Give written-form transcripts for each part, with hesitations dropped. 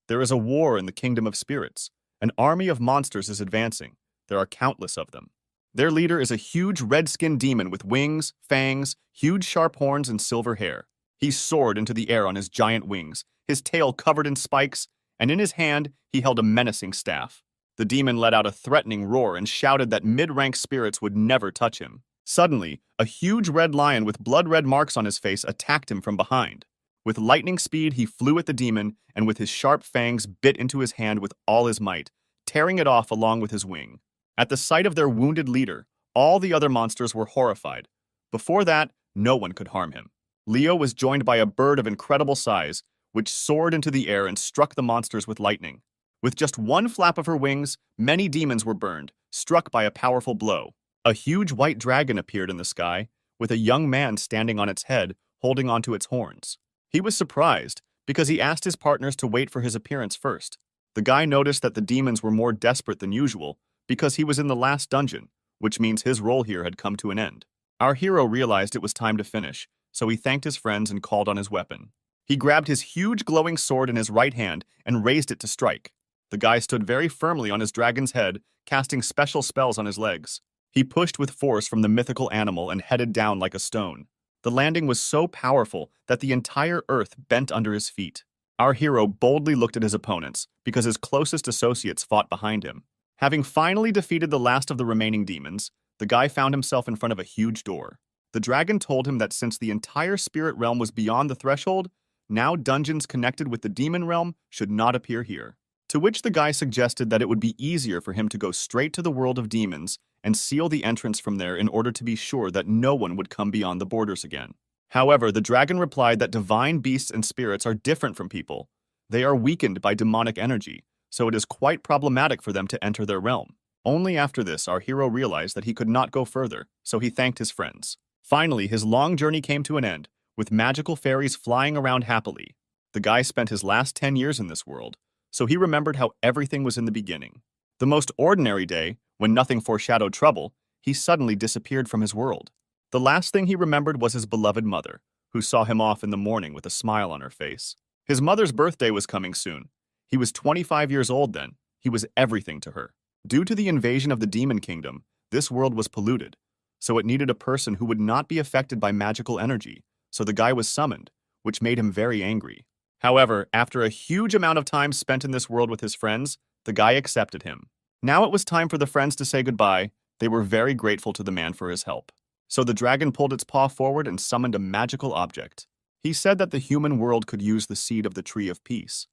There is a war in the kingdom of spirits. An army of monsters is advancing. There are countless of them. Their leader is a huge red-skinned demon with wings, fangs, huge sharp horns, and silver hair. He soared into the air on his giant wings, his tail covered in spikes, and in his hand he held a menacing staff. The demon let out a threatening roar and shouted that mid-rank spirits would never touch him. Suddenly, a huge red lion with blood-red marks on his face attacked him from behind. With lightning speed, he flew at the demon and with his sharp fangs bit into his hand with all his might, tearing it off along with his wing. At the sight of their wounded leader, all the other monsters were horrified. Before that, no one could harm him. Leo was joined by a bird of incredible size, which soared into the air and struck the monsters with lightning. With just one flap of her wings, many demons were burned, struck by a powerful blow. A huge white dragon appeared in the sky, with a young man standing on its head, holding onto its horns. He was surprised, because he asked his partners to wait for his appearance first. The guy noticed that the demons were more desperate than usual, because he was in the last dungeon, which means his role here had come to an end. Our hero realized it was time to finish, so he thanked his friends and called on his weapon. He grabbed his huge glowing sword in his right hand and raised it to strike. The guy stood very firmly on his dragon's head, casting special spells on his legs. He pushed with force from the mythical animal and headed down like a stone. The landing was so powerful that the entire earth bent under his feet. Our hero boldly looked at his opponents, because his closest associates fought behind him. Having finally defeated the last of the remaining demons, the guy found himself in front of a huge door. The dragon told him that since the entire spirit realm was beyond the threshold, now dungeons connected with the demon realm should not appear here. To which the guy suggested that it would be easier for him to go straight to the world of demons and seal the entrance from there in order to be sure that no one would come beyond the borders again. However, the dragon replied that divine beasts and spirits are different from people. They are weakened by demonic energy, so it is quite problematic for them to enter their realm. Only after this, our hero realized that he could not go further, so he thanked his friends. Finally, his long journey came to an end, with magical fairies flying around happily. The guy spent his last 10 years in this world, so he remembered how everything was in the beginning. The most ordinary day, when nothing foreshadowed trouble, he suddenly disappeared from his world. The last thing he remembered was his beloved mother, who saw him off in the morning with a smile on her face. His mother's birthday was coming soon. He was 25 years old then. He was everything to her. Due to the invasion of the demon kingdom, this world was polluted, so it needed a person who would not be affected by magical energy, so the guy was summoned, which made him very angry. However, after a huge amount of time spent in this world with his friends, the guy accepted him. Now it was time for the friends to say goodbye. They were very grateful to the man for his help. So the dragon pulled its paw forward and summoned a magical object. He said that the human world could use the seed of the tree of peace.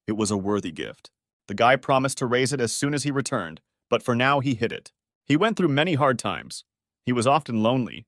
It was a worthy gift. The guy promised to raise it as soon as he returned, but for now he hid it. He went through many hard times. He was often lonely.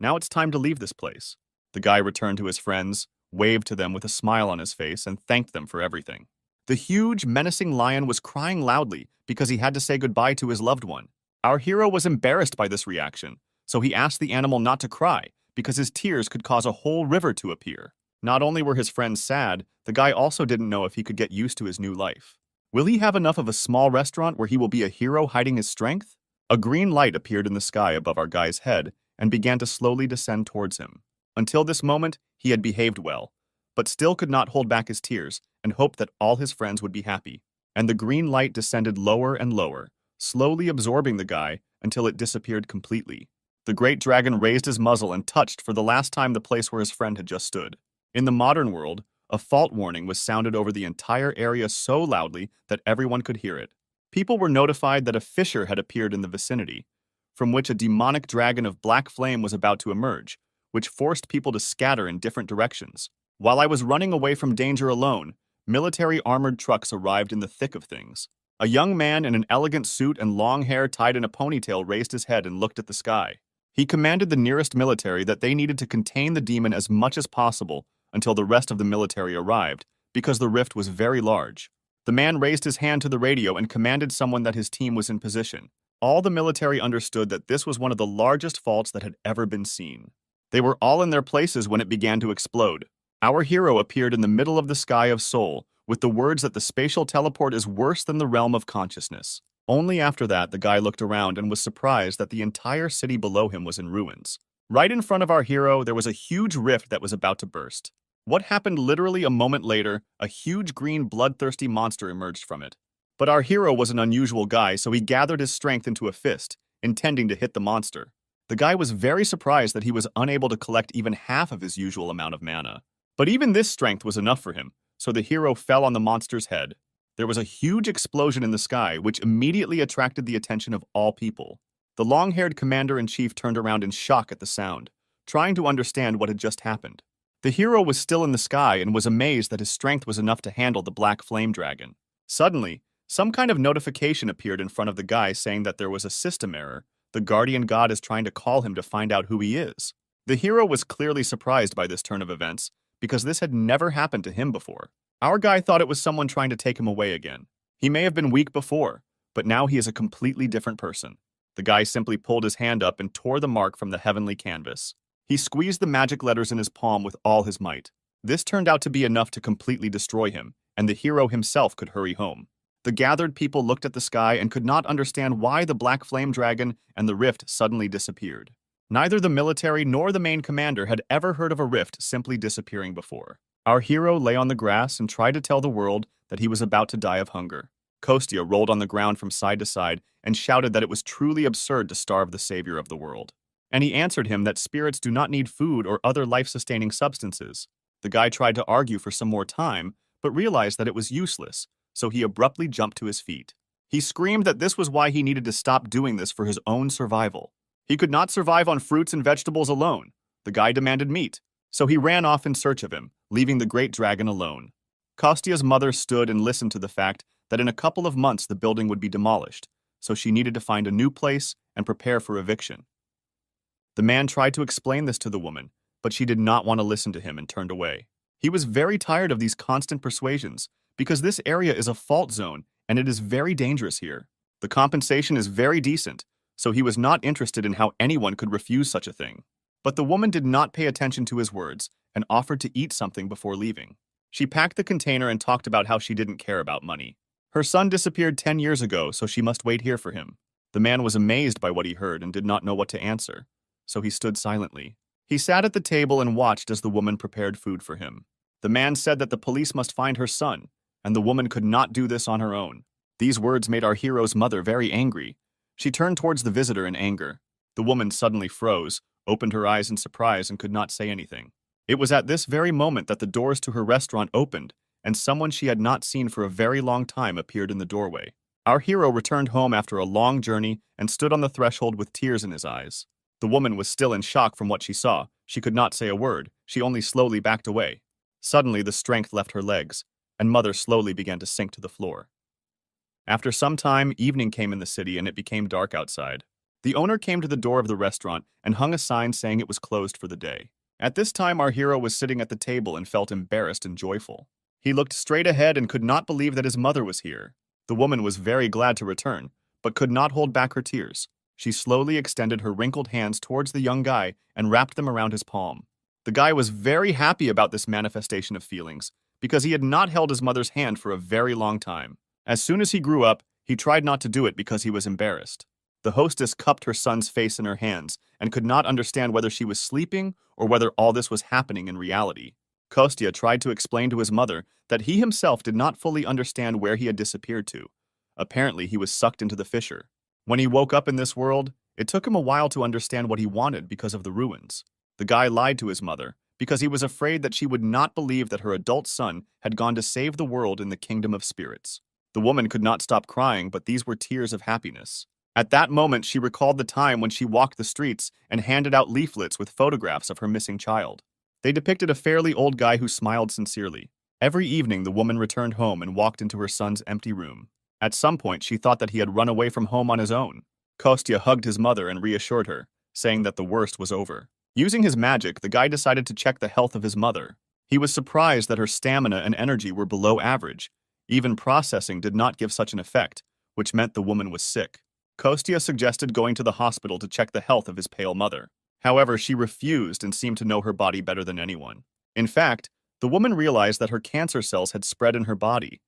Now it's time to leave this place. The guy returned to his friends, waved to them with a smile on his face, and thanked them for everything. The huge, menacing lion was crying loudly because he had to say goodbye to his loved one. Our hero was embarrassed by this reaction, so he asked the animal not to cry because his tears could cause a whole river to appear. Not only were his friends sad, the guy also didn't know if he could get used to his new life. Will he have enough of a small restaurant where he will be a hero hiding his strength? A green light appeared in the sky above our guy's head and began to slowly descend towards him. Until this moment, he had behaved well, but still could not hold back his tears and hoped that all his friends would be happy. And the green light descended lower and lower, slowly absorbing the guy until it disappeared completely. The great dragon raised his muzzle and touched for the last time the place where his friend had just stood. In the modern world, a fault warning was sounded over the entire area so loudly that everyone could hear it. People were notified that a fissure had appeared in the vicinity, from which a demonic dragon of black flame was about to emerge, which forced people to scatter in different directions. While I was running away from danger alone, military armored trucks arrived in the thick of things. A young man in an elegant suit and long hair tied in a ponytail raised his head and looked at the sky. He commanded the nearest military that they needed to contain the demon as much as possible until the rest of the military arrived, because the rift was very large. The man raised his hand to the radio and commanded someone that his team was in position. All the military understood that this was one of the largest faults that had ever been seen. They were all in their places when it began to explode. Our hero appeared in the middle of the sky of Seoul, with the words that the spatial teleport is worse than the realm of consciousness. Only after that, the guy looked around and was surprised that the entire city below him was in ruins. Right in front of our hero, there was a huge rift that was about to burst. What happened literally a moment later, a huge green bloodthirsty monster emerged from it. But our hero was an unusual guy, so he gathered his strength into a fist, intending to hit the monster. The guy was very surprised that he was unable to collect even half of his usual amount of mana. But even this strength was enough for him, so the hero fell on the monster's head. There was a huge explosion in the sky, which immediately attracted the attention of all people. The long-haired commander-in-chief turned around in shock at the sound, trying to understand what had just happened. The hero was still in the sky and was amazed that his strength was enough to handle the black flame dragon. Suddenly, some kind of notification appeared in front of the guy saying that there was a system error. The guardian god is trying to call him to find out who he is. The hero was clearly surprised by this turn of events, because this had never happened to him before. Our guy thought it was someone trying to take him away again. He may have been weak before, but now he is a completely different person. The guy simply pulled his hand up and tore the mark from the heavenly canvas. He squeezed the magic letters in his palm with all his might. This turned out to be enough to completely destroy him, and the hero himself could hurry home. The gathered people looked at the sky and could not understand why the black flame dragon and the rift suddenly disappeared. Neither the military nor the main commander had ever heard of a rift simply disappearing before. Our hero lay on the grass and tried to tell the world that he was about to die of hunger. Kostya rolled on the ground from side to side and shouted that it was truly absurd to starve the savior of the world. And he answered him that spirits do not need food or other life-sustaining substances. The guy tried to argue for some more time, but realized that it was useless, so he abruptly jumped to his feet. He screamed that this was why he needed to stop doing this for his own survival. He could not survive on fruits and vegetables alone. The guy demanded meat, so he ran off in search of him, leaving the great dragon alone. Kostya's mother stood and listened to the fact that in a couple of months the building would be demolished, so she needed to find a new place and prepare for eviction. The man tried to explain this to the woman, but she did not want to listen to him and turned away. He was very tired of these constant persuasions, because this area is a fault zone and it is very dangerous here. The compensation is very decent, so he was not interested in how anyone could refuse such a thing. But the woman did not pay attention to his words and offered to eat something before leaving. She packed the container and talked about how she didn't care about money. Her son disappeared 10 years ago, so she must wait here for him. The man was amazed by what he heard and did not know what to answer, so he stood silently. He sat at the table and watched as the woman prepared food for him. The man said that the police must find her son, and the woman could not do this on her own. These words made our hero's mother very angry. She turned towards the visitor in anger. The woman suddenly froze, opened her eyes in surprise, and could not say anything. It was at this very moment that the doors to her restaurant opened, and someone she had not seen for a very long time appeared in the doorway. Our hero returned home after a long journey and stood on the threshold with tears in his eyes. The woman was still in shock from what she saw. She could not say a word. She only slowly backed away. Suddenly, the strength left her legs, and mother slowly began to sink to the floor. After some time, evening came in the city and it became dark outside. The owner came to the door of the restaurant and hung a sign saying it was closed for the day. At this time, our hero was sitting at the table and felt embarrassed and joyful. He looked straight ahead and could not believe that his mother was here. The woman was very glad to return, but could not hold back her tears. She slowly extended her wrinkled hands towards the young guy and wrapped them around his palm. The guy was very happy about this manifestation of feelings, because he had not held his mother's hand for a very long time. As soon as he grew up, he tried not to do it because he was embarrassed. The hostess cupped her son's face in her hands and could not understand whether she was sleeping or whether all this was happening in reality. Kostya tried to explain to his mother that he himself did not fully understand where he had disappeared to. Apparently, he was sucked into the fissure. When he woke up in this world, it took him a while to understand what he wanted because of the ruins. The guy lied to his mother because he was afraid that she would not believe that her adult son had gone to save the world in the kingdom of spirits. The woman could not stop crying, but these were tears of happiness. At that moment, she recalled the time when she walked the streets and handed out leaflets with photographs of her missing child. They depicted a fairly old guy who smiled sincerely. Every evening, the woman returned home and walked into her son's empty room. At some point, she thought that he had run away from home on his own. Kostya hugged his mother and reassured her, saying that the worst was over. Using his magic, the guy decided to check the health of his mother. He was surprised that her stamina and energy were below average. Even processing did not give such an effect, which meant the woman was sick. Kostya suggested going to the hospital to check the health of his pale mother. However, she refused and seemed to know her body better than anyone. In fact, the woman realized that her cancer cells had spread in her body.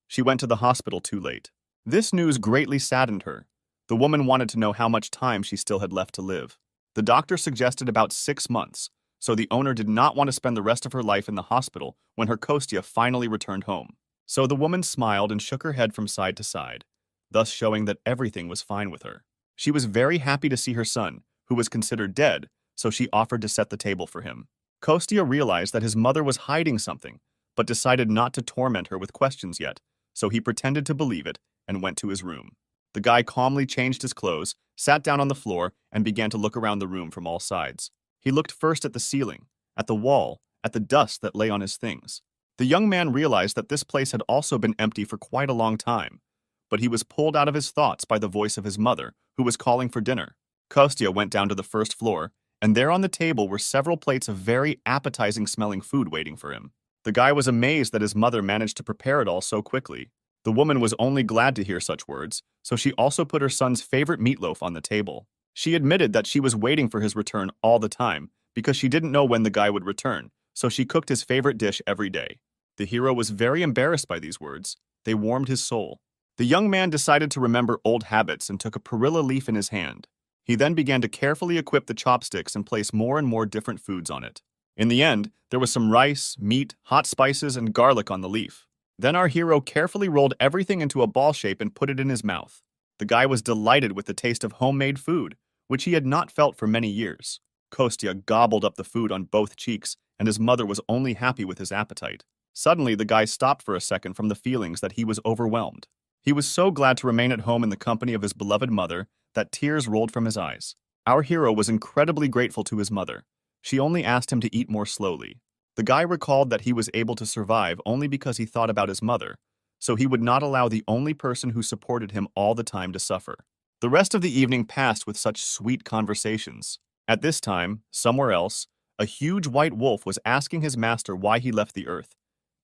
She went to the hospital too late. This news greatly saddened her. The woman wanted to know how much time she still had left to live. The doctor suggested about 6 months, so the owner did not want to spend the rest of her life in the hospital when her Kostya finally returned home. So the woman smiled and shook her head from side to side, thus showing that everything was fine with her. She was very happy to see her son, who was considered dead, so she offered to set the table for him. Kostya realized that his mother was hiding something, but decided not to torment her with questions yet, so he pretended to believe it and went to his room. The guy calmly changed his clothes, sat down on the floor, and began to look around the room from all sides. He looked first at the ceiling, at the wall, at the dust that lay on his things. The young man realized that this place had also been empty for quite a long time, but he was pulled out of his thoughts by the voice of his mother, who was calling for dinner. Kostya went down to the first floor, and there on the table were several plates of very appetizing-smelling food waiting for him. The guy was amazed that his mother managed to prepare it all so quickly. The woman was only glad to hear such words, so she also put her son's favorite meatloaf on the table. She admitted that she was waiting for his return all the time because she didn't know when the guy would return, so she cooked his favorite dish every day. The hero was very embarrassed by these words. They warmed his soul. The young man decided to remember old habits and took a perilla leaf in his hand. He then began to carefully equip the chopsticks and place more and more different foods on it. In the end, there was some rice, meat, hot spices, and garlic on the leaf. Then our hero carefully rolled everything into a ball shape and put it in his mouth. The guy was delighted with the taste of homemade food, which he had not felt for many years. Kostya gobbled up the food on both cheeks, and his mother was only happy with his appetite. Suddenly, the guy stopped for a second from the feelings that he was overwhelmed. He was so glad to remain at home in the company of his beloved mother that tears rolled from his eyes. Our hero was incredibly grateful to his mother. She only asked him to eat more slowly. The guy recalled that he was able to survive only because he thought about his mother, so he would not allow the only person who supported him all the time to suffer. The rest of the evening passed with such sweet conversations. At this time, somewhere else, a huge white wolf was asking his master why he left the earth.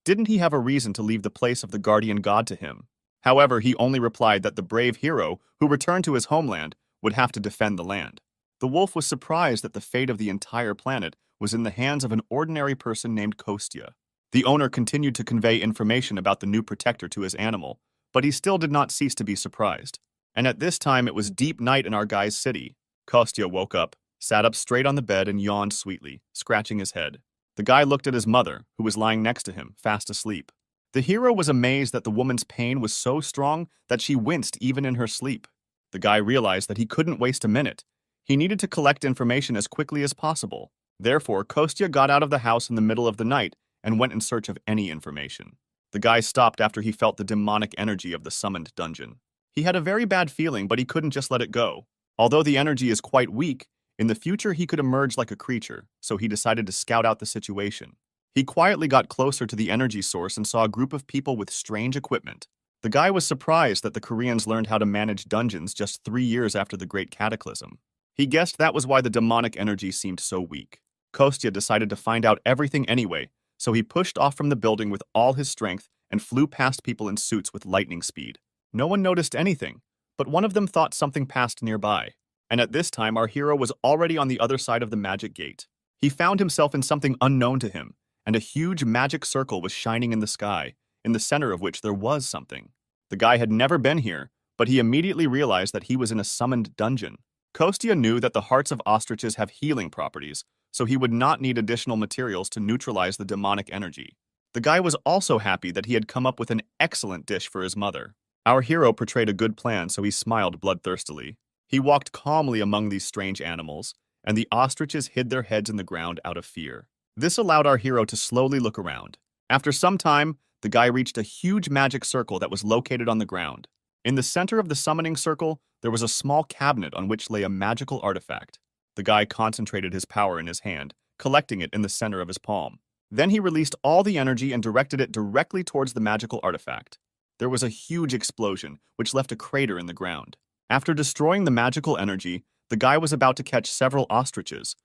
Didn't he have a reason to leave the place of the guardian god to him? However, he only replied that the brave hero, who returned to his homeland, would have to defend the land. The wolf was surprised that the fate of the entire planet was in the hands of an ordinary person named Kostya. The owner continued to convey information about the new protector to his animal, but he still did not cease to be surprised. And at this time it was deep night in our guy's city. Kostya woke up, sat up straight on the bed and yawned sweetly, scratching his head. The guy looked at his mother, who was lying next to him, fast asleep. The hero was amazed that the woman's pain was so strong that she winced even in her sleep. The guy realized that he couldn't waste a minute. He needed to collect information as quickly as possible. Therefore, Kostya got out of the house in the middle of the night and went in search of any information. The guy stopped after he felt the demonic energy of the summoned dungeon. He had a very bad feeling, but he couldn't just let it go. Although the energy is quite weak, in the future he could emerge like a creature, so he decided to scout out the situation. He quietly got closer to the energy source and saw a group of people with strange equipment. The guy was surprised that the Koreans learned how to manage dungeons just 3 years after the Great Cataclysm. He guessed that was why the demonic energy seemed so weak. Kostya decided to find out everything anyway, so he pushed off from the building with all his strength and flew past people in suits with lightning speed. No one noticed anything, but one of them thought something passed nearby. And at this time, our hero was already on the other side of the magic gate. He found himself in something unknown to him, and a huge magic circle was shining in the sky, in the center of which there was something. The guy had never been here, but he immediately realized that he was in a summoned dungeon. Kostya knew that the hearts of ostriches have healing properties, so he would not need additional materials to neutralize the demonic energy. The guy was also happy that he had come up with an excellent dish for his mother. Our hero portrayed a good plan, so he smiled bloodthirstily. He walked calmly among these strange animals, and the ostriches hid their heads in the ground out of fear. This allowed our hero to slowly look around. After some time, the guy reached a huge magic circle that was located on the ground. In the center of the summoning circle, there was a small cabinet on which lay a magical artifact. The guy concentrated his power in his hand, collecting it in the center of his palm. Then he released all the energy and directed it directly towards the magical artifact. There was a huge explosion, which left a crater in the ground. After destroying the magical energy, the guy was about to catch several ostriches,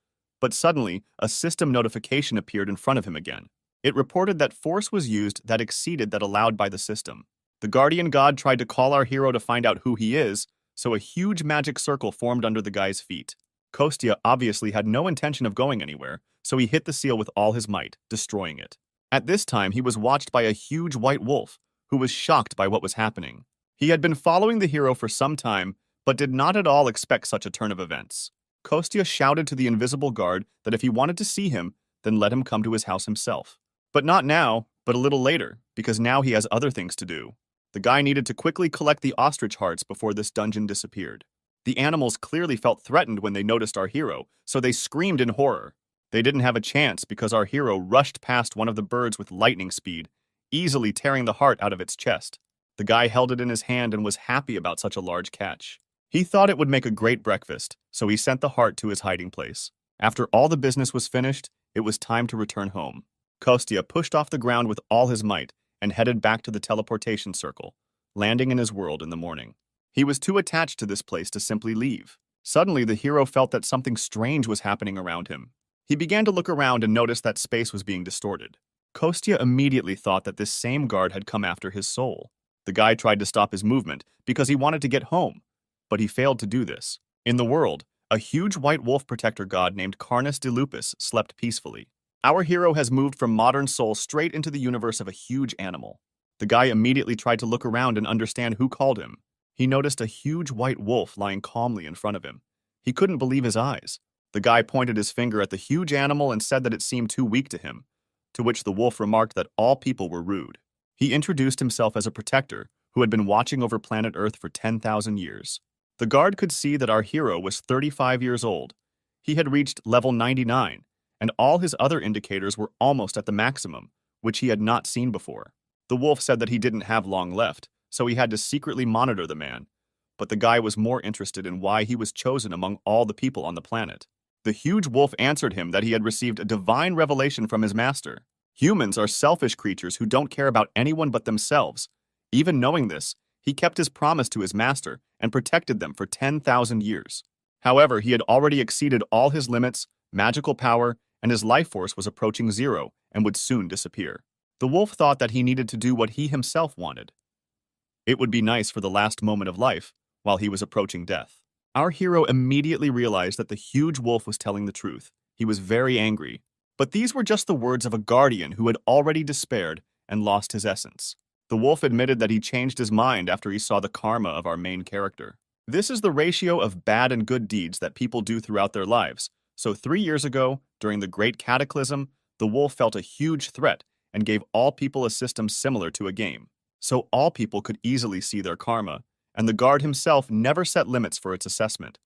but suddenly, a system notification appeared in front of him again. It reported that force was used that exceeded that allowed by the system. The guardian god tried to call our hero to find out who he is, so a huge magic circle formed under the guy's feet. Kostya obviously had no intention of going anywhere, so he hit the seal with all his might, destroying it. At this time, he was watched by a huge white wolf, who was shocked by what was happening. He had been following the hero for some time, but did not at all expect such a turn of events. Kostya shouted to the invisible guard that if he wanted to see him, then let him come to his house himself. But not now, but a little later, because now he has other things to do. The guy needed to quickly collect the ostrich hearts before this dungeon disappeared. The animals clearly felt threatened when they noticed our hero, so they screamed in horror. They didn't have a chance because our hero rushed past one of the birds with lightning speed, easily tearing the heart out of its chest. The guy held it in his hand and was happy about such a large catch. He thought it would make a great breakfast, so he sent the heart to his hiding place. After all the business was finished, it was time to return home. Kostya pushed off the ground with all his might and headed back to the teleportation circle, landing in his world in the morning. He was too attached to this place to simply leave. Suddenly, the hero felt that something strange was happening around him. He began to look around and noticed that space was being distorted. Kostya immediately thought that this same guard had come after his soul. The guy tried to stop his movement because he wanted to get home, but he failed to do this. In the world, a huge white wolf protector god named Carnus de Lupus slept peacefully. Our hero has moved from modern soul straight into the universe of a huge animal. The guy immediately tried to look around and understand who called him. He noticed a huge white wolf lying calmly in front of him. He couldn't believe his eyes. The guy pointed his finger at the huge animal and said that it seemed too weak to him, to which the wolf remarked that all people were rude. He introduced himself as a protector who had been watching over planet Earth for 10,000 years. The guard could see that our hero was 35 years old. He had reached level 99, and all his other indicators were almost at the maximum, which he had not seen before. The wolf said that he didn't have long left, so he had to secretly monitor the man. But the guy was more interested in why he was chosen among all the people on the planet. The huge wolf answered him that he had received a divine revelation from his master. Humans are selfish creatures who don't care about anyone but themselves. Even knowing this, he kept his promise to his master and protected them for 10,000 years. However, he had already exceeded all his limits, magical power, and his life force was approaching zero and would soon disappear. The wolf thought that he needed to do what he himself wanted. It would be nice for the last moment of life while he was approaching death. Our hero immediately realized that the huge wolf was telling the truth. He was very angry. But these were just the words of a guardian who had already despaired and lost his essence. The wolf admitted that he changed his mind after he saw the karma of our main character. This is the ratio of bad and good deeds that people do throughout their lives. So 3 years ago, during the Great Cataclysm, the wolf felt a huge threat and gave all people a system similar to a game. So all people could easily see their karma, and the guard himself never set limits for its assessment.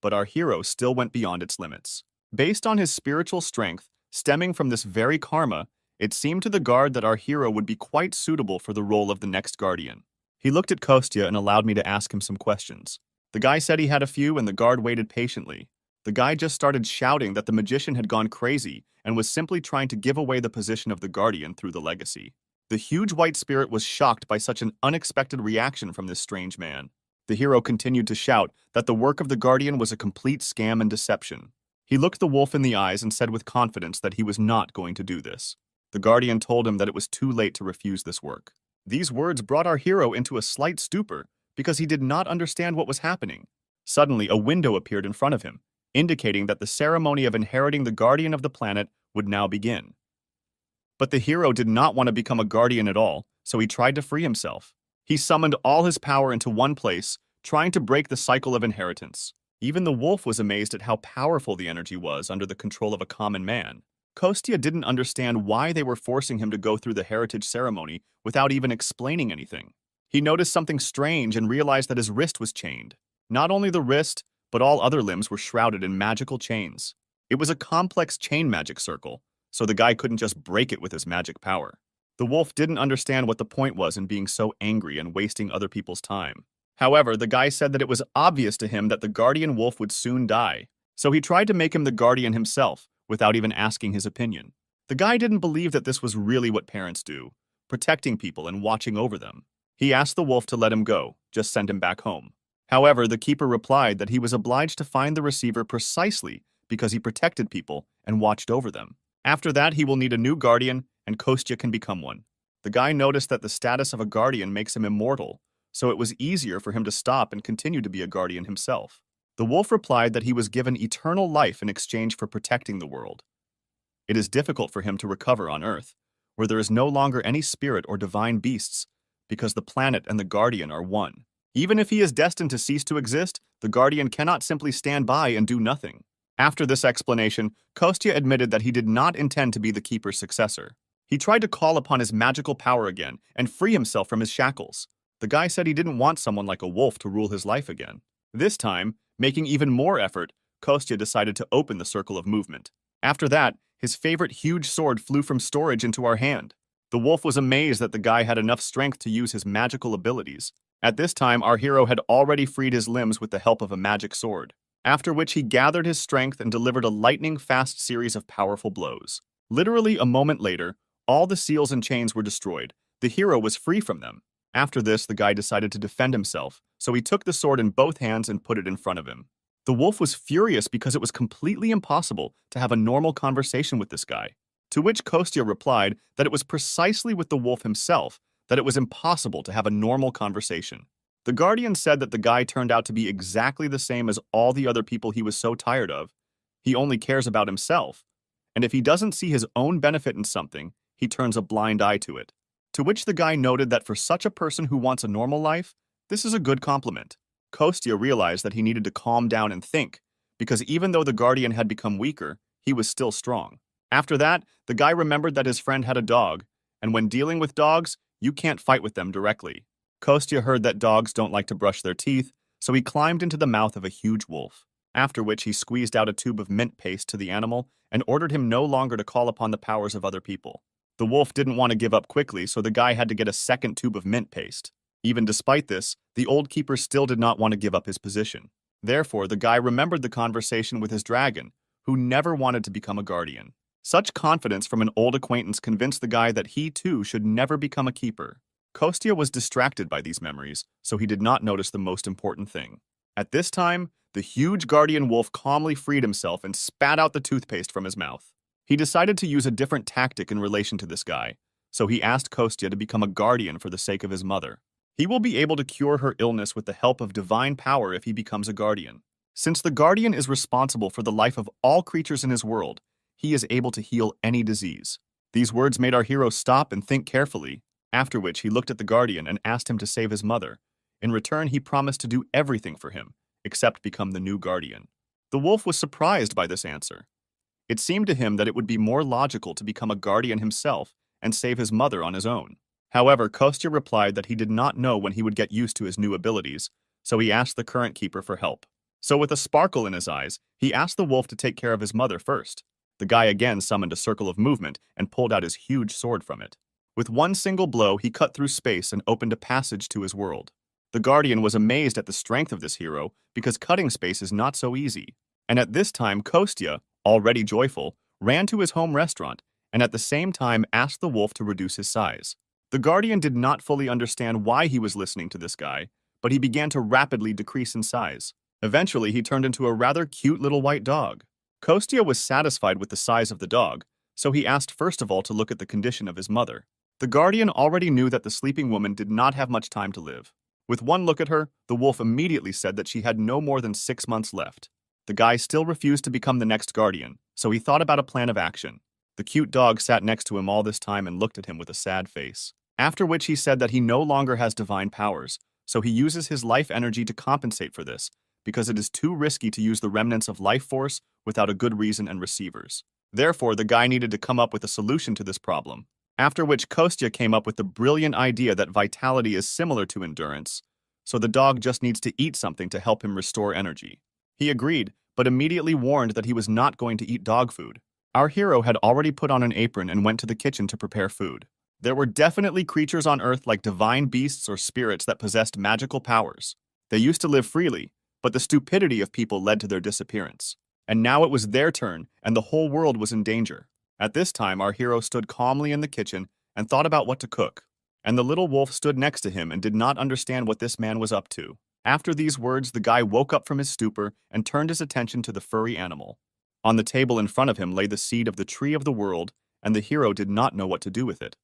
But our hero still went beyond its limits. Based on his spiritual strength, stemming from this very karma, it seemed to the guard that our hero would be quite suitable for the role of the next guardian. He looked at Kostya and allowed me to ask him some questions. The guy said he had a few and the guard waited patiently. The guy just started shouting that the magician had gone crazy and was simply trying to give away the position of the guardian through the legacy. The huge white spirit was shocked by such an unexpected reaction from this strange man. The hero continued to shout that the work of the guardian was a complete scam and deception. He looked the wolf in the eyes and said with confidence that he was not going to do this. The guardian told him that it was too late to refuse this work. These words brought our hero into a slight stupor because he did not understand what was happening. Suddenly, a window appeared in front of him, indicating that the ceremony of inheriting the guardian of the planet would now begin. But the hero did not want to become a guardian at all, so he tried to free himself. He summoned all his power into one place, trying to break the cycle of inheritance. Even the wolf was amazed at how powerful the energy was under the control of a common man. Kostya didn't understand why they were forcing him to go through the heritage ceremony without even explaining anything. He noticed something strange and realized that his wrist was chained. Not only the wrist, but all other limbs were shrouded in magical chains. It was a complex chain magic circle, so the guy couldn't just break it with his magic power. The wolf didn't understand what the point was in being so angry and wasting other people's time. However, the guy said that it was obvious to him that the guardian wolf would soon die, so he tried to make him the guardian himself, without even asking his opinion. The guy didn't believe that this was really what parents do, protecting people and watching over them. He asked the wolf to let him go, just send him back home. However, the keeper replied that he was obliged to find the receiver precisely because he protected people and watched over them. After that, he will need a new guardian, and Kostya can become one. The guy noticed that the status of a guardian makes him immortal, so it was easier for him to stop and continue to be a guardian himself. The wolf replied that he was given eternal life in exchange for protecting the world. It is difficult for him to recover on Earth, where there is no longer any spirit or divine beasts, because the planet and the guardian are one. Even if he is destined to cease to exist, the Guardian cannot simply stand by and do nothing. After this explanation, Kostya admitted that he did not intend to be the Keeper's successor. He tried to call upon his magical power again and free himself from his shackles. The guy said he didn't want someone like a wolf to rule his life again. This time, making even more effort, Kostya decided to open the circle of movement. After that, his favorite huge sword flew from storage into our hand. The wolf was amazed that the guy had enough strength to use his magical abilities. At this time, our hero had already freed his limbs with the help of a magic sword, after which he gathered his strength and delivered a lightning-fast series of powerful blows. Literally a moment later, all the seals and chains were destroyed. The hero was free from them. After this, the guy decided to defend himself, so he took the sword in both hands and put it in front of him. The wolf was furious because it was completely impossible to have a normal conversation with this guy, to which Kostya replied that it was precisely with the wolf himself that it was impossible to have a normal conversation. The Guardian said that the guy turned out to be exactly the same as all the other people he was so tired of. He only cares about himself, and if he doesn't see his own benefit in something, he turns a blind eye to it. To which the guy noted that for such a person who wants a normal life, this is a good compliment. Kostya realized that he needed to calm down and think, because even though the Guardian had become weaker, he was still strong. After that, the guy remembered that his friend had a dog, and when dealing with dogs, you can't fight with them directly. Kostya heard that dogs don't like to brush their teeth, so he climbed into the mouth of a huge wolf, after which he squeezed out a tube of mint paste to the animal and ordered him no longer to call upon the powers of other people. The wolf didn't want to give up quickly, so the guy had to get a second tube of mint paste. Even despite this, the old keeper still did not want to give up his position. Therefore, the guy remembered the conversation with his dragon, who never wanted to become a guardian. Such confidence from an old acquaintance convinced the guy that he too should never become a keeper. Kostya was distracted by these memories, so he did not notice the most important thing. At this time, the huge guardian wolf calmly freed himself and spat out the toothpaste from his mouth. He decided to use a different tactic in relation to this guy, so he asked Kostya to become a guardian for the sake of his mother. He will be able to cure her illness with the help of divine power if he becomes a guardian. Since the guardian is responsible for the life of all creatures in his world, he is able to heal any disease. These words made our hero stop and think carefully, after which he looked at the guardian and asked him to save his mother. In return, he promised to do everything for him, except become the new guardian. The wolf was surprised by this answer. It seemed to him that it would be more logical to become a guardian himself and save his mother on his own. However, Kostya replied that he did not know when he would get used to his new abilities, so he asked the current keeper for help. So with a sparkle in his eyes, he asked the wolf to take care of his mother first. The guy again summoned a circle of movement and pulled out his huge sword from it. With one single blow, he cut through space and opened a passage to his world. The Guardian was amazed at the strength of this hero because cutting space is not so easy. And at this time, Kostya, already joyful, ran to his home restaurant and at the same time asked the wolf to reduce his size. The Guardian did not fully understand why he was listening to this guy, but he began to rapidly decrease in size. Eventually, he turned into a rather cute little white dog. Kostya was satisfied with the size of the dog, so he asked first of all to look at the condition of his mother. The Guardian already knew that the sleeping woman did not have much time to live. With one look at her, the wolf immediately said that she had no more than 6 months left. The guy still refused to become the next guardian, so he thought about a plan of action. The cute dog sat next to him all this time and looked at him with a sad face. After which he said that he no longer has divine powers, so he uses his life energy to compensate for this, because it is too risky to use the remnants of life force without a good reason and receivers. Therefore, the guy needed to come up with a solution to this problem. After which Kostya came up with the brilliant idea that vitality is similar to endurance, so the dog just needs to eat something to help him restore energy. He agreed, but immediately warned that he was not going to eat dog food. Our hero had already put on an apron and went to the kitchen to prepare food. There were definitely creatures on Earth like divine beasts or spirits that possessed magical powers. They used to live freely, but the stupidity of people led to their disappearance. And now it was their turn, and the whole world was in danger. At this time, our hero stood calmly in the kitchen and thought about what to cook. And the little wolf stood next to him and did not understand what this man was up to. After these words, the guy woke up from his stupor and turned his attention to the furry animal. On the table in front of him lay the seed of the tree of the world, and the hero did not know what to do with it.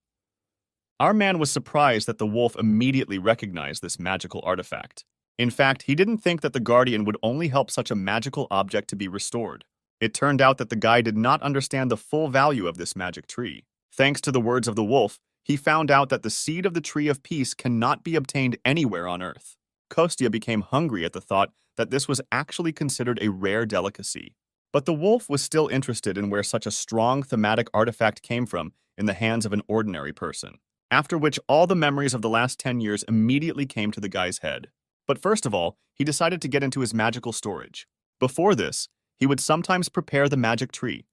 Our man was surprised that the wolf immediately recognized this magical artifact. In fact, he didn't think that the guardian would only help such a magical object to be restored. It turned out that the guy did not understand the full value of this magic tree. Thanks to the words of the wolf, he found out that the seed of the tree of peace cannot be obtained anywhere on Earth. Kostya became hungry at the thought that this was actually considered a rare delicacy. But the wolf was still interested in where such a strong thematic artifact came from in the hands of an ordinary person. After which all the memories of the last 10 years immediately came to the guy's head. But first of all, he decided to get into his magical storage. Before this, he would sometimes prepare the magic tree,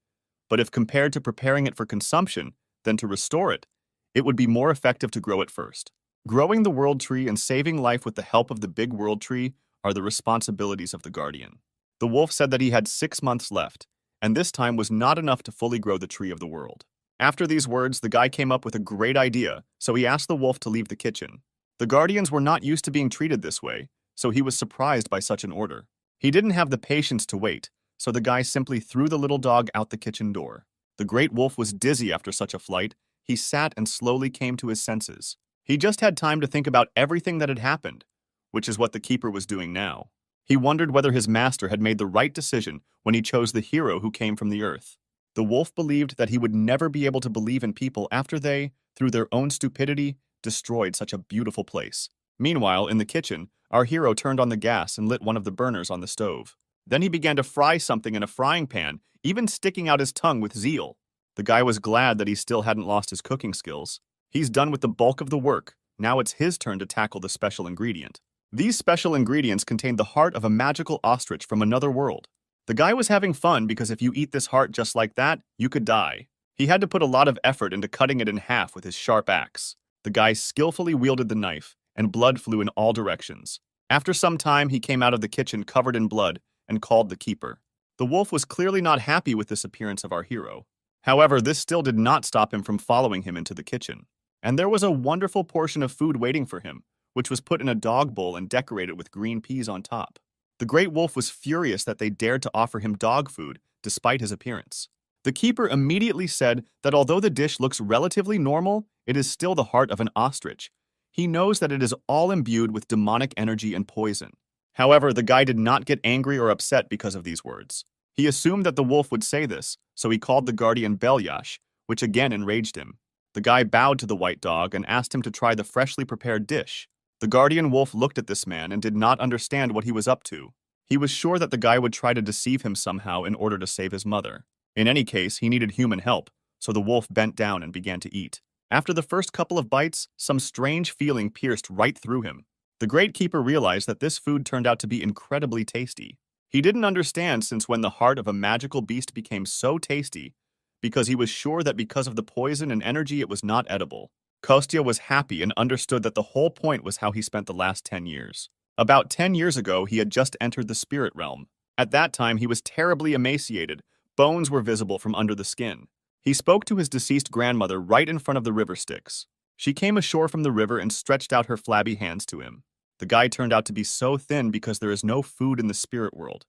but if compared to preparing it for consumption, then to restore it, it would be more effective to grow it first. Growing the world tree and saving life with the help of the big world tree are the responsibilities of the guardian. The wolf said that he had 6 months left, and this time was not enough to fully grow the tree of the world. After these words, the guy came up with a great idea, so he asked the wolf to leave the kitchen. The guardians were not used to being treated this way, so he was surprised by such an order. He didn't have the patience to wait, so the guy simply threw the little dog out the kitchen door. The great wolf was dizzy after such a flight. He sat and slowly came to his senses. He just had time to think about everything that had happened, which is what the keeper was doing now. He wondered whether his master had made the right decision when he chose the hero who came from the earth. The wolf believed that he would never be able to believe in people after they, through their own stupidity, destroyed such a beautiful place. Meanwhile, in the kitchen, our hero turned on the gas and lit one of the burners on the stove. Then he began to fry something in a frying pan, even sticking out his tongue with zeal. The guy was glad that he still hadn't lost his cooking skills. He's done with the bulk of the work. Now it's his turn to tackle the special ingredient. These special ingredients contained the heart of a magical ostrich from another world. The guy was having fun because if you eat this heart just like that, you could die. He had to put a lot of effort into cutting it in half with his sharp axe. The guy skillfully wielded the knife, and blood flew in all directions. After some time, he came out of the kitchen covered in blood and called the keeper. The wolf was clearly not happy with this appearance of our hero. However, this still did not stop him from following him into the kitchen. And there was a wonderful portion of food waiting for him, which was put in a dog bowl and decorated with green peas on top. The great wolf was furious that they dared to offer him dog food, despite his appearance. The keeper immediately said that although the dish looks relatively normal, it is still the heart of an ostrich. He knows that it is all imbued with demonic energy and poison. However, the guy did not get angry or upset because of these words. He assumed that the wolf would say this, so he called the guardian Belyash, which again enraged him. The guy bowed to the white dog and asked him to try the freshly prepared dish. The guardian wolf looked at this man and did not understand what he was up to. He was sure that the guy would try to deceive him somehow in order to save his mother. In any case, he needed human help, so the wolf bent down and began to eat. After the first couple of bites, some strange feeling pierced right through him. The great keeper realized that this food turned out to be incredibly tasty. He didn't understand since when the heart of a magical beast became so tasty, because he was sure that because of the poison and energy it was not edible. Kostya was happy and understood that the whole point was how he spent the last 10 years. About 10 years ago, he had just entered the spirit realm. At that time, he was terribly emaciated. Bones were visible from under the skin. He spoke to his deceased grandmother right in front of the river Styx. She came ashore from the river and stretched out her flabby hands to him. The guy turned out to be so thin because there is no food in the spirit world.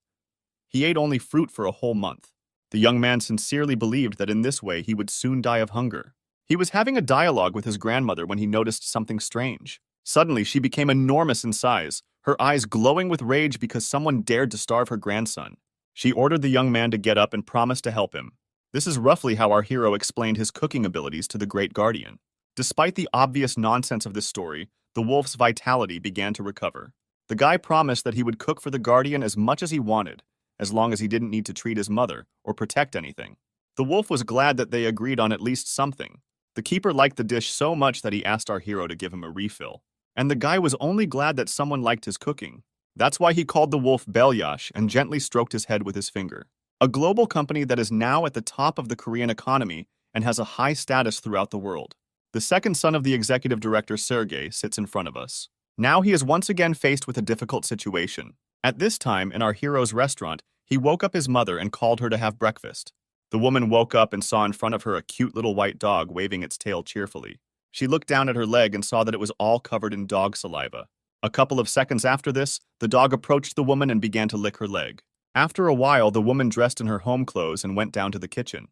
He ate only fruit for a whole month. The young man sincerely believed that in this way he would soon die of hunger. He was having a dialogue with his grandmother when he noticed something strange. Suddenly, she became enormous in size, her eyes glowing with rage because someone dared to starve her grandson. She ordered the young man to get up and promised to help him. This is roughly how our hero explained his cooking abilities to the great guardian. Despite the obvious nonsense of this story, the wolf's vitality began to recover. The guy promised that he would cook for the guardian as much as he wanted, as long as he didn't need to treat his mother or protect anything. The wolf was glad that they agreed on at least something. The keeper liked the dish so much that he asked our hero to give him a refill. And the guy was only glad that someone liked his cooking. That's why he called the wolf Belyash and gently stroked his head with his finger. A global company that is now at the top of the Korean economy and has a high status throughout the world. The second son of the executive director, Sergei, sits in front of us. Now he is once again faced with a difficult situation. At this time, in our hero's restaurant, he woke up his mother and called her to have breakfast. The woman woke up and saw in front of her a cute little white dog waving its tail cheerfully. She looked down at her leg and saw that it was all covered in dog saliva. A couple of seconds after this, the dog approached the woman and began to lick her leg. After a while, the woman dressed in her home clothes and went down to the kitchen.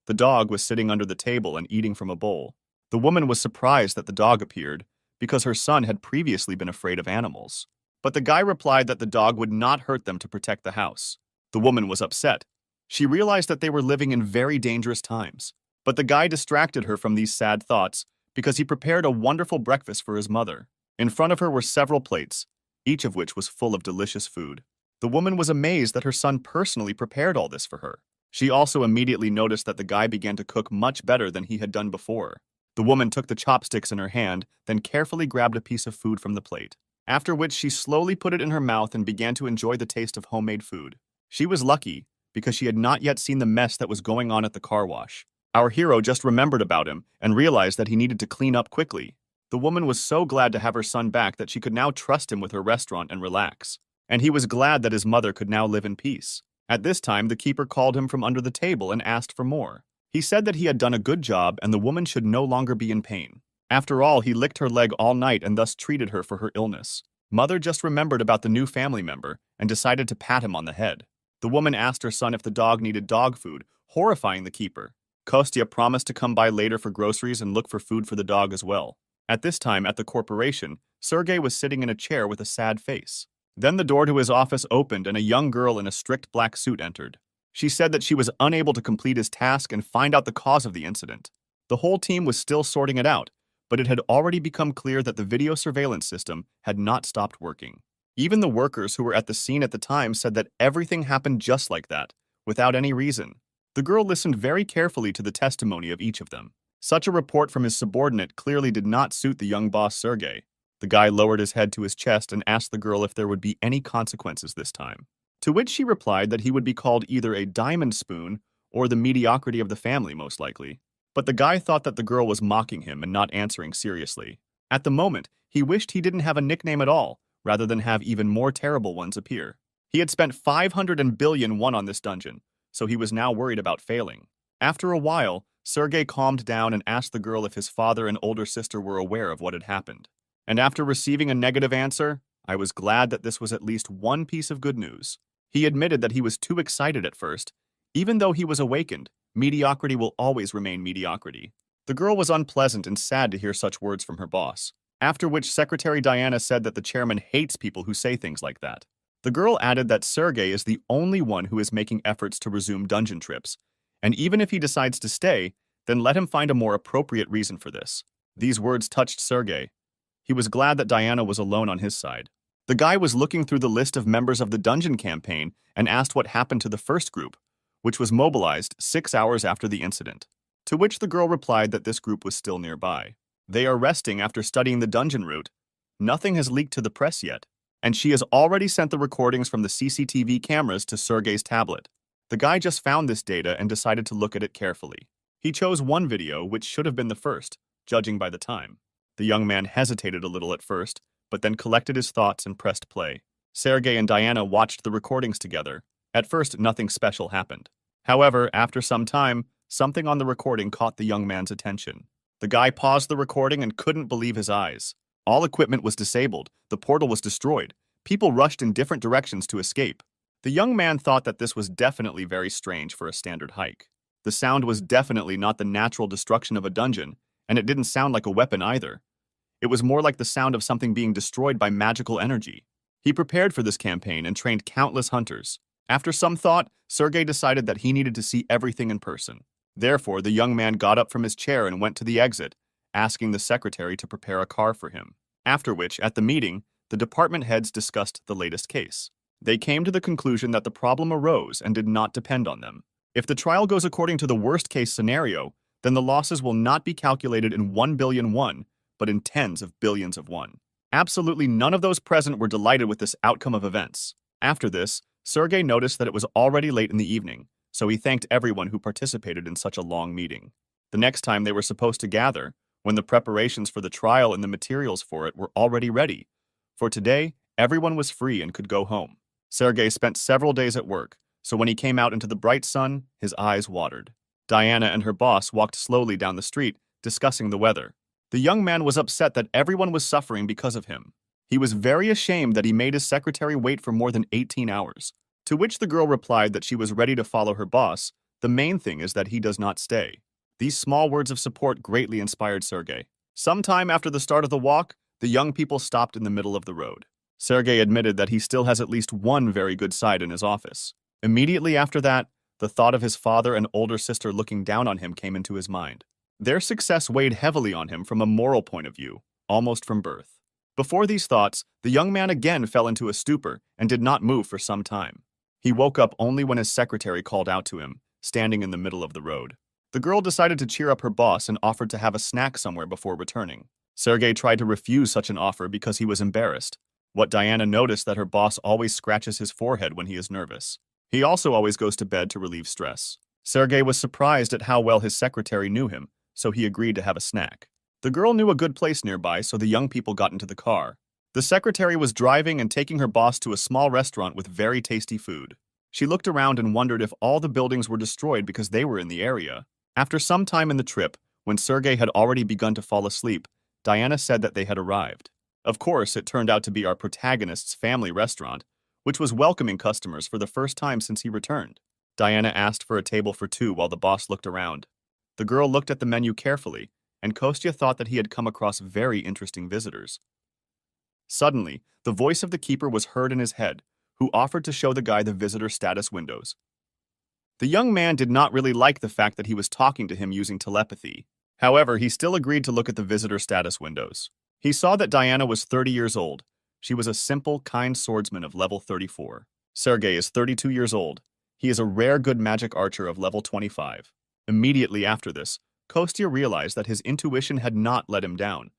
The dog was sitting under the table and eating from a bowl. The woman was surprised that the dog appeared, because her son had previously been afraid of animals. But the guy replied that the dog would not hurt them to protect the house. The woman was upset. She realized that they were living in very dangerous times. But the guy distracted her from these sad thoughts because he prepared a wonderful breakfast for his mother. In front of her were several plates, each of which was full of delicious food. The woman was amazed that her son personally prepared all this for her. She also immediately noticed that the guy began to cook much better than he had done before. The woman took the chopsticks in her hand, then carefully grabbed a piece of food from the plate, after which she slowly put it in her mouth and began to enjoy the taste of homemade food. She was lucky, because she had not yet seen the mess that was going on at the car wash. Our hero just remembered about him and realized that he needed to clean up quickly. The woman was so glad to have her son back that she could now trust him with her restaurant and relax. And he was glad that his mother could now live in peace. At this time, the keeper called him from under the table and asked for more. He said that he had done a good job and the woman should no longer be in pain. After all, he licked her leg all night and thus treated her for her illness. Mother just remembered about the new family member and decided to pat him on the head. The woman asked her son if the dog needed dog food, horrifying the keeper. Kostya promised to come by later for groceries and look for food for the dog as well. At this time, at the corporation, Sergei was sitting in a chair with a sad face. Then the door to his office opened and a young girl in a strict black suit entered. She said that she was unable to complete his task and find out the cause of the incident. The whole team was still sorting it out, but it had already become clear that the video surveillance system had not stopped working. Even the workers who were at the scene at the time said that everything happened just like that, without any reason. The girl listened very carefully to the testimony of each of them. Such a report from his subordinate clearly did not suit the young boss Sergei. The guy lowered his head to his chest and asked the girl if there would be any consequences this time. To which she replied that he would be called either a diamond spoon or the mediocrity of the family, most likely. But the guy thought that the girl was mocking him and not answering seriously. At the moment, he wished he didn't have a nickname at all, rather than have even more terrible ones appear. He had spent 500 billion won on this dungeon, so he was now worried about failing. After a while, Sergei calmed down and asked the girl if his father and older sister were aware of what had happened. And after receiving a negative answer, I was glad that this was at least one piece of good news. He admitted that he was too excited at first. Even though he was awakened, mediocrity will always remain mediocrity. The girl was unpleasant and sad to hear such words from her boss, after which Secretary Diana said that the chairman hates people who say things like that. The girl added that Sergei is the only one who is making efforts to resume dungeon trips, and even if he decides to stay, then let him find a more appropriate reason for this. These words touched Sergei. He was glad that Diana was alone on his side. The guy was looking through the list of members of the dungeon campaign and asked what happened to the first group, which was mobilized 6 hours after the incident. To which the girl replied that this group was still nearby. They are resting after studying the dungeon route. Nothing has leaked to the press yet, and she has already sent the recordings from the CCTV cameras to Sergei's tablet. The guy just found this data and decided to look at it carefully. He chose one video, which should have been the first, judging by the time. The young man hesitated a little at first, but then collected his thoughts and pressed play. Sergei and Diana watched the recordings together. At first, nothing special happened. However, after some time, something on the recording caught the young man's attention. The guy paused the recording and couldn't believe his eyes. All equipment was disabled, the portal was destroyed, people rushed in different directions to escape. The young man thought that this was definitely very strange for a standard hike. The sound was definitely not the natural destruction of a dungeon, and it didn't sound like a weapon either. It was more like the sound of something being destroyed by magical energy. He prepared for this campaign and trained countless hunters. After some thought, Sergei decided that he needed to see everything in person. Therefore, the young man got up from his chair and went to the exit, asking the secretary to prepare a car for him. After which, at the meeting, the department heads discussed the latest case. They came to the conclusion that the problem arose and did not depend on them. If the trial goes according to the worst-case scenario, then the losses will not be calculated in 1 billion won, but in tens of billions of won. Absolutely none of those present were delighted with this outcome of events. After this, Sergei noticed that it was already late in the evening, so he thanked everyone who participated in such a long meeting. The next time they were supposed to gather, when the preparations for the trial and the materials for it were already ready. For today, everyone was free and could go home. Sergei spent several days at work, so when he came out into the bright sun, his eyes watered. Diana and her boss walked slowly down the street, discussing the weather. The young man was upset that everyone was suffering because of him. He was very ashamed that he made his secretary wait for more than 18 hours. To which the girl replied that she was ready to follow her boss. The main thing is that he does not stay. These small words of support greatly inspired Sergei. Sometime after the start of the walk, the young people stopped in the middle of the road. Sergei admitted that he still has at least one very good side in his office. Immediately after that, the thought of his father and older sister looking down on him came into his mind. Their success weighed heavily on him from a moral point of view, almost from birth. Before these thoughts, the young man again fell into a stupor and did not move for some time. He woke up only when his secretary called out to him, standing in the middle of the road. The girl decided to cheer up her boss and offered to have a snack somewhere before returning. Sergei tried to refuse such an offer because he was embarrassed. What Diana noticed that her boss always scratches his forehead when he is nervous. He also always goes to bed to relieve stress. Sergei was surprised at how well his secretary knew him, so he agreed to have a snack. The girl knew a good place nearby, so the young people got into the car. The secretary was driving and taking her boss to a small restaurant with very tasty food. She looked around and wondered if all the buildings were destroyed because they were in the area. After some time in the trip, when Sergei had already begun to fall asleep, Diana said that they had arrived. Of course, it turned out to be our protagonist's family restaurant, which was welcoming customers for the first time since he returned. Diana asked for a table for two while the boss looked around. The girl looked at the menu carefully, and Kostya thought that he had come across very interesting visitors. Suddenly, the voice of the keeper was heard in his head, who offered to show the guy the visitor status windows. The young man did not really like the fact that he was talking to him using telepathy. However, he still agreed to look at the visitor status windows. He saw that Diana was 30 years old. She was a simple, kind swordsman of level 34. Sergei is 32 years old. He is a rare good magic archer of level 25. Immediately after this, Kostya realized that his intuition had not let him down,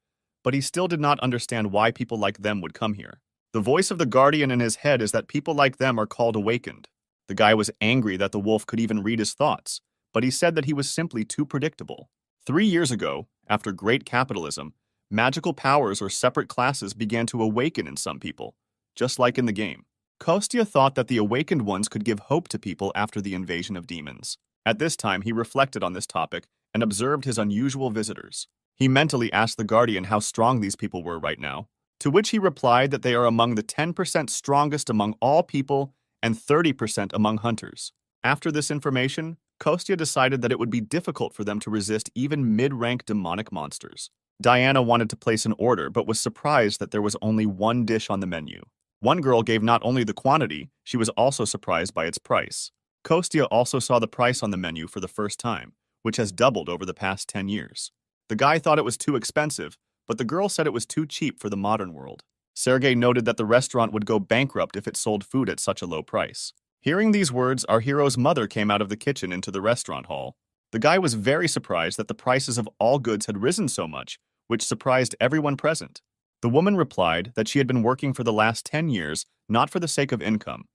but he still did not understand why people like them would come here. The voice of the guardian in his head is that people like them are called awakened. The guy was angry that the wolf could even read his thoughts, but he said that he was simply too predictable. 3 years ago, after great capitalism, magical powers or separate classes began to awaken in some people, just like in the game. Kostya thought that the awakened ones could give hope to people after the invasion of demons. At this time, he reflected on this topic and observed his unusual visitors. He mentally asked the guardian how strong these people were right now, to which he replied that they are among the 10% strongest among all people and 30% among hunters. After this information, Kostya decided that it would be difficult for them to resist even mid-rank demonic monsters. Diana wanted to place an order but was surprised that there was only one dish on the menu. One girl gave not only the quantity, she was also surprised by its price. Kostya also saw the price on the menu for the first time, which has doubled over the past 10 years. The guy thought it was too expensive, but the girl said it was too cheap for the modern world. Sergei noted that the restaurant would go bankrupt if it sold food at such a low price. Hearing these words, our hero's mother came out of the kitchen into the restaurant hall. The guy was very surprised that the prices of all goods had risen so much, which surprised everyone present. The woman replied that she had been working for the last 10 years, not for the sake of income,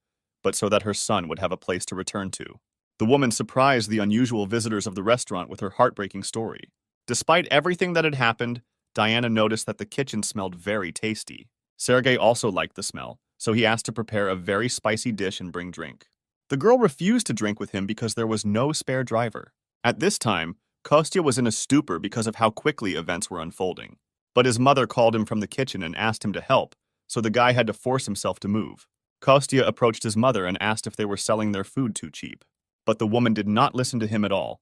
but so that her son would have a place to return to. The woman surprised the unusual visitors of the restaurant with her heartbreaking story. Despite everything that had happened, Diana noticed that the kitchen smelled very tasty. Sergei also liked the smell, so he asked to prepare a very spicy dish and bring drink. The girl refused to drink with him because there was no spare driver. At this time, Kostya was in a stupor because of how quickly events were unfolding. But his mother called him from the kitchen and asked him to help, so the guy had to force himself to move. Kostya approached his mother and asked if they were selling their food too cheap. But the woman did not listen to him at all.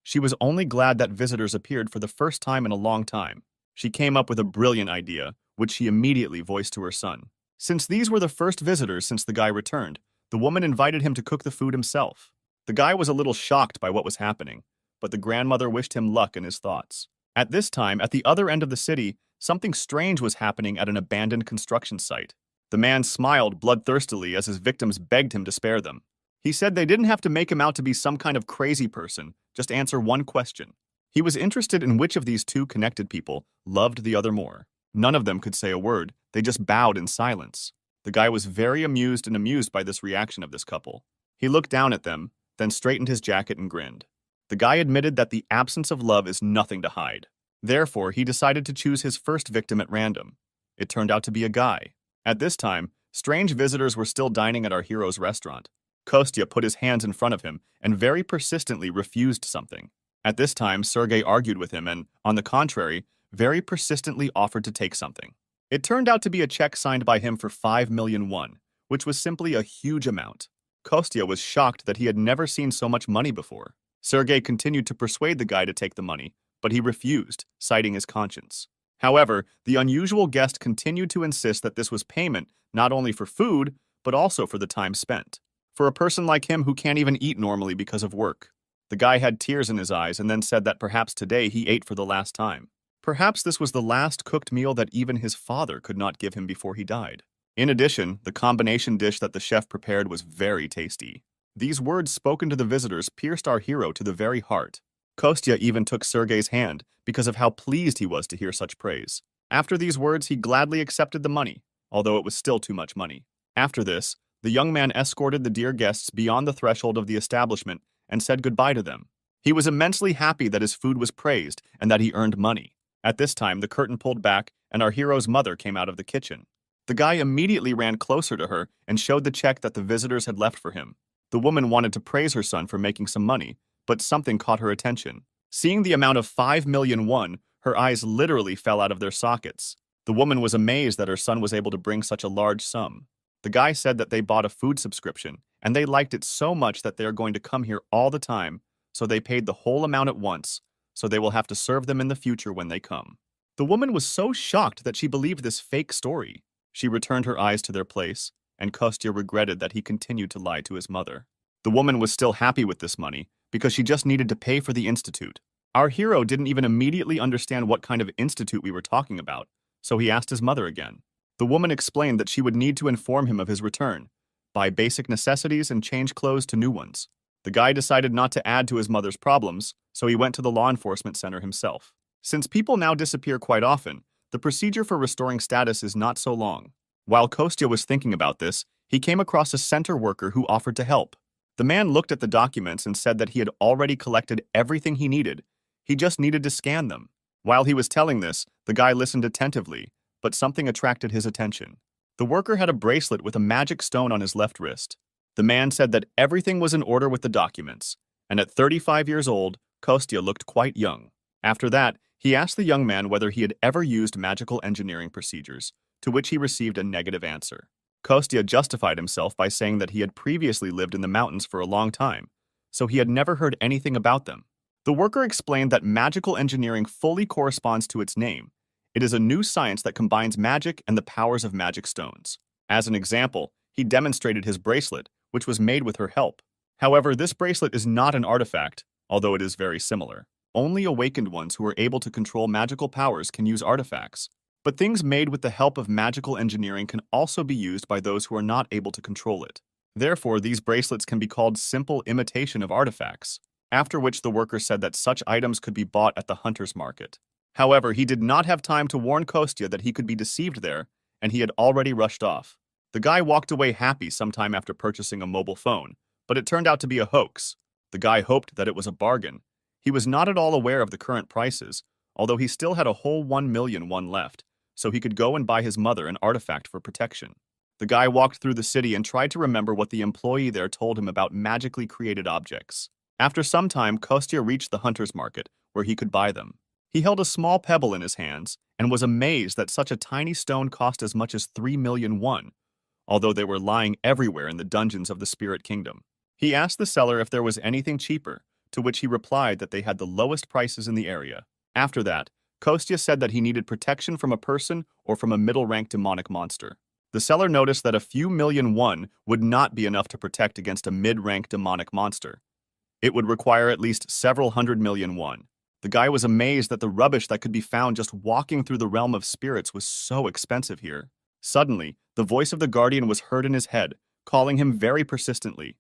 She was only glad that visitors appeared for the first time in a long time. She came up with a brilliant idea, which she immediately voiced to her son. Since these were the first visitors since the guy returned, the woman invited him to cook the food himself. The guy was a little shocked by what was happening, but the grandmother wished him luck in his thoughts. At this time, at the other end of the city, something strange was happening at an abandoned construction site. The man smiled bloodthirstily as his victims begged him to spare them. He said they didn't have to make him out to be some kind of crazy person, just answer one question. He was interested in which of these two connected people loved the other more. None of them could say a word, they just bowed in silence. The guy was very amused by this reaction of this couple. He looked down at them, then straightened his jacket and grinned. The guy admitted that the absence of love is nothing to hide. Therefore, he decided to choose his first victim at random. It turned out to be a guy. At this time, strange visitors were still dining at our hero's restaurant. Kostya put his hands in front of him and very persistently refused something. At this time, Sergei argued with him and, on the contrary, very persistently offered to take something. It turned out to be a check signed by him for 5 million won, which was simply a huge amount. Kostya was shocked that he had never seen so much money before. Sergei continued to persuade the guy to take the money, but he refused, citing his conscience. However, the unusual guest continued to insist that this was payment not only for food, but also for the time spent. For a person like him who can't even eat normally because of work. The guy had tears in his eyes and then said that perhaps today he ate for the last time. Perhaps this was the last cooked meal that even his father could not give him before he died. In addition, the combination dish that the chef prepared was very tasty. These words spoken to the visitors pierced our hero to the very heart. Kostya even took Sergei's hand because of how pleased he was to hear such praise. After these words, he gladly accepted the money, although it was still too much money. After this, the young man escorted the dear guests beyond the threshold of the establishment and said goodbye to them. He was immensely happy that his food was praised and that he earned money. At this time, the curtain pulled back and our hero's mother came out of the kitchen. The guy immediately ran closer to her and showed the check that the visitors had left for him. The woman wanted to praise her son for making some money, but something caught her attention. Seeing the amount of 5 million won, her eyes literally fell out of their sockets. The woman was amazed that her son was able to bring such a large sum. The guy said that they bought a food subscription, and they liked it so much that they are going to come here all the time, so they paid the whole amount at once, so they will have to serve them in the future when they come. The woman was so shocked that she believed this fake story. She returned her eyes to their place, and Kostya regretted that he continued to lie to his mother. The woman was still happy with this money, because she just needed to pay for the institute. Our hero didn't even immediately understand what kind of institute we were talking about, so he asked his mother again. The woman explained that she would need to inform him of his return, buy basic necessities and change clothes to new ones. The guy decided not to add to his mother's problems, so he went to the law enforcement center himself. Since people now disappear quite often, the procedure for restoring status is not so long. While Kostya was thinking about this, he came across a center worker who offered to help. The man looked at the documents and said that he had already collected everything he needed. He just needed to scan them. While he was telling this, the guy listened attentively, but something attracted his attention. The worker had a bracelet with a magic stone on his left wrist. The man said that everything was in order with the documents, and at 35 years old, Kostya looked quite young. After that, he asked the young man whether he had ever used magical engineering procedures, to which he received a negative answer. Kostya justified himself by saying that he had previously lived in the mountains for a long time, so he had never heard anything about them. The worker explained that magical engineering fully corresponds to its name. It is a new science that combines magic and the powers of magic stones. As an example, he demonstrated his bracelet, which was made with her help. However, this bracelet is not an artifact, although it is very similar. Only awakened ones who are able to control magical powers can use artifacts. But things made with the help of magical engineering can also be used by those who are not able to control it. Therefore, these bracelets can be called simple imitation of artifacts. After which the worker said that such items could be bought at the hunter's market. However, he did not have time to warn Kostya that he could be deceived there, and he had already rushed off. The guy walked away happy sometime after purchasing a mobile phone, but it turned out to be a hoax. The guy hoped that it was a bargain. He was not at all aware of the current prices, although he still had a whole 1 million won left, so he could go and buy his mother an artifact for protection. The guy walked through the city and tried to remember what the employee there told him about magically created objects. After some time, Kostya reached the hunter's market, where he could buy them. He held a small pebble in his hands, and was amazed that such a tiny stone cost as much as 3 million won, although they were lying everywhere in the dungeons of the spirit kingdom. He asked the seller if there was anything cheaper, to which he replied that they had the lowest prices in the area. After that, Kostya said that he needed protection from a person or from a middle-ranked demonic monster. The seller noticed that a few million won would not be enough to protect against a mid-rank demonic monster. It would require at least several 100 million won. The guy was amazed that the rubbish that could be found just walking through the realm of spirits was so expensive here. Suddenly, the voice of the guardian was heard in his head, calling him very persistently.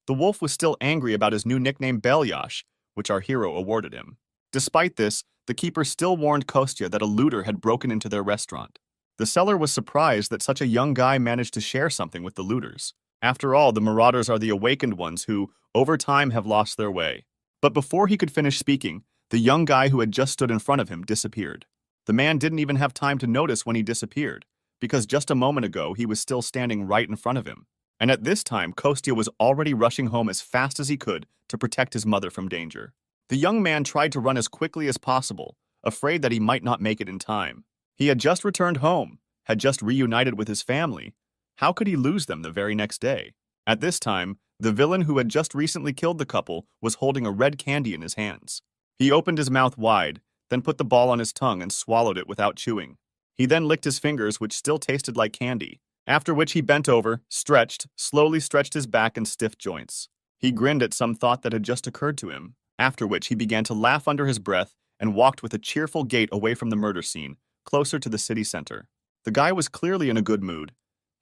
The wolf was still angry about his new nickname Belyash, which our hero awarded him. Despite this, the keeper still warned Kostya that a looter had broken into their restaurant. The seller was surprised that such a young guy managed to share something with the looters. After all, the marauders are the awakened ones who, over time, have lost their way. But before he could finish speaking, the young guy who had just stood in front of him disappeared. The man didn't even have time to notice when he disappeared, because just a moment ago he was still standing right in front of him. And at this time, Kostya was already rushing home as fast as he could to protect his mother from danger. The young man tried to run as quickly as possible, afraid that he might not make it in time. He had just returned home, had just reunited with his family. How could he lose them the very next day? At this time, the villain who had just recently killed the couple was holding a red candy in his hands. He opened his mouth wide, then put the ball on his tongue and swallowed it without chewing. He then licked his fingers, which still tasted like candy, after which he bent over, slowly stretched his back and stiff joints. He grinned at some thought that had just occurred to him, after which he began to laugh under his breath and walked with a cheerful gait away from the murder scene, closer to the city center. The guy was clearly in a good mood.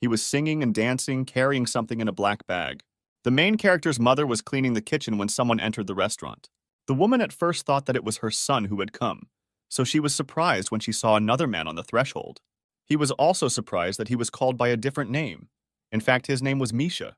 He was singing and dancing, carrying something in a black bag. The main character's mother was cleaning the kitchen when someone entered the restaurant. The woman at first thought that it was her son who had come, so she was surprised when she saw another man on the threshold. He was also surprised that he was called by a different name. In fact, his name was Misha.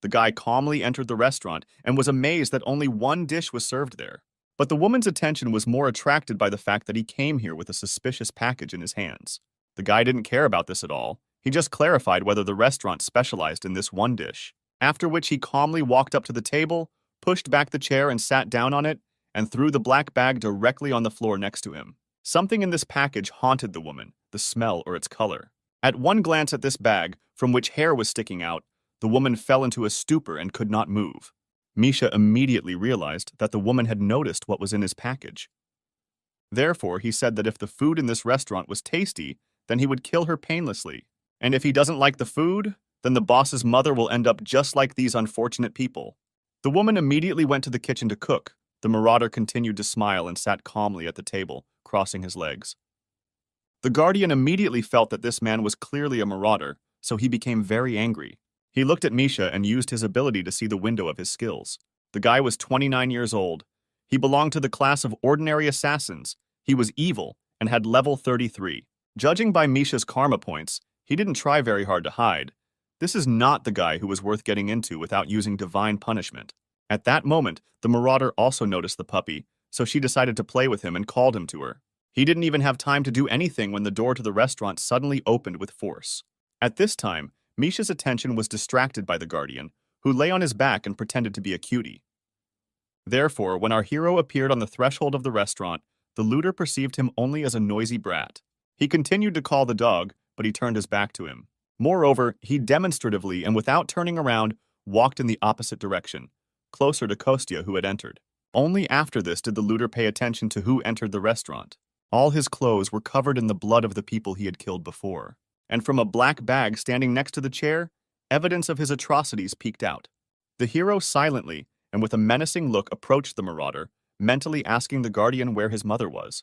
The guy calmly entered the restaurant and was amazed that only one dish was served there. But the woman's attention was more attracted by the fact that he came here with a suspicious package in his hands. The guy didn't care about this at all. He just clarified whether the restaurant specialized in this one dish, after which he calmly walked up to the table, pushed back the chair and sat down on it, and threw the black bag directly on the floor next to him. Something in this package haunted the woman, the smell or its color. At one glance at this bag, from which hair was sticking out, the woman fell into a stupor and could not move. Misha immediately realized that the woman had noticed what was in his package. Therefore, he said that if the food in this restaurant was tasty, then he would kill her painlessly. And if he doesn't like the food, then the boss's mother will end up just like these unfortunate people. The woman immediately went to the kitchen to cook. The marauder continued to smile and sat calmly at the table, crossing his legs. The guardian immediately felt that this man was clearly a marauder, so he became very angry. He looked at Misha and used his ability to see the window of his skills. The guy was 29 years old. He belonged to the class of ordinary assassins. He was evil and had level 33. Judging by Misha's karma points, he didn't try very hard to hide. This is not the guy who was worth getting into without using divine punishment. At that moment, the marauder also noticed the puppy, so she decided to play with him and called him to her. He didn't even have time to do anything when the door to the restaurant suddenly opened with force. At this time, Misha's attention was distracted by the guardian, who lay on his back and pretended to be a cutie. Therefore, when our hero appeared on the threshold of the restaurant, the looter perceived him only as a noisy brat. He continued to call the dog, but he turned his back to him. Moreover, he demonstratively and without turning around, walked in the opposite direction, closer to Kostya, who had entered. Only after this did the looter pay attention to who entered the restaurant. All his clothes were covered in the blood of the people he had killed before. And from a black bag standing next to the chair, evidence of his atrocities peeked out. The hero silently, and with a menacing look, approached the marauder, mentally asking the guardian where his mother was.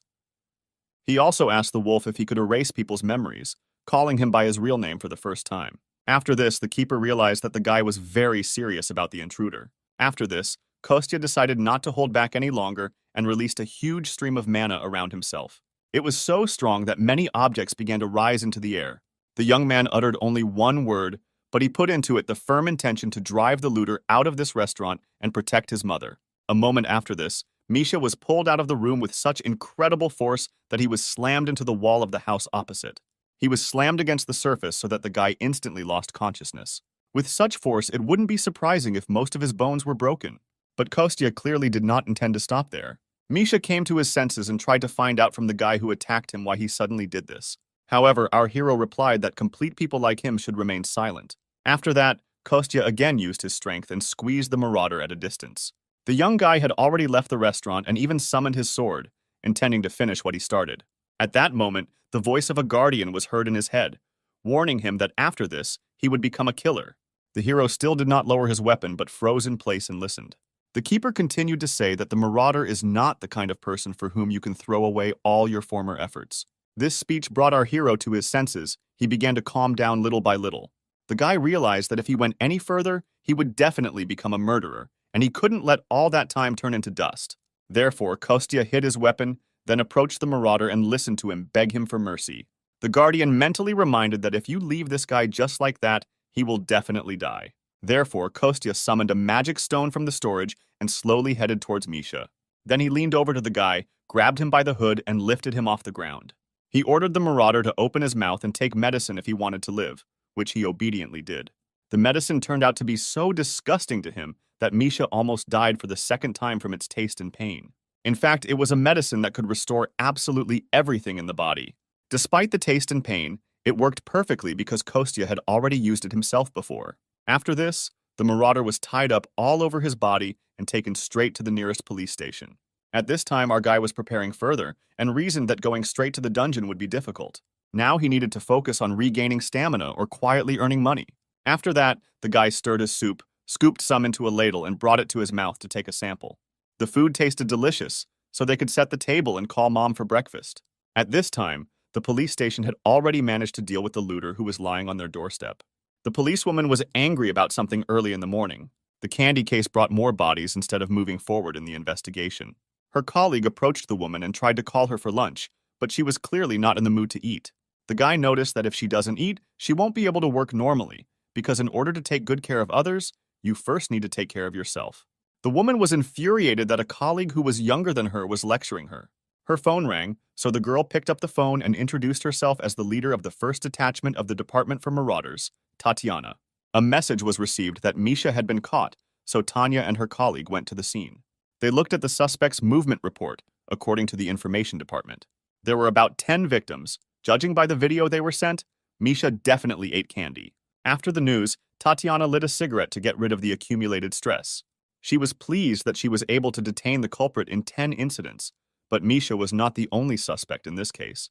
He also asked the wolf if he could erase people's memories, calling him by his real name for the first time. After this, the keeper realized that the guy was very serious about the intruder. After this, Kostya decided not to hold back any longer and released a huge stream of mana around himself. It was so strong that many objects began to rise into the air. The young man uttered only one word, but he put into it the firm intention to drive the looter out of this restaurant and protect his mother. A moment after this, Misha was pulled out of the room with such incredible force that he was slammed into the wall of the house opposite. He was slammed against the surface so that the guy instantly lost consciousness. With such force, it wouldn't be surprising if most of his bones were broken. But Kostya clearly did not intend to stop there. Misha came to his senses and tried to find out from the guy who attacked him why he suddenly did this. However, our hero replied that complete people like him should remain silent. After that, Kostya again used his strength and squeezed the marauder at a distance. The young guy had already left the restaurant and even summoned his sword, intending to finish what he started. At that moment, the voice of a guardian was heard in his head, warning him that after this, he would become a killer. The hero still did not lower his weapon but froze in place and listened. The keeper continued to say that the marauder is not the kind of person for whom you can throw away all your former efforts. This speech brought our hero to his senses. He began to calm down little by little. The guy realized that if he went any further, he would definitely become a murderer, and he couldn't let all that time turn into dust. Therefore, Kostya hid his weapon, then approached the marauder and listened to him beg him for mercy. The guardian mentally reminded that if you leave this guy just like that, he will definitely die. Therefore, Kostya summoned a magic stone from the storage and slowly headed towards Misha. Then he leaned over to the guy, grabbed him by the hood, and lifted him off the ground. He ordered the marauder to open his mouth and take medicine if he wanted to live, which he obediently did. The medicine turned out to be so disgusting to him that Misha almost died for the second time from its taste and pain. In fact, it was a medicine that could restore absolutely everything in the body. Despite the taste and pain, it worked perfectly because Kostya had already used it himself before. After this, the marauder was tied up all over his body and taken straight to the nearest police station. At this time, our guy was preparing further and reasoned that going straight to the dungeon would be difficult. Now he needed to focus on regaining stamina or quietly earning money. After that, the guy stirred his soup, scooped some into a ladle, and brought it to his mouth to take a sample. The food tasted delicious, so they could set the table and call mom for breakfast. At this time, the police station had already managed to deal with the looter who was lying on their doorstep. The policewoman was angry about something early in the morning. The candy case brought more bodies instead of moving forward in the investigation. Her colleague approached the woman and tried to call her for lunch, but she was clearly not in the mood to eat. The guy noticed that if she doesn't eat, she won't be able to work normally, because in order to take good care of others, you first need to take care of yourself. The woman was infuriated that a colleague who was younger than her was lecturing her. Her phone rang, so the girl picked up the phone and introduced herself as the leader of the first detachment of the Department for Marauders, Tatiana. A message was received that Misha had been caught, so Tanya and her colleague went to the scene. They looked at the suspect's movement report, according to the information department. There were about 10 victims. Judging by the video they were sent, Misha definitely ate candy. After the news, Tatiana lit a cigarette to get rid of the accumulated stress. She was pleased that she was able to detain the culprit in 10 incidents, but Misha was not the only suspect in this case.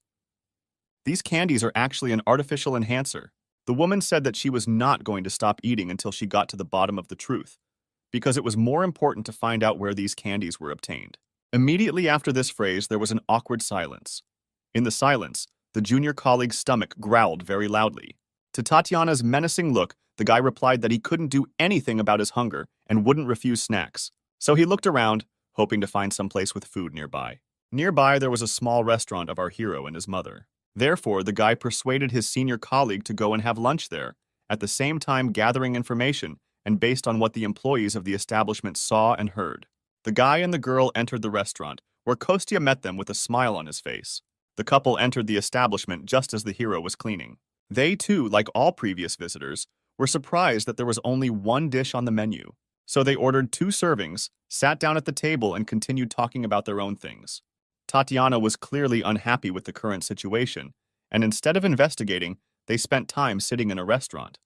These candies are actually an artificial enhancer. The woman said that she was not going to stop eating until she got to the bottom of the truth, because it was more important to find out where these candies were obtained. Immediately after this phrase, there was an awkward silence. In the silence, the junior colleague's stomach growled very loudly. To Tatiana's menacing look, the guy replied that he couldn't do anything about his hunger and wouldn't refuse snacks. So he looked around, hoping to find some place with food nearby. Nearby, there was a small restaurant of our hero and his mother. Therefore, the guy persuaded his senior colleague to go and have lunch there, at the same time gathering information and based on what the employees of the establishment saw and heard. The guy and the girl entered the restaurant, where Kostya met them with a smile on his face. The couple entered the establishment just as the hero was cleaning. They too, like all previous visitors, were surprised that there was only one dish on the menu. So they ordered 2 servings, sat down at the table, and continued talking about their own things. Tatiana was clearly unhappy with the current situation, and instead of investigating, they spent time sitting in a restaurant.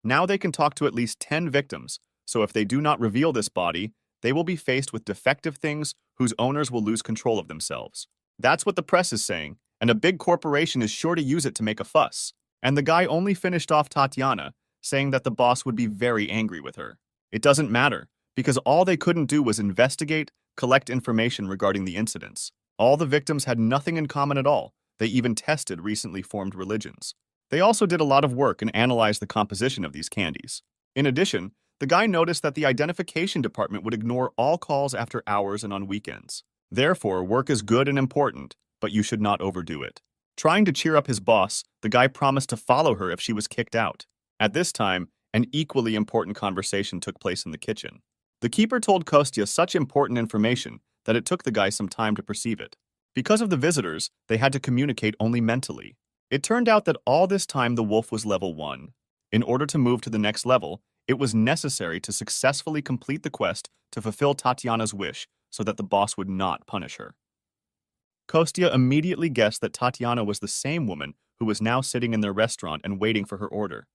Now they can talk to at least 10 victims, so if they do not reveal this body, they will be faced with defective things whose owners will lose control of themselves. That's what the press is saying, and a big corporation is sure to use it to make a fuss. And the guy only finished off Tatiana, saying that the boss would be very angry with her. It doesn't matter, because all they couldn't do was investigate, collect information regarding the incidents. All the victims had nothing in common at all. They even tested recently formed religions. They also did a lot of work and analyzed the composition of these candies. In addition, the guy noticed that the identification department would ignore all calls after hours and on weekends. Therefore, work is good and important, but you should not overdo it. Trying to cheer up his boss, the guy promised to follow her if she was kicked out. At this time, an equally important conversation took place in the kitchen. The keeper told Kostya such important information that it took the guy some time to perceive it. Because of the visitors, they had to communicate only mentally. It turned out that all this time the wolf was level 1. In order to move to the next level, it was necessary to successfully complete the quest to fulfill Tatiana's wish so that the boss would not punish her. Kostya immediately guessed that Tatiana was the same woman who was now sitting in their restaurant and waiting for her order.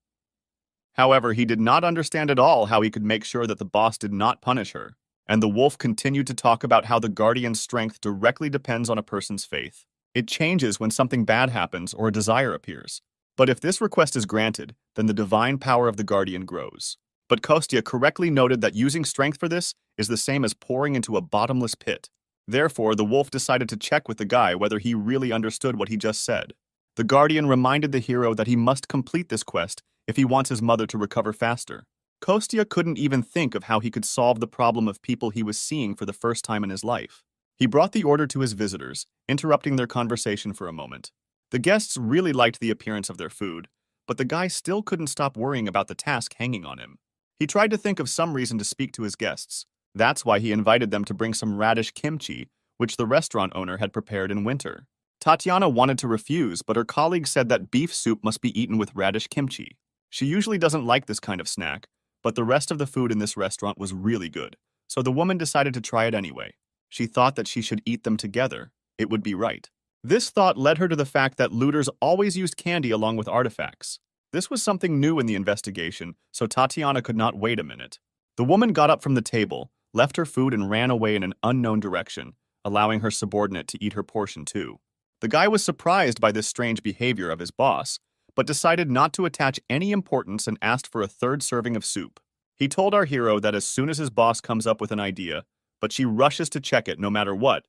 However, he did not understand at all how he could make sure that the boss did not punish her, and the wolf continued to talk about how the guardian's strength directly depends on a person's faith. It changes when something bad happens or a desire appears. But if this request is granted, then the divine power of the guardian grows. But Kostya correctly noted that using strength for this is the same as pouring into a bottomless pit. Therefore, the wolf decided to check with the guy whether he really understood what he just said. The guardian reminded the hero that he must complete this quest if he wants his mother to recover faster. Kostya couldn't even think of how he could solve the problem of people he was seeing for the first time in his life. He brought the order to his visitors, interrupting their conversation for a moment. The guests really liked the appearance of their food, but the guy still couldn't stop worrying about the task hanging on him. He tried to think of some reason to speak to his guests. That's why he invited them to bring some radish kimchi, which the restaurant owner had prepared in winter. Tatiana wanted to refuse, but her colleague said that beef soup must be eaten with radish kimchi. She usually doesn't like this kind of snack, but the rest of the food in this restaurant was really good, so the woman decided to try it anyway. She thought that she should eat them together. It would be right. This thought led her to the fact that looters always used candy along with artifacts. This was something new in the investigation, so Tatiana could not wait a minute. The woman got up from the table, left her food, and ran away in an unknown direction, allowing her subordinate to eat her portion too. The guy was surprised by this strange behavior of his boss, but decided not to attach any importance and asked for a third serving of soup. He told our hero that as soon as his boss comes up with an idea, but she rushes to check it no matter what.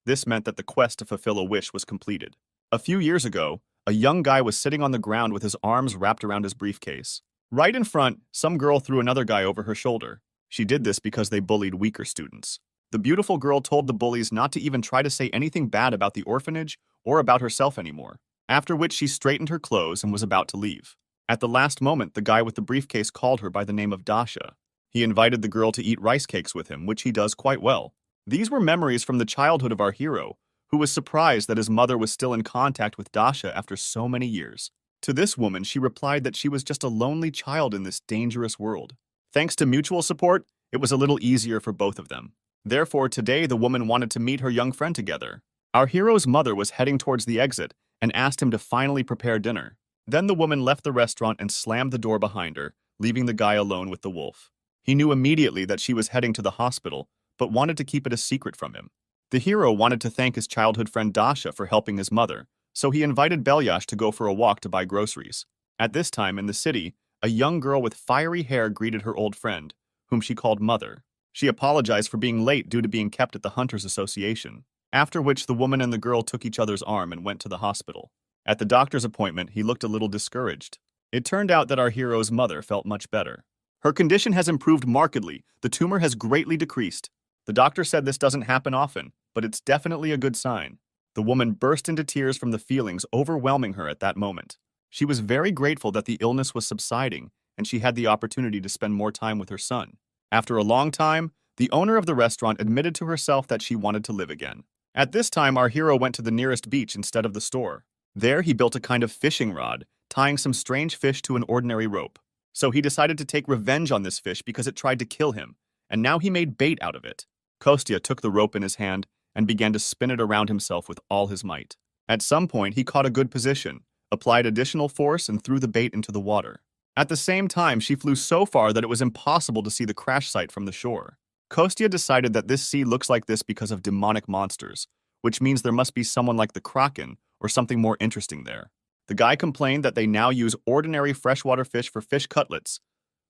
This meant that the quest to fulfill a wish was completed. A few years ago, a young guy was sitting on the ground with his arms wrapped around his briefcase. Right in front, some girl threw another guy over her shoulder. She did this because they bullied weaker students. The beautiful girl told the bullies not to even try to say anything bad about the orphanage or about herself anymore, after which she straightened her clothes and was about to leave. At the last moment, the guy with the briefcase called her by the name of Dasha. He invited the girl to eat rice cakes with him, which he does quite well. These were memories from the childhood of our hero, who was surprised that his mother was still in contact with Dasha after so many years. To this woman, she replied that she was just a lonely child in this dangerous world. Thanks to mutual support, it was a little easier for both of them. Therefore, today the woman wanted to meet her young friend together. Our hero's mother was heading towards the exit and asked him to finally prepare dinner. Then the woman left the restaurant and slammed the door behind her, leaving the guy alone with the wolf. He knew immediately that she was heading to the hospital, but wanted to keep it a secret from him. The hero wanted to thank his childhood friend Dasha for helping his mother, so he invited Belyash to go for a walk to buy groceries. At this time in the city, a young girl with fiery hair greeted her old friend, whom she called Mother. She apologized for being late due to being kept at the Hunters Association, after which the woman and the girl took each other's arm and went to the hospital. At the doctor's appointment, he looked a little discouraged. It turned out that our hero's mother felt much better. Her condition has improved markedly. The tumor has greatly decreased. The doctor said this doesn't happen often, but it's definitely a good sign. The woman burst into tears from the feelings overwhelming her at that moment. She was very grateful that the illness was subsiding and she had the opportunity to spend more time with her son. After a long time, the owner of the restaurant admitted to herself that she wanted to live again. At this time, our hero went to the nearest beach instead of the store. There, he built a kind of fishing rod, tying some strange fish to an ordinary rope. So he decided to take revenge on this fish because it tried to kill him, and now he made bait out of it. Kostya took the rope in his hand and began to spin it around himself with all his might. At some point, he caught a good position, applied additional force, and threw the bait into the water. At the same time, she flew so far that it was impossible to see the crash site from the shore. Kostya decided that this sea looks like this because of demonic monsters, which means there must be someone like the Kraken or something more interesting there. The guy complained that they now use ordinary freshwater fish for fish cutlets,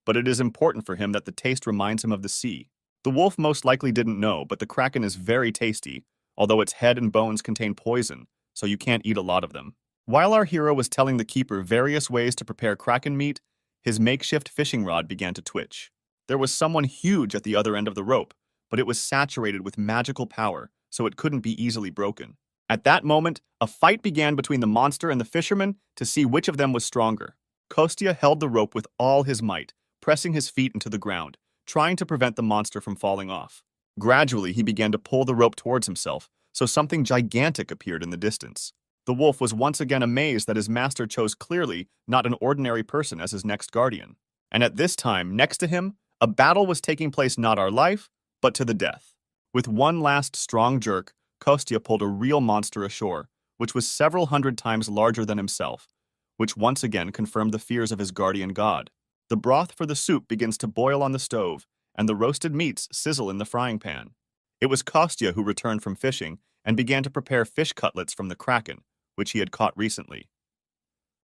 but it is important for him that the taste reminds him of the sea. The wolf most likely didn't know, but the Kraken is very tasty, although its head and bones contain poison, so you can't eat a lot of them. While our hero was telling the keeper various ways to prepare Kraken meat, his makeshift fishing rod began to twitch. There was someone huge at the other end of the rope, but it was saturated with magical power, so it couldn't be easily broken. At that moment, a fight began between the monster and the fisherman to see which of them was stronger. Kostya held the rope with all his might, pressing his feet into the ground, trying to prevent the monster from falling off. Gradually, he began to pull the rope towards himself, so something gigantic appeared in the distance. The wolf was once again amazed that his master chose clearly not an ordinary person as his next guardian. And at this time, next to him, a battle was taking place not our life, but to the death. With one last strong jerk, Kostya pulled a real monster ashore, which was several hundred times larger than himself, which once again confirmed the fears of his guardian god. The broth for the soup begins to boil on the stove, and the roasted meats sizzle in the frying pan. It was Kostya who returned from fishing and began to prepare fish cutlets from the Kraken, which he had caught recently.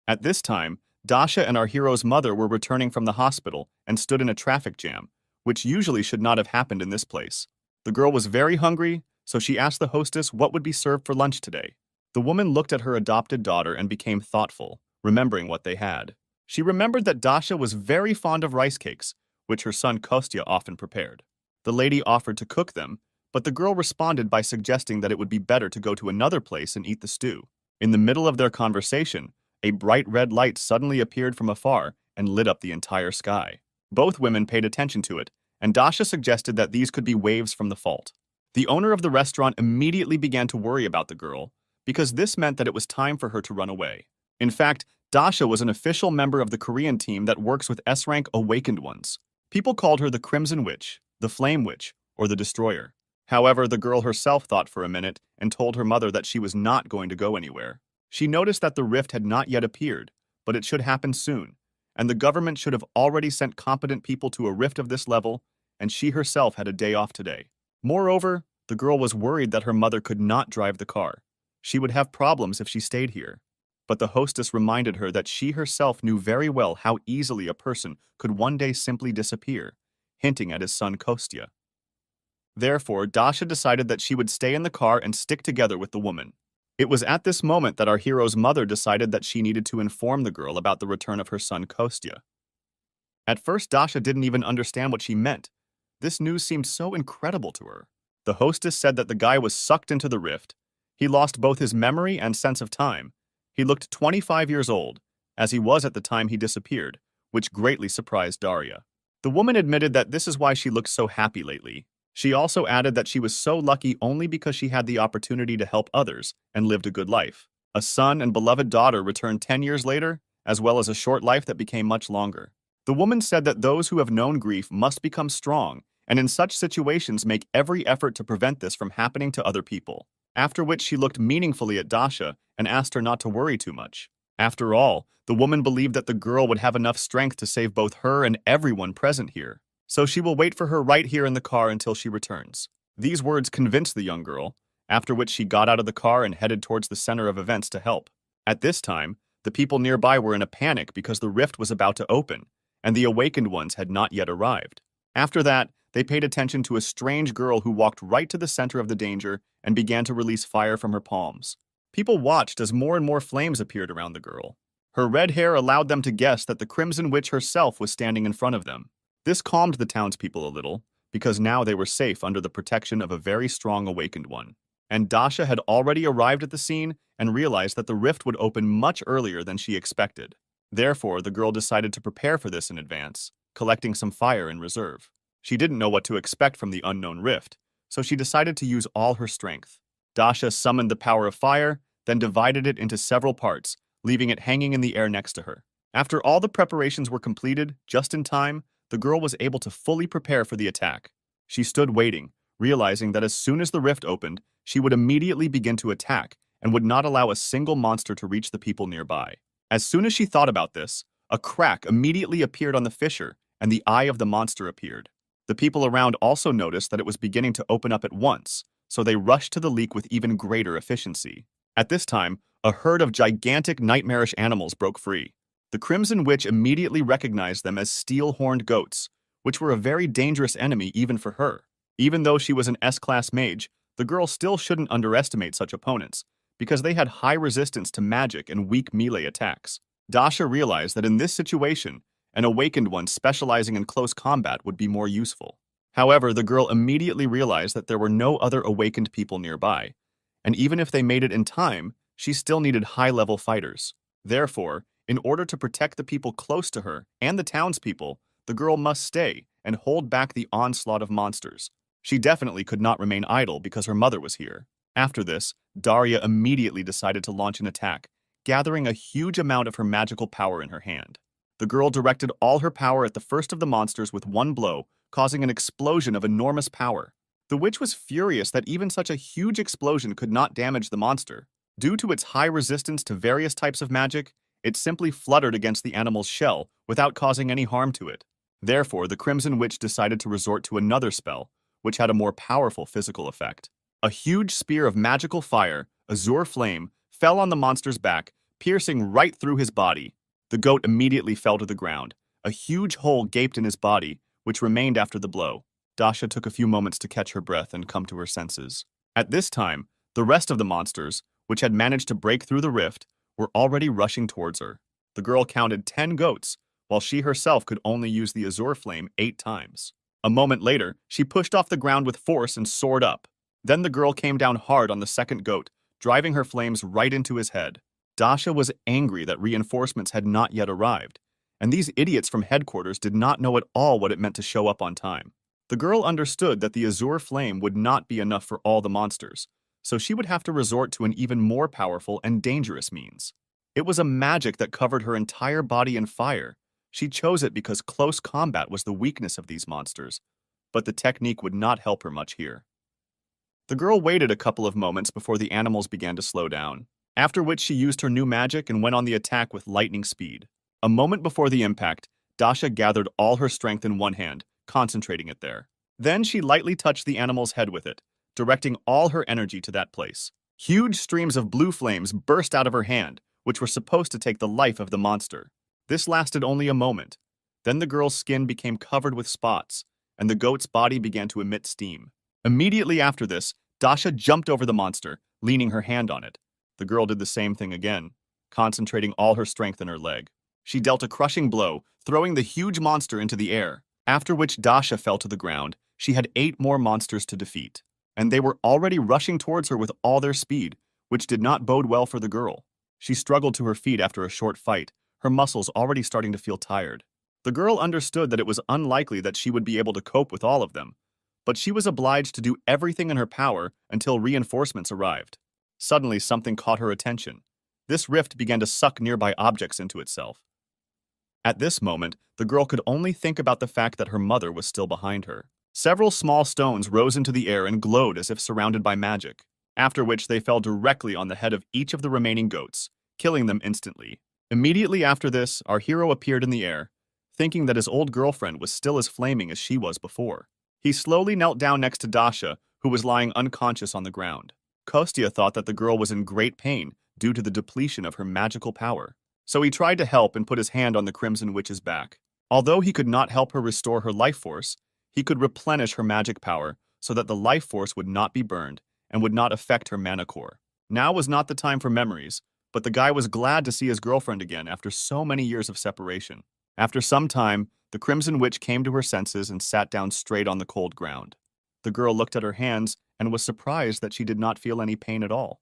At this time, Dasha and our hero's mother were returning from the hospital and stood in a traffic jam, which usually should not have happened in this place. The girl was very hungry, so she asked the hostess what would be served for lunch today. The woman looked at her adopted daughter and became thoughtful, remembering what they had. She remembered that Dasha was very fond of rice cakes, which her son Kostya often prepared. The lady offered to cook them, but the girl responded by suggesting that it would be better to go to another place and eat the stew. In the middle of their conversation, a bright red light suddenly appeared from afar and lit up the entire sky. Both women paid attention to it, and Dasha suggested that these could be waves from the fault. The owner of the restaurant immediately began to worry about the girl, because this meant that it was time for her to run away. In fact, Dasha was an official member of the Korean team that works with S-rank Awakened Ones. People called her the Crimson Witch, the Flame Witch, or the Destroyer. However, the girl herself thought for a minute and told her mother that she was not going to go anywhere. She noticed that the rift had not yet appeared, but it should happen soon, and the government should have already sent competent people to a rift of this level, and she herself had a day off today. Moreover, the girl was worried that her mother could not drive the car. She would have problems if she stayed here. But the hostess reminded her that she herself knew very well how easily a person could one day simply disappear, hinting at his son Kostya. Therefore, Dasha decided that she would stay in the car and stick together with the woman. It was at this moment that our hero's mother decided that she needed to inform the girl about the return of her son Kostya. At first, Dasha didn't even understand what she meant. This news seemed so incredible to her. The hostess said that the guy was sucked into the rift. He lost both his memory and sense of time. He looked 25 years old, as he was at the time he disappeared, which greatly surprised Daria. The woman admitted that this is why she looked so happy lately. She also added that she was so lucky only because she had the opportunity to help others and lived a good life. A son and beloved daughter returned 10 years later, as well as a short life that became much longer. The woman said that those who have known grief must become strong, and in such situations make every effort to prevent this from happening to other people. After which she looked meaningfully at Dasha and asked her not to worry too much. After all, the woman believed that the girl would have enough strength to save both her and everyone present here. So she will wait for her right here in the car until she returns. These words convinced the young girl, after which she got out of the car and headed towards the center of events to help. At this time, the people nearby were in a panic because the rift was about to open, and the awakened ones had not yet arrived. After that, they paid attention to a strange girl who walked right to the center of the danger and began to release fire from her palms. People watched as more and more flames appeared around the girl. Her red hair allowed them to guess that the Crimson Witch herself was standing in front of them. This calmed the townspeople a little, because now they were safe under the protection of a very strong awakened one. And Dasha had already arrived at the scene and realized that the rift would open much earlier than she expected. Therefore, the girl decided to prepare for this in advance, collecting some fire in reserve. She didn't know what to expect from the unknown rift, so she decided to use all her strength. Dasha summoned the power of fire, then divided it into several parts, leaving it hanging in the air next to her. After all the preparations were completed, just in time, the girl was able to fully prepare for the attack. She stood waiting, realizing that as soon as the rift opened, she would immediately begin to attack and would not allow a single monster to reach the people nearby. As soon as she thought about this, a crack immediately appeared on the fissure and the eye of the monster appeared. The people around also noticed that it was beginning to open up at once, so they rushed to the leak with even greater efficiency. At this time, a herd of gigantic nightmarish animals broke free. The Crimson Witch immediately recognized them as steel-horned goats, which were a very dangerous enemy even for her. Even though she was an S-class mage, the girl still shouldn't underestimate such opponents, because they had high resistance to magic and weak melee attacks. Dasha realized that in this situation, an awakened one specializing in close combat would be more useful. However, the girl immediately realized that there were no other awakened people nearby, and even if they made it in time, she still needed high-level fighters. Therefore, in order to protect the people close to her and the townspeople, the girl must stay and hold back the onslaught of monsters. She definitely could not remain idle because her mother was here. After this, Daria immediately decided to launch an attack, gathering a huge amount of her magical power in her hand. The girl directed all her power at the first of the monsters with one blow, causing an explosion of enormous power. The witch was furious that even such a huge explosion could not damage the monster. Due to its high resistance to various types of magic, it simply fluttered against the animal's shell without causing any harm to it. Therefore, the Crimson Witch decided to resort to another spell, which had a more powerful physical effect. A huge spear of magical fire, azure flame, fell on the monster's back, piercing right through his body. The goat immediately fell to the ground. A huge hole gaped in his body, which remained after the blow. Dasha took a few moments to catch her breath and come to her senses. At this time, the rest of the monsters, which had managed to break through the rift, were already rushing towards her. The girl counted 10 goats, while she herself could only use the azure flame 8 times. A moment later, she pushed off the ground with force and soared up. Then the girl came down hard on the second goat, driving her flames right into his head. Dasha was angry that reinforcements had not yet arrived, and these idiots from headquarters did not know at all what it meant to show up on time. The girl understood that the azure flame would not be enough for all the monsters, so she would have to resort to an even more powerful and dangerous means. It was a magic that covered her entire body in fire. She chose it because close combat was the weakness of these monsters, but the technique would not help her much here. The girl waited a couple of moments before the animals began to slow down, after which she used her new magic and went on the attack with lightning speed. A moment before the impact, Dasha gathered all her strength in one hand, concentrating it there. Then she lightly touched the animal's head with it, directing all her energy to that place. Huge streams of blue flames burst out of her hand, which were supposed to take the life of the monster. This lasted only a moment. Then the girl's skin became covered with spots, and the goat's body began to emit steam. Immediately after this, Dasha jumped over the monster, leaning her hand on it. The girl did the same thing again, concentrating all her strength in her leg. She dealt a crushing blow, throwing the huge monster into the air, after which Dasha fell to the ground. She had 8 more monsters to defeat, and they were already rushing towards her with all their speed, which did not bode well for the girl. She struggled to her feet after a short fight, her muscles already starting to feel tired. The girl understood that it was unlikely that she would be able to cope with all of them, but she was obliged to do everything in her power until reinforcements arrived. Suddenly, something caught her attention. This rift began to suck nearby objects into itself. At this moment, the girl could only think about the fact that her mother was still behind her. Several small stones rose into the air and glowed as if surrounded by magic, after which they fell directly on the head of each of the remaining goats, killing them instantly. Immediately after this, our hero appeared in the air, thinking that his old girlfriend was still as flaming as she was before. He slowly knelt down next to Dasha, who was lying unconscious on the ground. Kostya thought that the girl was in great pain due to the depletion of her magical power, so he tried to help and put his hand on the Crimson Witch's back. Although he could not help her restore her life force, he could replenish her magic power so that the life force would not be burned and would not affect her mana core. Now was not the time for memories, but the guy was glad to see his girlfriend again after so many years of separation. After some time, the Crimson Witch came to her senses and sat down straight on the cold ground. The girl looked at her hands and was surprised that she did not feel any pain at all.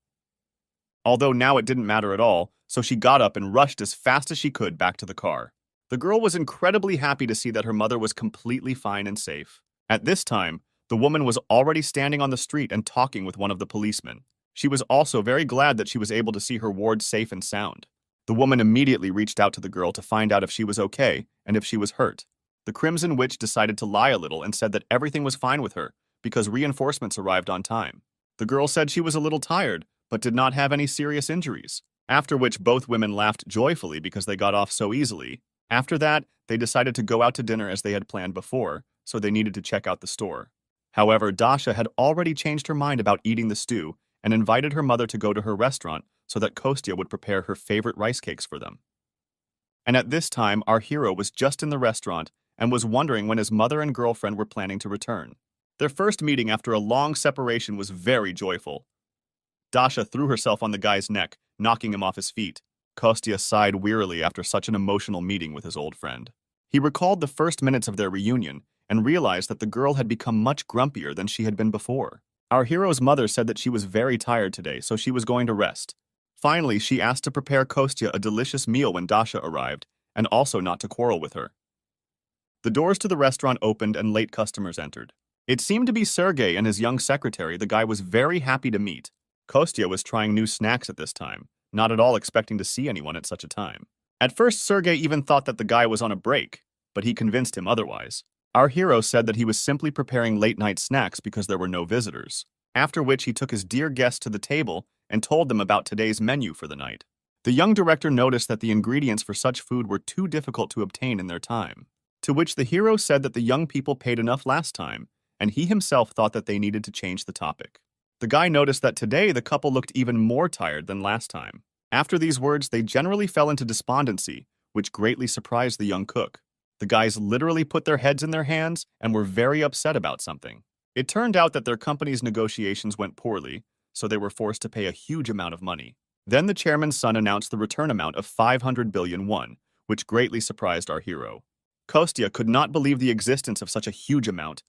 Although now it didn't matter at all, so she got up and rushed as fast as she could back to the car. The girl was incredibly happy to see that her mother was completely fine and safe. At this time, the woman was already standing on the street and talking with one of the policemen. She was also very glad that she was able to see her ward safe and sound. The woman immediately reached out to the girl to find out if she was okay and if she was hurt. The Crimson Witch decided to lie a little and said that everything was fine with her because reinforcements arrived on time. The girl said she was a little tired, but did not have any serious injuries, after which both women laughed joyfully because they got off so easily. After that, they decided to go out to dinner as they had planned before, so they needed to check out the store. However, Dasha had already changed her mind about eating the stew and invited her mother to go to her restaurant so that Kostya would prepare her favorite rice cakes for them. And at this time, our hero was just in the restaurant and was wondering when his mother and girlfriend were planning to return. Their first meeting after a long separation was very joyful. Dasha threw herself on the guy's neck, knocking him off his feet. Kostya sighed wearily after such an emotional meeting with his old friend. He recalled the first minutes of their reunion and realized that the girl had become much grumpier than she had been before. Our hero's mother said that she was very tired today, so she was going to rest. Finally, she asked to prepare Kostya a delicious meal when Dasha arrived, and also not to quarrel with her. The doors to the restaurant opened and late customers entered. It seemed to be Sergei and his young secretary the guy was very happy to meet. Kostya was trying new snacks at this time, not at all expecting to see anyone at such a time. At first, Sergei even thought that the guy was on a break, but he convinced him otherwise. Our hero said that he was simply preparing late-night snacks because there were no visitors, after which he took his dear guests to the table and told them about today's menu for the night. The young director noticed that the ingredients for such food were too difficult to obtain in their time, to which the hero said that the young people paid enough last time, and he himself thought that they needed to change the topic. The guy noticed that today the couple looked even more tired than last time. After these words, they generally fell into despondency, which greatly surprised the young cook. The guys literally put their heads in their hands and were very upset about something. It turned out that their company's negotiations went poorly, so they were forced to pay a huge amount of money. Then the chairman's son announced the return amount of 500 billion won, which greatly surprised our hero. Kostya could not believe the existence of such a huge amount.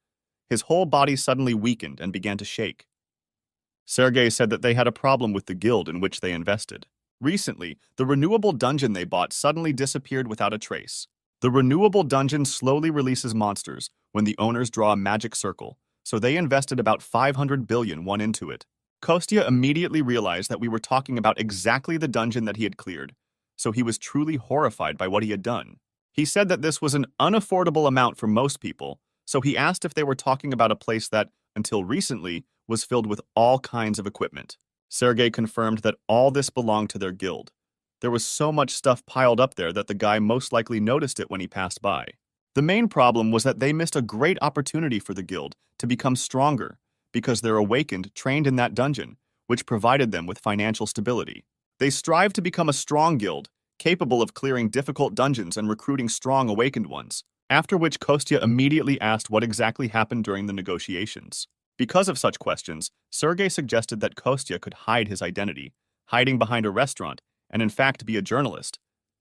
His whole body suddenly weakened and began to shake. Sergei said that they had a problem with the guild in which they invested. Recently, the renewable dungeon they bought suddenly disappeared without a trace. The renewable dungeon slowly releases monsters when the owners draw a magic circle, so they invested about 500 billion won into it. Kostya immediately realized that we were talking about exactly the dungeon that he had cleared, so he was truly horrified by what he had done. He said that this was an unaffordable amount for most people, so he asked if they were talking about a place that, until recently, was filled with all kinds of equipment. Sergei confirmed that all this belonged to their guild. There was so much stuff piled up there that the guy most likely noticed it when he passed by. The main problem was that they missed a great opportunity for the guild to become stronger because their awakened trained in that dungeon, which provided them with financial stability. They strived to become a strong guild, capable of clearing difficult dungeons and recruiting strong awakened ones, after which Kostya immediately asked what exactly happened during the negotiations. Because of such questions, Sergei suggested that Kostya could hide his identity, hiding behind a restaurant, and in fact be a journalist.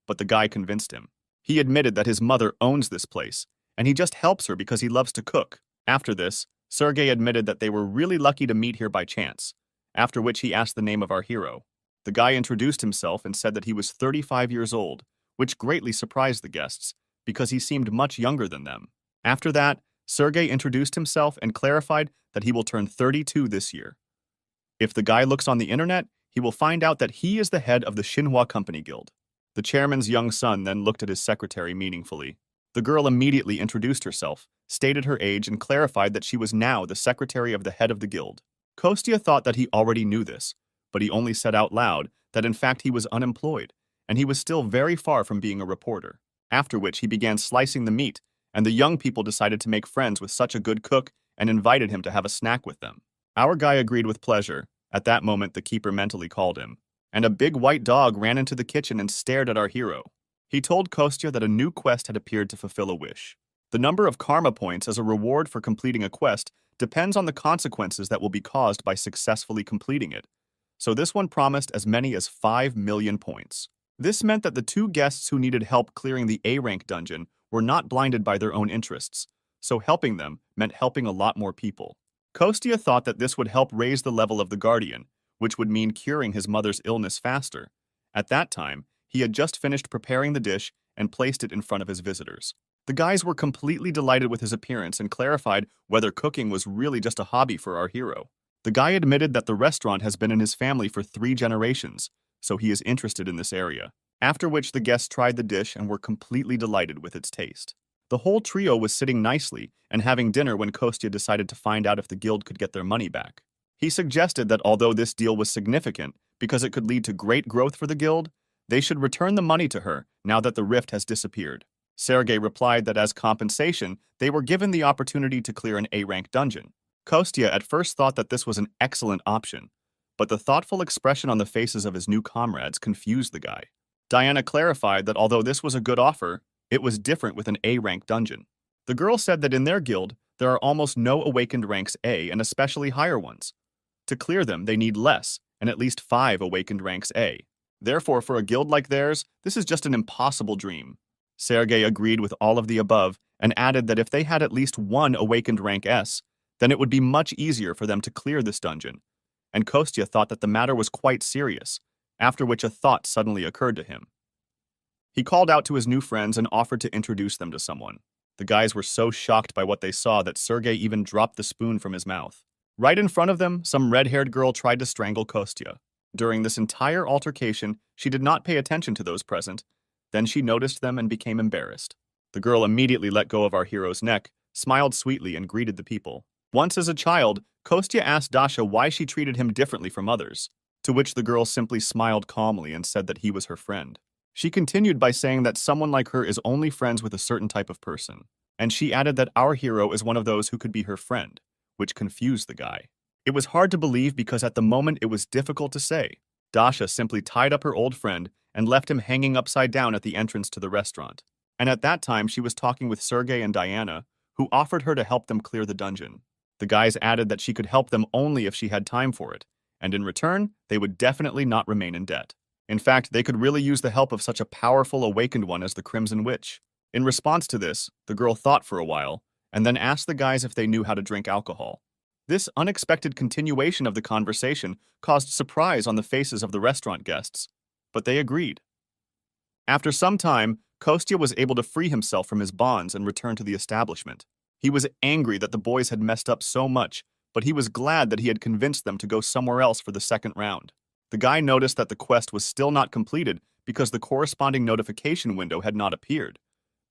But the guy convinced him. He admitted that his mother owns this place, and he just helps her because he loves to cook. After this, Sergei admitted that they were really lucky to meet here by chance, after which he asked the name of our hero. The guy introduced himself and said that he was 35 years old, which greatly surprised the guests, because he seemed much younger than them. After that, Sergei introduced himself and clarified that he will turn 32 this year. If the guy looks on the internet, he will find out that he is the head of the Manhwa Company Guild. The chairman's young son then looked at his secretary meaningfully. The girl immediately introduced herself, stated her age, and clarified that she was now the secretary of the head of the guild. Kostya thought that he already knew this, but he only said out loud that in fact he was unemployed, and he was still very far from being a reporter. After which he began slicing the meat, and the young people decided to make friends with such a good cook and invited him to have a snack with them. Our guy agreed with pleasure. At that moment, the keeper mentally called him, and a big white dog ran into the kitchen and stared at our hero. He told Kostya that a new quest had appeared to fulfill a wish. The number of karma points as a reward for completing a quest depends on the consequences that will be caused by successfully completing it. So this one promised as many as 5 million points. This meant that the two guests who needed help clearing the A-rank dungeon were not blinded by their own interests, so helping them meant helping a lot more people. Kostya thought that this would help raise the level of the Guardian, which would mean curing his mother's illness faster. At that time, he had just finished preparing the dish and placed it in front of his visitors. The guys were completely delighted with his appearance and clarified whether cooking was really just a hobby for our hero. The guy admitted that the restaurant has been in his family for 3 generations, so he is interested in this area. After which the guests tried the dish and were completely delighted with its taste. The whole trio was sitting nicely and having dinner when Kostya decided to find out if the guild could get their money back. He suggested that although this deal was significant because it could lead to great growth for the guild, they should return the money to her now that the rift has disappeared. Sergei replied that as compensation, they were given the opportunity to clear an A-rank dungeon. Kostya at first thought that this was an excellent option, but the thoughtful expression on the faces of his new comrades confused the guy. Diana clarified that although this was a good offer, it was different with an A-rank dungeon. The girl said that in their guild, there are almost no awakened ranks A and especially higher ones. To clear them, they need less, and at least 5 awakened ranks A. Therefore, for a guild like theirs, this is just an impossible dream. Sergei agreed with all of the above and added that if they had at least 1 awakened rank S, then it would be much easier for them to clear this dungeon. And Kostya thought that the matter was quite serious, after which a thought suddenly occurred to him. He called out to his new friends and offered to introduce them to someone. The guys were so shocked by what they saw that Sergei even dropped the spoon from his mouth. Right in front of them, some red-haired girl tried to strangle Kostya. During this entire altercation, she did not pay attention to those present. Then she noticed them and became embarrassed. The girl immediately let go of our hero's neck, smiled sweetly, and greeted the people. Once as a child, Kostya asked Dasha why she treated him differently from others, to which the girl simply smiled calmly and said that he was her friend. She continued by saying that someone like her is only friends with a certain type of person, and she added that our hero is one of those who could be her friend, which confused the guy. It was hard to believe because at the moment it was difficult to say. Dasha simply tied up her old friend and left him hanging upside down at the entrance to the restaurant. And at that time she was talking with Sergei and Diana, who offered her to help them clear the dungeon. The guys added that she could help them only if she had time for it, and in return, they would definitely not remain in debt. In fact, they could really use the help of such a powerful awakened one as the Crimson Witch. In response to this, the girl thought for a while, and then asked the guys if they knew how to drink alcohol. This unexpected continuation of the conversation caused surprise on the faces of the restaurant guests, but they agreed. After some time, Kostya was able to free himself from his bonds and return to the establishment. He was angry that the boys had messed up so much, but he was glad that he had convinced them to go somewhere else for the second round. The guy noticed that the quest was still not completed because the corresponding notification window had not appeared,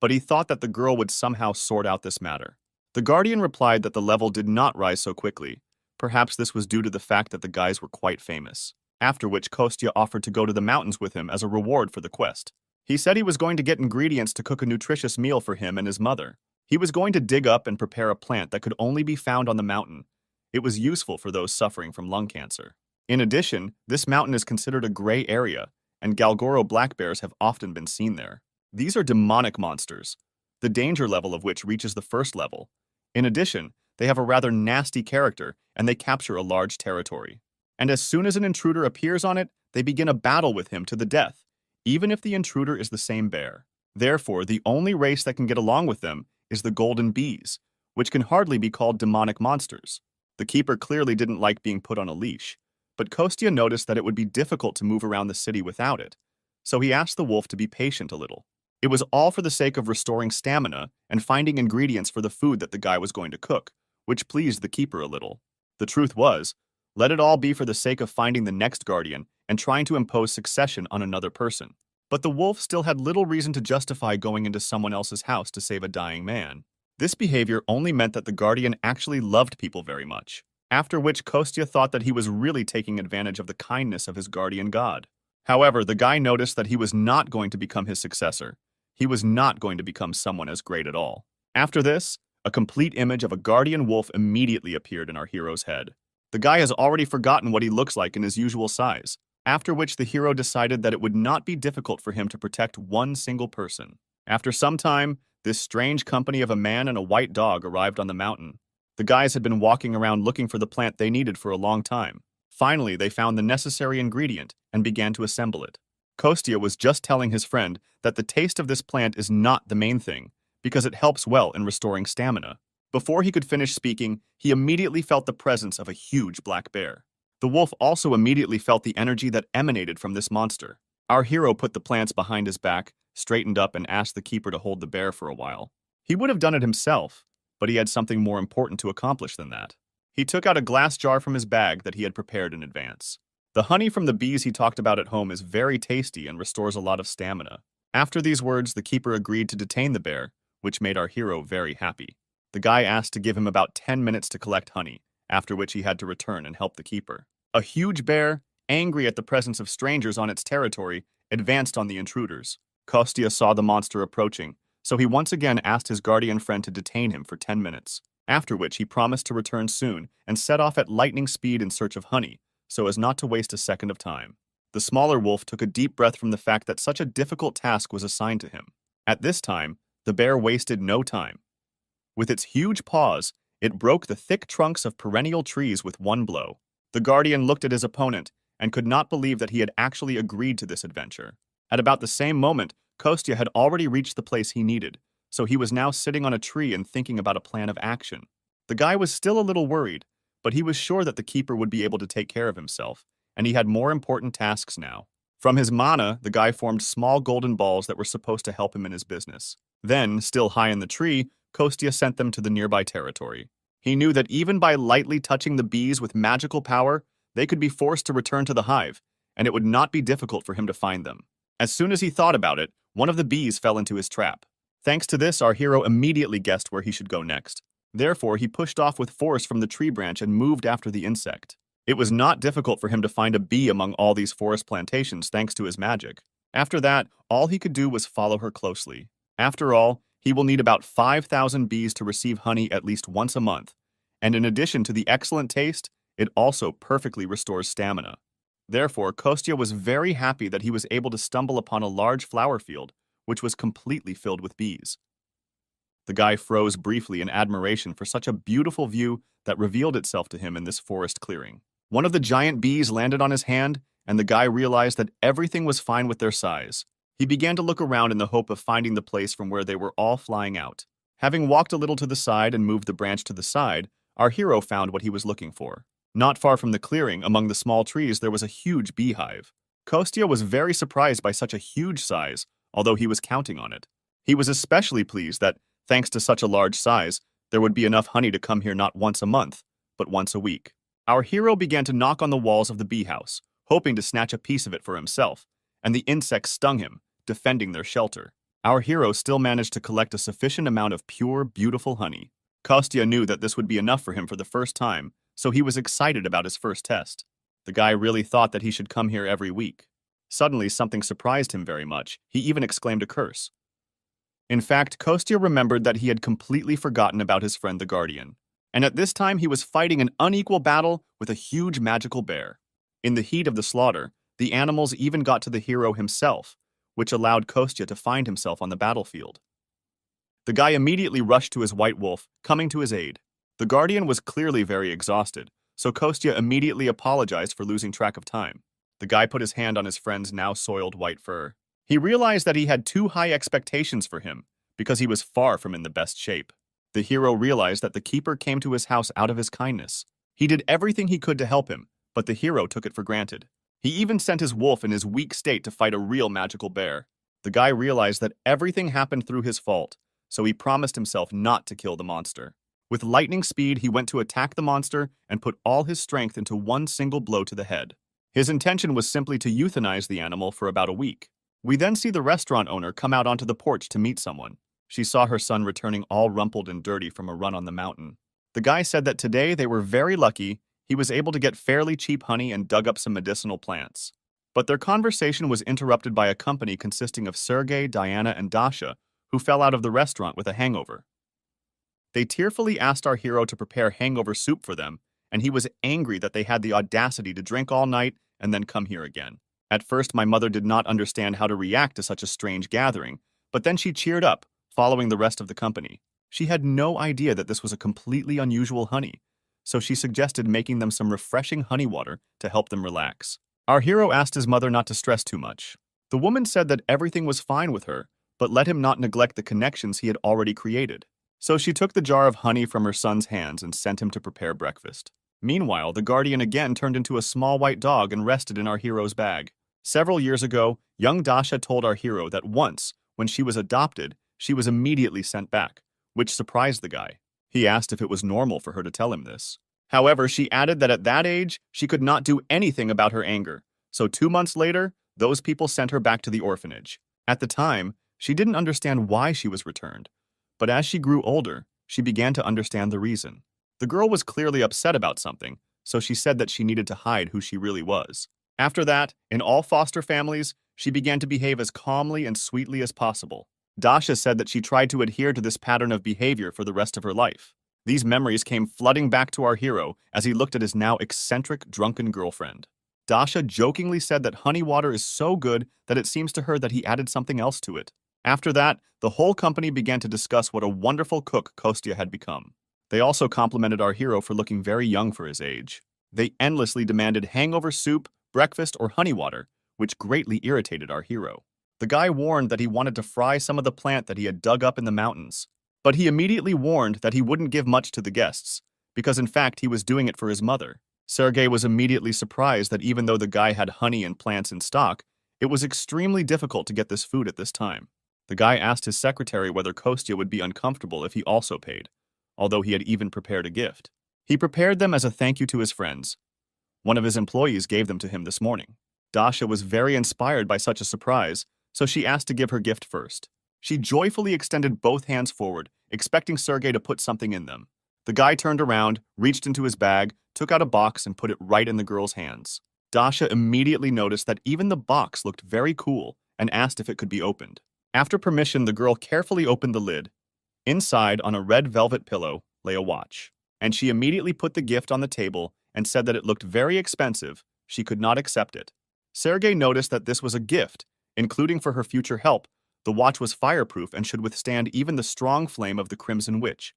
but he thought that the girl would somehow sort out this matter. The Guardian replied that the level did not rise so quickly. Perhaps this was due to the fact that the guys were quite famous. After which Kostya offered to go to the mountains with him as a reward for the quest. He said he was going to get ingredients to cook a nutritious meal for him and his mother. He was going to dig up and prepare a plant that could only be found on the mountain. It was useful for those suffering from lung cancer. In addition, this mountain is considered a gray area, and Galgoro black bears have often been seen there. These are demonic monsters, the danger level of which reaches the first level. In addition, they have a rather nasty character and they capture a large territory. And as soon as an intruder appears on it, they begin a battle with him to the death, even if the intruder is the same bear. Therefore, the only race that can get along with them is the golden bees, which can hardly be called demonic monsters. The keeper clearly didn't like being put on a leash, but Kostya noticed that it would be difficult to move around the city without it, so he asked the wolf to be patient a little. It was all for the sake of restoring stamina and finding ingredients for the food that the guy was going to cook, which pleased the keeper a little. The truth was, let it all be for the sake of finding the next guardian and trying to impose succession on another person. But the wolf still had little reason to justify going into someone else's house to save a dying man. This behavior only meant that the guardian actually loved people very much, after which Kostya thought that he was really taking advantage of the kindness of his guardian god. However, the guy noticed that he was not going to become his successor. He was not going to become someone as great at all. After this, a complete image of a guardian wolf immediately appeared in our hero's head. The guy has already forgotten what he looks like in his usual size, after which the hero decided that it would not be difficult for him to protect one single person. After some time, this strange company of a man and a white dog arrived on the mountain. The guys had been walking around looking for the plant they needed for a long time. Finally, they found the necessary ingredient and began to assemble it. Kostya was just telling his friend that the taste of this plant is not the main thing, because it helps well in restoring stamina. Before he could finish speaking, he immediately felt the presence of a huge black bear. The wolf also immediately felt the energy that emanated from this monster. Our hero put the plants behind his back, straightened up, and asked the keeper to hold the bear for a while. He would have done it himself, but he had something more important to accomplish than that. He took out a glass jar from his bag that he had prepared in advance. The honey from the bees he talked about at home is very tasty and restores a lot of stamina. After these words, the keeper agreed to detain the bear, which made our hero very happy. The guy asked to give him about 10 minutes to collect honey, after which he had to return and help the keeper. A huge bear, angry at the presence of strangers on its territory, advanced on the intruders. Kostya saw the monster approaching, so he once again asked his guardian friend to detain him for 10 minutes, after which he promised to return soon and set off at lightning speed in search of honey, so as not to waste a second of time. The smaller wolf took a deep breath from the fact that such a difficult task was assigned to him. At this time, the bear wasted no time. With its huge paws, it broke the thick trunks of perennial trees with one blow. The guardian looked at his opponent and could not believe that he had actually agreed to this adventure. At about the same moment, Kostya had already reached the place he needed, so he was now sitting on a tree and thinking about a plan of action. The guy was still a little worried, but he was sure that the keeper would be able to take care of himself, and he had more important tasks now. From his mana, the guy formed small golden balls that were supposed to help him in his business. Then, still high in the tree, Kostya sent them to the nearby territory. He knew that even by lightly touching the bees with magical power, they could be forced to return to the hive, and it would not be difficult for him to find them. As soon as he thought about it, one of the bees fell into his trap. Thanks to this, our hero immediately guessed where he should go next. Therefore, he pushed off with force from the tree branch and moved after the insect. It was not difficult for him to find a bee among all these forest plantations thanks to his magic. After that, all he could do was follow her closely. After all, he will need about 5,000 bees to receive honey at least once a month, and in addition to the excellent taste, it also perfectly restores stamina. Therefore, Kostya was very happy that he was able to stumble upon a large flower field, which was completely filled with bees. The guy froze briefly in admiration for such a beautiful view that revealed itself to him in this forest clearing. One of the giant bees landed on his hand, and the guy realized that everything was fine with their size. He began to look around in the hope of finding the place from where they were all flying out. Having walked a little to the side and moved the branch to the side, our hero found what he was looking for. Not far from the clearing, among the small trees, there was a huge beehive. Kostya was very surprised by such a huge size, although he was counting on it. He was especially pleased that, thanks to such a large size, there would be enough honey to come here not once a month, but once a week. Our hero began to knock on the walls of the bee house, hoping to snatch a piece of it for himself, and the insects stung him, defending their shelter. Our hero still managed to collect a sufficient amount of pure, beautiful honey. Kostya knew that this would be enough for him for the first time, so he was excited about his first test. The guy really thought that he should come here every week. Suddenly, something surprised him very much. He even exclaimed a curse. In fact, Kostya remembered that he had completely forgotten about his friend the Guardian, and at this time he was fighting an unequal battle with a huge magical bear. In the heat of the slaughter, the animals even got to the hero himself, which allowed Kostya to find himself on the battlefield. The guy immediately rushed to his white wolf, coming to his aid. The Guardian was clearly very exhausted, so Kostya immediately apologized for losing track of time. The guy put his hand on his friend's now soiled white fur. He realized that he had too high expectations for him, because he was far from in the best shape. The hero realized that the keeper came to his house out of his kindness. He did everything he could to help him, but the hero took it for granted. He even sent his wolf in his weak state to fight a real magical bear. The guy realized that everything happened through his fault, so he promised himself not to kill the monster. With lightning speed, he went to attack the monster and put all his strength into one single blow to the head. His intention was simply to euthanize the animal for about a week. We then see the restaurant owner come out onto the porch to meet someone. She saw her son returning all rumpled and dirty from a run on the mountain. The guy said that today they were very lucky. He was able to get fairly cheap honey and dug up some medicinal plants. But their conversation was interrupted by a company consisting of Sergei, Diana, and Dasha, who fell out of the restaurant with a hangover. They tearfully asked our hero to prepare hangover soup for them, and he was angry that they had the audacity to drink all night and then come here again. At first, my mother did not understand how to react to such a strange gathering, but then she cheered up, following the rest of the company. She had no idea that this was a completely unusual honey, so she suggested making them some refreshing honey water to help them relax. Our hero asked his mother not to stress too much. The woman said that everything was fine with her, but let him not neglect the connections he had already created. So she took the jar of honey from her son's hands and sent him to prepare breakfast. Meanwhile, the Guardian again turned into a small white dog and rested in our hero's bag. Several years ago, young Dasha told our hero that once, when she was adopted, she was immediately sent back, which surprised the guy. He asked if it was normal for her to tell him this. However, she added that at that age, she could not do anything about her anger, so 2 months later, those people sent her back to the orphanage. At the time, she didn't understand why she was returned, but as she grew older, she began to understand the reason. The girl was clearly upset about something, so she said that she needed to hide who she really was. After that, in all foster families, she began to behave as calmly and sweetly as possible. Dasha said that she tried to adhere to this pattern of behavior for the rest of her life. These memories came flooding back to our hero as he looked at his now eccentric, drunken girlfriend. Dasha jokingly said that honey water is so good that it seems to her that he added something else to it. After that, the whole company began to discuss what a wonderful cook Kostya had become. They also complimented our hero for looking very young for his age. They endlessly demanded hangover soup, breakfast, or honey water, which greatly irritated our hero. The guy warned that he wanted to fry some of the plant that he had dug up in the mountains. But he immediately warned that he wouldn't give much to the guests, because in fact he was doing it for his mother. Sergei was immediately surprised that even though the guy had honey and plants in stock, it was extremely difficult to get this food at this time. The guy asked his secretary whether Kostya would be uncomfortable if he also paid, although he had even prepared a gift. He prepared them as a thank you to his friends. One of his employees gave them to him this morning. Dasha was very inspired by such a surprise, so she asked to give her gift first. She joyfully extended both hands forward, expecting Sergei to put something in them. The guy turned around, reached into his bag, took out a box and put it right in the girl's hands. Dasha immediately noticed that even the box looked very cool and asked if it could be opened. After permission, the girl carefully opened the lid. Inside, on a red velvet pillow, lay a watch, and she immediately put the gift on the table and said that it looked very expensive. She could not accept it. Sergei noticed that this was a gift, including for her future help. The watch was fireproof and should withstand even the strong flame of the Crimson Witch.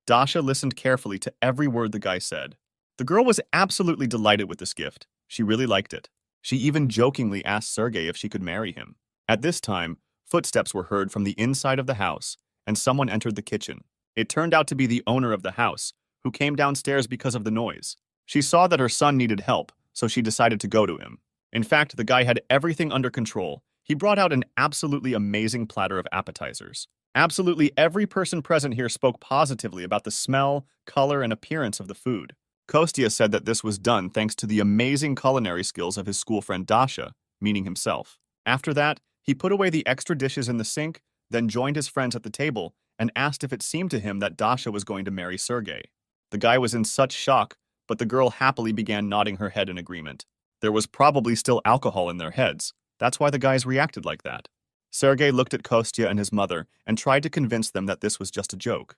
Dasha listened carefully to every word the guy said. The girl was absolutely delighted with this gift. She really liked it. She even jokingly asked Sergei if she could marry him. At this time, footsteps were heard from the inside of the house, and someone entered the kitchen. It turned out to be the owner of the house, who came downstairs because of the noise. She saw that her son needed help, so she decided to go to him. In fact, the guy had everything under control. He brought out an absolutely amazing platter of appetizers. Absolutely every person present here spoke positively about the smell, color, and appearance of the food. Kostya said that this was done thanks to the amazing culinary skills of his school friend Dasha, meaning himself. After that, he put away the extra dishes in the sink, then joined his friends at the table and asked if it seemed to him that Dasha was going to marry Sergei. The guy was in such shock, but the girl happily began nodding her head in agreement. There was probably still alcohol in their heads. That's why the guys reacted like that. Sergei looked at Kostya and his mother and tried to convince them that this was just a joke.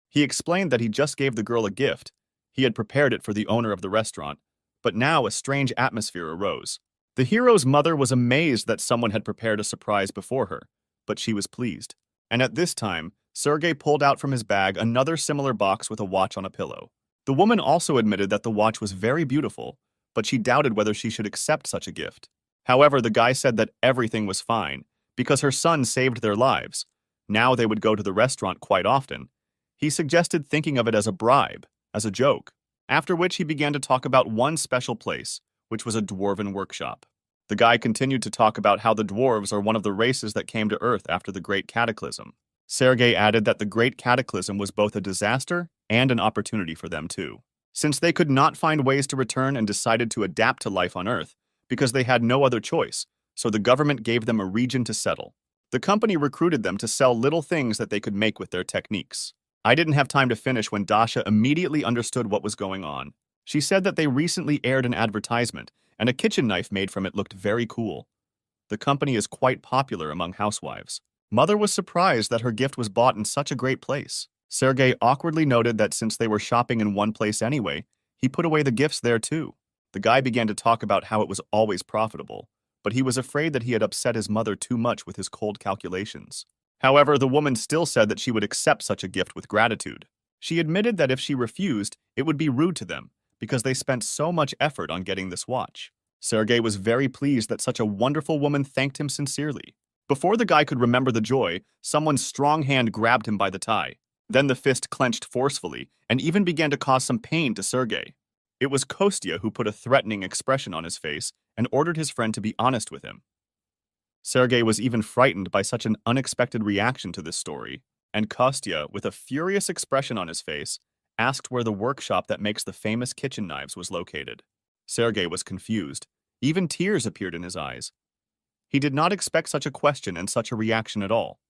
He explained that he just gave the girl a gift. He had prepared it for the owner of the restaurant, but now a strange atmosphere arose. The hero's mother was amazed that someone had prepared a surprise before her, but she was pleased. And at this time, Sergei pulled out from his bag another similar box with a watch on a pillow. The woman also admitted that the watch was very beautiful, but she doubted whether she should accept such a gift. However, the guy said that everything was fine, because her son saved their lives. Now they would go to the restaurant quite often. He suggested thinking of it as a bribe, as a joke, after which he began to talk about one special place, which was a dwarven workshop. The guy continued to talk about how the dwarves are one of the races that came to Earth after the Great Cataclysm. Sergei added that the Great Cataclysm was both a disaster and an opportunity for them too, since they could not find ways to return and decided to adapt to life on Earth because they had no other choice, so the government gave them a region to settle. The company recruited them to sell little things that they could make with their techniques. I didn't have time to finish when Dasha immediately understood what was going on. She said that they recently aired an advertisement, and a kitchen knife made from it looked very cool. The company is quite popular among housewives. Mother was surprised that her gift was bought in such a great place. Sergei awkwardly noted that since they were shopping in one place anyway, he put away the gifts there too. The guy began to talk about how it was always profitable, but he was afraid that he had upset his mother too much with his cold calculations. However, the woman still said that she would accept such a gift with gratitude. She admitted that if she refused, it would be rude to them, because they spent so much effort on getting this watch. Sergei was very pleased that such a wonderful woman thanked him sincerely. Before the guy could remember the joy, someone's strong hand grabbed him by the tie. Then the fist clenched forcefully and even began to cause some pain to Sergei. It was Kostya who put a threatening expression on his face and ordered his friend to be honest with him. Sergei was even frightened by such an unexpected reaction to this story, and Kostya, with a furious expression on his face, asked where the workshop that makes the famous kitchen knives was located. Sergei was confused. Even tears appeared in his eyes. He did not expect such a question and such a reaction at all.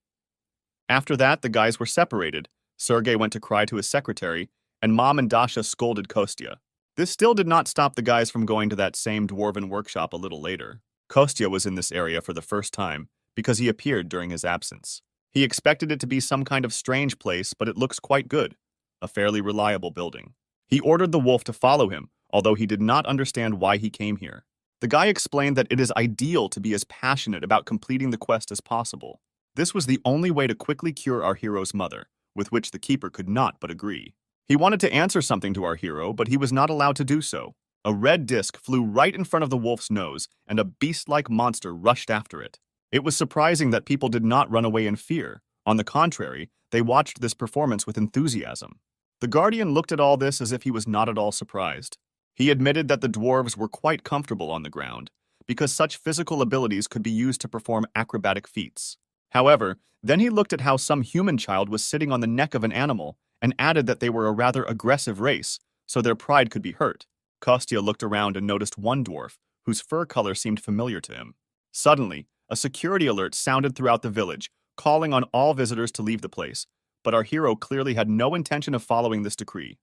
After that, the guys were separated. Sergei went to cry to his secretary, and Mom and Dasha scolded Kostya. This still did not stop the guys from going to that same dwarven workshop a little later. Kostya was in this area for the first time because he appeared during his absence. He expected it to be some kind of strange place, but it looks quite good. A fairly reliable building. He ordered the wolf to follow him, although he did not understand why he came here. The guy explained that it is ideal to be as passionate about completing the quest as possible. This was the only way to quickly cure our hero's mother, with which the keeper could not but agree. He wanted to answer something to our hero, but he was not allowed to do so. A red disc flew right in front of the wolf's nose, and a beast-like monster rushed after it. It was surprising that people did not run away in fear. On the contrary, they watched this performance with enthusiasm. The Guardian looked at all this as if he was not at all surprised. He admitted that the dwarves were quite comfortable on the ground, because such physical abilities could be used to perform acrobatic feats. However, then he looked at how some human child was sitting on the neck of an animal, and added that they were a rather aggressive race, so their pride could be hurt. Kostya looked around and noticed one dwarf, whose fur color seemed familiar to him. Suddenly, a security alert sounded throughout the village, calling on all visitors to leave the place, but our hero clearly had no intention of following this decree.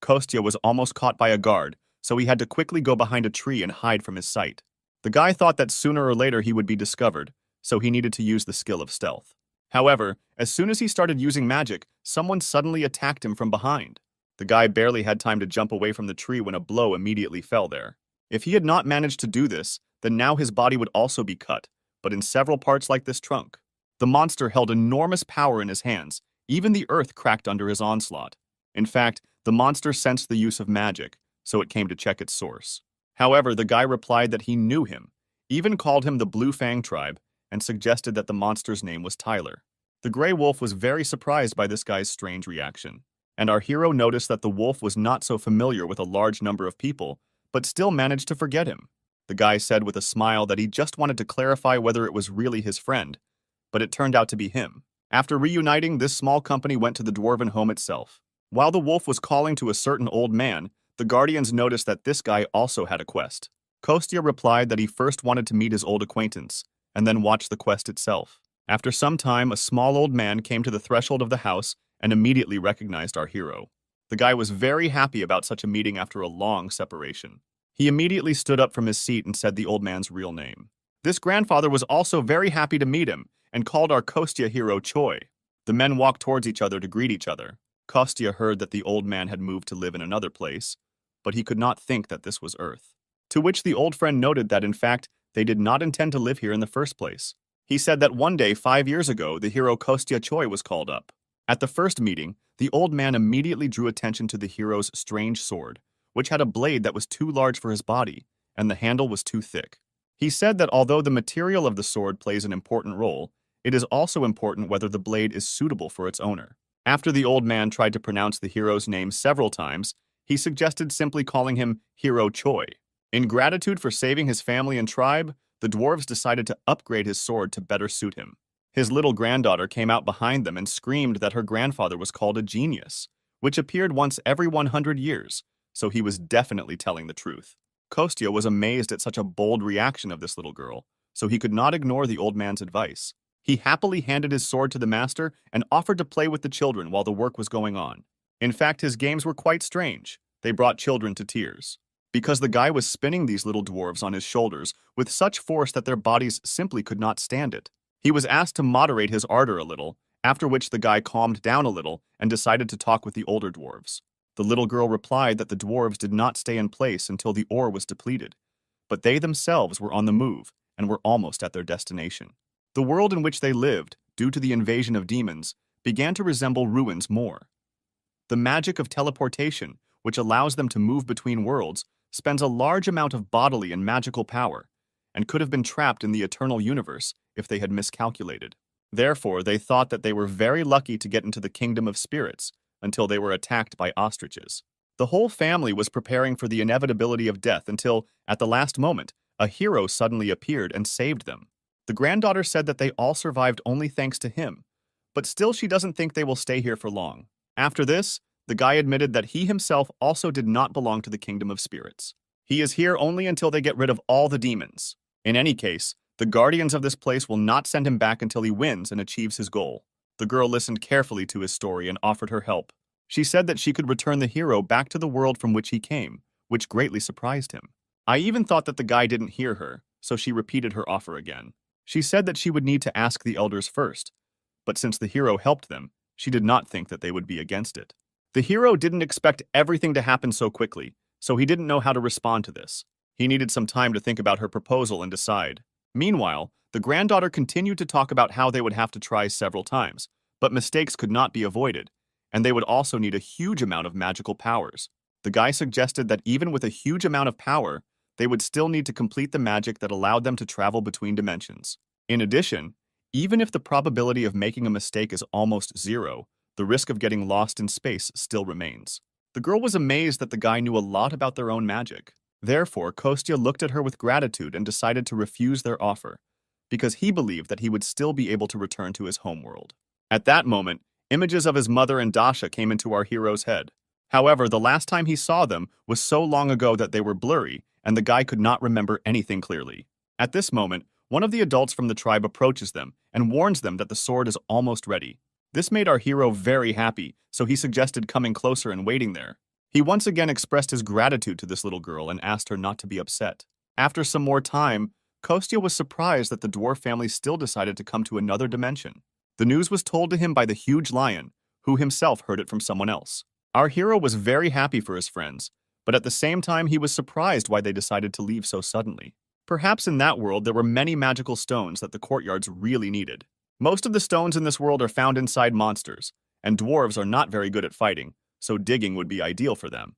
Kostya was almost caught by a guard, so he had to quickly go behind a tree and hide from his sight. The guy thought that sooner or later he would be discovered, so he needed to use the skill of stealth. However, as soon as he started using magic, someone suddenly attacked him from behind. The guy barely had time to jump away from the tree when a blow immediately fell there. If he had not managed to do this, then now his body would also be cut, but in several parts like this trunk. The monster held enormous power in his hands. Even the earth cracked under his onslaught. In fact, the monster sensed the use of magic, so it came to check its source. However, the guy replied that he knew him, even called him the Blue Fang tribe, and suggested that the monster's name was Tyler. The gray wolf was very surprised by this guy's strange reaction, and our hero noticed that the wolf was not so familiar with a large number of people, but still managed to forget him. The guy said with a smile that he just wanted to clarify whether it was really his friend, but it turned out to be him. After reuniting, this small company went to the dwarven home itself. While the wolf was calling to a certain old man, the guardians noticed that this guy also had a quest. Kostya replied that he first wanted to meet his old acquaintance, and then watch the quest itself. After some time, a small old man came to the threshold of the house and immediately recognized our hero. The guy was very happy about such a meeting after a long separation. He immediately stood up from his seat and said the old man's real name. This grandfather was also very happy to meet him and called our Kostya hero Choi. The men walked towards each other to greet each other. Kostya heard that the old man had moved to live in another place, but he could not think that this was Earth. To which the old friend noted that, in fact, they did not intend to live here in the first place. He said that one day 5 years ago, the hero Kostya Choi was called up. At the first meeting, the old man immediately drew attention to the hero's strange sword, which had a blade that was too large for his body, and the handle was too thick. He said that although the material of the sword plays an important role, it is also important whether the blade is suitable for its owner. After the old man tried to pronounce the hero's name several times, he suggested simply calling him Hero Choi. In gratitude for saving his family and tribe, the dwarves decided to upgrade his sword to better suit him. His little granddaughter came out behind them and screamed that her grandfather was called a genius, which appeared once every 100 years, so he was definitely telling the truth. Kostya was amazed at such a bold reaction of this little girl, so he could not ignore the old man's advice. He happily handed his sword to the master and offered to play with the children while the work was going on. In fact, his games were quite strange. They brought children to tears, because the guy was spinning these little dwarves on his shoulders with such force that their bodies simply could not stand it. He was asked to moderate his ardor a little, after which the guy calmed down a little and decided to talk with the older dwarves. The little girl replied that the dwarves did not stay in place until the ore was depleted, but they themselves were on the move and were almost at their destination. The world in which they lived, due to the invasion of demons, began to resemble ruins more. The magic of teleportation, which allows them to move between worlds, spends a large amount of bodily and magical power, and could have been trapped in the eternal universe if they had miscalculated. Therefore, they thought that they were very lucky to get into the kingdom of spirits until they were attacked by ostriches. The whole family was preparing for the inevitability of death until, at the last moment, a hero suddenly appeared and saved them. The granddaughter said that they all survived only thanks to him, but still she doesn't think they will stay here for long. After this, the guy admitted that he himself also did not belong to the kingdom of spirits. He is here only until they get rid of all the demons. In any case, the guardians of this place will not send him back until he wins and achieves his goal. The girl listened carefully to his story and offered her help. She said that she could return the hero back to the world from which he came, which greatly surprised him. I even thought that the guy didn't hear her, so she repeated her offer again. She said that she would need to ask the elders first, but since the hero helped them, she did not think that they would be against it. The hero didn't expect everything to happen so quickly, so he didn't know how to respond to this. He needed some time to think about her proposal and decide. Meanwhile, the granddaughter continued to talk about how they would have to try several times, but mistakes could not be avoided, and they would also need a huge amount of magical powers. The guy suggested that even with a huge amount of power, they would still need to complete the magic that allowed them to travel between dimensions. In addition, even if the probability of making a mistake is almost zero, the risk of getting lost in space still remains. The girl was amazed that the guy knew a lot about their own magic. Therefore, Kostya looked at her with gratitude and decided to refuse their offer, because he believed that he would still be able to return to his homeworld. At that moment, images of his mother and Dasha came into our hero's head. However, the last time he saw them was so long ago that they were blurry, and the guy could not remember anything clearly. At this moment, one of the adults from the tribe approaches them and warns them that the sword is almost ready. This made our hero very happy, so he suggested coming closer and waiting there. He once again expressed his gratitude to this little girl and asked her not to be upset. After some more time, Kostya was surprised that the dwarf family still decided to come to another dimension. The news was told to him by the huge lion, who himself heard it from someone else. Our hero was very happy for his friends, but at the same time he was surprised why they decided to leave so suddenly. Perhaps in that world there were many magical stones that the courtyards really needed. Most of the stones in this world are found inside monsters, and dwarves are not very good at fighting, so digging would be ideal for them.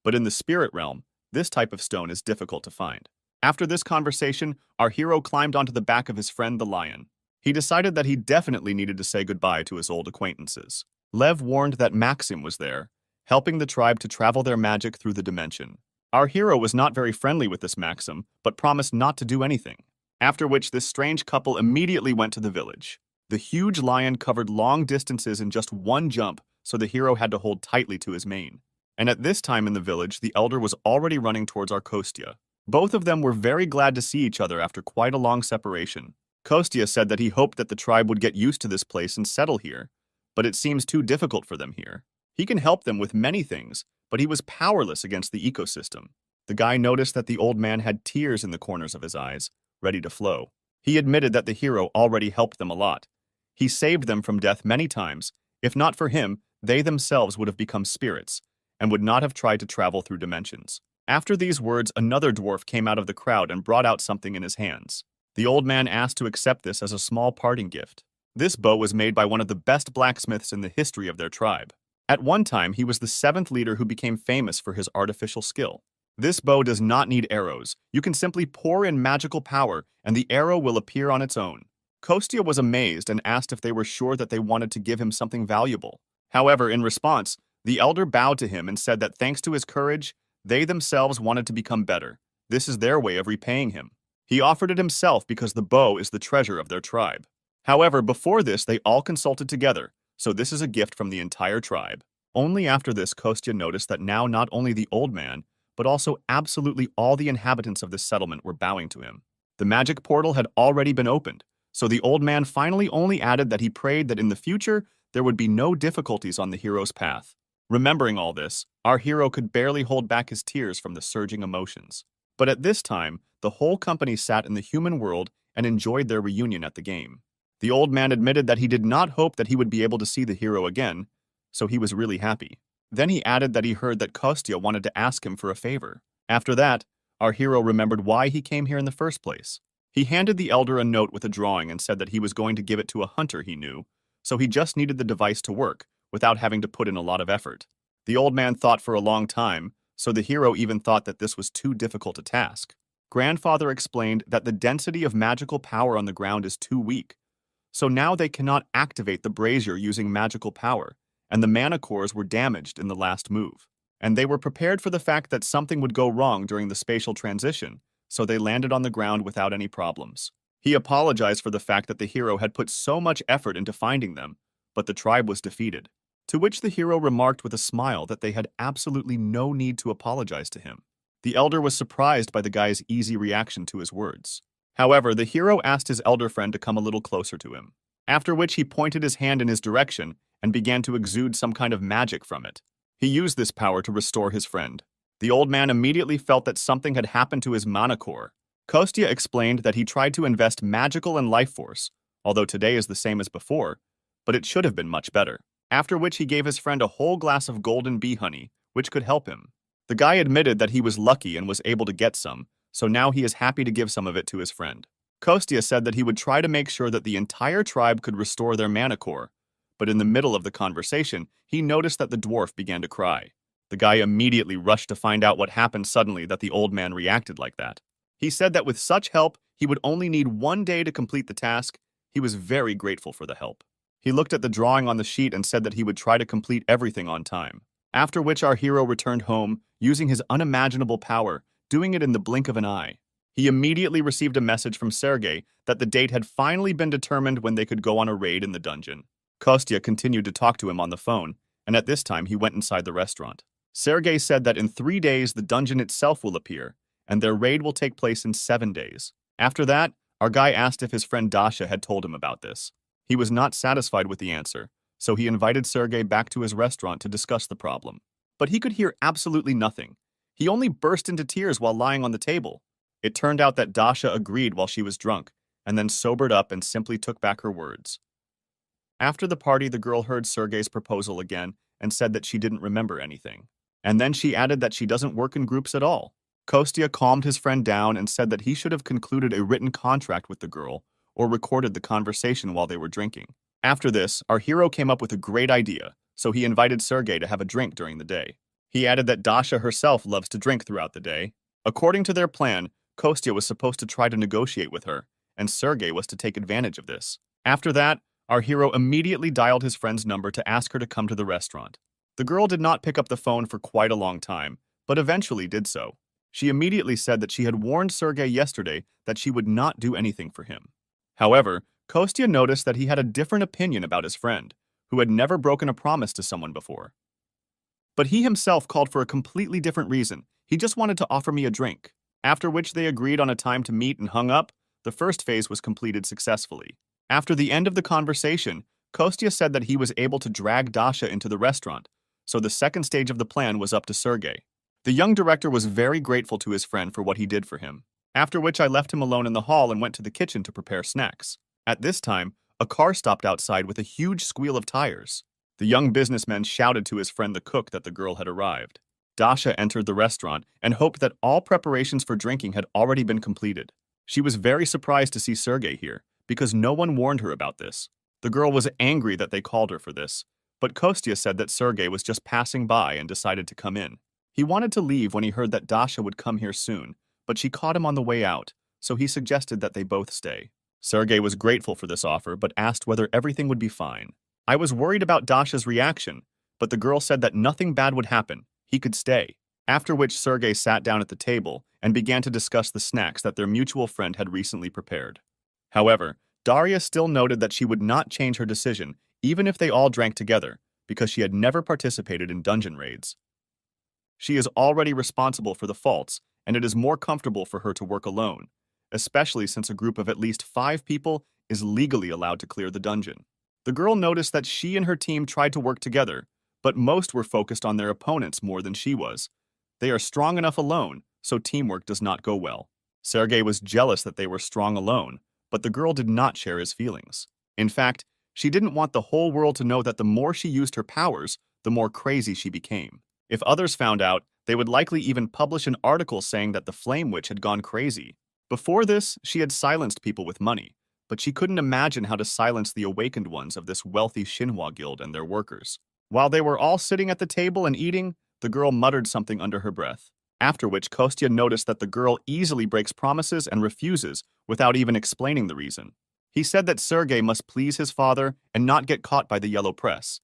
But in the spirit realm, this type of stone is difficult to find. After this conversation, our hero climbed onto the back of his friend the lion. He decided that he definitely needed to say goodbye to his old acquaintances. Lev warned that Maxim was there, helping the tribe to travel their magic through the dimension. Our hero was not very friendly with this Maxim, but promised not to do anything. After which this strange couple immediately went to the village. The huge lion covered long distances in just one jump, so the hero had to hold tightly to his mane. And at this time in the village, the elder was already running towards our Kostya. Both of them were very glad to see each other after quite a long separation. Kostya said that he hoped that the tribe would get used to this place and settle here, but it seems too difficult for them here. He can help them with many things, but he was powerless against the ecosystem. The guy noticed that the old man had tears in the corners of his eyes, ready to flow. He admitted that the hero already helped them a lot. He saved them from death many times. If not for him, they themselves would have become spirits, and would not have tried to travel through dimensions. After these words, another dwarf came out of the crowd and brought out something in his hands. The old man asked to accept this as a small parting gift. This bow was made by one of the best blacksmiths in the history of their tribe. At one time, he was the seventh leader who became famous for his artificial skill. This bow does not need arrows. You can simply pour in magical power, and the arrow will appear on its own. Kostya was amazed and asked if they were sure that they wanted to give him something valuable. However, in response, the elder bowed to him and said that thanks to his courage, they themselves wanted to become better. This is their way of repaying him. He offered it himself because the bow is the treasure of their tribe. However, before this, they all consulted together, so this is a gift from the entire tribe. Only after this, Kostya noticed that now not only the old man, but also absolutely all the inhabitants of this settlement were bowing to him. The magic portal had already been opened, so the old man finally only added that he prayed that in the future, there would be no difficulties on the hero's path. Remembering all this, our hero could barely hold back his tears from the surging emotions. But at this time, the whole company sat in the human world and enjoyed their reunion at the game. The old man admitted that he did not hope that he would be able to see the hero again, so he was really happy. Then he added that he heard that Kostya wanted to ask him for a favor. After that, our hero remembered why he came here in the first place. He handed the elder a note with a drawing and said that he was going to give it to a hunter he knew, so he just needed the device to work, without having to put in a lot of effort. The old man thought for a long time, so the hero even thought that this was too difficult a task. Grandfather explained that the density of magical power on the ground is too weak, so now they cannot activate the brazier using magical power, and the mana cores were damaged in the last move. And they were prepared for the fact that something would go wrong during the spatial transition, so they landed on the ground without any problems. He apologized for the fact that the hero had put so much effort into finding them, but the tribe was defeated. To which the hero remarked with a smile that they had absolutely no need to apologize to him. The elder was surprised by the guy's easy reaction to his words. However, the hero asked his elder friend to come a little closer to him, after which he pointed his hand in his direction and began to exude some kind of magic from it. He used this power to restore his friend. The old man immediately felt that something had happened to his mana core. Kostya explained that he tried to invest magical and life force, although today is the same as before, but it should have been much better. After which he gave his friend a whole glass of golden bee honey, which could help him. The guy admitted that he was lucky and was able to get some, so now he is happy to give some of it to his friend. Kostya said that he would try to make sure that the entire tribe could restore their mana core, but in the middle of the conversation, he noticed that the dwarf began to cry. The guy immediately rushed to find out what happened suddenly that the old man reacted like that. He said that with such help, he would only need 1 day to complete the task. He was very grateful for the help. He looked at the drawing on the sheet and said that he would try to complete everything on time. After which our hero returned home, using his unimaginable power, doing it in the blink of an eye. He immediately received a message from Sergei that the date had finally been determined when they could go on a raid in the dungeon. Kostya continued to talk to him on the phone, and at this time he went inside the restaurant. Sergei said that in 3 days the dungeon itself will appear, and their raid will take place in 7 days. After that, our guy asked if his friend Dasha had told him about this. He was not satisfied with the answer, so he invited Sergei back to his restaurant to discuss the problem. But he could hear absolutely nothing. He only burst into tears while lying on the table. It turned out that Dasha agreed while she was drunk, and then sobered up and simply took back her words. After the party, the girl heard Sergei's proposal again and said that she didn't remember anything. And then she added that she doesn't work in groups at all. Kostya calmed his friend down and said that he should have concluded a written contract with the girl or recorded the conversation while they were drinking. After this, our hero came up with a great idea, so he invited Sergei to have a drink during the day. He added that Dasha herself loves to drink throughout the day. According to their plan, Kostya was supposed to try to negotiate with her, and Sergei was to take advantage of this. After that, our hero immediately dialed his friend's number to ask her to come to the restaurant. The girl did not pick up the phone for quite a long time, but eventually did so. She immediately said that she had warned Sergei yesterday that she would not do anything for him. However, Kostya noticed that he had a different opinion about his friend, who had never broken a promise to someone before. But he himself called for a completely different reason. He just wanted to offer me a drink. After which they agreed on a time to meet and hung up. The first phase was completed successfully. After the end of the conversation, Kostya said that he was able to drag Dasha into the restaurant, so the second stage of the plan was up to Sergei. The young director was very grateful to his friend for what he did for him, after which I left him alone in the hall and went to the kitchen to prepare snacks. At this time, a car stopped outside with a huge squeal of tires. The young businessman shouted to his friend the cook that the girl had arrived. Dasha entered the restaurant and hoped that all preparations for drinking had already been completed. She was very surprised to see Sergei here, because no one warned her about this. The girl was angry that they called her for this, but Kostya said that Sergei was just passing by and decided to come in. He wanted to leave when he heard that Dasha would come here soon, but she caught him on the way out, so he suggested that they both stay. Sergei was grateful for this offer, but asked whether everything would be fine. I was worried about Dasha's reaction, but the girl said that nothing bad would happen. He could stay. After which Sergei sat down at the table and began to discuss the snacks that their mutual friend had recently prepared. However, Daria still noted that she would not change her decision even if they all drank together, because she had never participated in dungeon raids. She is already responsible for the faults, and it is more comfortable for her to work alone, especially since a group of at least 5 people is legally allowed to clear the dungeon. The girl noticed that she and her team tried to work together, but most were focused on their opponents more than she was. They are strong enough alone, so teamwork does not go well. Sergei was jealous that they were strong alone, but the girl did not share his feelings. In fact, she didn't want the whole world to know that the more she used her powers, the more crazy she became. If others found out, they would likely even publish an article saying that the Flame Witch had gone crazy. Before this, she had silenced people with money, but she couldn't imagine how to silence the awakened ones of this wealthy Xinhua guild and their workers. While they were all sitting at the table and eating, the girl muttered something under her breath, after which Kostya noticed that the girl easily breaks promises and refuses without even explaining the reason. He said that Sergei must please his father and not get caught by the yellow press.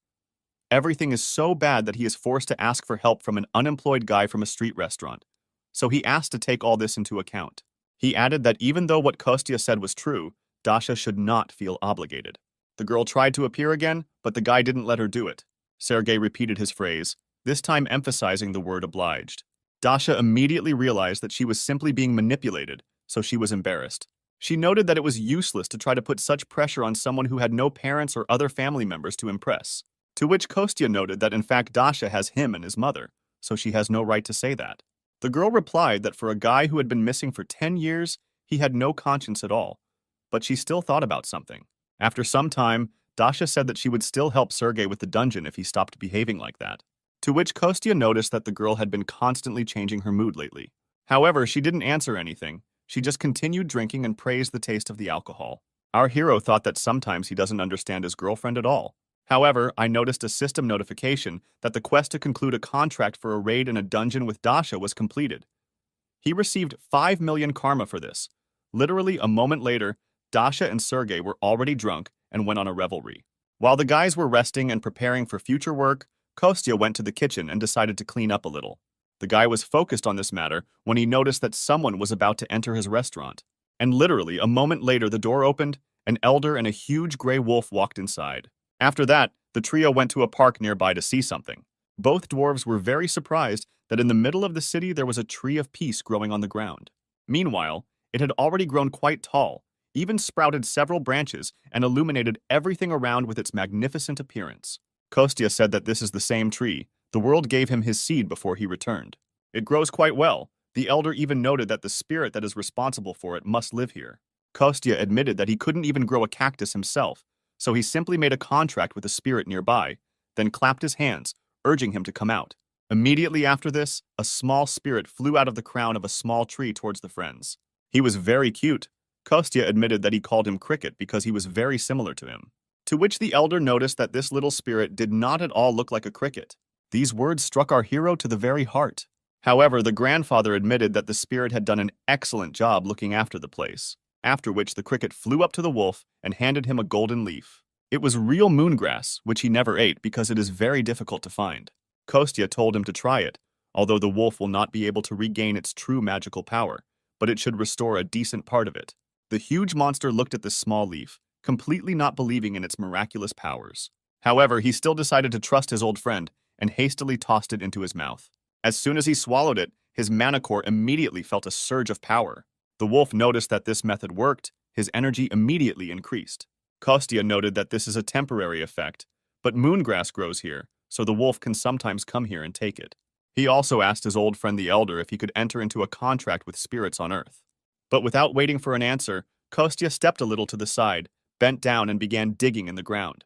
Everything is so bad that he is forced to ask for help from an unemployed guy from a street restaurant, so he asked to take all this into account. He added that even though what Kostya said was true, Dasha should not feel obligated. The girl tried to appear again, but the guy didn't let her do it. Sergei repeated his phrase, this time emphasizing the word obliged. Dasha immediately realized that she was simply being manipulated, so she was embarrassed. She noted that it was useless to try to put such pressure on someone who had no parents or other family members to impress. To which Kostya noted that in fact Dasha has him and his mother, so she has no right to say that. The girl replied that for a guy who had been missing for 10 years, he had no conscience at all, but she still thought about something. After some time, Dasha said that she would still help Sergei with the dungeon if he stopped behaving like that. To which Kostya noticed that the girl had been constantly changing her mood lately. However, she didn't answer anything. She just continued drinking and praised the taste of the alcohol. Our hero thought that sometimes he doesn't understand his girlfriend at all. However, I noticed a system notification that the quest to conclude a contract for a raid in a dungeon with Dasha was completed. He received 5 million karma for this. Literally a moment later, Dasha and Sergei were already drunk and went on a revelry. While the guys were resting and preparing for future work, Kostya went to the kitchen and decided to clean up a little. The guy was focused on this matter when he noticed that someone was about to enter his restaurant. And literally a moment later the door opened, an elder and a huge gray wolf walked inside. After that, the trio went to a park nearby to see something. Both dwarves were very surprised that in the middle of the city there was a tree of peace growing on the ground. Meanwhile, it had already grown quite tall, even sprouted several branches and illuminated everything around with its magnificent appearance. Kostya said that this is the same tree. The world gave him his seed before he returned. It grows quite well. The elder even noted that the spirit that is responsible for it must live here. Kostya admitted that he couldn't even grow a cactus himself, so he simply made a contract with a spirit nearby, then clapped his hands, urging him to come out. Immediately after this, a small spirit flew out of the crown of a small tree towards the friends. He was very cute. Kostya admitted that he called him Cricket because he was very similar to him. To which the elder noticed that this little spirit did not at all look like a cricket. These words struck our hero to the very heart. However, the grandfather admitted that the spirit had done an excellent job looking after the place, after which the cricket flew up to the wolf and handed him a golden leaf. It was real moongrass, which he never ate because it is very difficult to find. Kostya told him to try it, although the wolf will not be able to regain its true magical power, but it should restore a decent part of it. The huge monster looked at this small leaf, completely not believing in its miraculous powers. However, he still decided to trust his old friend and hastily tossed it into his mouth. As soon as he swallowed it, his mana core immediately felt a surge of power. The wolf noticed that this method worked. His energy immediately increased. Kostya noted that this is a temporary effect, but moongrass grows here, so the wolf can sometimes come here and take it. He also asked his old friend the elder if he could enter into a contract with spirits on Earth. But without waiting for an answer, Kostya stepped a little to the side, bent down and began digging in the ground.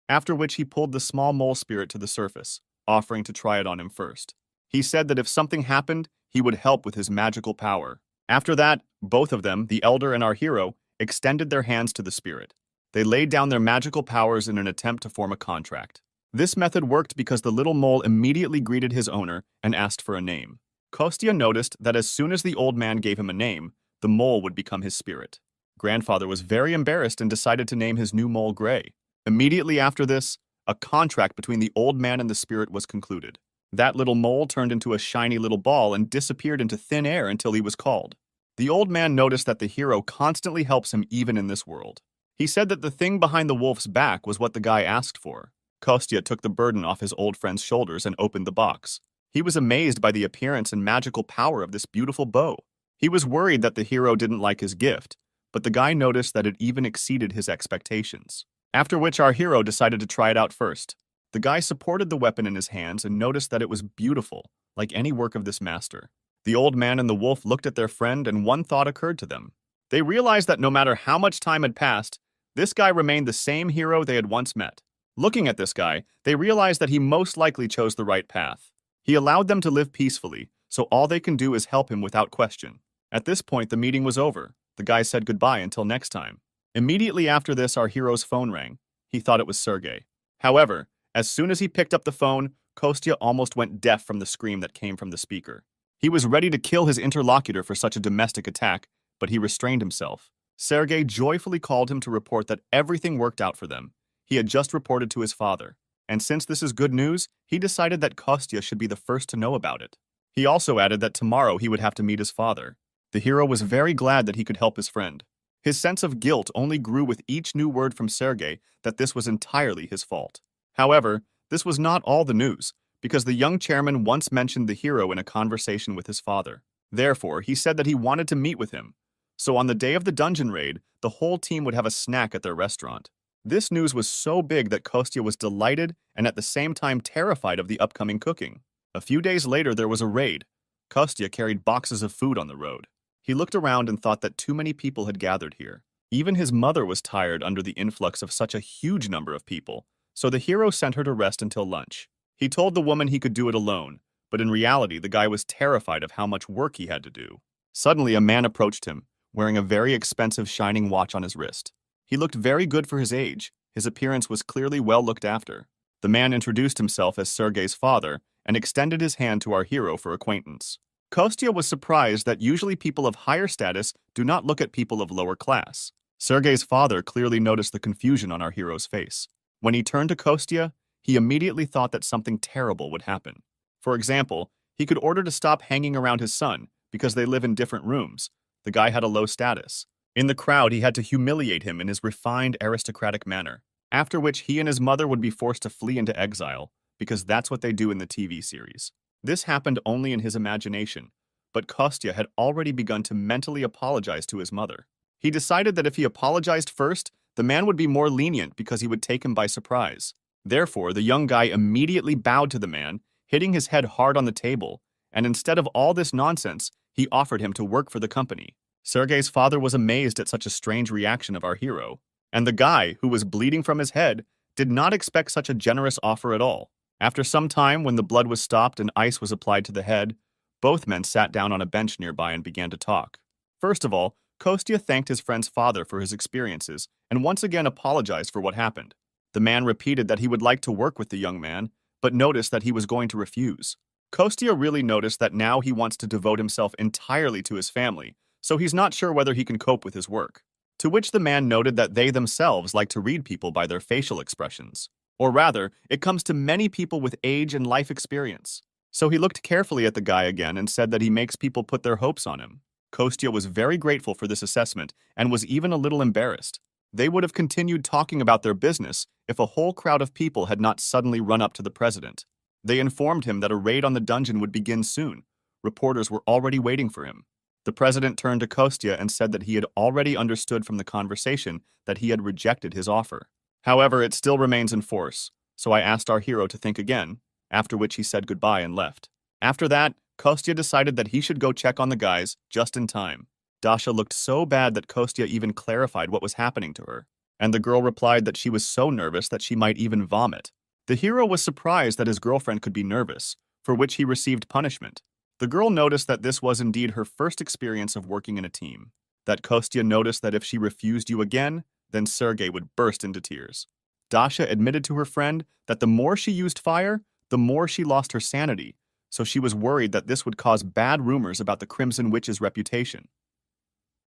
After which he pulled the small mole spirit to the surface, offering to try it on him first. He said that if something happened, he would help with his magical power. After that, both of them, the elder and our hero, extended their hands to the spirit. They laid down their magical powers in an attempt to form a contract. This method worked because the little mole immediately greeted his owner and asked for a name. Kostya noticed that as soon as the old man gave him a name, the mole would become his spirit. Grandfather was very embarrassed and decided to name his new mole Gray. Immediately after this, a contract between the old man and the spirit was concluded. That little mole turned into a shiny little ball and disappeared into thin air until he was called. The old man noticed that the hero constantly helps him even in this world. He said that the thing behind the wolf's back was what the guy asked for. Kostya took the burden off his old friend's shoulders and opened the box. He was amazed by the appearance and magical power of this beautiful bow. He was worried that the hero didn't like his gift, but the guy noticed that it even exceeded his expectations. After which our hero decided to try it out first. The guy supported the weapon in his hands and noticed that it was beautiful, like any work of this master. The old man and the wolf looked at their friend and one thought occurred to them. They realized that no matter how much time had passed, this guy remained the same hero they had once met. Looking at this guy, they realized that he most likely chose the right path. He allowed them to live peacefully, so all they can do is help him without question. At this point, the meeting was over. The guy said goodbye until next time. Immediately after this, our hero's phone rang. He thought it was Sergei. However, as soon as he picked up the phone, Kostya almost went deaf from the scream that came from the speaker. He was ready to kill his interlocutor for such a domestic attack, but he restrained himself. Sergei joyfully called him to report that everything worked out for them. He had just reported to his father, and since this is good news, he decided that Kostya should be the first to know about it. He also added that tomorrow he would have to meet his father. The hero was very glad that he could help his friend. His sense of guilt only grew with each new word from Sergei that this was entirely his fault. However, this was not all the news, because the young chairman once mentioned the hero in a conversation with his father. Therefore, he said that he wanted to meet with him. So on the day of the dungeon raid, the whole team would have a snack at their restaurant. This news was so big that Kostya was delighted and at the same time terrified of the upcoming cooking. A few days later, there was a raid. Kostya carried boxes of food on the road. He looked around and thought that too many people had gathered here. Even his mother was tired under the influx of such a huge number of people, so the hero sent her to rest until lunch. He told the woman he could do it alone, but in reality, the guy was terrified of how much work he had to do. Suddenly, a man approached him, wearing a very expensive shining watch on his wrist. He looked very good for his age. His appearance was clearly well looked after. The man introduced himself as Sergei's father and extended his hand to our hero for acquaintance. Kostya was surprised that usually people of higher status do not look at people of lower class. Sergei's father clearly noticed the confusion on our hero's face. When he turned to Kostya, he immediately thought that something terrible would happen. For example, he could order to stop hanging around his son because they live in different rooms. The guy had a low status. In the crowd, he had to humiliate him in his refined aristocratic manner, after which he and his mother would be forced to flee into exile, because that's what they do in the TV series. This happened only in his imagination, but Kostya had already begun to mentally apologize to his mother. He decided that if he apologized first, the man would be more lenient because he would take him by surprise. Therefore, the young guy immediately bowed to the man, hitting his head hard on the table, and instead of all this nonsense, he offered him to work for the company. Sergei's father was amazed at such a strange reaction of our hero, and the guy, who was bleeding from his head, did not expect such a generous offer at all. After some time, when the blood was stopped and ice was applied to the head, both men sat down on a bench nearby and began to talk. First of all, Kostya thanked his friend's father for his experiences and once again apologized for what happened. The man repeated that he would like to work with the young man, but noticed that he was going to refuse. Kostya really noticed that now he wants to devote himself entirely to his family, so he's not sure whether he can cope with his work. To which the man noted that they themselves like to read people by their facial expressions. Or rather, it comes to many people with age and life experience. So he looked carefully at the guy again and said that he makes people put their hopes on him. Kostya was very grateful for this assessment and was even a little embarrassed. They would have continued talking about their business if a whole crowd of people had not suddenly run up to the president. They informed him that a raid on the dungeon would begin soon. Reporters were already waiting for him. The president turned to Kostya and said that he had already understood from the conversation that he had rejected his offer. However, it still remains in force, so I asked our hero to think again, after which he said goodbye and left. After that, Kostya decided that he should go check on the guys just in time. Dasha looked so bad that Kostya even clarified what was happening to her, and the girl replied that she was so nervous that she might even vomit. The hero was surprised that his girlfriend could be nervous, for which he received punishment. The girl noticed that this was indeed her first experience of working in a team. That Kostya noticed that if she refused you again, then Sergei would burst into tears. Dasha admitted to her friend that the more she used fire, the more she lost her sanity, so she was worried that this would cause bad rumors about the Crimson Witch's reputation.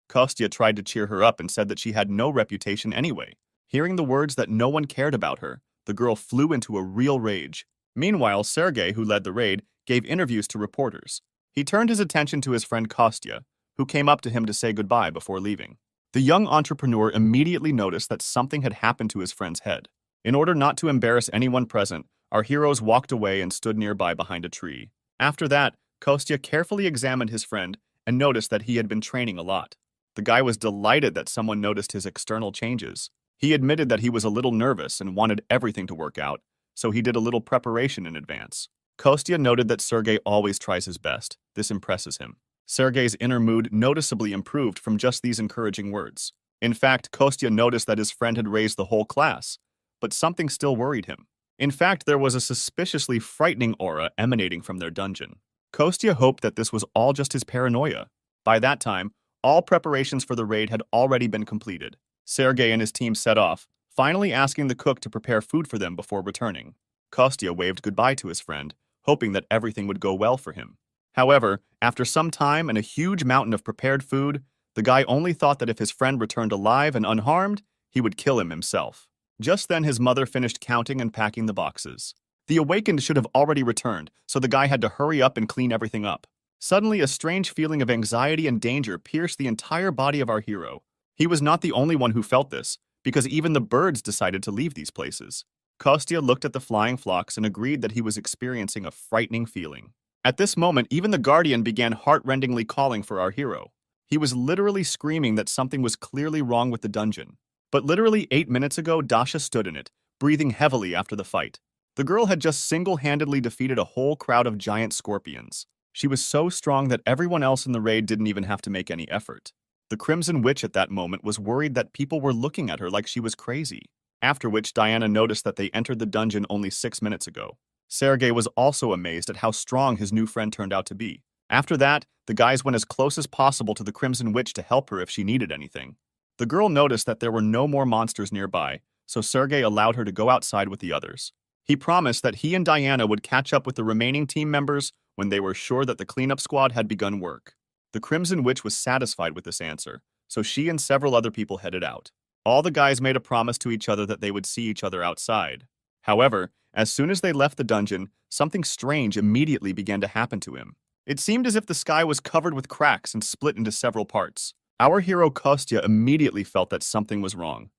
Kostya tried to cheer her up and said that she had no reputation anyway. Hearing the words that no one cared about her, the girl flew into a real rage. Meanwhile, Sergei, who led the raid, gave interviews to reporters. He turned his attention to his friend Kostya, who came up to him to say goodbye before leaving. The young entrepreneur immediately noticed that something had happened to his friend's head. In order not to embarrass anyone present, our heroes walked away and stood nearby behind a tree. After that, Kostya carefully examined his friend and noticed that he had been training a lot. The guy was delighted that someone noticed his external changes. He admitted that he was a little nervous and wanted everything to work out, so he did a little preparation in advance. Kostya noted that Sergei always tries his best. This impresses him. Sergei's inner mood noticeably improved from just these encouraging words. In fact, Kostya noticed that his friend had raised the whole class, but something still worried him. In fact, there was a suspiciously frightening aura emanating from their dungeon. Kostya hoped that this was all just his paranoia. By that time, all preparations for the raid had already been completed. Sergei and his team set off, finally asking the cook to prepare food for them before returning. Kostya waved goodbye to his friend, hoping that everything would go well for him. However, after some time and a huge mountain of prepared food, the guy only thought that if his friend returned alive and unharmed, he would kill him himself. Just then his mother finished counting and packing the boxes. The awakened should have already returned, so the guy had to hurry up and clean everything up. Suddenly, a strange feeling of anxiety and danger pierced the entire body of our hero. He was not the only one who felt this, because even the birds decided to leave these places. Kostya looked at the flying flocks and agreed that he was experiencing a frightening feeling. At this moment, even the guardian began heart-rendingly calling for our hero. He was literally screaming that something was clearly wrong with the dungeon. But literally 8 minutes ago, Dasha stood in it, breathing heavily after the fight. The girl had just single-handedly defeated a whole crowd of giant scorpions. She was so strong that everyone else in the raid didn't even have to make any effort. The Crimson Witch at that moment was worried that people were looking at her like she was crazy. After which, Diana noticed that they entered the dungeon only 6 minutes ago. Sergei was also amazed at how strong his new friend turned out to be. After that, the guys went as close as possible to the Crimson Witch to help her if she needed anything. The girl noticed that there were no more monsters nearby, so Sergei allowed her to go outside with the others. He promised that he and Diana would catch up with the remaining team members when they were sure that the cleanup squad had begun work. The Crimson Witch was satisfied with this answer, so she and several other people headed out. All the guys made a promise to each other that they would see each other outside. However, as soon as they left the dungeon, something strange immediately began to happen to him. It seemed as if the sky was covered with cracks and split into several parts. Our hero Kostya immediately felt that something was wrong.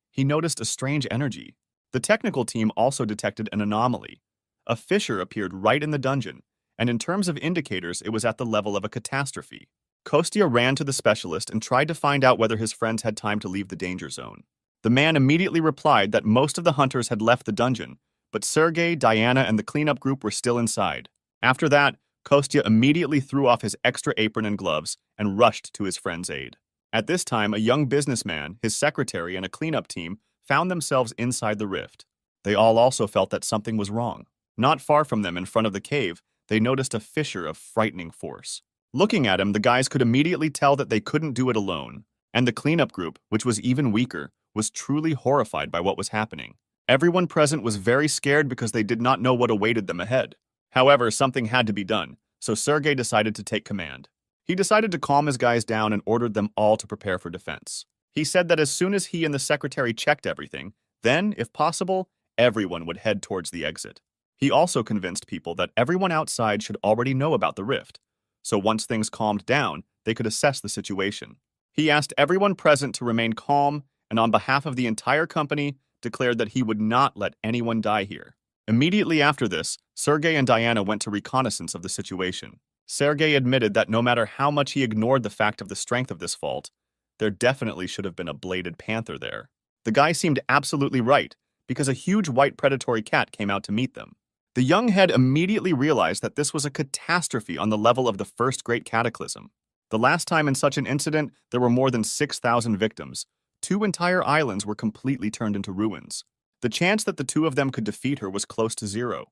He noticed a strange energy. The technical team also detected an anomaly. A fissure appeared right in the dungeon, and in terms of indicators, it was at the level of a catastrophe. Kostya ran to the specialist and tried to find out whether his friends had time to leave the danger zone. The man immediately replied that most of the hunters had left the dungeon, but Sergei, Diana, and the cleanup group were still inside. After that, Kostya immediately threw off his extra apron and gloves and rushed to his friend's aid. At this time, a young businessman, his secretary, and a cleanup team found themselves inside the rift. They all also felt that something was wrong. Not far from them, in front of the cave, they noticed a fissure of frightening force. Looking at him, the guys could immediately tell that they couldn't do it alone, and the cleanup group, which was even weaker, was truly horrified by what was happening. Everyone present was very scared because they did not know what awaited them ahead. However, something had to be done, so Sergei decided to take command. He decided to calm his guys down and ordered them all to prepare for defense. He said that as soon as he and the secretary checked everything, then, if possible, everyone would head towards the exit. He also convinced people that everyone outside should already know about the rift, so once things calmed down, they could assess the situation. He asked everyone present to remain calm and on behalf of the entire company, declared that he would not let anyone die here. Immediately after this, Sergei and Diana went to reconnaissance of the situation. Sergei admitted that no matter how much he ignored the fact of the strength of this fault, there definitely should have been a bladed panther there. The guy seemed absolutely right, because a huge white predatory cat came out to meet them. The young head immediately realized that this was a catastrophe on the level of the first great cataclysm. The last time in such an incident, there were more than 6,000 victims. 2 entire islands were completely turned into ruins. The chance that the two of them could defeat her was close to 0,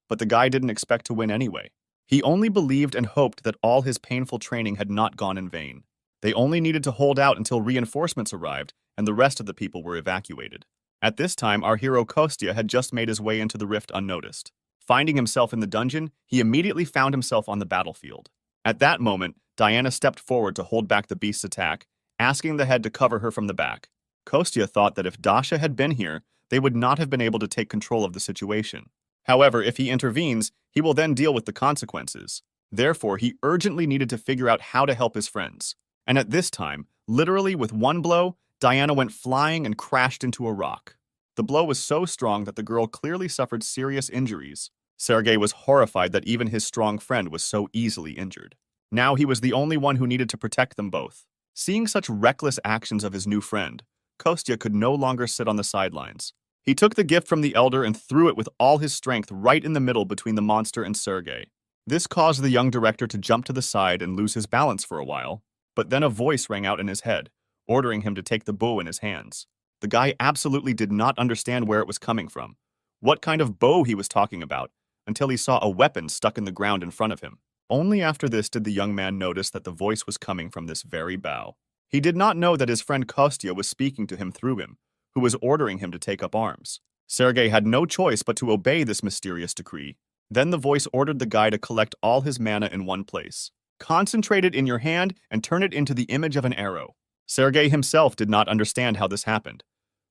but the guy didn't expect to win anyway. He only believed and hoped that all his painful training had not gone in vain. They only needed to hold out until reinforcements arrived and the rest of the people were evacuated. At this time, our hero Kostya had just made his way into the rift unnoticed. Finding himself in the dungeon, he immediately found himself on the battlefield. At that moment, Diana stepped forward to hold back the beast's attack, asking the head to cover her from the back. Kostya thought that if Dasha had been here, they would not have been able to take control of the situation. However, if he intervenes, he will then deal with the consequences. Therefore, he urgently needed to figure out how to help his friends. And at this time, literally with one blow, Diana went flying and crashed into a rock. The blow was so strong that the girl clearly suffered serious injuries. Sergei was horrified that even his strong friend was so easily injured. Now he was the only one who needed to protect them both. Seeing such reckless actions of his new friend, Kostya could no longer sit on the sidelines. He took the gift from the elder and threw it with all his strength right in the middle between the monster and Sergei. This caused the young director to jump to the side and lose his balance for a while, but then a voice rang out in his head, ordering him to take the bow in his hands. The guy absolutely did not understand where it was coming from, what kind of bow he was talking about, until he saw a weapon stuck in the ground in front of him. Only after this did the young man notice that the voice was coming from this very bow. He did not know that his friend Kostya was speaking to him through him, who was ordering him to take up arms. Sergei had no choice but to obey this mysterious decree. Then the voice ordered the guy to collect all his mana in one place. Concentrate it in your hand and turn it into the image of an arrow. Sergei himself did not understand how this happened,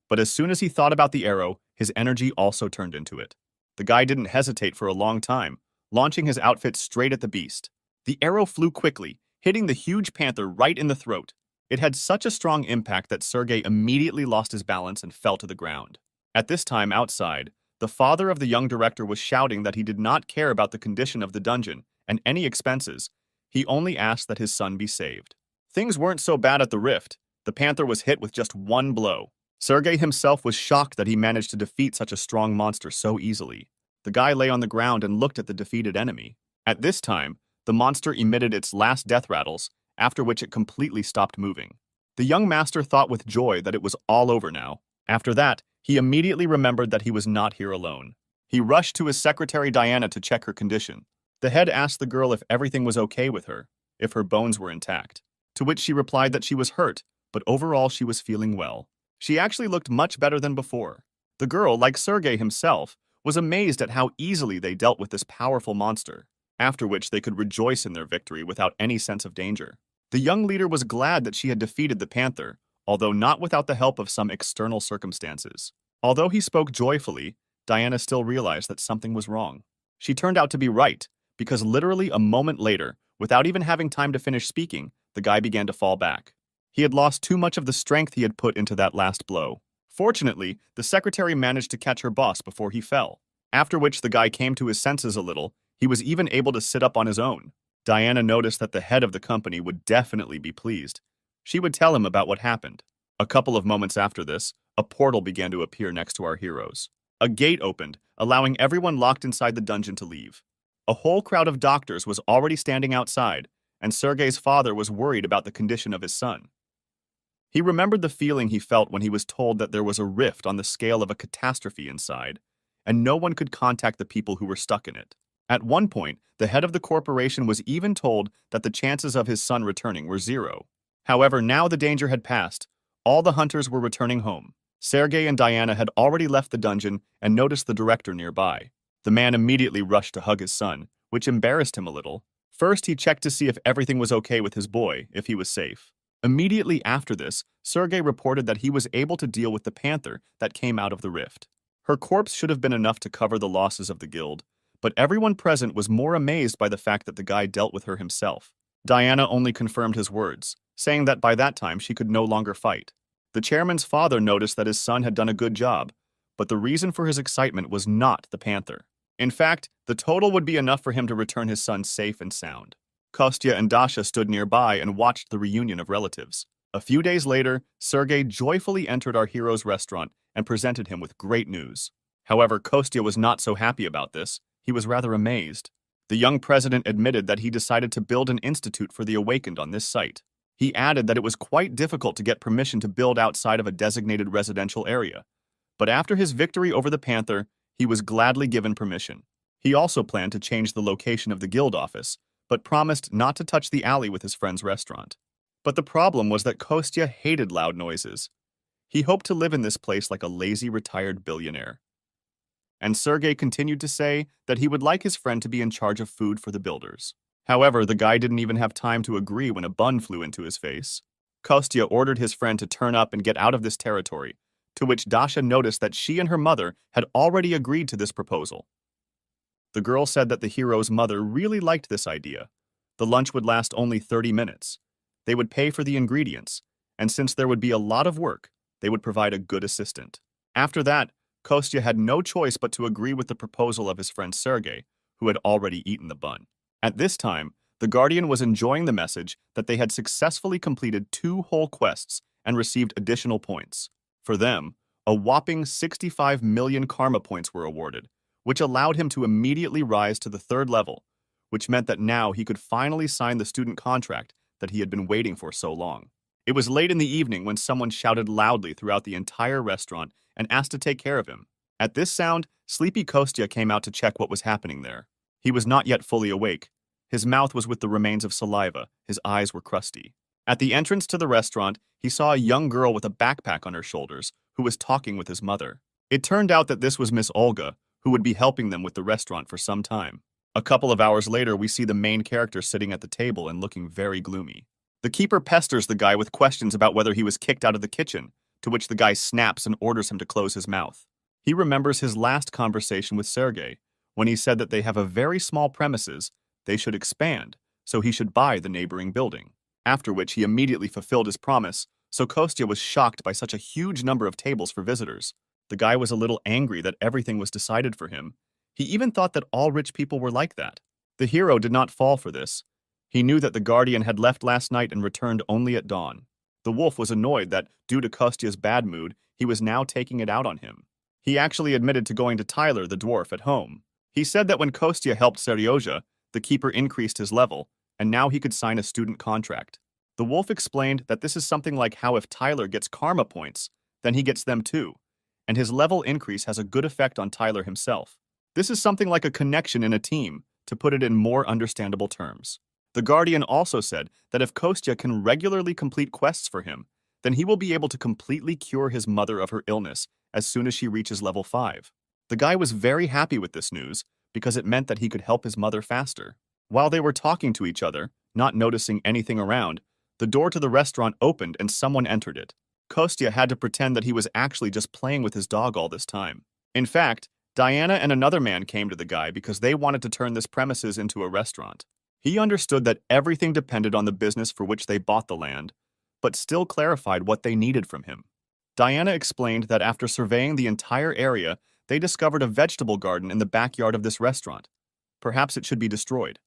but as soon as he thought about the arrow, his energy also turned into it. The guy didn't hesitate for a long time, launching his outfit straight at the beast. The arrow flew quickly, hitting the huge panther right in the throat. It had such a strong impact that Sergei immediately lost his balance and fell to the ground. At this time, outside, the father of the young director was shouting that he did not care about the condition of the dungeon and any expenses. He only asked that his son be saved. Things weren't so bad at the rift. The panther was hit with just one blow. Sergei himself was shocked that he managed to defeat such a strong monster so easily. The guy lay on the ground and looked at the defeated enemy. At this time, the monster emitted its last death rattles, after which it completely stopped moving. The young master thought with joy that it was all over now. After that, he immediately remembered that he was not here alone. He rushed to his secretary Diana to check her condition. The head asked the girl if everything was okay with her, if her bones were intact, to which she replied that she was hurt, but overall she was feeling well. She actually looked much better than before. The girl, like Sergei himself, was amazed at how easily they dealt with this powerful monster, after which they could rejoice in their victory without any sense of danger. The young leader was glad that she had defeated the panther, although not without the help of some external circumstances. Although he spoke joyfully, Diana still realized that something was wrong. She turned out to be right, because literally a moment later, without even having time to finish speaking, the guy began to fall back. He had lost too much of the strength he had put into that last blow. Fortunately, the secretary managed to catch her boss before he fell, after which the guy came to his senses a little. He was even able to sit up on his own. Diana noticed that the head of the company would definitely be pleased. She would tell him about what happened. A couple of moments after this, a portal began to appear next to our heroes. A gate opened, allowing everyone locked inside the dungeon to leave. A whole crowd of doctors was already standing outside, and Sergei's father was worried about the condition of his son. He remembered the feeling he felt when he was told that there was a rift on the scale of a catastrophe inside, and no one could contact the people who were stuck in it. At one point, the head of the corporation was even told that the chances of his son returning were 0. However, now the danger had passed. All the hunters were returning home. Sergei and Diana had already left the dungeon and noticed the director nearby. The man immediately rushed to hug his son, which embarrassed him a little. First, he checked to see if everything was okay with his boy, if he was safe. Immediately after this, Sergei reported that he was able to deal with the panther that came out of the rift. Her corpse should have been enough to cover the losses of the guild, but everyone present was more amazed by the fact that the guy dealt with her himself. Diana only confirmed his words, saying that by that time she could no longer fight. The chairman's father noticed that his son had done a good job, but the reason for his excitement was not the panther. In fact, the total would be enough for him to return his son safe and sound. Kostya and Dasha stood nearby and watched the reunion of relatives. A few days later, Sergei joyfully entered our hero's restaurant and presented him with great news. However, Kostya was not so happy about this. He was rather amazed. The young president admitted that he decided to build an institute for the awakened on this site. He added that it was quite difficult to get permission to build outside of a designated residential area. But after his victory over the panther, he was gladly given permission. He also planned to change the location of the guild office, but promised not to touch the alley with his friend's restaurant. But the problem was that Kostya hated loud noises. He hoped to live in this place like a lazy retired billionaire. And Sergei continued to say that he would like his friend to be in charge of food for the builders. However, the guy didn't even have time to agree when a bun flew into his face. Kostya ordered his friend to turn up and get out of this territory, to which Dasha noticed that she and her mother had already agreed to this proposal. The girl said that the hero's mother really liked this idea. The lunch would last only 30 minutes. They would pay for the ingredients, and since there would be a lot of work, they would provide a good assistant. After that, Kostya had no choice but to agree with the proposal of his friend Sergei, who had already eaten the bun. At this time, the Guardian was enjoying the message that they had successfully completed 2 whole quests and received additional points. For them, a whopping 65 million karma points were awarded, which allowed him to immediately rise to the 3rd level, which meant that now he could finally sign the student contract that he had been waiting for so long. It was late in the evening when someone shouted loudly throughout the entire restaurant and asked to take care of him. At this sound, sleepy Kostya came out to check what was happening there. He was not yet fully awake. His mouth was with the remains of saliva, his eyes were crusty. At the entrance to the restaurant, he saw a young girl with a backpack on her shoulders who was talking with his mother. It turned out that this was Miss Olga, who would be helping them with the restaurant for some time. A couple of hours later, we see the main character sitting at the table and looking very gloomy. The keeper pesters the guy with questions about whether he was kicked out of the kitchen, to which the guy snaps and orders him to close his mouth. He remembers his last conversation with Sergei, when he said that they have a very small premises, they should expand, so he should buy the neighboring building. After which he immediately fulfilled his promise, so Kostya was shocked by such a huge number of tables for visitors. The guy was a little angry that everything was decided for him. He even thought that all rich people were like that. The hero did not fall for this. He knew that the Guardian had left last night and returned only at dawn. The wolf was annoyed that, due to Kostya's bad mood, he was now taking it out on him. He actually admitted to going to Tyler, the dwarf, at home. He said that when Kostya helped Seryozha, the keeper increased his level, and now he could sign a student contract. The wolf explained that this is something like how if Tyler gets karma points, then he gets them too, and his level increase has a good effect on Tyler himself. This is something like a connection in a team, to put it in more understandable terms. The Guardian also said that if Kostya can regularly complete quests for him, then he will be able to completely cure his mother of her illness as soon as she reaches level 5. The guy was very happy with this news because it meant that he could help his mother faster. While they were talking to each other, not noticing anything around, the door to the restaurant opened and someone entered it. Kostya had to pretend that he was actually just playing with his dog all this time. In fact, Diana and another man came to the guy because they wanted to turn this premises into a restaurant. He understood that everything depended on the business for which they bought the land, but still clarified what they needed from him. Diana explained that after surveying the entire area, they discovered a vegetable garden in the backyard of this restaurant. Perhaps it should be destroyed.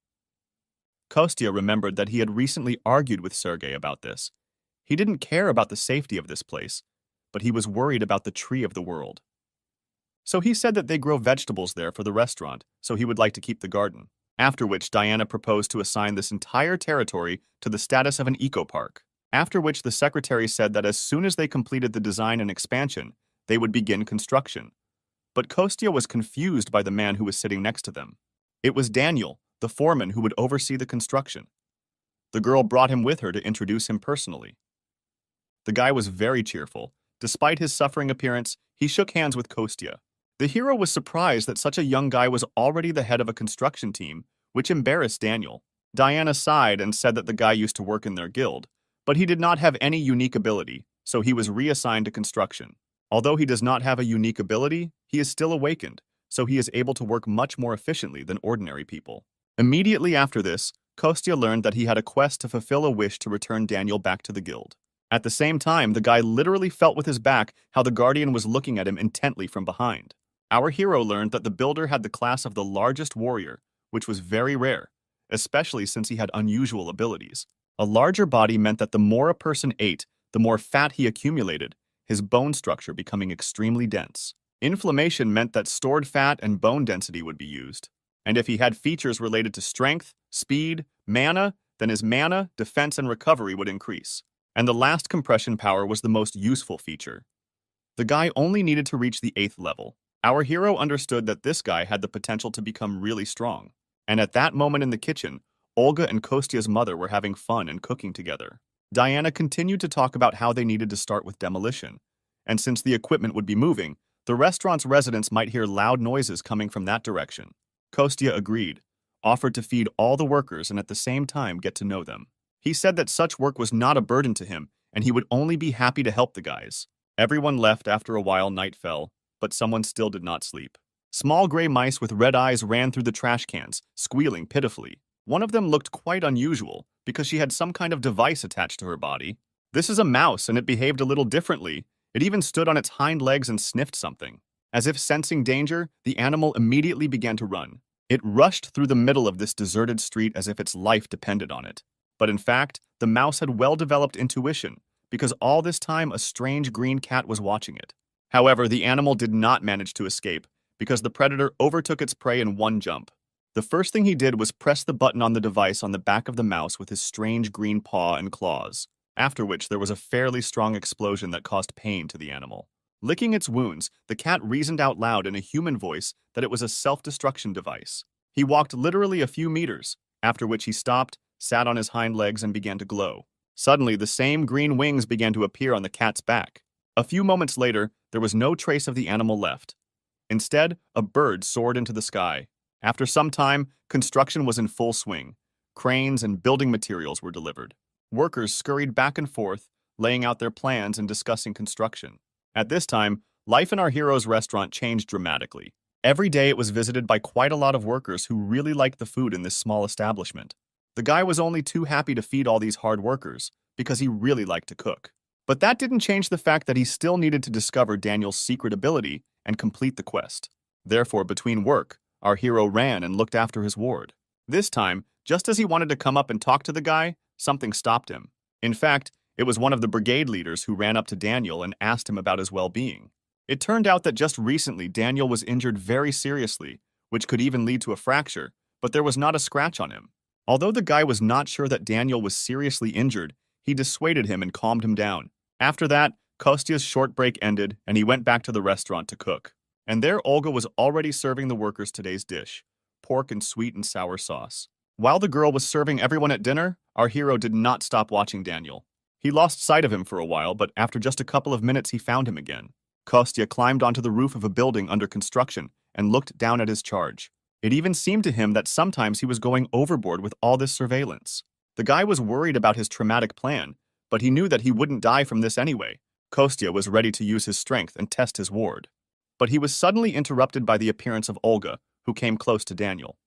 Kostya remembered that he had recently argued with Sergei about this. He didn't care about the safety of this place, but he was worried about the tree of the world. So he said that they grow vegetables there for the restaurant, so he would like to keep the garden. After which Diana proposed to assign this entire territory to the status of an eco-park. After which the secretary said that as soon as they completed the design and expansion, they would begin construction. But Kostya was confused by the man who was sitting next to them. It was Daniel, the foreman who would oversee the construction. The girl brought him with her to introduce him personally. The guy was very cheerful. Despite his suffering appearance, he shook hands with Kostya. The hero was surprised that such a young guy was already the head of a construction team, which embarrassed Daniel. Diana sighed and said that the guy used to work in their guild, but he did not have any unique ability, so he was reassigned to construction. Although he does not have a unique ability, he is still awakened, so he is able to work much more efficiently than ordinary people. Immediately after this, Kostya learned that he had a quest to fulfill a wish to return Daniel back to the guild. At the same time, the guy literally felt with his back how the Guardian was looking at him intently from behind. Our hero learned that the builder had the class of the largest warrior, which was very rare, especially since he had unusual abilities. A larger body meant that the more a person ate, the more fat he accumulated, his bone structure becoming extremely dense. Inflammation meant that stored fat and bone density would be used. And if he had features related to strength, speed, mana, then his mana, defense, and recovery would increase. And the last compression power was the most useful feature. The guy only needed to reach the 8th level. Our hero understood that this guy had the potential to become really strong. And at that moment in the kitchen, Olga and Kostya's mother were having fun and cooking together. Diana continued to talk about how they needed to start with demolition. And since the equipment would be moving, the restaurant's residents might hear loud noises coming from that direction. Kostya agreed, offered to feed all the workers and at the same time get to know them. He said that such work was not a burden to him, and he would only be happy to help the guys. Everyone left after a while. Night fell, but someone still did not sleep. Small gray mice with red eyes ran through the trash cans, squealing pitifully. One of them looked quite unusual, because she had some kind of device attached to her body. This is a mouse, and it behaved a little differently. It even stood on its hind legs and sniffed something. As if sensing danger, the animal immediately began to run. It rushed through the middle of this deserted street as if its life depended on it. But in fact, the mouse had well-developed intuition, because all this time a strange green cat was watching it. However, the animal did not manage to escape, because the predator overtook its prey in one jump. The first thing he did was press the button on the device on the back of the mouse with his strange green paw and claws, after which there was a fairly strong explosion that caused pain to the animal. Licking its wounds, the cat reasoned out loud in a human voice that it was a self-destruction device. He walked literally a few meters, after which he stopped, sat on his hind legs, and began to glow. Suddenly, the same green wings began to appear on the cat's back. A few moments later, there was no trace of the animal left. Instead, a bird soared into the sky. After some time, construction was in full swing. Cranes and building materials were delivered. Workers scurried back and forth, laying out their plans and discussing construction. At this time, life in our hero's restaurant changed dramatically. Every day it was visited by quite a lot of workers who really liked the food in this small establishment. The guy was only too happy to feed all these hard workers, because he really liked to cook. But that didn't change the fact that he still needed to discover Daniel's secret ability and complete the quest. Therefore, between work, our hero ran and looked after his ward. This time, just as he wanted to come up and talk to the guy, something stopped him. In fact, it was one of the brigade leaders who ran up to Daniel and asked him about his well-being. It turned out that just recently Daniel was injured very seriously, which could even lead to a fracture, but there was not a scratch on him. Although the guy was not sure that Daniel was seriously injured, he dissuaded him and calmed him down. After that, Kostya's short break ended, and he went back to the restaurant to cook. And there Olga was already serving the workers today's dish, pork and sweet and sour sauce. While the girl was serving everyone at dinner, our hero did not stop watching Daniel. He lost sight of him for a while, but after just a couple of minutes he found him again. Kostya climbed onto the roof of a building under construction and looked down at his charge. It even seemed to him that sometimes he was going overboard with all this surveillance. The guy was worried about his traumatic plan, but he knew that he wouldn't die from this anyway. Kostya was ready to use his strength and test his ward. But he was suddenly interrupted by the appearance of Olga, who came close to Daniel.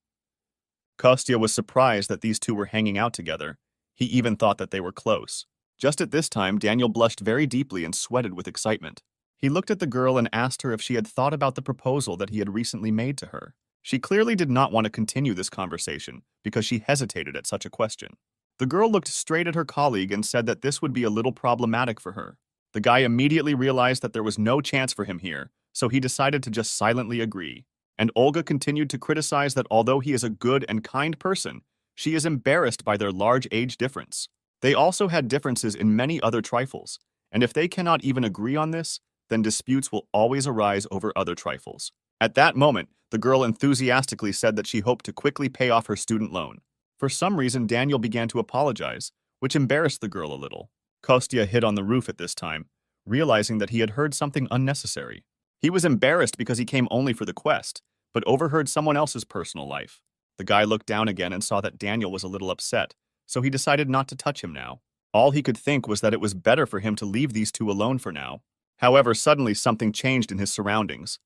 Kostya was surprised that these two were hanging out together. He even thought that they were close. Just at this time, Daniel blushed very deeply and sweated with excitement. He looked at the girl and asked her if she had thought about the proposal that he had recently made to her. She clearly did not want to continue this conversation because she hesitated at such a question. The girl looked straight at her colleague and said that this would be a little problematic for her. The guy immediately realized that there was no chance for him here, so he decided to just silently agree. And Olga continued to criticize that although he is a good and kind person, she is embarrassed by their large age difference. They also had differences in many other trifles, and if they cannot even agree on this, then disputes will always arise over other trifles. At that moment, the girl enthusiastically said that she hoped to quickly pay off her student loan. For some reason, Daniel began to apologize, which embarrassed the girl a little. Kostya hid on the roof at this time, realizing that he had heard something unnecessary. He was embarrassed because he came only for the quest, but overheard someone else's personal life. The guy looked down again and saw that Daniel was a little upset, so he decided not to touch him now. All he could think was that it was better for him to leave these two alone for now. However, suddenly something changed in his surroundings.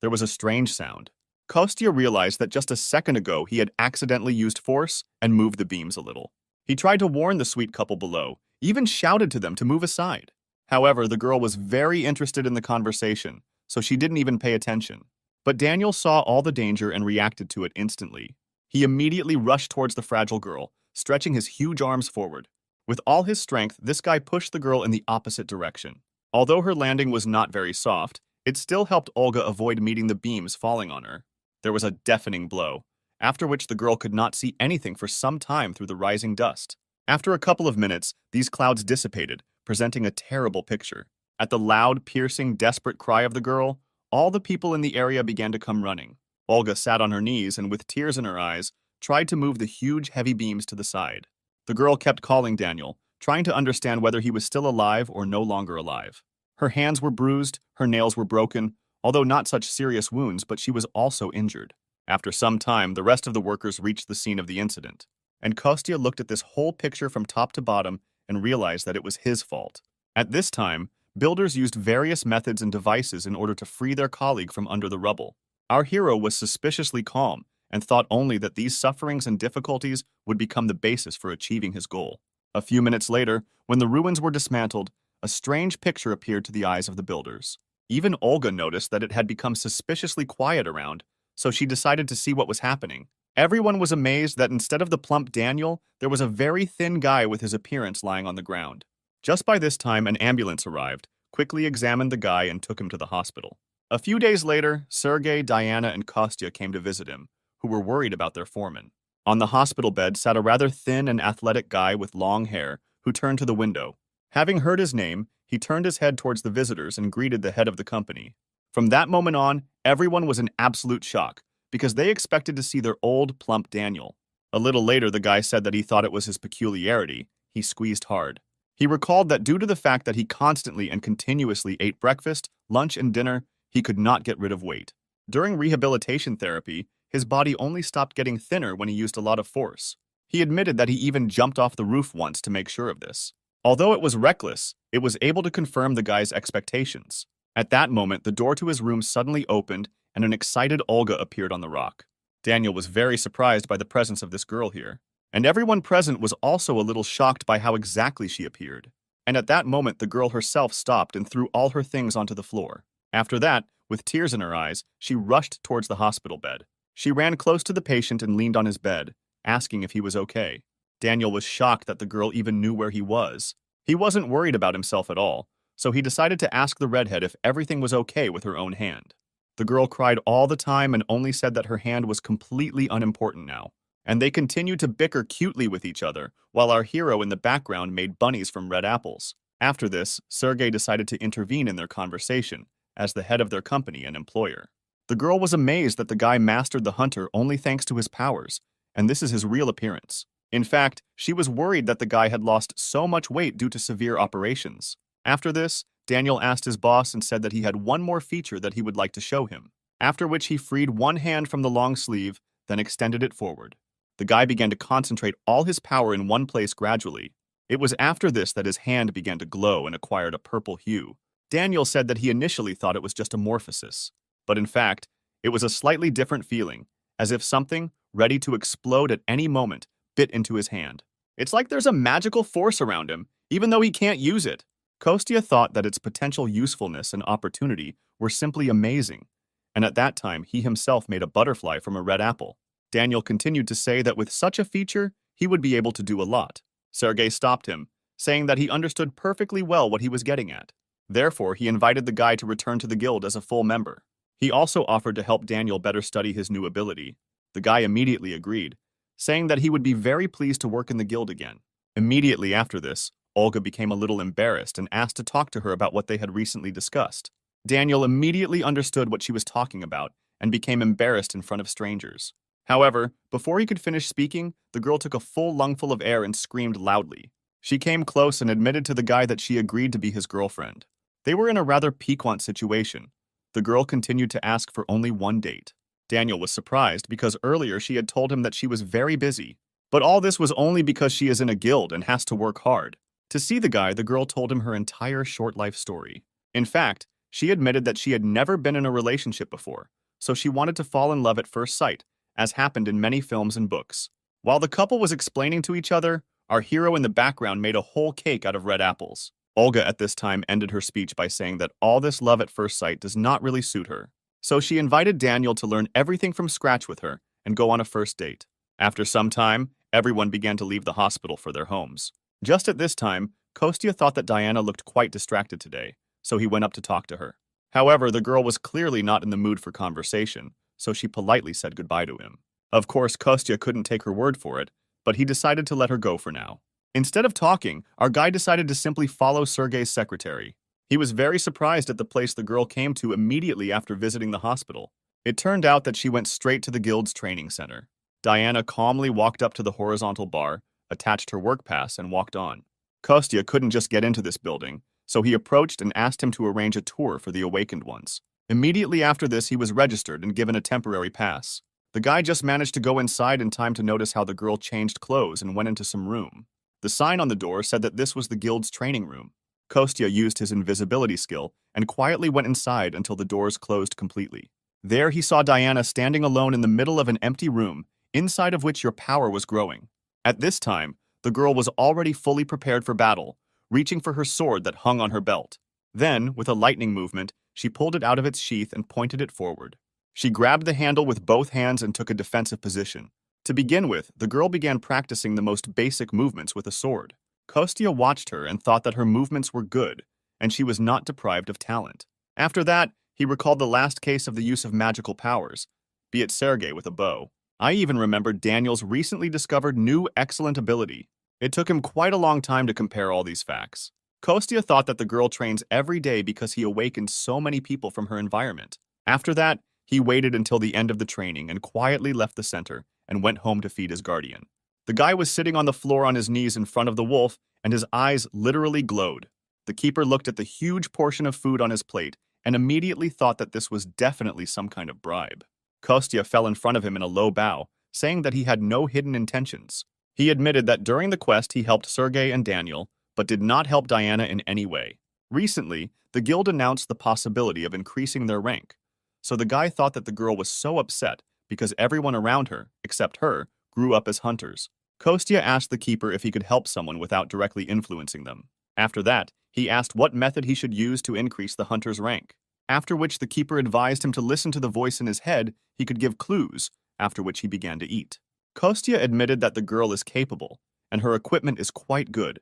There was a strange sound. Kostya realized that just a second ago he had accidentally used force and moved the beams a little. He tried to warn the sweet couple below, even shouted to them to move aside. However, the girl was very interested in the conversation, so she didn't even pay attention. But Daniel saw all the danger and reacted to it instantly. He immediately rushed towards the fragile girl, stretching his huge arms forward. With all his strength, this guy pushed the girl in the opposite direction. Although her landing was not very soft, it still helped Olga avoid meeting the beams falling on her. There was a deafening blow, after which the girl could not see anything for some time through the rising dust. After a couple of minutes, these clouds dissipated, presenting a terrible picture. At the loud, piercing, desperate cry of the girl, all the people in the area began to come running. Olga sat on her knees and, with tears in her eyes, tried to move the huge, heavy beams to the side. The girl kept calling Daniel, trying to understand whether he was still alive or no longer alive. Her hands were bruised, her nails were broken, although not such serious wounds, but she was also injured. After some time, the rest of the workers reached the scene of the incident, and Kostya looked at this whole picture from top to bottom and realized that it was his fault. At this time, builders used various methods and devices in order to free their colleague from under the rubble. Our hero was suspiciously calm and thought only that these sufferings and difficulties would become the basis for achieving his goal. A few minutes later, when the ruins were dismantled, a strange picture appeared to the eyes of the builders. Even Olga noticed that it had become suspiciously quiet around, so she decided to see what was happening. Everyone was amazed that instead of the plump Daniel, there was a very thin guy with his appearance lying on the ground. Just by this time, an ambulance arrived, quickly examined the guy, and took him to the hospital. A few days later, Sergei, Diana, and Kostya came to visit him, who were worried about their foreman. On the hospital bed sat a rather thin and athletic guy with long hair, who turned to the window. Having heard his name, he turned his head towards the visitors and greeted the head of the company. From that moment on, everyone was in absolute shock, because they expected to see their old, plump Daniel. A little later, the guy said that he thought it was his peculiarity. He squeezed hard. He recalled that due to the fact that he constantly and continuously ate breakfast, lunch, and dinner, he could not get rid of weight. During rehabilitation therapy, his body only stopped getting thinner when he used a lot of force. He admitted that he even jumped off the roof once to make sure of this. Although it was reckless, it was able to confirm the guy's expectations. At that moment, the door to his room suddenly opened and an excited Olga appeared on the rock. Daniel was very surprised by the presence of this girl here, and everyone present was also a little shocked by how exactly she appeared. And at that moment, the girl herself stopped and threw all her things onto the floor. After that, with tears in her eyes, she rushed towards the hospital bed. She ran close to the patient and leaned on his bed, asking if he was okay. Daniel was shocked that the girl even knew where he was. He wasn't worried about himself at all, so he decided to ask the redhead if everything was okay with her own hand. The girl cried all the time and only said that her hand was completely unimportant now. And they continued to bicker cutely with each other, while our hero in the background made bunnies from red apples. After this, Sergei decided to intervene in their conversation, as the head of their company and employer. The girl was amazed that the guy mastered the hunter only thanks to his powers, and this is his real appearance. In fact, she was worried that the guy had lost so much weight due to severe operations. After this, Daniel asked his boss and said that he had one more feature that he would like to show him, after which he freed one hand from the long sleeve, then extended it forward. The guy began to concentrate all his power in one place gradually. It was after this that his hand began to glow and acquired a purple hue. Daniel said that he initially thought it was just a morphosis, but in fact, it was a slightly different feeling, as if something, ready to explode at any moment, bit into his hand. It's like there's a magical force around him, even though he can't use it. Kostya thought that its potential usefulness and opportunity were simply amazing, and at that time he himself made a butterfly from a red apple. Daniel continued to say that with such a feature, he would be able to do a lot. Sergei stopped him, saying that he understood perfectly well what he was getting at. Therefore, he invited the guy to return to the guild as a full member. He also offered to help Daniel better study his new ability. The guy immediately agreed, saying that he would be very pleased to work in the guild again. Immediately after this, Olga became a little embarrassed and asked to talk to her about what they had recently discussed. Daniel immediately understood what she was talking about and became embarrassed in front of strangers. However, before he could finish speaking, the girl took a full lungful of air and screamed loudly. She came close and admitted to the guy that she agreed to be his girlfriend. They were in a rather piquant situation. The girl continued to ask for only one date. Daniel was surprised because earlier she had told him that she was very busy. But all this was only because she is in a guild and has to work hard. To see the guy, the girl told him her entire short life story. In fact, she admitted that she had never been in a relationship before, so she wanted to fall in love at first sight, as happened in many films and books. While the couple was explaining to each other, our hero in the background made a whole cake out of red apples. Olga at this time ended her speech by saying that all this love at first sight does not really suit her. So she invited Daniel to learn everything from scratch with her and go on a first date. After some time, everyone began to leave the hospital for their homes. Just at this time, Kostya thought that Diana looked quite distracted today, so he went up to talk to her. However, the girl was clearly not in the mood for conversation, so she politely said goodbye to him. Of course, Kostya couldn't take her word for it, but he decided to let her go for now. Instead of talking, our guy decided to simply follow Sergei's secretary. He was very surprised at the place the girl came to immediately after visiting the hospital. It turned out that she went straight to the guild's training center. Diana calmly walked up to the horizontal bar, attached her work pass, and walked on. Kostya couldn't just get into this building, so he approached and asked him to arrange a tour for the awakened ones. Immediately after this, he was registered and given a temporary pass. The guy just managed to go inside in time to notice how the girl changed clothes and went into some room. The sign on the door said that this was the guild's training room. Kostya used his invisibility skill and quietly went inside until the doors closed completely. There he saw Diana standing alone in the middle of an empty room, inside of which your power was growing. At this time, the girl was already fully prepared for battle, reaching for her sword that hung on her belt. Then, with a lightning movement, she pulled it out of its sheath and pointed it forward. She grabbed the handle with both hands and took a defensive position. To begin with, the girl began practicing the most basic movements with a sword. Kostya watched her and thought that her movements were good, and she was not deprived of talent. After that, he recalled the last case of the use of magical powers, be it Sergei with a bow. I even remembered Daniel's recently discovered new excellent ability. It took him quite a long time to compare all these facts. Kostya thought that the girl trains every day because he awakened so many people from her environment. After that, he waited until the end of the training and quietly left the center and went home to feed his guardian. The guy was sitting on the floor on his knees in front of the wolf, and his eyes literally glowed. The keeper looked at the huge portion of food on his plate and immediately thought that this was definitely some kind of bribe. Kostya fell in front of him in a low bow, saying that he had no hidden intentions. He admitted that during the quest he helped Sergei and Daniel, but did not help Diana in any way. Recently, the guild announced the possibility of increasing their rank, so the guy thought that the girl was so upset because everyone around her, except her, grew up as hunters. Kostya asked the keeper if he could help someone without directly influencing them. After that, he asked what method he should use to increase the hunter's rank, after which the keeper advised him to listen to the voice in his head. He could give clues, after which he began to eat. Kostya admitted that the girl is capable, and her equipment is quite good,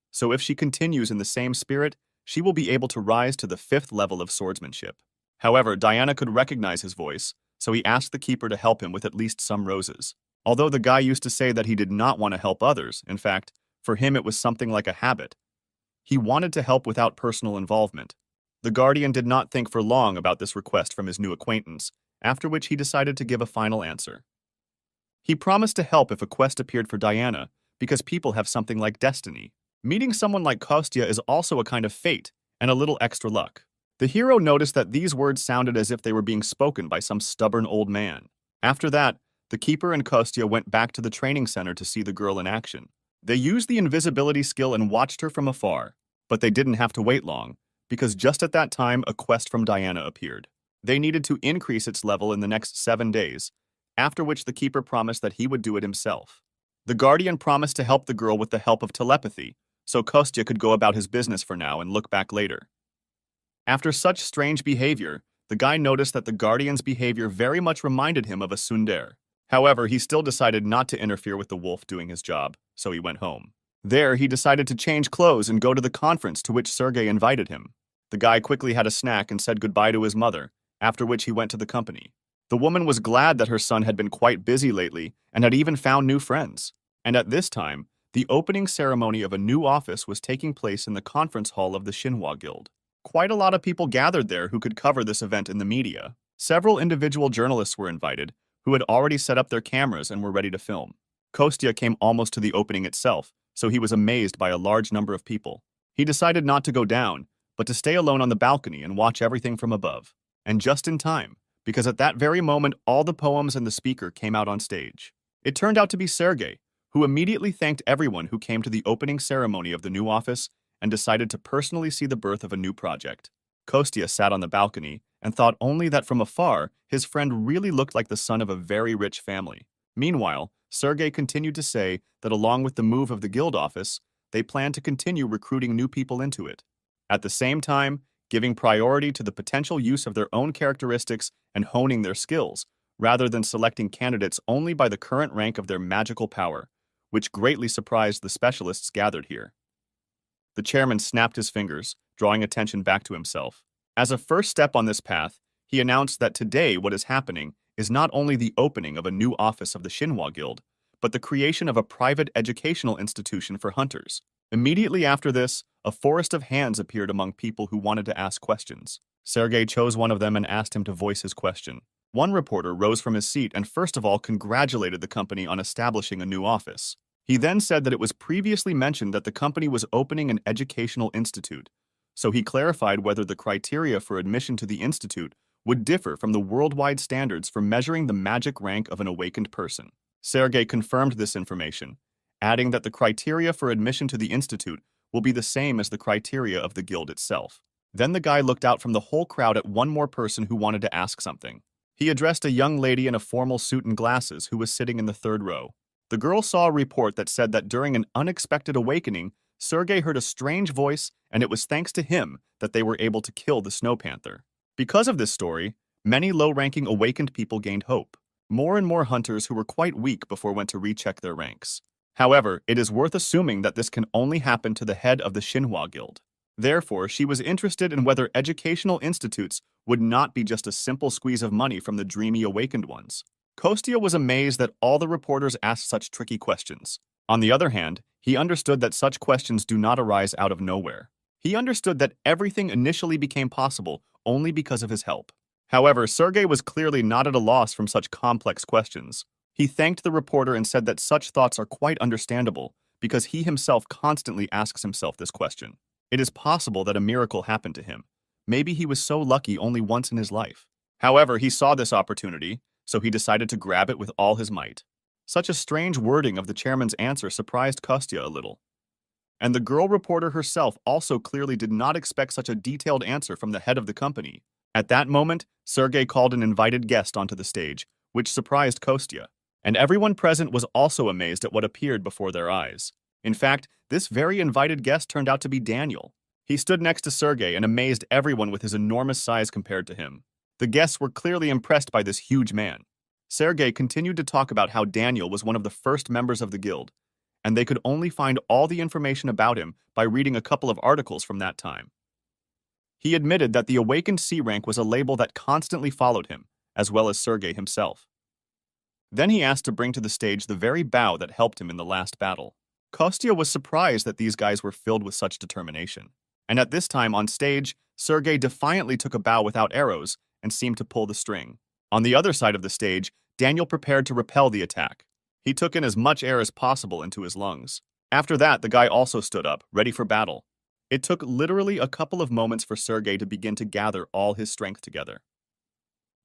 so if she continues in the same spirit, she will be able to rise to the 5th level of swordsmanship. However, Diana could recognize his voice, so he asked the keeper to help him with at least some roses. Although the guy used to say that he did not want to help others, in fact, for him it was something like a habit. He wanted to help without personal involvement. The guardian did not think for long about this request from his new acquaintance, after which he decided to give a final answer. He promised to help if a quest appeared for Diana, because people have something like destiny. Meeting someone like Kostya is also a kind of fate, and a little extra luck. The hero noticed that these words sounded as if they were being spoken by some stubborn old man. After that, the keeper and Kostya went back to the training center to see the girl in action. They used the invisibility skill and watched her from afar, but they didn't have to wait long, because just at that time a quest from Diana appeared. They needed to increase its level in the next 7 days, after which the keeper promised that he would do it himself. The guardian promised to help the girl with the help of telepathy, so Kostya could go about his business for now and look back later. After such strange behavior, the guy noticed that the guardian's behavior very much reminded him of a tsundere. However, he still decided not to interfere with the wolf doing his job, so he went home. There, he decided to change clothes and go to the conference to which Sergei invited him. The guy quickly had a snack and said goodbye to his mother, after which he went to the company. The woman was glad that her son had been quite busy lately and had even found new friends. And at this time, the opening ceremony of a new office was taking place in the conference hall of the Manhwa Guild. Quite a lot of people gathered there who could cover this event in the media. Several individual journalists were invited, who had already set up their cameras and were ready to film. Kostya came almost to the opening itself, so he was amazed by a large number of people. He decided not to go down, but to stay alone on the balcony and watch everything from above. And just in time, because at that very moment all the poems and the speaker came out on stage. It turned out to be Sergei, who immediately thanked everyone who came to the opening ceremony of the new office and decided to personally see the birth of a new project. Kostya sat on the balcony and thought only that from afar his friend really looked like the son of a very rich family. Meanwhile, Sergei continued to say that along with the move of the guild office, they plan to continue recruiting new people into it. At the same time, giving priority to the potential use of their own characteristics and honing their skills, rather than selecting candidates only by the current rank of their magical power, which greatly surprised the specialists gathered here. The chairman snapped his fingers, drawing attention back to himself. As a first step on this path, he announced that today what is happening is not only the opening of a new office of the Manhwa Guild, but the creation of a private educational institution for hunters. Immediately after this, a forest of hands appeared among people who wanted to ask questions. Sergei chose one of them and asked him to voice his question. One reporter rose from his seat and first of all congratulated the company on establishing a new office. He then said that it was previously mentioned that the company was opening an educational institute, so he clarified whether the criteria for admission to the institute would differ from the worldwide standards for measuring the magic rank of an awakened person. Sergei confirmed this information, adding that the criteria for admission to the institute will be the same as the criteria of the guild itself. Then the guy looked out from the whole crowd at one more person who wanted to ask something. He addressed a young lady in a formal suit and glasses who was sitting in the third row. The girl saw a report that said that during an unexpected awakening, Sergei heard a strange voice, and it was thanks to him that they were able to kill the Snow Panther. Because of this story, many low-ranking awakened people gained hope. More and more hunters who were quite weak before went to recheck their ranks. However, it is worth assuming that this can only happen to the head of the Manhwa Guild. Therefore, she was interested in whether educational institutes would not be just a simple squeeze of money from the dreamy awakened ones. Kostya was amazed that all the reporters asked such tricky questions. On the other hand, he understood that such questions do not arise out of nowhere. He understood that everything initially became possible only because of his help. However, Sergei was clearly not at a loss from such complex questions. He thanked the reporter and said that such thoughts are quite understandable because he himself constantly asks himself this question. It is possible that a miracle happened to him. Maybe he was so lucky only once in his life. However, he saw this opportunity, so he decided to grab it with all his might. Such a strange wording of the chairman's answer surprised Kostya a little. And the girl reporter herself also clearly did not expect such a detailed answer from the head of the company. At that moment, Sergei called an invited guest onto the stage, which surprised Kostya. And everyone present was also amazed at what appeared before their eyes. In fact, this very invited guest turned out to be Daniel. He stood next to Sergei and amazed everyone with his enormous size compared to him. The guests were clearly impressed by this huge man. Sergei continued to talk about how Daniel was one of the first members of the guild, and they could only find all the information about him by reading a couple of articles from that time. He admitted that the awakened C rank was a label that constantly followed him, as well as Sergei himself. Then he asked to bring to the stage the very bow that helped him in the last battle. Kostya was surprised that these guys were filled with such determination. And at this time on stage, Sergei defiantly took a bow without arrows and seemed to pull the string. On the other side of the stage, Daniel prepared to repel the attack. He took in as much air as possible into his lungs. After that, the guy also stood up, ready for battle. It took literally a couple of moments for Sergei to begin to gather all his strength together.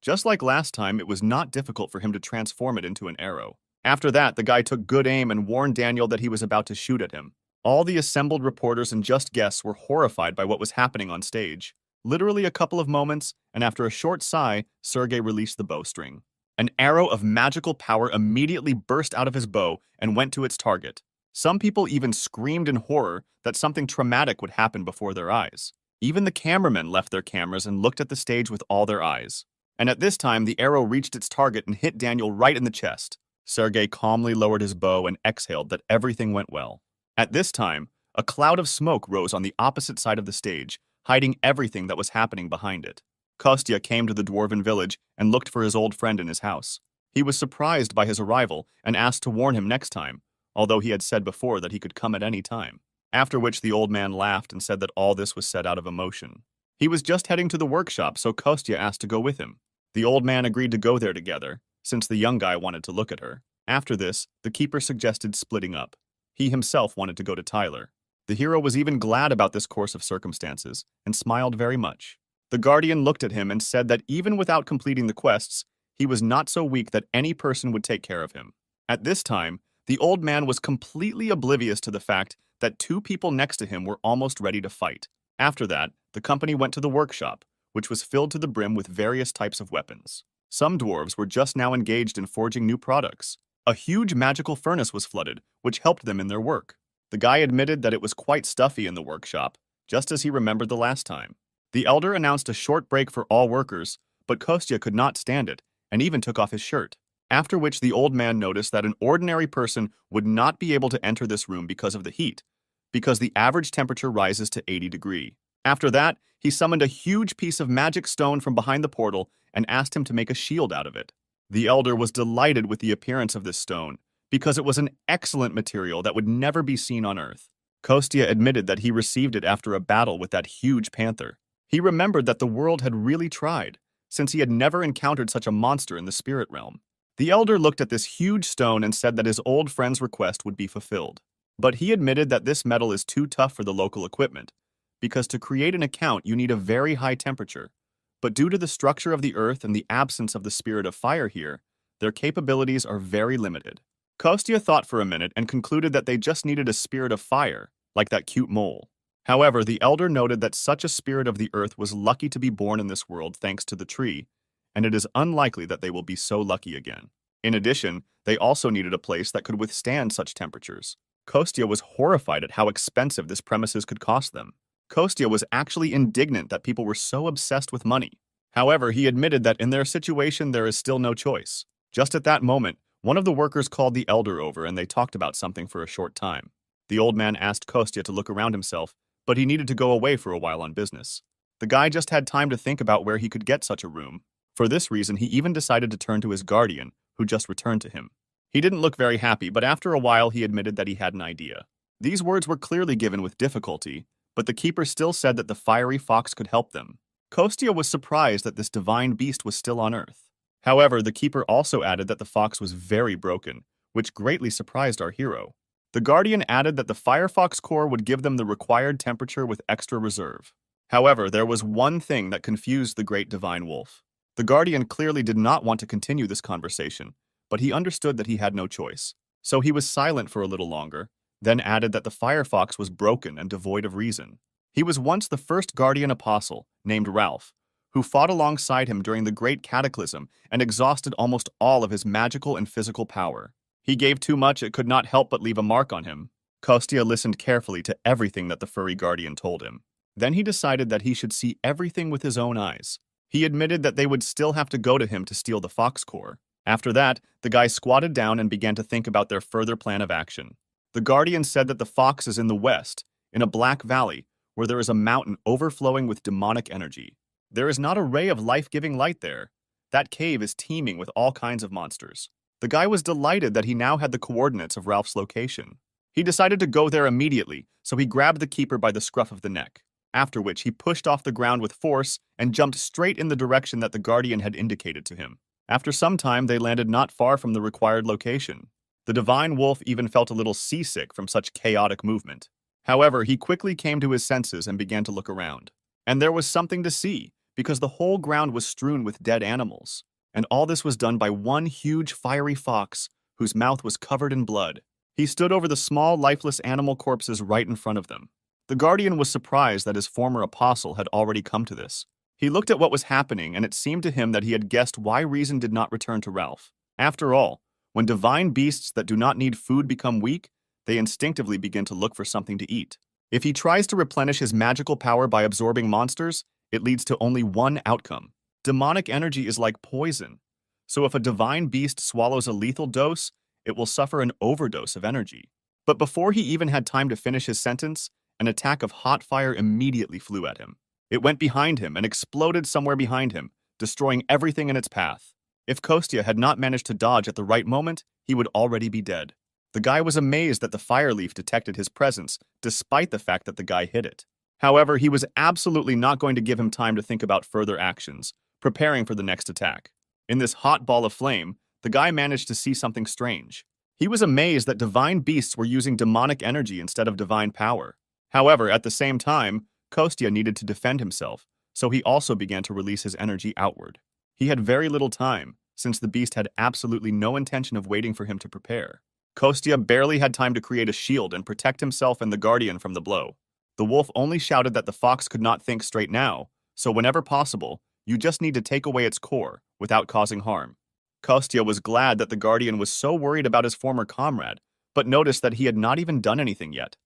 Just like last time, it was not difficult for him to transform it into an arrow. After that, the guy took good aim and warned Daniel that he was about to shoot at him. All the assembled reporters and just guests were horrified by what was happening on stage. Literally a couple of moments, and after a short sigh, Sergei released the bowstring. An arrow of magical power immediately burst out of his bow and went to its target. Some people even screamed in horror that something traumatic would happen before their eyes. Even the cameramen left their cameras and looked at the stage with all their eyes. And at this time, the arrow reached its target and hit Daniel right in the chest. Sergei calmly lowered his bow and exhaled that everything went well. At this time, a cloud of smoke rose on the opposite side of the stage, hiding everything that was happening behind it. Kostya came to the dwarven village and looked for his old friend in his house. He was surprised by his arrival and asked to warn him next time, although he had said before that he could come at any time. After which the old man laughed and said that all this was said out of emotion. He was just heading to the workshop, so Kostya asked to go with him. The old man agreed to go there together, since the young guy wanted to look at her. After this, the keeper suggested splitting up. He himself wanted to go to Tyler. The hero was even glad about this course of circumstances, and smiled very much. The guardian looked at him and said that even without completing the quests, he was not so weak that any person would take care of him. At this time, the old man was completely oblivious to the fact that two people next to him were almost ready to fight. After that, the company went to the workshop, which was filled to the brim with various types of weapons. Some dwarves were just now engaged in forging new products. A huge magical furnace was flooded, which helped them in their work. The guy admitted that it was quite stuffy in the workshop, just as he remembered the last time. The elder announced a short break for all workers, but Kostya could not stand it, and even took off his shirt. After which the old man noticed that an ordinary person would not be able to enter this room because of the heat, because the average temperature rises to 80 degrees. After that, he summoned a huge piece of magic stone from behind the portal and asked him to make a shield out of it. The elder was delighted with the appearance of this stone, because it was an excellent material that would never be seen on Earth. Kostya admitted that he received it after a battle with that huge panther. He remembered that the world had really tried, since he had never encountered such a monster in the spirit realm. The elder looked at this huge stone and said that his old friend's request would be fulfilled. But he admitted that this metal is too tough for the local equipment, because to create an account you need a very high temperature. But due to the structure of the earth and the absence of the spirit of fire here, their capabilities are very limited. Kostya thought for a minute and concluded that they just needed a spirit of fire, like that cute mole. However, the elder noted that such a spirit of the earth was lucky to be born in this world thanks to the tree, and it is unlikely that they will be so lucky again. In addition, they also needed a place that could withstand such temperatures. Kostya was horrified at how expensive this premises could cost them. Kostya was actually indignant that people were so obsessed with money. However, he admitted that in their situation there is still no choice. Just at that moment, one of the workers called the elder over and they talked about something for a short time. The old man asked Kostya to look around himself, but he needed to go away for a while on business. The guy just had time to think about where he could get such a room. For this reason, he even decided to turn to his guardian, who just returned to him. He didn't look very happy, but after a while he admitted that he had an idea. These words were clearly given with difficulty, but the keeper still said that the fiery fox could help them. Kostya was surprised that this divine beast was still on Earth. However, the keeper also added that the fox was very broken, which greatly surprised our hero. The guardian added that the firefox core would give them the required temperature with extra reserve. However, there was one thing that confused the great divine wolf. The guardian clearly did not want to continue this conversation, but he understood that he had no choice. So he was silent for a little longer, then added that the firefox was broken and devoid of reason. He was once the first guardian apostle, named Ralph, who fought alongside him during the Great Cataclysm and exhausted almost all of his magical and physical power. He gave too much, it could not help but leave a mark on him. Kostya listened carefully to everything that the furry guardian told him. Then he decided that he should see everything with his own eyes. He admitted that they would still have to go to him to steal the fox core. After that, the guy squatted down and began to think about their further plan of action. The guardian said that the fox is in the west, in a black valley, where there is a mountain overflowing with demonic energy. There is not a ray of life-giving light there. That cave is teeming with all kinds of monsters. The guy was delighted that he now had the coordinates of Ralph's location. He decided to go there immediately, so he grabbed the keeper by the scruff of the neck, after which he pushed off the ground with force and jumped straight in the direction that the guardian had indicated to him. After some time, they landed not far from the required location. The divine wolf even felt a little seasick from such chaotic movement. However, he quickly came to his senses and began to look around. And there was something to see, because the whole ground was strewn with dead animals. And all this was done by one huge fiery fox, whose mouth was covered in blood. He stood over the small, lifeless animal corpses right in front of them. The guardian was surprised that his former apostle had already come to this. He looked at what was happening, and it seemed to him that he had guessed why reason did not return to Ralph. After all, when divine beasts that do not need food become weak, they instinctively begin to look for something to eat. If he tries to replenish his magical power by absorbing monsters, it leads to only one outcome. Demonic energy is like poison, so if a divine beast swallows a lethal dose, it will suffer an overdose of energy. But before he even had time to finish his sentence, an attack of hot fire immediately flew at him. It went behind him and exploded somewhere behind him, destroying everything in its path. If Kostya had not managed to dodge at the right moment, he would already be dead. The guy was amazed that the fire leaf detected his presence, despite the fact that the guy hit it. However, he was absolutely not going to give him time to think about further actions, preparing for the next attack. In this hot ball of flame, the guy managed to see something strange. He was amazed that divine beasts were using demonic energy instead of divine power. However, at the same time, Kostya needed to defend himself, so he also began to release his energy outward. He had very little time, since the beast had absolutely no intention of waiting for him to prepare. Kostya barely had time to create a shield and protect himself and the guardian from the blow. The wolf only shouted that the fox could not think straight now, so whenever possible, you just need to take away its core, without causing harm. Kostya was glad that the guardian was so worried about his former comrade, but noticed that he had not even done anything yet.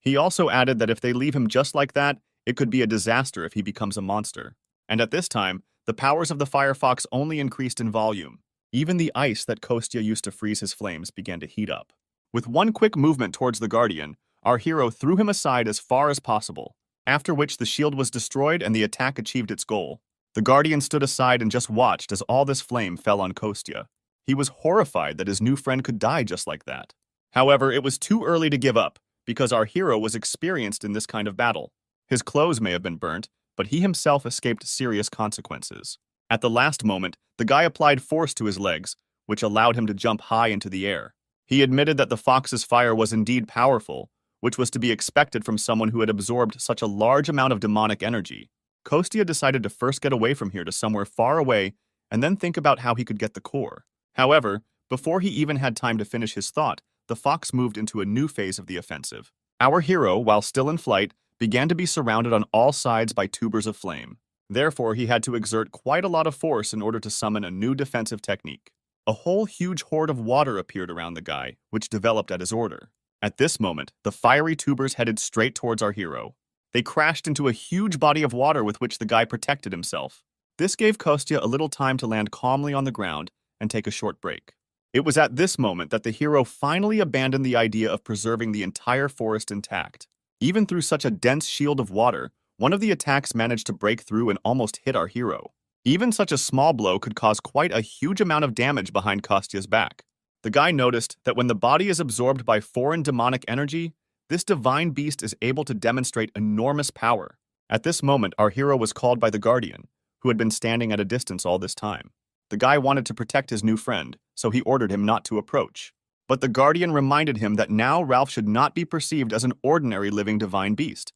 He also added that if they leave him just like that, it could be a disaster if he becomes a monster. And at this time, the powers of the firefox only increased in volume. Even the ice that Kostya used to freeze his flames began to heat up. With one quick movement towards the guardian, our hero threw him aside as far as possible, after which the shield was destroyed and the attack achieved its goal. The guardian stood aside and just watched as all this flame fell on Kostya. He was horrified that his new friend could die just like that. However, it was too early to give up, because our hero was experienced in this kind of battle. His clothes may have been burnt, but he himself escaped serious consequences. At the last moment, the guy applied force to his legs, which allowed him to jump high into the air. He admitted that the fox's fire was indeed powerful, which was to be expected from someone who had absorbed such a large amount of demonic energy. Kostya decided to first get away from here to somewhere far away and then think about how he could get the core. However, before he even had time to finish his thought, the fox moved into a new phase of the offensive. Our hero, while still in flight, began to be surrounded on all sides by tubers of flame. Therefore, he had to exert quite a lot of force in order to summon a new defensive technique. A whole huge horde of water appeared around the guy, which developed at his order. At this moment, the fiery tubers headed straight towards our hero. They crashed into a huge body of water with which the guy protected himself. This gave Kostya a little time to land calmly on the ground and take a short break. It was at this moment that the hero finally abandoned the idea of preserving the entire forest intact. Even through such a dense shield of water, one of the attacks managed to break through and almost hit our hero. Even such a small blow could cause quite a huge amount of damage behind Kostya's back. The guy noticed that when the body is absorbed by foreign demonic energy, this divine beast is able to demonstrate enormous power. At this moment, our hero was called by the Guardian, who had been standing at a distance all this time. The guy wanted to protect his new friend, so he ordered him not to approach. But the Guardian reminded him that now Ralph should not be perceived as an ordinary living divine beast,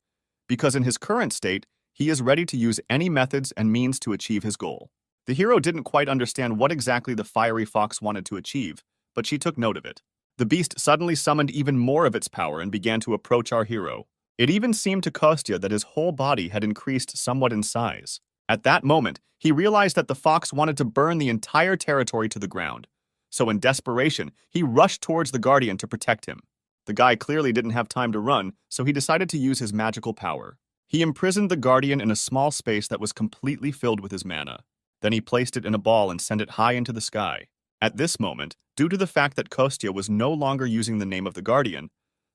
because in his current state, he is ready to use any methods and means to achieve his goal. The hero didn't quite understand what exactly the fiery fox wanted to achieve, but she took note of it. The beast suddenly summoned even more of its power and began to approach our hero. It even seemed to Kostya that his whole body had increased somewhat in size. At that moment, he realized that the fox wanted to burn the entire territory to the ground. So in desperation, he rushed towards the Guardian to protect him. The guy clearly didn't have time to run, so he decided to use his magical power. He imprisoned the Guardian in a small space that was completely filled with his mana. Then he placed it in a ball and sent it high into the sky. At this moment, due to the fact that Kostya was no longer using the name of the Guardian,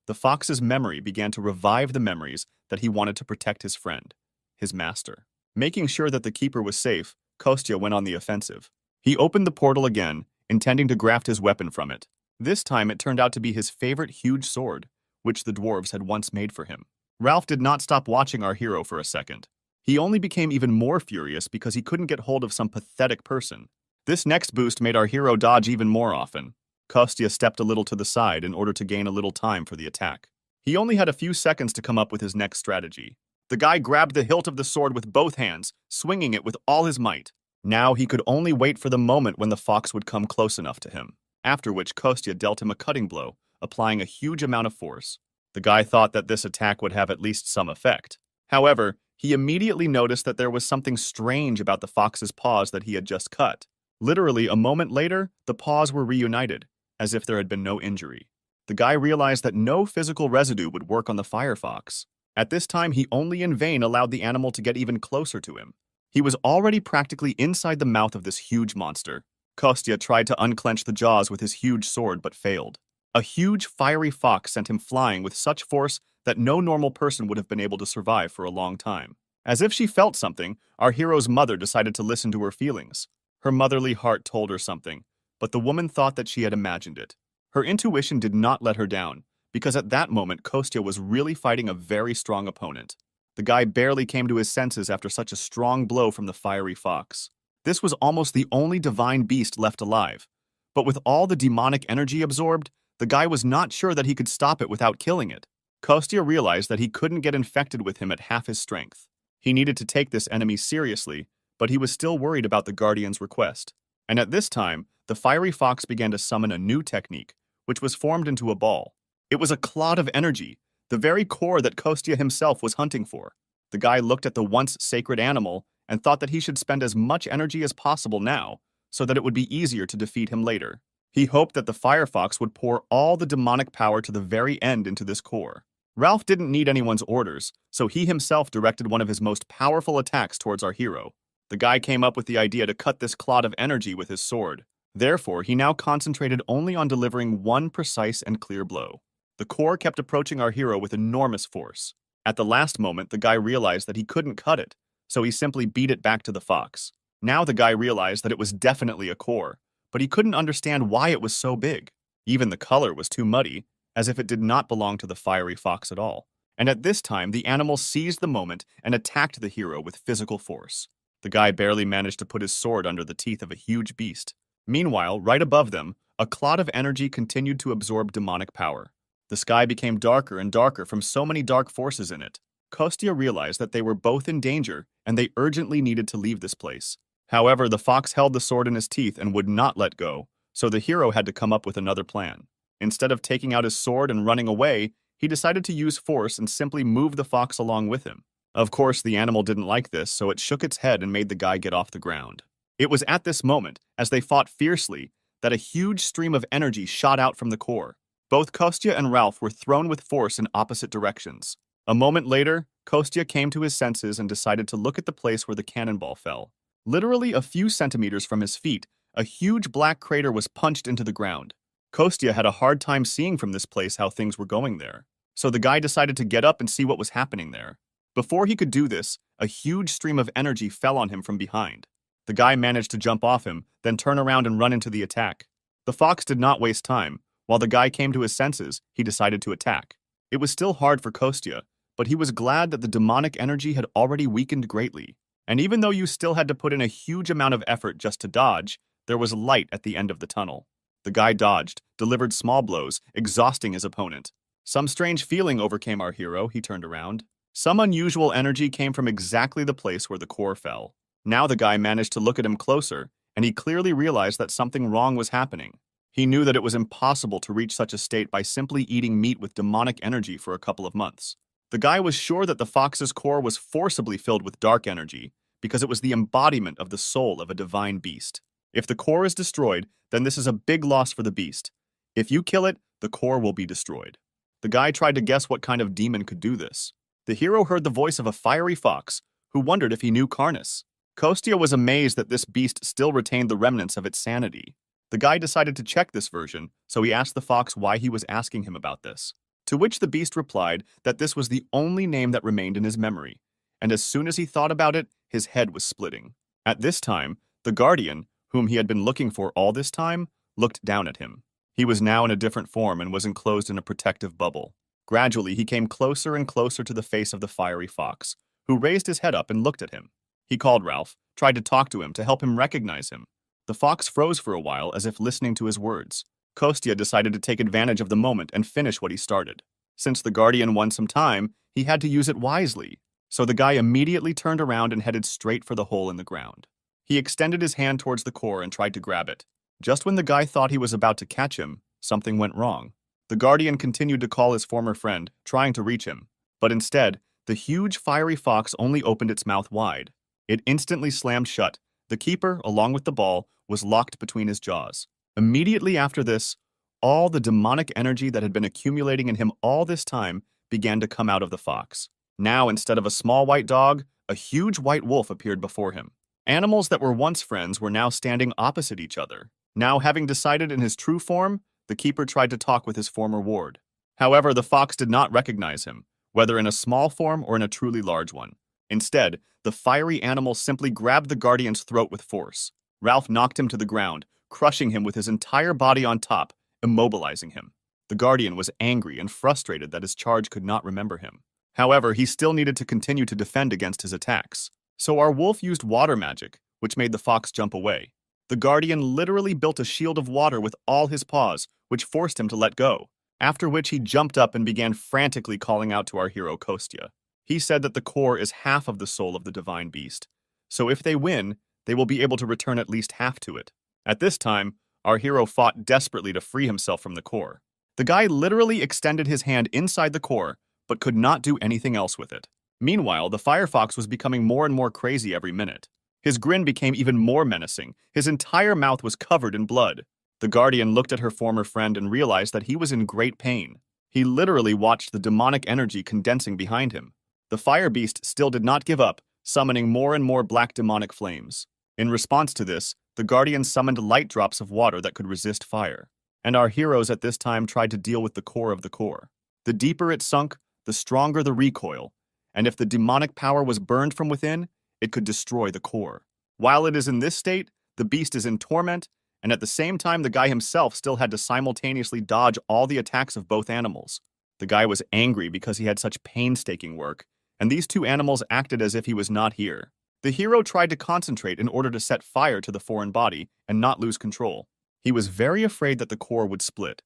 the fox's memory began to revive the memories that he wanted to protect his friend, his master. Making sure that the keeper was safe, Kostya went on the offensive. He opened the portal again, intending to graft his weapon from it. This time it turned out to be his favorite huge sword, which the dwarves had once made for him. Ralph did not stop watching our hero for a second. He only became even more furious because he couldn't get hold of some pathetic person. This next boost made our hero dodge even more often. Kostya stepped a little to the side in order to gain a little time for the attack. He only had a few seconds to come up with his next strategy. The guy grabbed the hilt of the sword with both hands, swinging it with all his might. Now he could only wait for the moment when the fox would come close enough to him, after which Kostya dealt him a cutting blow, applying a huge amount of force. The guy thought that this attack would have at least some effect. However, he immediately noticed that there was something strange about the fox's paws that he had just cut. Literally, a moment later, the paws were reunited, as if there had been no injury. The guy realized that no physical residue would work on the firefox. At this time, he only in vain allowed the animal to get even closer to him. He was already practically inside the mouth of this huge monster. Kostya tried to unclench the jaws with his huge sword but failed. A huge fiery fox sent him flying with such force that no normal person would have been able to survive for a long time. As if she felt something, our hero's mother decided to listen to her feelings. Her motherly heart told her something, but the woman thought that she had imagined it. Her intuition did not let her down, because at that moment Kostya was really fighting a very strong opponent. The guy barely came to his senses after such a strong blow from the fiery fox. This was almost the only divine beast left alive, but with all the demonic energy absorbed, the guy was not sure that he could stop it without killing it. Kostya realized that he couldn't get infected with him at half his strength. He needed to take this enemy seriously, but he was still worried about the Guardian's request. And at this time, the fiery fox began to summon a new technique, which was formed into a ball. It was a clot of energy, the very core that Kostya himself was hunting for. The guy looked at the once sacred animal and thought that he should spend as much energy as possible now, so that it would be easier to defeat him later. He hoped that the firefox would pour all the demonic power to the very end into this core. Ralph didn't need anyone's orders, so he himself directed one of his most powerful attacks towards our hero. The guy came up with the idea to cut this clot of energy with his sword. Therefore, he now concentrated only on delivering one precise and clear blow. The core kept approaching our hero with enormous force. At the last moment, the guy realized that he couldn't cut it, so he simply beat it back to the fox. Now the guy realized that it was definitely a core, but he couldn't understand why it was so big. Even the color was too muddy, as if it did not belong to the fiery fox at all. And at this time, the animal seized the moment and attacked the hero with physical force. The guy barely managed to put his sword under the teeth of a huge beast. Meanwhile, right above them, a cloud of energy continued to absorb demonic power. The sky became darker and darker from so many dark forces in it. Kostya realized that they were both in danger, and they urgently needed to leave this place. However, the fox held the sword in his teeth and would not let go, so the hero had to come up with another plan. Instead of taking out his sword and running away, he decided to use force and simply move the fox along with him. Of course, the animal didn't like this, so it shook its head and made the guy get off the ground. It was at this moment, as they fought fiercely, that a huge stream of energy shot out from the core. Both Kostya and Ralph were thrown with force in opposite directions. A moment later, Kostya came to his senses and decided to look at the place where the cannonball fell. Literally a few centimeters from his feet, a huge black crater was punched into the ground. Kostya had a hard time seeing from this place how things were going there, so the guy decided to get up and see what was happening there. Before he could do this, a huge stream of energy fell on him from behind. The guy managed to jump off him, then turn around and run into the attack. The fox did not waste time. While the guy came to his senses, he decided to attack. It was still hard for Kostya, but he was glad that the demonic energy had already weakened greatly. And even though you still had to put in a huge amount of effort just to dodge, there was light at the end of the tunnel. The guy dodged, delivered small blows, exhausting his opponent. Some strange feeling overcame our hero. He turned around. Some unusual energy came from exactly the place where the core fell. Now the guy managed to look at him closer, and he clearly realized that something wrong was happening. He knew that it was impossible to reach such a state by simply eating meat with demonic energy for a couple of months. The guy was sure that the fox's core was forcibly filled with dark energy because it was the embodiment of the soul of a divine beast. If the core is destroyed, then this is a big loss for the beast. If you kill it, the core will be destroyed. The guy tried to guess what kind of demon could do this. The hero heard the voice of a fiery fox, who wondered if he knew Karnas. Kostya was amazed that this beast still retained the remnants of its sanity. The guy decided to check this version, so he asked the fox why he was asking him about this. To which the beast replied that this was the only name that remained in his memory, and as soon as he thought about it, his head was splitting. At this time, the guardian, whom he had been looking for all this time, looked down at him. He was now in a different form and was enclosed in a protective bubble. Gradually, he came closer and closer to the face of the fiery fox, who raised his head up and looked at him. He called Ralph, tried to talk to him to help him recognize him. The fox froze for a while as if listening to his words. Kostya decided to take advantage of the moment and finish what he started. Since the guardian won some time, he had to use it wisely. So the guy immediately turned around and headed straight for the hole in the ground. He extended his hand towards the core and tried to grab it. Just when the guy thought he was about to catch him, something went wrong. The guardian continued to call his former friend, trying to reach him. But instead, the huge fiery fox only opened its mouth wide. It instantly slammed shut. The keeper, along with the ball, was locked between his jaws. Immediately after this, all the demonic energy that had been accumulating in him all this time began to come out of the fox. Now, instead of a small white dog, a huge white wolf appeared before him. Animals that were once friends were now standing opposite each other. Now, having decided in his true form, the keeper tried to talk with his former ward. However, the fox did not recognize him, whether in a small form or in a truly large one. Instead, the fiery animal simply grabbed the guardian's throat with force. Ralph knocked him to the ground, crushing him with his entire body on top, immobilizing him. The guardian was angry and frustrated that his charge could not remember him. However, he still needed to continue to defend against his attacks. So our wolf used water magic, which made the fox jump away. The guardian literally built a shield of water with all his paws, which forced him to let go, after which he jumped up and began frantically calling out to our hero Kostya. He said that the core is half of the soul of the divine beast, so if they win, they will be able to return at least half to it. At this time, our hero fought desperately to free himself from the core. The guy literally extended his hand inside the core, but could not do anything else with it. Meanwhile, the firefox was becoming more and more crazy every minute. His grin became even more menacing. His entire mouth was covered in blood. The guardian looked at her former friend and realized that he was in great pain. He literally watched the demonic energy condensing behind him. The fire beast still did not give up, summoning more and more black demonic flames. In response to this, the guardian summoned light drops of water that could resist fire. And our heroes at this time tried to deal with the core of the core. The deeper it sunk, the stronger the recoil, and if the demonic power was burned from within, it could destroy the core. While it is in this state, the beast is in torment, and at the same time the guy himself still had to simultaneously dodge all the attacks of both animals. The guy was angry because he had such painstaking work, and these two animals acted as if he was not here. The hero tried to concentrate in order to set fire to the foreign body and not lose control. He was very afraid that the core would split,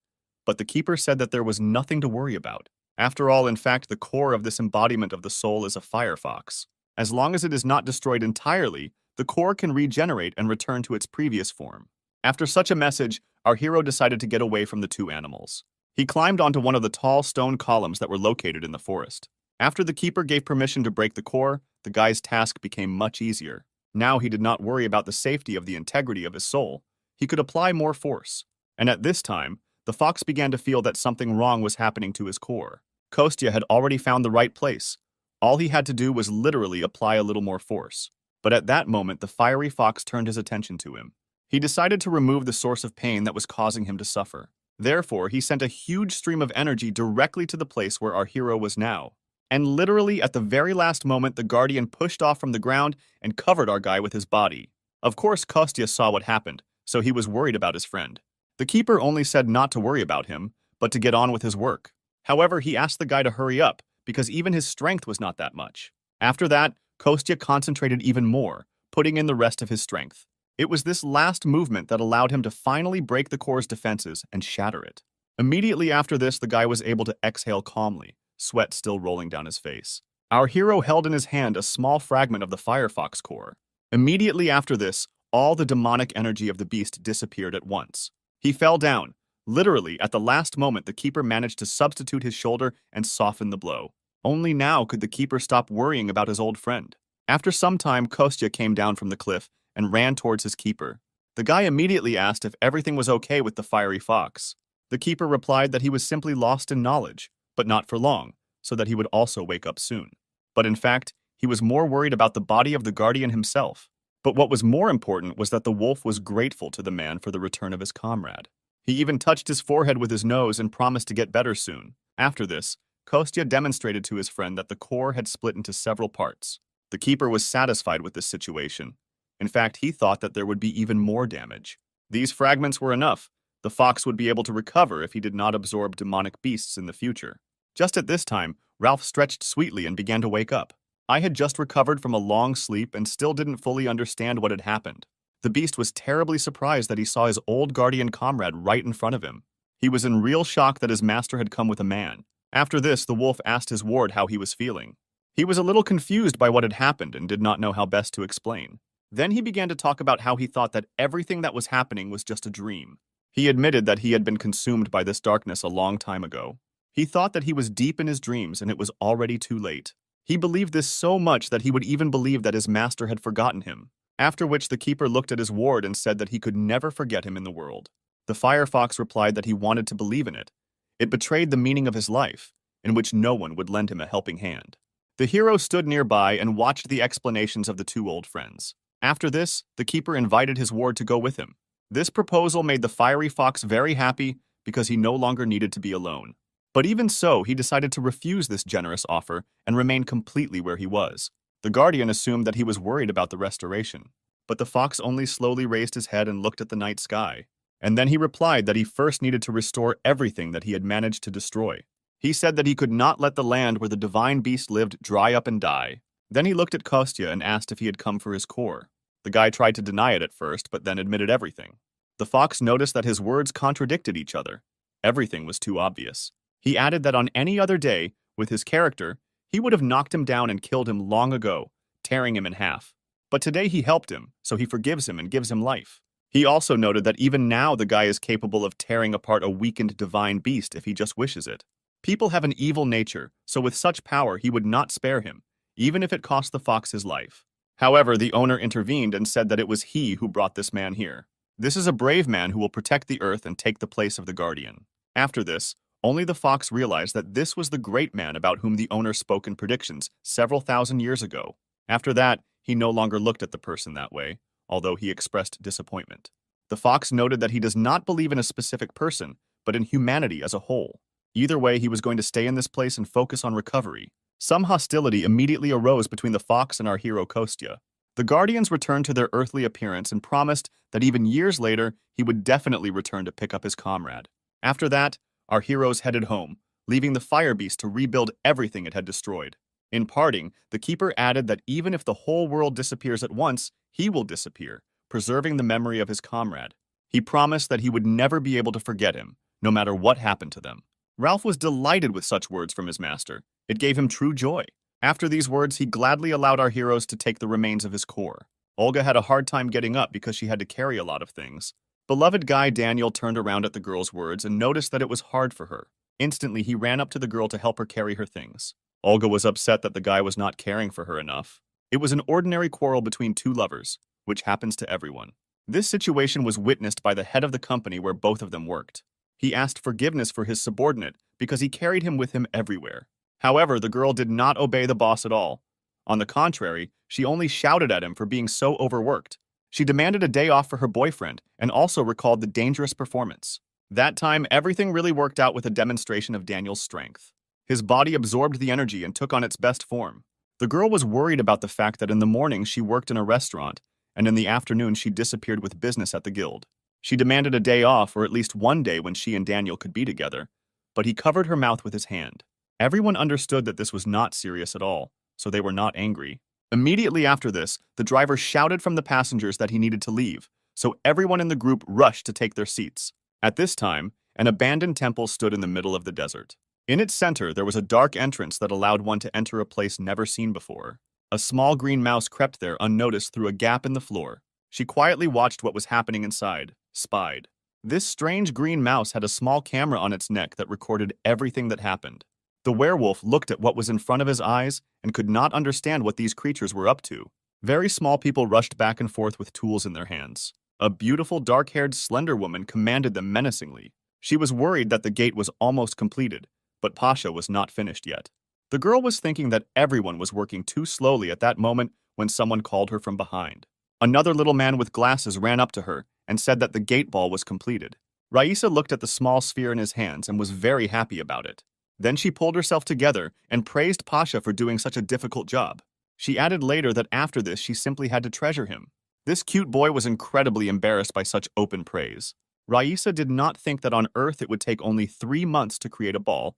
but the keeper said that there was nothing to worry about. After all, in fact, the core of this embodiment of the soul is a firefox. As long as it is not destroyed entirely, the core can regenerate and return to its previous form. After such a message, our hero decided to get away from the two animals. He climbed onto one of the tall stone columns that were located in the forest. After the keeper gave permission to break the core, the guy's task became much easier. Now he did not worry about the safety of the integrity of his soul. He could apply more force. And at this time, the fox began to feel that something wrong was happening to his core. Kostya had already found the right place. All he had to do was literally apply a little more force. But at that moment, the fiery fox turned his attention to him. He decided to remove the source of pain that was causing him to suffer. Therefore, he sent a huge stream of energy directly to the place where our hero was now. And literally at the very last moment, the guardian pushed off from the ground and covered our guy with his body. Of course, Kostya saw what happened, so he was worried about his friend. The keeper only said not to worry about him, but to get on with his work. However, he asked the guy to hurry up, because even his strength was not that much. After that, Kostya concentrated even more, putting in the rest of his strength. It was this last movement that allowed him to finally break the core's defenses and shatter it. Immediately after this, the guy was able to exhale calmly, sweat still rolling down his face. Our hero held in his hand a small fragment of the firefox core. Immediately after this, all the demonic energy of the beast disappeared at once. He fell down. Literally, at the last moment, the keeper managed to substitute his shoulder and soften the blow. Only now could the keeper stop worrying about his old friend. After some time, Kostya came down from the cliff and ran towards his keeper. The guy immediately asked if everything was okay with the fiery fox. The keeper replied that he was simply lost in knowledge, but not for long, so that he would also wake up soon. But in fact, he was more worried about the body of the guardian himself. But what was more important was that the wolf was grateful to the man for the return of his comrade. He even touched his forehead with his nose and promised to get better soon. After this, Kostya demonstrated to his friend that the core had split into several parts. The keeper was satisfied with this situation. In fact, he thought that there would be even more damage. These fragments were enough. The fox would be able to recover if he did not absorb demonic beasts in the future. Just at this time, Ralph stretched sweetly and began to wake up. I had just recovered from a long sleep and still didn't fully understand what had happened. The beast was terribly surprised that he saw his old guardian comrade right in front of him. He was in real shock that his master had come with a man. After this, the wolf asked his ward how he was feeling. He was a little confused by what had happened and did not know how best to explain. Then he began to talk about how he thought that everything that was happening was just a dream. He admitted that he had been consumed by this darkness a long time ago. He thought that he was deep in his dreams and it was already too late. He believed this so much that he would even believe that his master had forgotten him. After which the keeper looked at his ward and said that he could never forget him in the world. The firefox replied that he wanted to believe in it. It betrayed the meaning of his life, in which no one would lend him a helping hand. The hero stood nearby and watched the explanations of the two old friends. After this, the keeper invited his ward to go with him. This proposal made the fiery fox very happy because he no longer needed to be alone. But even so, he decided to refuse this generous offer and remain completely where he was. The guardian assumed that he was worried about the restoration, but the fox only slowly raised his head and looked at the night sky. And then he replied that he first needed to restore everything that he had managed to destroy. He said that he could not let the land where the divine beast lived dry up and die. Then he looked at Kostya and asked if he had come for his core. The guy tried to deny it at first, but then admitted everything. The fox noticed that his words contradicted each other. Everything was too obvious. He added that on any other day, with his character, he would have knocked him down and killed him long ago, tearing him in half. But today he helped him, so he forgives him and gives him life. He also noted that even now the guy is capable of tearing apart a weakened divine beast if he just wishes it. People have an evil nature, so with such power he would not spare him, even if it cost the fox his life. However, the owner intervened and said that it was he who brought this man here. This is a brave man who will protect the earth and take the place of the guardian. After this, only the fox realized that this was the great man about whom the owner spoke in predictions several thousand years ago. After that, he no longer looked at the person that way, although he expressed disappointment. The fox noted that he does not believe in a specific person, but in humanity as a whole. Either way, he was going to stay in this place and focus on recovery. Some hostility immediately arose between the fox and our hero Kostya. The Guardians returned to their earthly appearance and promised that even years later, he would definitely return to pick up his comrade. After that, our heroes headed home, leaving the Fire Beast to rebuild everything it had destroyed. In parting, the Keeper added that even if the whole world disappears at once, he will disappear, preserving the memory of his comrade. He promised that he would never be able to forget him, no matter what happened to them. Ralph was delighted with such words from his master. It gave him true joy. After these words, he gladly allowed our heroes to take the remains of his core. Olga had a hard time getting up because she had to carry a lot of things. Beloved guy Daniel turned around at the girl's words and noticed that it was hard for her. Instantly, he ran up to the girl to help her carry her things. Olga was upset that the guy was not caring for her enough. It was an ordinary quarrel between two lovers, which happens to everyone. This situation was witnessed by the head of the company where both of them worked. He asked forgiveness for his subordinate because he carried him with him everywhere. However, the girl did not obey the boss at all. On the contrary, she only shouted at him for being so overworked. She demanded a day off for her boyfriend and also recalled the dangerous performance. That time, everything really worked out with a demonstration of Daniel's strength. His body absorbed the energy and took on its best form. The girl was worried about the fact that in the morning she worked in a restaurant, and in the afternoon she disappeared with business at the guild. She demanded a day off, or at least one day when she and Daniel could be together, but he covered her mouth with his hand. Everyone understood that this was not serious at all, so they were not angry. Immediately after this, the driver shouted from the passengers that he needed to leave, so everyone in the group rushed to take their seats. At this time, an abandoned temple stood in the middle of the desert. In its center, there was a dark entrance that allowed one to enter a place never seen before. A small green mouse crept there unnoticed through a gap in the floor. She quietly watched what was happening inside, spied. This strange green mouse had a small camera on its neck that recorded everything that happened. The werewolf looked at what was in front of his eyes and could not understand what these creatures were up to. Very small people rushed back and forth with tools in their hands. A beautiful dark-haired slender woman commanded them menacingly. She was worried that the gate was almost completed, but Pasha was not finished yet. The girl was thinking that everyone was working too slowly at that moment when someone called her from behind. Another little man with glasses ran up to her and said that the gate ball was completed. Raisa looked at the small sphere in his hands and was very happy about it. Then she pulled herself together and praised Pasha for doing such a difficult job. She added later that after this she simply had to treasure him. This cute boy was incredibly embarrassed by such open praise. Raisa did not think that on Earth it would take only 3 months to create a ball,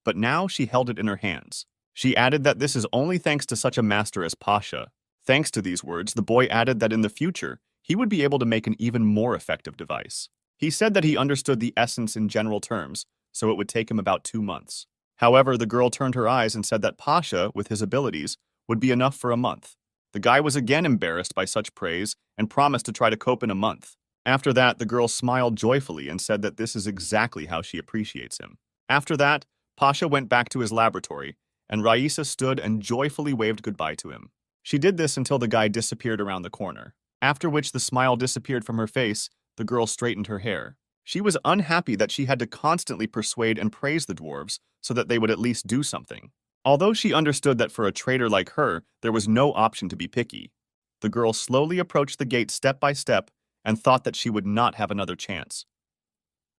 but now she held it in her hands. She added that this is only thanks to such a master as Pasha. Thanks to these words, the boy added that in the future, he would be able to make an even more effective device. He said that he understood the essence in general terms, so it would take him about 2 months. However, the girl turned her eyes and said that Pasha, with his abilities, would be enough for a month. The guy was again embarrassed by such praise and promised to try to cope in a month. After that, the girl smiled joyfully and said that this is exactly how she appreciates him. After that, Pasha went back to his laboratory, and Raisa stood and joyfully waved goodbye to him. She did this until the guy disappeared around the corner, after which the smile disappeared from her face. The girl straightened her hair. She was unhappy that she had to constantly persuade and praise the dwarves so that they would at least do something. Although she understood that for a traitor like her, there was no option to be picky. The girl slowly approached the gate step by step and thought that she would not have another chance.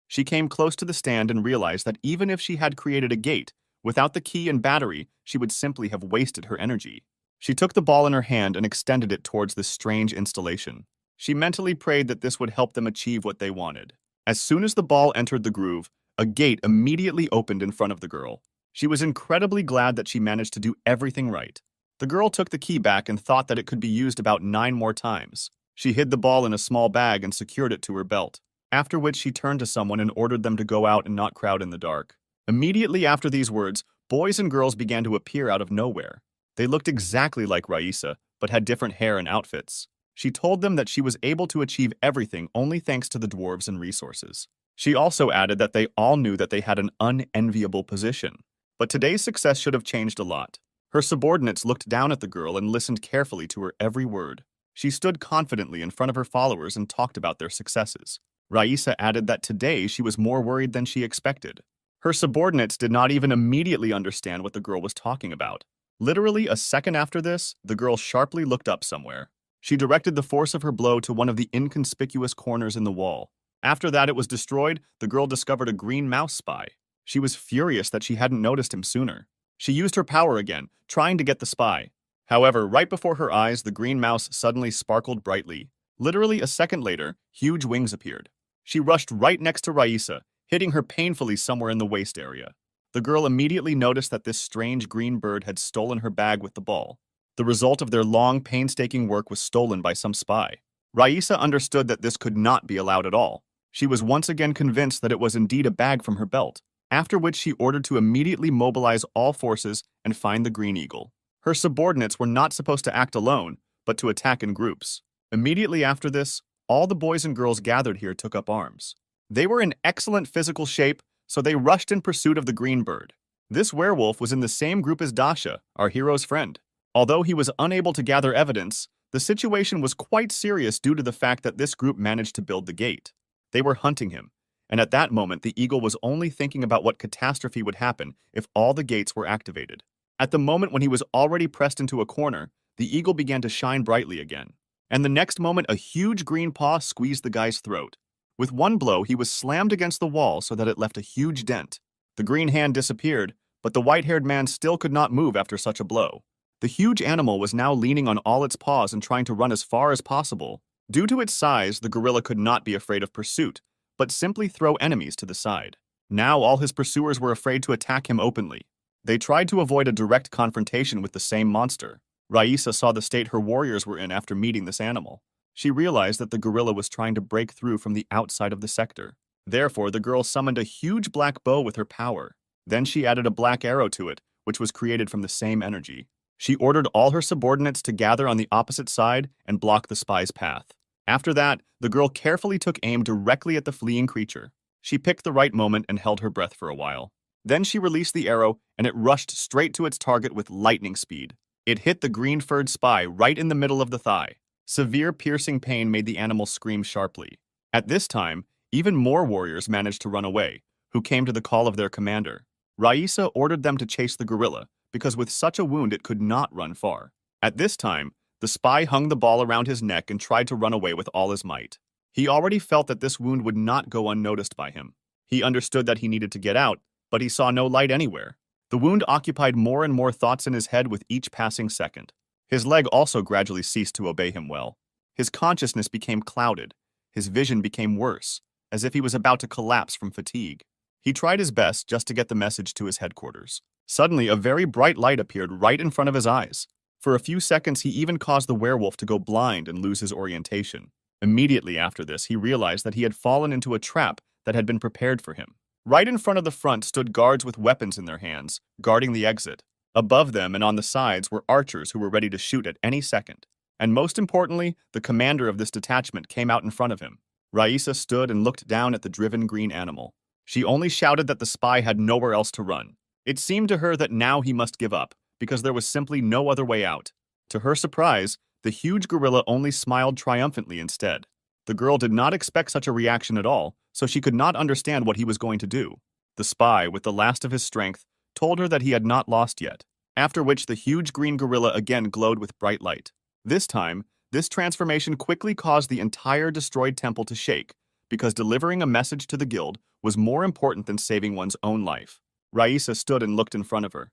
She came close to the stand and realized that even if she had created a gate, without the key and battery, she would simply have wasted her energy. She took the ball in her hand and extended it towards this strange installation. She mentally prayed that this would help them achieve what they wanted. As soon as the ball entered the groove, a gate immediately opened in front of the girl. She was incredibly glad that she managed to do everything right. The girl took the key back and thought that it could be used about 9 more times. She hid the ball in a small bag and secured it to her belt, after which she turned to someone and ordered them to go out and not crowd in the dark. Immediately after these words, boys and girls began to appear out of nowhere. They looked exactly like Raisa, but had different hair and outfits. She told them that she was able to achieve everything only thanks to the dwarves and resources. She also added that they all knew that they had an unenviable position. But today's success should have changed a lot. Her subordinates looked down at the girl and listened carefully to her every word. She stood confidently in front of her followers and talked about their successes. Raisa added that today she was more worried than she expected. Her subordinates did not even immediately understand what the girl was talking about. Literally a second after this, the girl sharply looked up somewhere. She directed the force of her blow to one of the inconspicuous corners in the wall. After that it was destroyed, the girl discovered a green mouse spy. She was furious that she hadn't noticed him sooner. She used her power again, trying to get the spy. However, right before her eyes, the green mouse suddenly sparkled brightly. Literally a second later, huge wings appeared. She rushed right next to Raisa, hitting her painfully somewhere in the waist area. The girl immediately noticed that this strange green bird had stolen her bag with the ball. The result of their long, painstaking work was stolen by some spy. Raisa understood that this could not be allowed at all. She was once again convinced that it was indeed a bag from her belt, after which she ordered to immediately mobilize all forces and find the green eagle. Her subordinates were not supposed to act alone, but to attack in groups. Immediately after this, all the boys and girls gathered here took up arms. They were in excellent physical shape, so they rushed in pursuit of the green bird. This werewolf was in the same group as Dasha, our hero's friend. Although he was unable to gather evidence, the situation was quite serious due to the fact that this group managed to build the gate. They were hunting him, and at that moment the eagle was only thinking about what catastrophe would happen if all the gates were activated. At the moment when he was already pressed into a corner, the eagle began to shine brightly again. And the next moment a huge green paw squeezed the guy's throat. With one blow, he was slammed against the wall so that it left a huge dent. The green hand disappeared, but the white-haired man still could not move after such a blow. The huge animal was now leaning on all its paws and trying to run as far as possible. Due to its size, the gorilla could not be afraid of pursuit, but simply throw enemies to the side. Now all his pursuers were afraid to attack him openly. They tried to avoid a direct confrontation with the same monster. Raisa saw the state her warriors were in after meeting this animal. She realized that the gorilla was trying to break through from the outside of the sector. Therefore, the girl summoned a huge black bow with her power. Then she added a black arrow to it, which was created from the same energy. She ordered all her subordinates to gather on the opposite side and block the spy's path. After that, the girl carefully took aim directly at the fleeing creature. She picked the right moment and held her breath for a while. Then she released the arrow, and it rushed straight to its target with lightning speed. It hit the green-furred spy right in the middle of the thigh. Severe piercing pain made the animal scream sharply. At this time, even more warriors managed to run away, who came to the call of their commander. Raisa ordered them to chase the gorilla, because with such a wound it could not run far. At this time, the spy hung the ball around his neck and tried to run away with all his might. He already felt that this wound would not go unnoticed by him. He understood that he needed to get out, but he saw no light anywhere. The wound occupied more and more thoughts in his head with each passing second. His leg also gradually ceased to obey him well. His consciousness became clouded. His vision became worse, as if he was about to collapse from fatigue. He tried his best just to get the message to his headquarters. Suddenly, a very bright light appeared right in front of his eyes. For a few seconds, he even caused the werewolf to go blind and lose his orientation. Immediately after this, he realized that he had fallen into a trap that had been prepared for him. Right in front of the front stood guards with weapons in their hands, guarding the exit. Above them and on the sides were archers who were ready to shoot at any second. And most importantly, the commander of this detachment came out in front of him. Raisa stood and looked down at the driven green animal. She only shouted that the spy had nowhere else to run. It seemed to her that now he must give up, because there was simply no other way out. To her surprise, the huge gorilla only smiled triumphantly instead. The girl did not expect such a reaction at all, so she could not understand what he was going to do. The spy, with the last of his strength, told her that he had not lost yet, after which the huge green gorilla again glowed with bright light. This time, this transformation quickly caused the entire destroyed temple to shake, because delivering a message to the guild was more important than saving one's own life. Raisa stood and looked in front of her.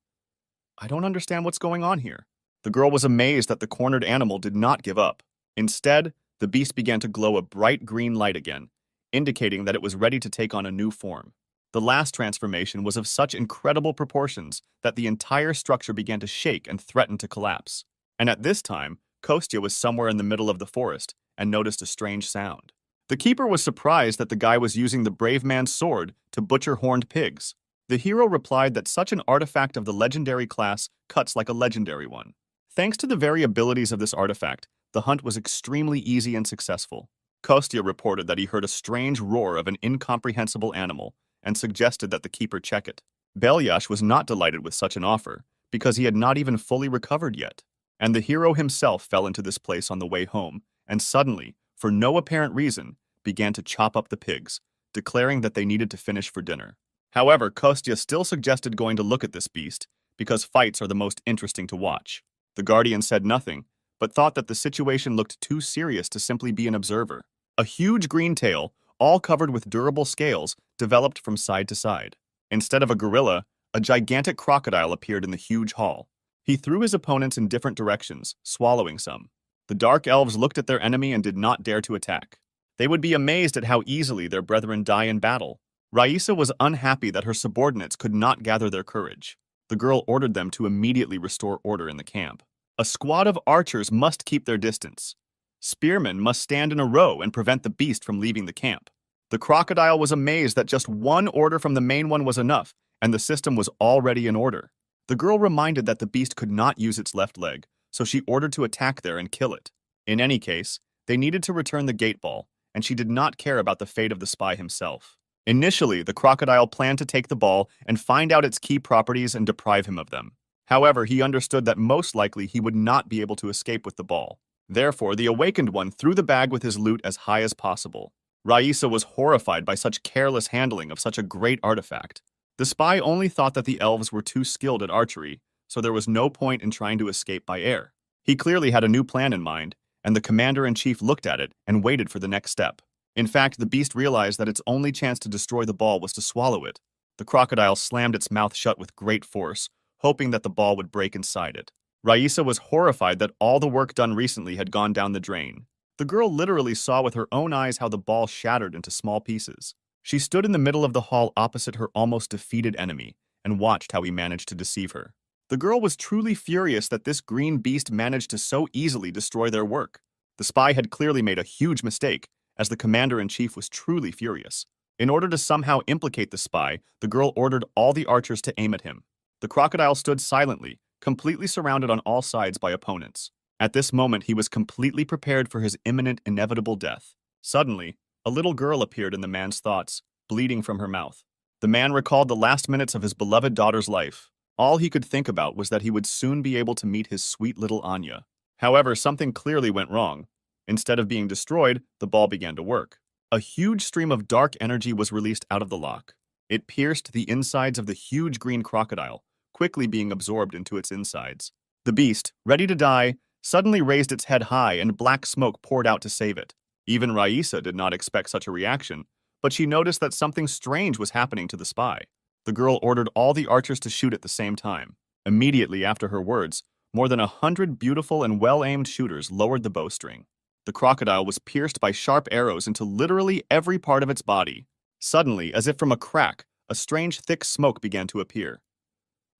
I don't understand what's going on here. The girl was amazed that the cornered animal did not give up. Instead, the beast began to glow a bright green light again, indicating that it was ready to take on a new form. The last transformation was of such incredible proportions that the entire structure began to shake and threaten to collapse. And at this time, Kostya was somewhere in the middle of the forest and noticed a strange sound. The keeper was surprised that the guy was using the brave man's sword to butcher horned pigs. The hero replied that such an artifact of the legendary class cuts like a legendary one. Thanks to the very abilities of this artifact, the hunt was extremely easy and successful. Kostya reported that he heard a strange roar of an incomprehensible animal and suggested that the keeper check it. Belyash was not delighted with such an offer because he had not even fully recovered yet. And the hero himself fell into this place on the way home and suddenly, for no apparent reason, began to chop up the pigs, declaring that they needed to finish for dinner. However, Kostya still suggested going to look at this beast because fights are the most interesting to watch. The guardian said nothing, but thought that the situation looked too serious to simply be an observer. A huge green tail, all covered with durable scales, developed from side to side. Instead of a gorilla, a gigantic crocodile appeared in the huge hall. He threw his opponents in different directions, swallowing some. The Dark Elves looked at their enemy and did not dare to attack. They would be amazed at how easily their brethren die in battle. Raisa was unhappy that her subordinates could not gather their courage. The girl ordered them to immediately restore order in the camp. A squad of archers must keep their distance. Spearmen must stand in a row and prevent the beast from leaving the camp. The crocodile was amazed that just one order from the main one was enough, and the system was already in order. The girl reminded that the beast could not use its left leg, so she ordered to attack there and kill it. In any case, they needed to return the gate ball, and she did not care about the fate of the spy himself. Initially, the crocodile planned to take the ball and find out its key properties and deprive him of them. However, he understood that most likely he would not be able to escape with the ball. Therefore, the awakened one threw the bag with his loot as high as possible. Raisa was horrified by such careless handling of such a great artifact. The spy only thought that the elves were too skilled at archery, so there was no point in trying to escape by air. He clearly had a new plan in mind, and the commander-in-chief looked at it and waited for the next step. In fact, the beast realized that its only chance to destroy the ball was to swallow it. The crocodile slammed its mouth shut with great force, hoping that the ball would break inside it. Raisa was horrified that all the work done recently had gone down the drain. The girl literally saw with her own eyes how the ball shattered into small pieces. She stood in the middle of the hall opposite her almost defeated enemy and watched how he managed to deceive her. The girl was truly furious that this green beast managed to so easily destroy their work. The spy had clearly made a huge mistake, as the commander-in-chief was truly furious. In order to somehow implicate the spy, the girl ordered all the archers to aim at him. The crocodile stood silently, completely surrounded on all sides by opponents. At this moment, he was completely prepared for his imminent, inevitable death. Suddenly, a little girl appeared in the man's thoughts, bleeding from her mouth. The man recalled the last minutes of his beloved daughter's life. All he could think about was that he would soon be able to meet his sweet little Anya. However, something clearly went wrong. Instead of being destroyed, the ball began to work. A huge stream of dark energy was released out of the lock. It pierced the insides of the huge green crocodile, quickly being absorbed into its insides. The beast, ready to die, suddenly raised its head high and black smoke poured out to save it. Even Raisa did not expect such a reaction, but she noticed that something strange was happening to the spy. The girl ordered all the archers to shoot at the same time. Immediately after her words, more than 100 beautiful and well-aimed shooters lowered the bowstring. The crocodile was pierced by sharp arrows into literally every part of its body. Suddenly, as if from a crack, a strange thick smoke began to appear.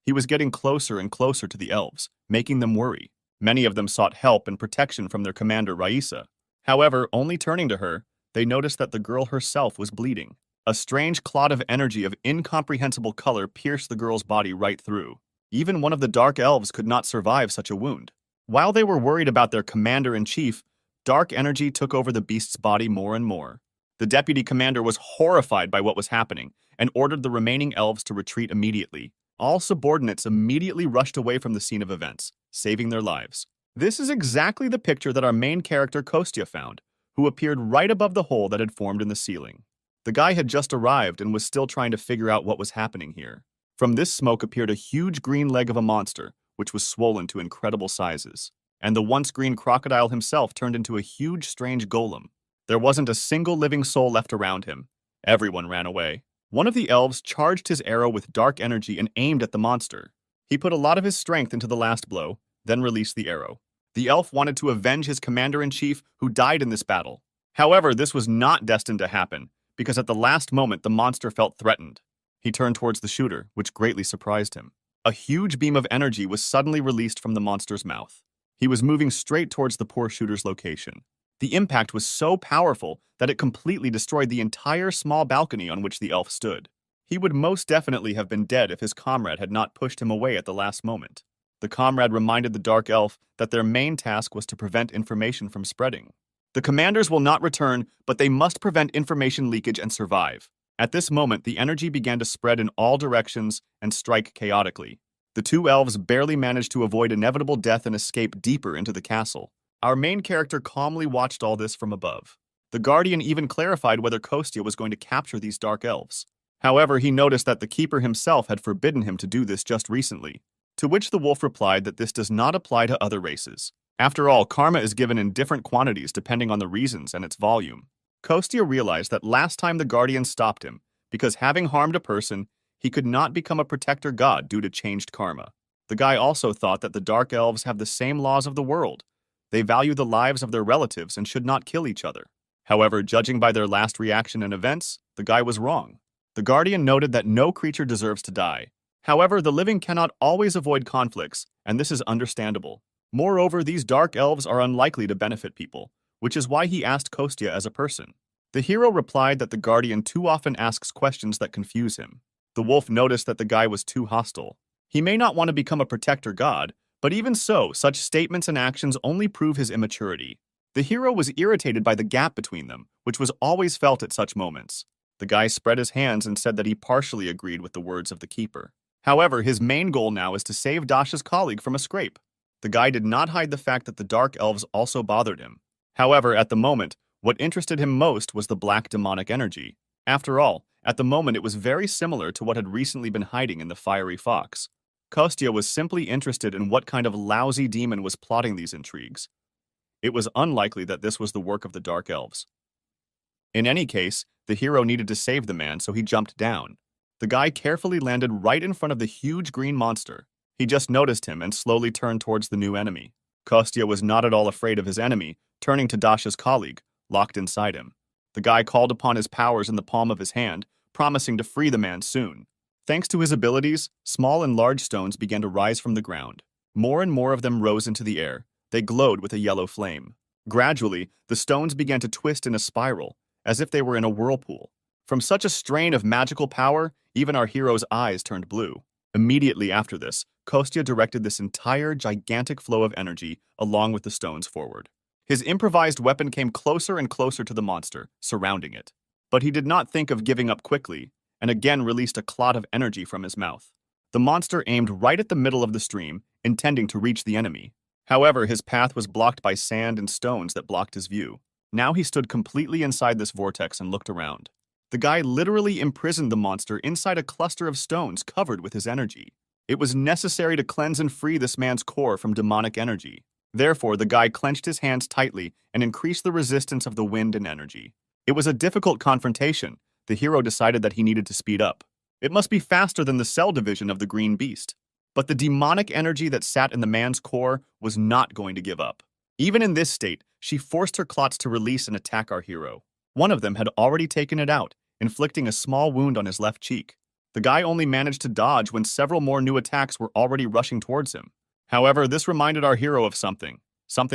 He was getting closer and closer to the elves, making them worry. Many of them sought help and protection from their commander Raisa. However, only turning to her, they noticed that the girl herself was bleeding. A strange clot of energy of incomprehensible color pierced the girl's body right through. Even one of the dark elves could not survive such a wound. While they were worried about their commander-in-chief, dark energy took over the beast's body more and more. The deputy commander was horrified by what was happening and ordered the remaining elves to retreat immediately. All subordinates immediately rushed away from the scene of events, saving their lives. This is exactly the picture that our main character Kostya found, who appeared right above the hole that had formed in the ceiling. The guy had just arrived and was still trying to figure out what was happening here. From this smoke appeared a huge green leg of a monster, which was swollen to incredible sizes. And the once green crocodile himself turned into a huge, strange golem. There wasn't a single living soul left around him. Everyone ran away. One of the elves charged his arrow with dark energy and aimed at the monster. He put a lot of his strength into the last blow, then released the arrow. The elf wanted to avenge his commander-in-chief who died in this battle. However, this was not destined to happen, because at the last moment the monster felt threatened. He turned towards the shooter, which greatly surprised him. A huge beam of energy was suddenly released from the monster's mouth. He was moving straight towards the poor shooter's location. The impact was so powerful that it completely destroyed the entire small balcony on which the elf stood. He would most definitely have been dead if his comrade had not pushed him away at the last moment. The comrade reminded the dark elf that their main task was to prevent information from spreading. The commanders will not return, but they must prevent information leakage and survive. At this moment, the energy began to spread in all directions and strike chaotically. The two elves barely managed to avoid inevitable death and escape deeper into the castle. Our main character calmly watched all this from above. The Guardian even clarified whether Kostya was going to capture these dark elves. However, he noticed that the keeper himself had forbidden him to do this just recently. To which the wolf replied that this does not apply to other races. After all, karma is given in different quantities depending on the reasons and its volume. Kostya realized that last time the Guardian stopped him, because having harmed a person, he could not become a protector god due to changed karma. The guy also thought that the Dark Elves have the same laws of the world. They value the lives of their relatives and should not kill each other. However, judging by their last reaction and events, the guy was wrong. The Guardian noted that no creature deserves to die. However, the living cannot always avoid conflicts, and this is understandable. Moreover, these Dark Elves are unlikely to benefit people, which is why he asked Kostya as a person. The hero replied that the Guardian too often asks questions that confuse him. The wolf noticed that the guy was too hostile. He may not want to become a protector god, but even so, such statements and actions only prove his immaturity. The hero was irritated by the gap between them, which was always felt at such moments. The guy spread his hands and said that he partially agreed with the words of the keeper. However, his main goal now is to save Dasha's colleague from a scrape. The guy did not hide the fact that the Dark Elves also bothered him. However, at the moment, what interested him most was the black demonic energy. After all, at the moment it was very similar to what had recently been hiding in the fiery fox. Kostya was simply interested in what kind of lousy demon was plotting these intrigues. It was unlikely that this was the work of the Dark Elves. In any case, the hero needed to save the man, so he jumped down. The guy carefully landed right in front of the huge green monster. He just noticed him and slowly turned towards the new enemy. Kostya was not at all afraid of his enemy, turning to Dasha's colleague, locked inside him. The guy called upon his powers in the palm of his hand, promising to free the man soon. Thanks to his abilities, small and large stones began to rise from the ground. More and more of them rose into the air. They glowed with a yellow flame. Gradually, the stones began to twist in a spiral, as if they were in a whirlpool. From such a strain of magical power, even our hero's eyes turned blue. Immediately after this, Kostya directed this entire gigantic flow of energy along with the stones forward. His improvised weapon came closer and closer to the monster, surrounding it. But he did not think of giving up quickly, and again released a clot of energy from his mouth. The monster aimed right at the middle of the stream, intending to reach the enemy. However, his path was blocked by sand and stones that blocked his view. Now he stood completely inside this vortex and looked around. The guy literally imprisoned the monster inside a cluster of stones covered with his energy. It was necessary to cleanse and free this man's core from demonic energy. Therefore, the guy clenched his hands tightly and increased the resistance of the wind and energy. It was a difficult confrontation. The hero decided that he needed to speed up. It must be faster than the cell division of the green beast. But the demonic energy that sat in the man's core was not going to give up. Even in this state, she forced her clots to release and attack our hero. One of them had already taken it out, inflicting a small wound on his left cheek. The guy only managed to dodge when several more new attacks were already rushing towards him. However, this reminded our hero of something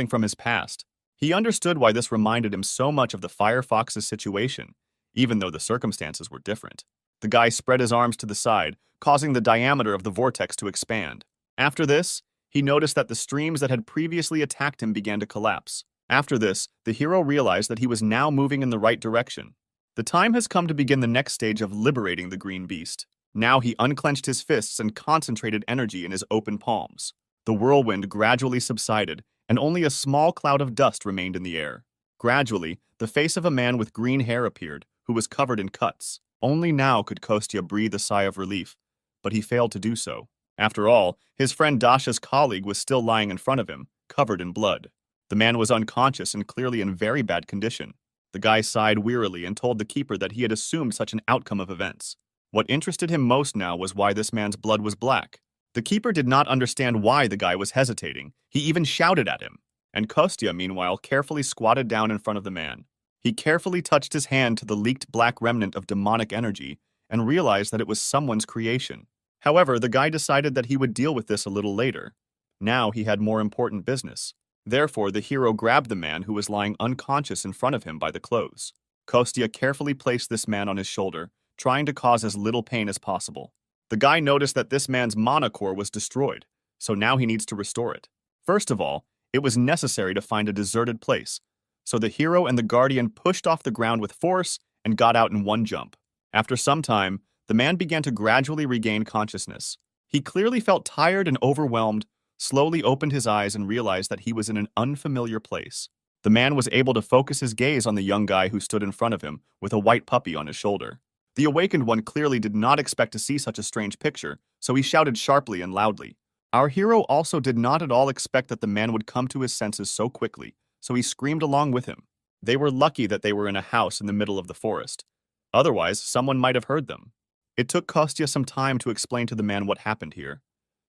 from his past. He understood why this reminded him so much of the Firefox's situation, even though the circumstances were different. The guy spread his arms to the side, causing the diameter of the vortex to expand. After this, he noticed that the streams that had previously attacked him began to collapse. After this, the hero realized that he was now moving in the right direction. The time has come to begin the next stage of liberating the green beast. Now he unclenched his fists and concentrated energy in his open palms. The whirlwind gradually subsided, and only a small cloud of dust remained in the air. Gradually, the face of a man with green hair appeared, who was covered in cuts. Only now could Kostya breathe a sigh of relief, but he failed to do so. After all, his friend Dasha's colleague was still lying in front of him, covered in blood. The man was unconscious and clearly in very bad condition. The guy sighed wearily and told the keeper that he had assumed such an outcome of events. What interested him most now was why this man's blood was black. The keeper did not understand why the guy was hesitating. He even shouted at him. And Kostya, meanwhile, carefully squatted down in front of the man. He carefully touched his hand to the leaked black remnant of demonic energy and realized that it was someone's creation. However, the guy decided that he would deal with this a little later. Now he had more important business. Therefore, the hero grabbed the man who was lying unconscious in front of him by the clothes. Kostya carefully placed this man on his shoulder, trying to cause as little pain as possible. The guy noticed that this man's mana core was destroyed, so now he needs to restore it. First of all, it was necessary to find a deserted place, so the hero and the guardian pushed off the ground with force and got out in one jump. After some time, the man began to gradually regain consciousness. He clearly felt tired and overwhelmed, slowly opened his eyes and realized that he was in an unfamiliar place. The man was able to focus his gaze on the young guy who stood in front of him with a white puppy on his shoulder. The awakened one clearly did not expect to see such a strange picture, so he shouted sharply and loudly. Our hero also did not at all expect that the man would come to his senses so quickly, so he screamed along with him. They were lucky that they were in a house in the middle of the forest. Otherwise, someone might have heard them. It took Kostya some time to explain to the man what happened here.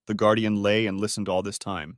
The guardian lay and listened all this time.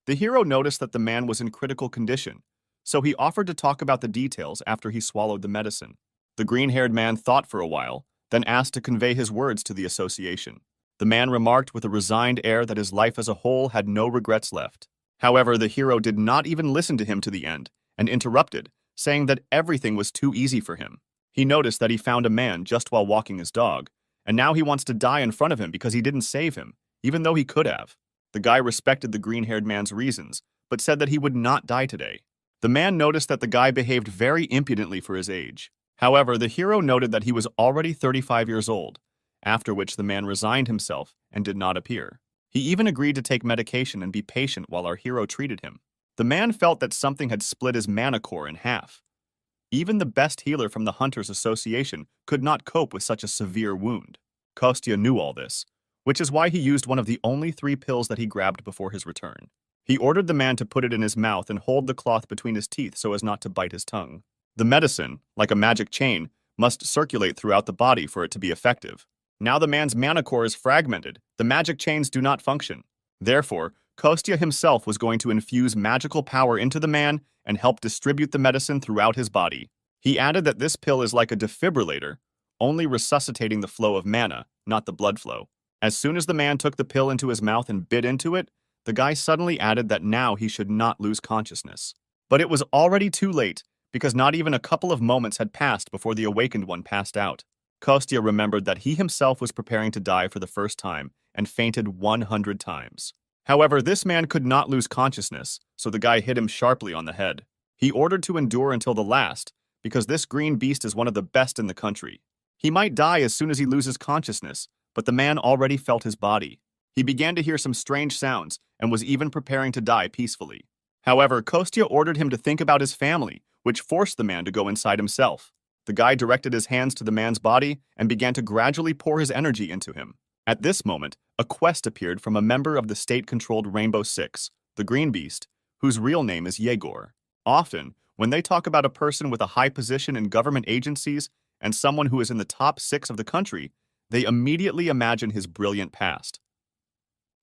The hero noticed that the man was in critical condition, so he offered to talk about the details after he swallowed the medicine. The green-haired man thought for a while, then asked to convey his words to the association. The man remarked with a resigned air that his life as a whole had no regrets left. However, the hero did not even listen to him to the end and interrupted, saying that everything was too easy for him. He noticed that he found a man just while walking his dog, and now he wants to die in front of him because he didn't save him, even though he could have. The guy respected the green-haired man's reasons, but said that he would not die today. The man noticed that the guy behaved very impudently for his age. However, the hero noted that he was already 35 years old, after which the man resigned himself and did not appear. He even agreed to take medication and be patient while our hero treated him. The man felt that something had split his mana core in half. Even the best healer from the Hunters Association could not cope with such a severe wound. Kostya knew all this, which is why he used one of the only 3 pills that he grabbed before his return. He ordered the man to put it in his mouth and hold the cloth between his teeth so as not to bite his tongue. The medicine, like a magic chain, must circulate throughout the body for it to be effective. Now the man's mana core is fragmented. The magic chains do not function. Therefore, Kostya himself was going to infuse magical power into the man and help distribute the medicine throughout his body. He added that this pill is like a defibrillator, only resuscitating the flow of mana, not the blood flow. As soon as the man took the pill into his mouth and bit into it, the guy suddenly added that now he should not lose consciousness. But it was already too late, because not even a couple of moments had passed before the awakened one passed out. Kostya remembered that he himself was preparing to die for the first time and fainted 100 times. However, this man could not lose consciousness, so the guy hit him sharply on the head. He ordered to endure until the last, because this green beast is one of the best in the country. He might die as soon as he loses consciousness, but the man already felt his body. He began to hear some strange sounds and was even preparing to die peacefully. However, Kostya ordered him to think about his family, which forced the man to go inside himself. The guy directed his hands to the man's body and began to gradually pour his energy into him. At this moment, a quest appeared from a member of the state-controlled Rainbow Six, the Green Beast, whose real name is Yegor. Often, when they talk about a person with a high position in government agencies and someone who is in the top 6 of the country, they immediately imagine his brilliant past.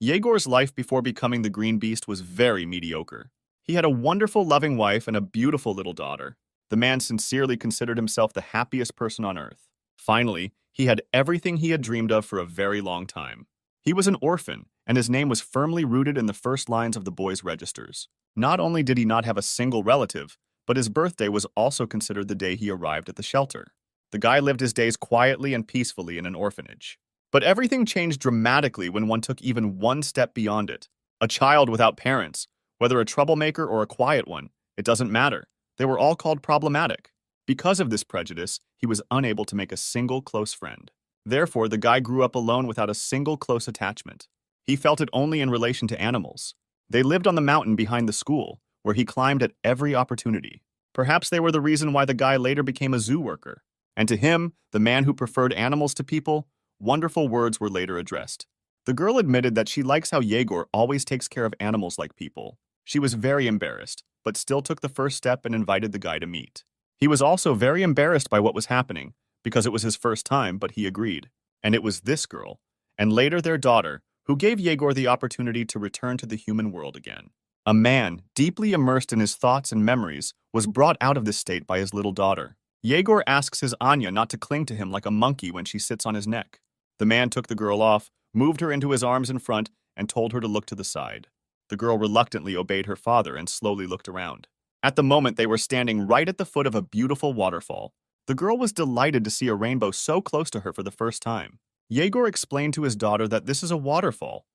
Yegor's life before becoming the Green Beast was very mediocre. He had a wonderful, loving wife and a beautiful little daughter. The man sincerely considered himself the happiest person on earth. Finally, he had everything he had dreamed of for a very long time. He was an orphan, and his name was firmly rooted in the first lines of the boys' registers. Not only did he not have a single relative, but his birthday was also considered the day he arrived at the shelter. The guy lived his days quietly and peacefully in an orphanage. But everything changed dramatically when one took even one step beyond it. A child without parents, whether a troublemaker or a quiet one, it doesn't matter. They were all called problematic. Because of this prejudice, he was unable to make a single close friend. Therefore, the guy grew up alone without a single close attachment. He felt it only in relation to animals. They lived on the mountain behind the school, where he climbed at every opportunity. Perhaps they were the reason why the guy later became a zoo worker. And to him, the man who preferred animals to people, wonderful words were later addressed. The girl admitted that she likes how Yegor always takes care of animals like people. She was very embarrassed, but still took the first step and invited the guy to meet. He was also very embarrassed by what was happening, because it was his first time, but he agreed. And it was this girl, and later their daughter, who gave Yegor the opportunity to return to the human world again. A man, deeply immersed in his thoughts and memories, was brought out of this state by his little daughter. Yegor asks his Anya not to cling to him like a monkey when she sits on his neck. The man took the girl off, moved her into his arms in front, and told her to look to the side. The girl reluctantly obeyed her father and slowly looked around. At the moment, they were standing right at the foot of a beautiful waterfall. The girl was delighted to see a rainbow so close to her for the first time. Yegor explained to his daughter that this is a waterfall.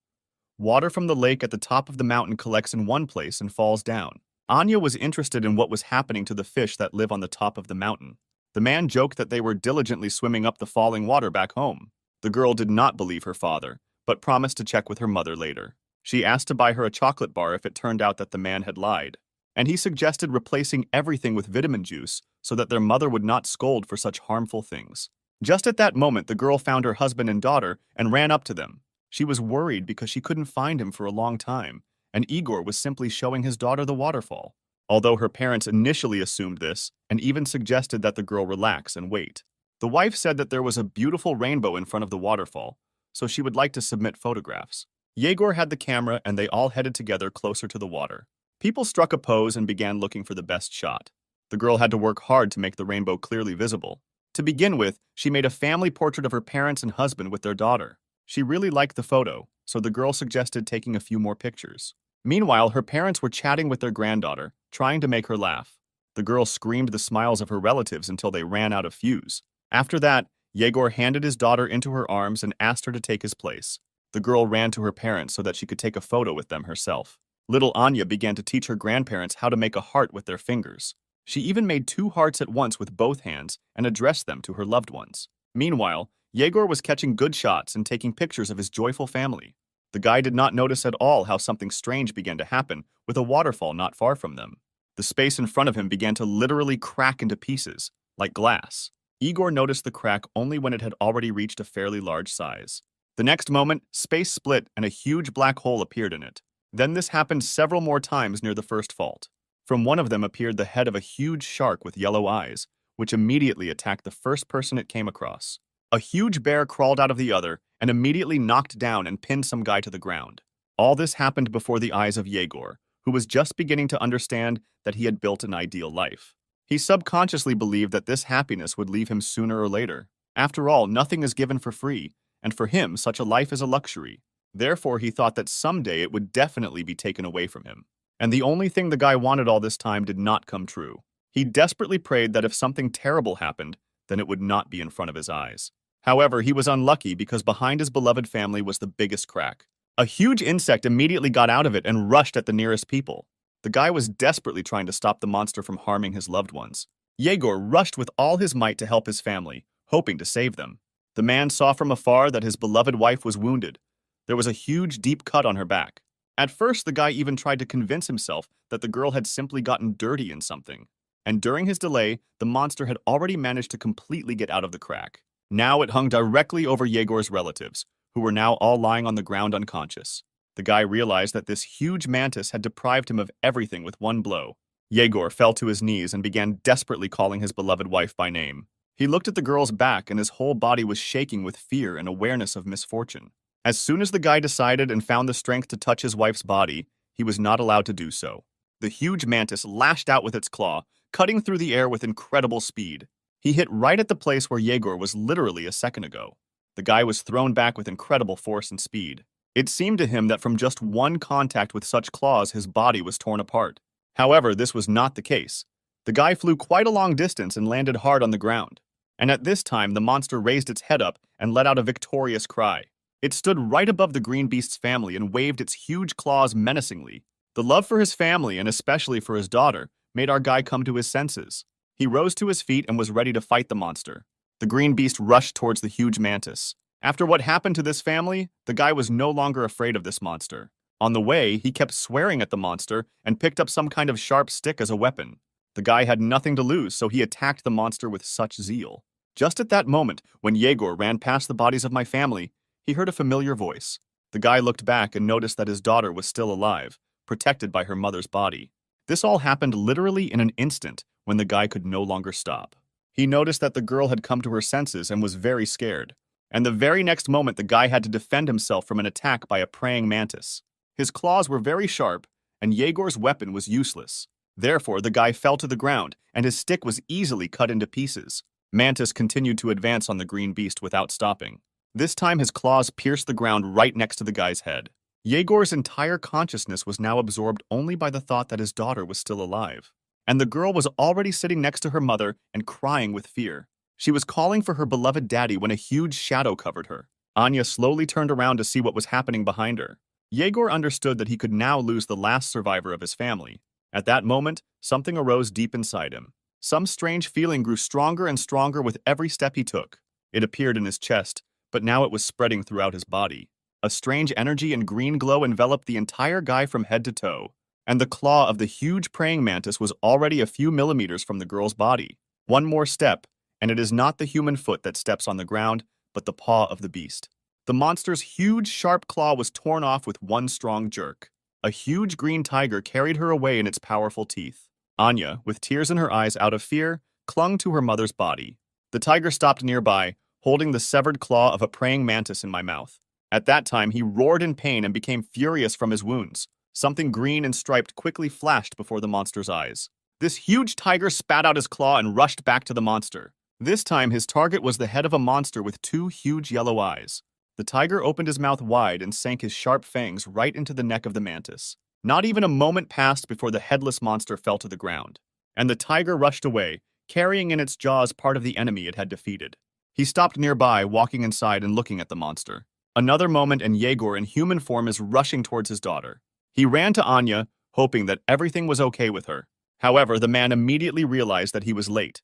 Water from the lake at the top of the mountain collects in one place and falls down. Anya was interested in what was happening to the fish that live on the top of the mountain. The man joked that they were diligently swimming up the falling water back home. The girl did not believe her father, but promised to check with her mother later. She asked to buy her a chocolate bar if it turned out that the man had lied. And he suggested replacing everything with vitamin juice so that their mother would not scold for such harmful things. Just at that moment, the girl found her husband and daughter and ran up to them. She was worried because she couldn't find him for a long time, and Igor was simply showing his daughter the waterfall. Although her parents initially assumed this and even suggested that the girl relax and wait. The wife said that there was a beautiful rainbow in front of the waterfall, so she would like to submit photographs. Yegor had the camera and they all headed together closer to the water. People struck a pose and began looking for the best shot. The girl had to work hard to make the rainbow clearly visible. To begin with, she made a family portrait of her parents and husband with their daughter. She really liked the photo, so the girl suggested taking a few more pictures. Meanwhile, her parents were chatting with their granddaughter, trying to make her laugh. The girl screamed the smiles of her relatives until they ran out of fuse. After that, Yegor handed his daughter into her arms and asked her to take his place. The girl ran to her parents so that she could take a photo with them herself. Little Anya began to teach her grandparents how to make a heart with their fingers. She even made 2 hearts at once with both hands and addressed them to her loved ones. Meanwhile, Yegor was catching good shots and taking pictures of his joyful family. The guy did not notice at all how something strange began to happen with a waterfall not far from them. The space in front of him began to literally crack into pieces, like glass. Igor noticed the crack only when it had already reached a fairly large size. The next moment, space split and a huge black hole appeared in it. Then this happened several more times near the first fault. From one of them appeared the head of a huge shark with yellow eyes, which immediately attacked the first person it came across. A huge bear crawled out of the other and immediately knocked down and pinned some guy to the ground. All this happened before the eyes of Yegor, who was just beginning to understand that he had built an ideal life. He subconsciously believed that this happiness would leave him sooner or later. After all, nothing is given for free, and for him, such a life is a luxury. Therefore, he thought that someday it would definitely be taken away from him. And the only thing the guy wanted all this time did not come true. He desperately prayed that if something terrible happened, then it would not be in front of his eyes. However, he was unlucky because behind his beloved family was the biggest crack. A huge insect immediately got out of it and rushed at the nearest people. The guy was desperately trying to stop the monster from harming his loved ones. Yegor rushed with all his might to help his family, hoping to save them. The man saw from afar that his beloved wife was wounded. There was a huge, deep cut on her back. At first, the guy even tried to convince himself that the girl had simply gotten dirty in something. And during his delay, the monster had already managed to completely get out of the crack. Now it hung directly over Yegor's relatives, who were now all lying on the ground unconscious. The guy realized that this huge mantis had deprived him of everything with one blow. Yegor fell to his knees and began desperately calling his beloved wife by name. He looked at the girl's back and his whole body was shaking with fear and awareness of misfortune. As soon as the guy decided and found the strength to touch his wife's body, he was not allowed to do so. The huge mantis lashed out with its claw, cutting through the air with incredible speed. He hit right at the place where Yegor was literally a second ago. The guy was thrown back with incredible force and speed. It seemed to him that from just one contact with such claws, his body was torn apart. However, this was not the case. The guy flew quite a long distance and landed hard on the ground. And at this time, the monster raised its head up and let out a victorious cry. It stood right above the green beast's family and waved its huge claws menacingly. The love for his family, and especially for his daughter, made our guy come to his senses. He rose to his feet and was ready to fight the monster. The green beast rushed towards the huge mantis. After what happened to this family, the guy was no longer afraid of this monster. On the way, he kept swearing at the monster and picked up some kind of sharp stick as a weapon. The guy had nothing to lose, so he attacked the monster with such zeal. Just at that moment, when Yegor ran past the bodies of my family, he heard a familiar voice. The guy looked back and noticed that his daughter was still alive, protected by her mother's body. This all happened literally in an instant when the guy could no longer stop. He noticed that the girl had come to her senses and was very scared. And the very next moment, the guy had to defend himself from an attack by a praying mantis. His claws were very sharp, and Yegor's weapon was useless. Therefore, the guy fell to the ground, and his stick was easily cut into pieces. Mantis continued to advance on the green beast without stopping. This time, his claws pierced the ground right next to the guy's head. Yegor's entire consciousness was now absorbed only by the thought that his daughter was still alive. And the girl was already sitting next to her mother and crying with fear. She was calling for her beloved daddy when a huge shadow covered her. Anya slowly turned around to see what was happening behind her. Yegor understood that he could now lose the last survivor of his family. At that moment, something arose deep inside him. Some strange feeling grew stronger and stronger with every step he took. It appeared in his chest, but now it was spreading throughout his body. A strange energy and green glow enveloped the entire guy from head to toe, and the claw of the huge praying mantis was already a few millimeters from the girl's body. One more step, and it is not the human foot that steps on the ground, but the paw of the beast. The monster's huge, sharp claw was torn off with one strong jerk. A huge green tiger carried her away in its powerful teeth. Anya, with tears in her eyes out of fear, clung to her mother's body. The tiger stopped nearby, holding the severed claw of a praying mantis in my mouth. At that time, he roared in pain and became furious from his wounds. Something green and striped quickly flashed before the monster's eyes. This huge tiger spat out his claw and rushed back to the monster. This time, his target was the head of a monster with two huge yellow eyes. The tiger opened his mouth wide and sank his sharp fangs right into the neck of the mantis. Not even a moment passed before the headless monster fell to the ground, and the tiger rushed away, carrying in its jaws part of the enemy it had defeated. He stopped nearby, walking inside and looking at the monster. Another moment and Yegor in human form is rushing towards his daughter. He ran to Anya, hoping that everything was okay with her. However, the man immediately realized that he was late.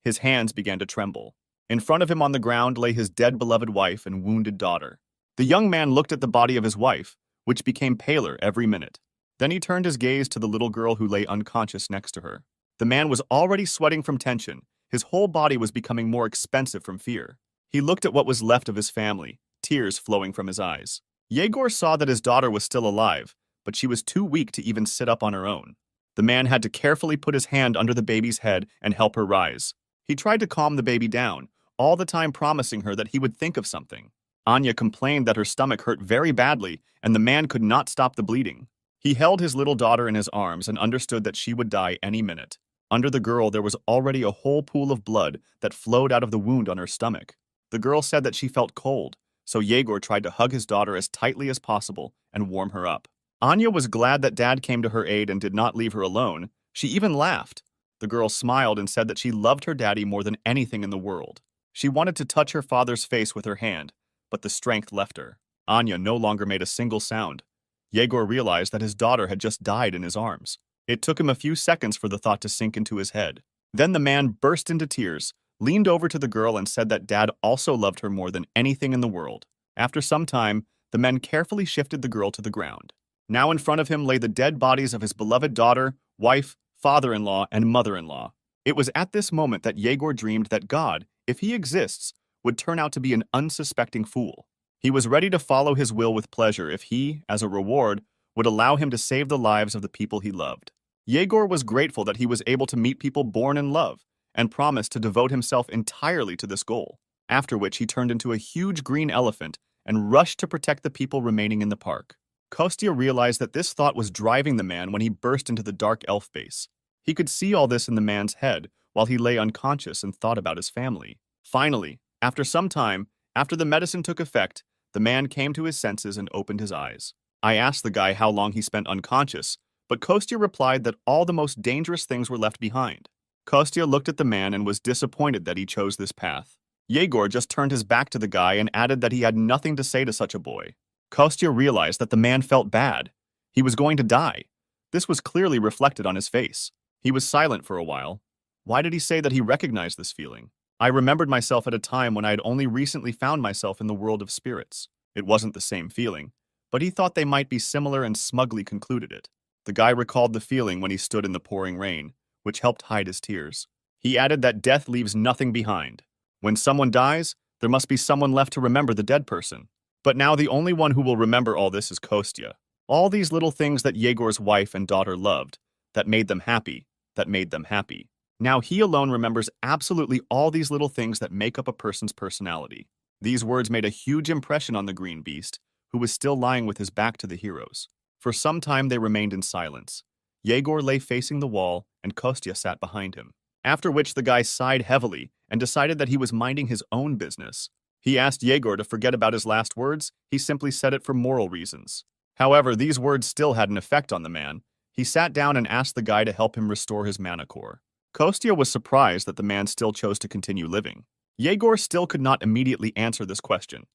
His hands began to tremble. In front of him on the ground lay his dead beloved wife and wounded daughter. The young man looked at the body of his wife, which became paler every minute. Then he turned his gaze to the little girl who lay unconscious next to her. The man was already sweating from tension. His whole body was becoming more expensive from fear. He looked at what was left of his family, tears flowing from his eyes. Yegor saw that his daughter was still alive, but she was too weak to even sit up on her own. The man had to carefully put his hand under the baby's head and help her rise. He tried to calm the baby down, all the time promising her that he would think of something. Anya complained that her stomach hurt very badly, and the man could not stop the bleeding. He held his little daughter in his arms and understood that she would die any minute. Under the girl, there was already a whole pool of blood that flowed out of the wound on her stomach. The girl said that she felt cold, so Yegor tried to hug his daughter as tightly as possible and warm her up. Anya was glad that Dad came to her aid and did not leave her alone. She even laughed. The girl smiled and said that she loved her daddy more than anything in the world. She wanted to touch her father's face with her hand, but the strength left her. Anya no longer made a single sound. Yegor realized that his daughter had just died in his arms. It took him a few seconds for the thought to sink into his head. Then the man burst into tears, leaned over to the girl and said that Dad also loved her more than anything in the world. After some time, the men carefully shifted the girl to the ground. Now in front of him lay the dead bodies of his beloved daughter, wife, father-in-law, and mother-in-law. It was at this moment that Yegor dreamed that God, if he exists, would turn out to be an unsuspecting fool. He was ready to follow his will with pleasure if he, as a reward, would allow him to save the lives of the people he loved. Yegor was grateful that he was able to meet people born in love, and promised to devote himself entirely to this goal, after which he turned into a huge green elephant and rushed to protect the people remaining in the park. Kostya realized that this thought was driving the man when he burst into the dark elf base. He could see all this in the man's head while he lay unconscious and thought about his family. Finally, after some time, after the medicine took effect, the man came to his senses and opened his eyes. I asked the guy how long he spent unconscious, but Kostya replied that all the most dangerous things were left behind. Kostya looked at the man and was disappointed that he chose this path. Yegor just turned his back to the guy and added that he had nothing to say to such a boy. Kostya realized that the man felt bad. He was going to die. This was clearly reflected on his face. He was silent for a while. Why did he say that he recognized this feeling? I remembered myself at a time when I had only recently found myself in the world of spirits. It wasn't the same feeling, but he thought they might be similar and smugly concluded it. The guy recalled the feeling when he stood in the pouring rain, which helped hide his tears. He added that death leaves nothing behind. When someone dies, there must be someone left to remember the dead person. But now the only one who will remember all this is Kostya. All these little things that Yegor's wife and daughter loved, that made them happy, that made them happy. Now he alone remembers absolutely all these little things that make up a person's personality. These words made a huge impression on the green beast, who was still lying with his back to the heroes. For some time they remained in silence. Yegor lay facing the wall, and Kostya sat behind him. After which the guy sighed heavily and decided that he was minding his own business. He asked Yegor to forget about his last words. He simply said it for moral reasons. However, these words still had an effect on the man. He sat down and asked the guy to help him restore his mana core. Kostya was surprised that the man still chose to continue living. Yegor still could not immediately answer this question.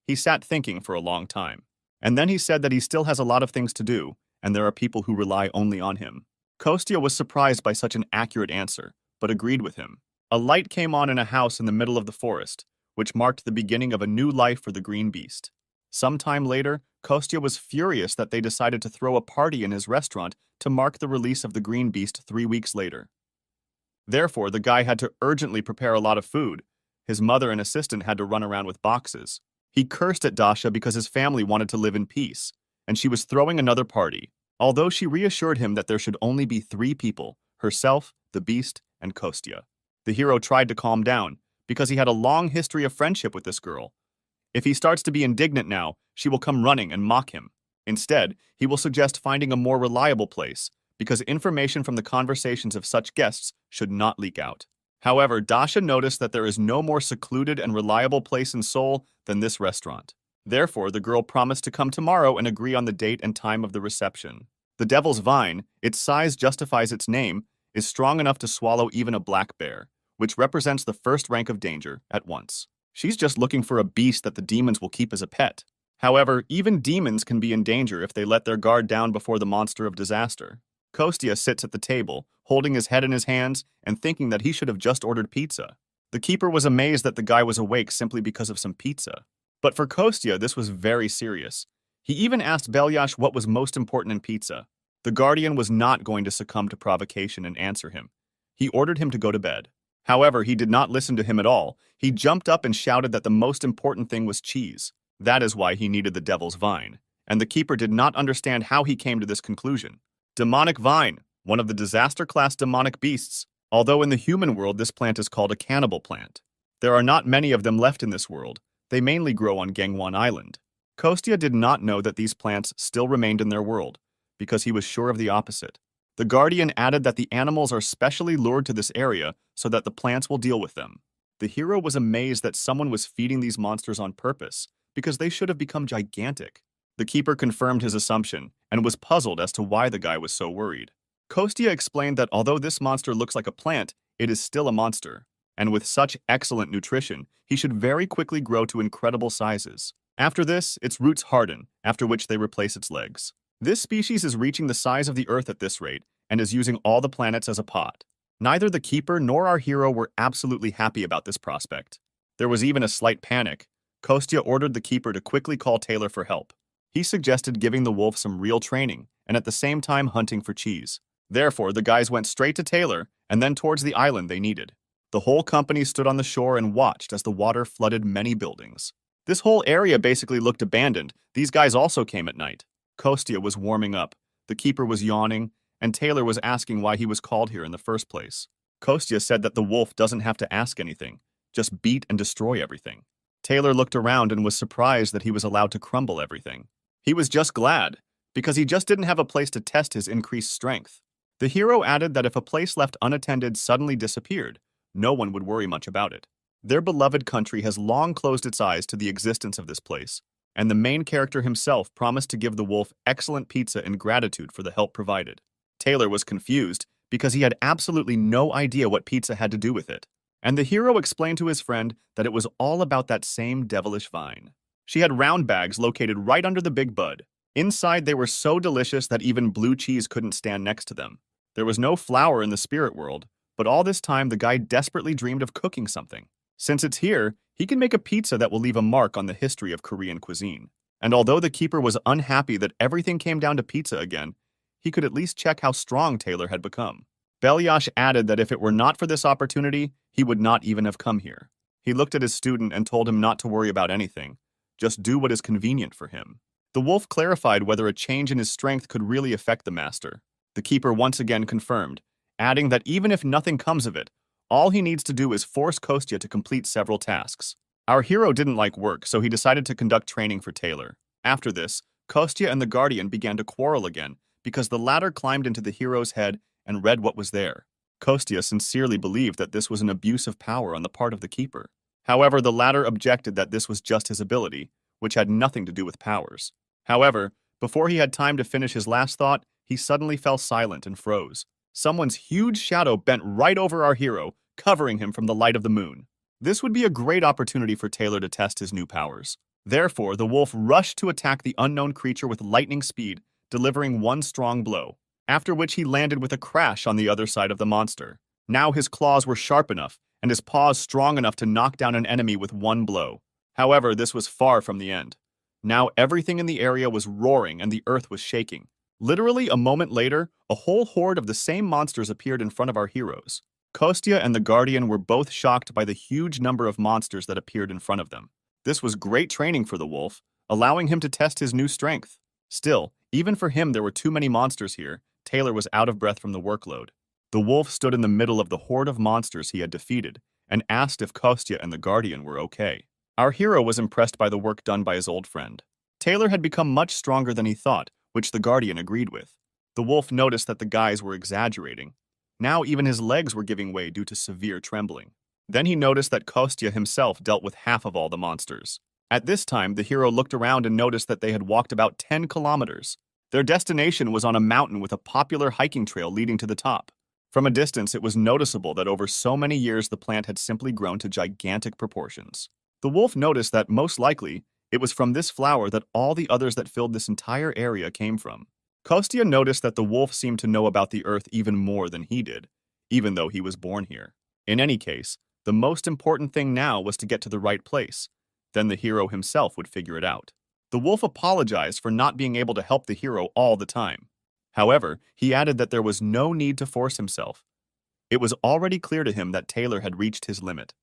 He sat thinking for a long time. And then he said that he still has a lot of things to do, and there are people who rely only on him. Kostya was surprised by such an accurate answer, but agreed with him. A light came on in a house in the middle of the forest, which marked the beginning of a new life for the green beast. Some time later, Kostya was furious that they decided to throw a party in his restaurant to mark the release of the green beast 3 weeks later. Therefore, the guy had to urgently prepare a lot of food. His mother and assistant had to run around with boxes. He cursed at Dasha because his family wanted to live in peace, and she was throwing another party, although she reassured him that there should only be 3 people, herself, the beast, and Kostya. The hero tried to calm down, because he had a long history of friendship with this girl. If he starts to be indignant now, she will come running and mock him. Instead, he will suggest finding a more reliable place, because information from the conversations of such guests should not leak out. However, Dasha noticed that there is no more secluded and reliable place in Seoul than this restaurant. Therefore, the girl promised to come tomorrow and agree on the date and time of the reception. The devil's vine, its size justifies its name, is strong enough to swallow even a black bear, which represents the first rank of danger at once. She's just looking for a beast that the demons will keep as a pet. However, even demons can be in danger if they let their guard down before the monster of disaster. Kostya sits at the table, holding his head in his hands and thinking that he should have just ordered pizza. The keeper was amazed that the guy was awake simply because of some pizza. But for Kostya, this was very serious. He even asked Belyash what was most important in pizza. The guardian was not going to succumb to provocation and answer him. He ordered him to go to bed. However, he did not listen to him at all. He jumped up and shouted that the most important thing was cheese. That is why he needed the devil's vine. And the keeper did not understand how he came to this conclusion. Demonic vine, one of the disaster-class demonic beasts. Although in the human world this plant is called a cannibal plant. There are not many of them left in this world. They mainly grow on Gangwon Island. Kostya did not know that these plants still remained in their world, because he was sure of the opposite. The guardian added that the animals are specially lured to this area so that the plants will deal with them. The hero was amazed that someone was feeding these monsters on purpose, because they should have become gigantic. The keeper confirmed his assumption and was puzzled as to why the guy was so worried. Kostya explained that although this monster looks like a plant, it is still a monster, and with such excellent nutrition, he should very quickly grow to incredible sizes. After this, its roots harden, after which they replace its legs. This species is reaching the size of the Earth at this rate and is using all the planets as a pot. Neither the keeper nor our hero were absolutely happy about this prospect. There was even a slight panic. Kostya ordered the keeper to quickly call Taylor for help. He suggested giving the wolf some real training and at the same time hunting for cheese. Therefore, the guys went straight to Taylor and then towards the island they needed. The whole company stood on the shore and watched as the water flooded many buildings. This whole area basically looked abandoned. These guys also came at night. Kostya was warming up, the keeper was yawning, and Taylor was asking why he was called here in the first place. Kostya said that the wolf doesn't have to ask anything, just beat and destroy everything. Taylor looked around and was surprised that he was allowed to crumble everything. He was just glad, because he just didn't have a place to test his increased strength. The hero added that if a place left unattended suddenly disappeared, no one would worry much about it. Their beloved country has long closed its eyes to the existence of this place, and the main character himself promised to give the wolf excellent pizza in gratitude for the help provided. Taylor was confused because he had absolutely no idea what pizza had to do with it, and the hero explained to his friend that it was all about that same devilish vine. She had round bags located right under the big bud. Inside, they were so delicious that even blue cheese couldn't stand next to them. There was no flour in the spirit world, but all this time the guy desperately dreamed of cooking something. Since it's here, he can make a pizza that will leave a mark on the history of Korean cuisine. And although the keeper was unhappy that everything came down to pizza again, he could at least check how strong Taylor had become. Belyash added that if it were not for this opportunity, he would not even have come here. He looked at his student and told him not to worry about anything. Just do what is convenient for him. The wolf clarified whether a change in his strength could really affect the master. The keeper once again confirmed, adding that even if nothing comes of it, all he needs to do is force Kostya to complete several tasks. Our hero didn't like work, so he decided to conduct training for Taylor. After this, Kostya and the guardian began to quarrel again because the latter climbed into the hero's head and read what was there. Kostya sincerely believed that this was an abuse of power on the part of the keeper. However, the latter objected that this was just his ability, which had nothing to do with powers. However, before he had time to finish his last thought, he suddenly fell silent and froze. Someone's huge shadow bent right over our hero, covering him from the light of the moon. This would be a great opportunity for Taylor to test his new powers. Therefore, the wolf rushed to attack the unknown creature with lightning speed, delivering one strong blow, after which he landed with a crash on the other side of the monster. Now his claws were sharp enough, and his paws strong enough to knock down an enemy with one blow. However, this was far from the end. Now everything in the area was roaring and the earth was shaking. Literally a moment later, a whole horde of the same monsters appeared in front of our heroes. Kostya and the Guardian were both shocked by the huge number of monsters that appeared in front of them. This was great training for the wolf, allowing him to test his new strength. Still, even for him there were too many monsters here. Taylor was out of breath from the workload. The wolf stood in the middle of the horde of monsters he had defeated and asked if Kostya and the Guardian were okay. Our hero was impressed by the work done by his old friend. Taylor had become much stronger than he thought, which the Guardian agreed with. The wolf noticed that the guys were exaggerating. Now even his legs were giving way due to severe trembling. Then he noticed that Kostya himself dealt with half of all the monsters. At this time, the hero looked around and noticed that they had walked about 10 kilometers. Their destination was on a mountain with a popular hiking trail leading to the top. From a distance, it was noticeable that over so many years the plant had simply grown to gigantic proportions. The wolf noticed that, most likely, it was from this flower that all the others that filled this entire area came from. Kostya noticed that the wolf seemed to know about the earth even more than he did, even though he was born here. In any case, the most important thing now was to get to the right place. Then the hero himself would figure it out. The wolf apologized for not being able to help the hero all the time. However, he added that there was no need to force himself. It was already clear to him that Taylor had reached his limit.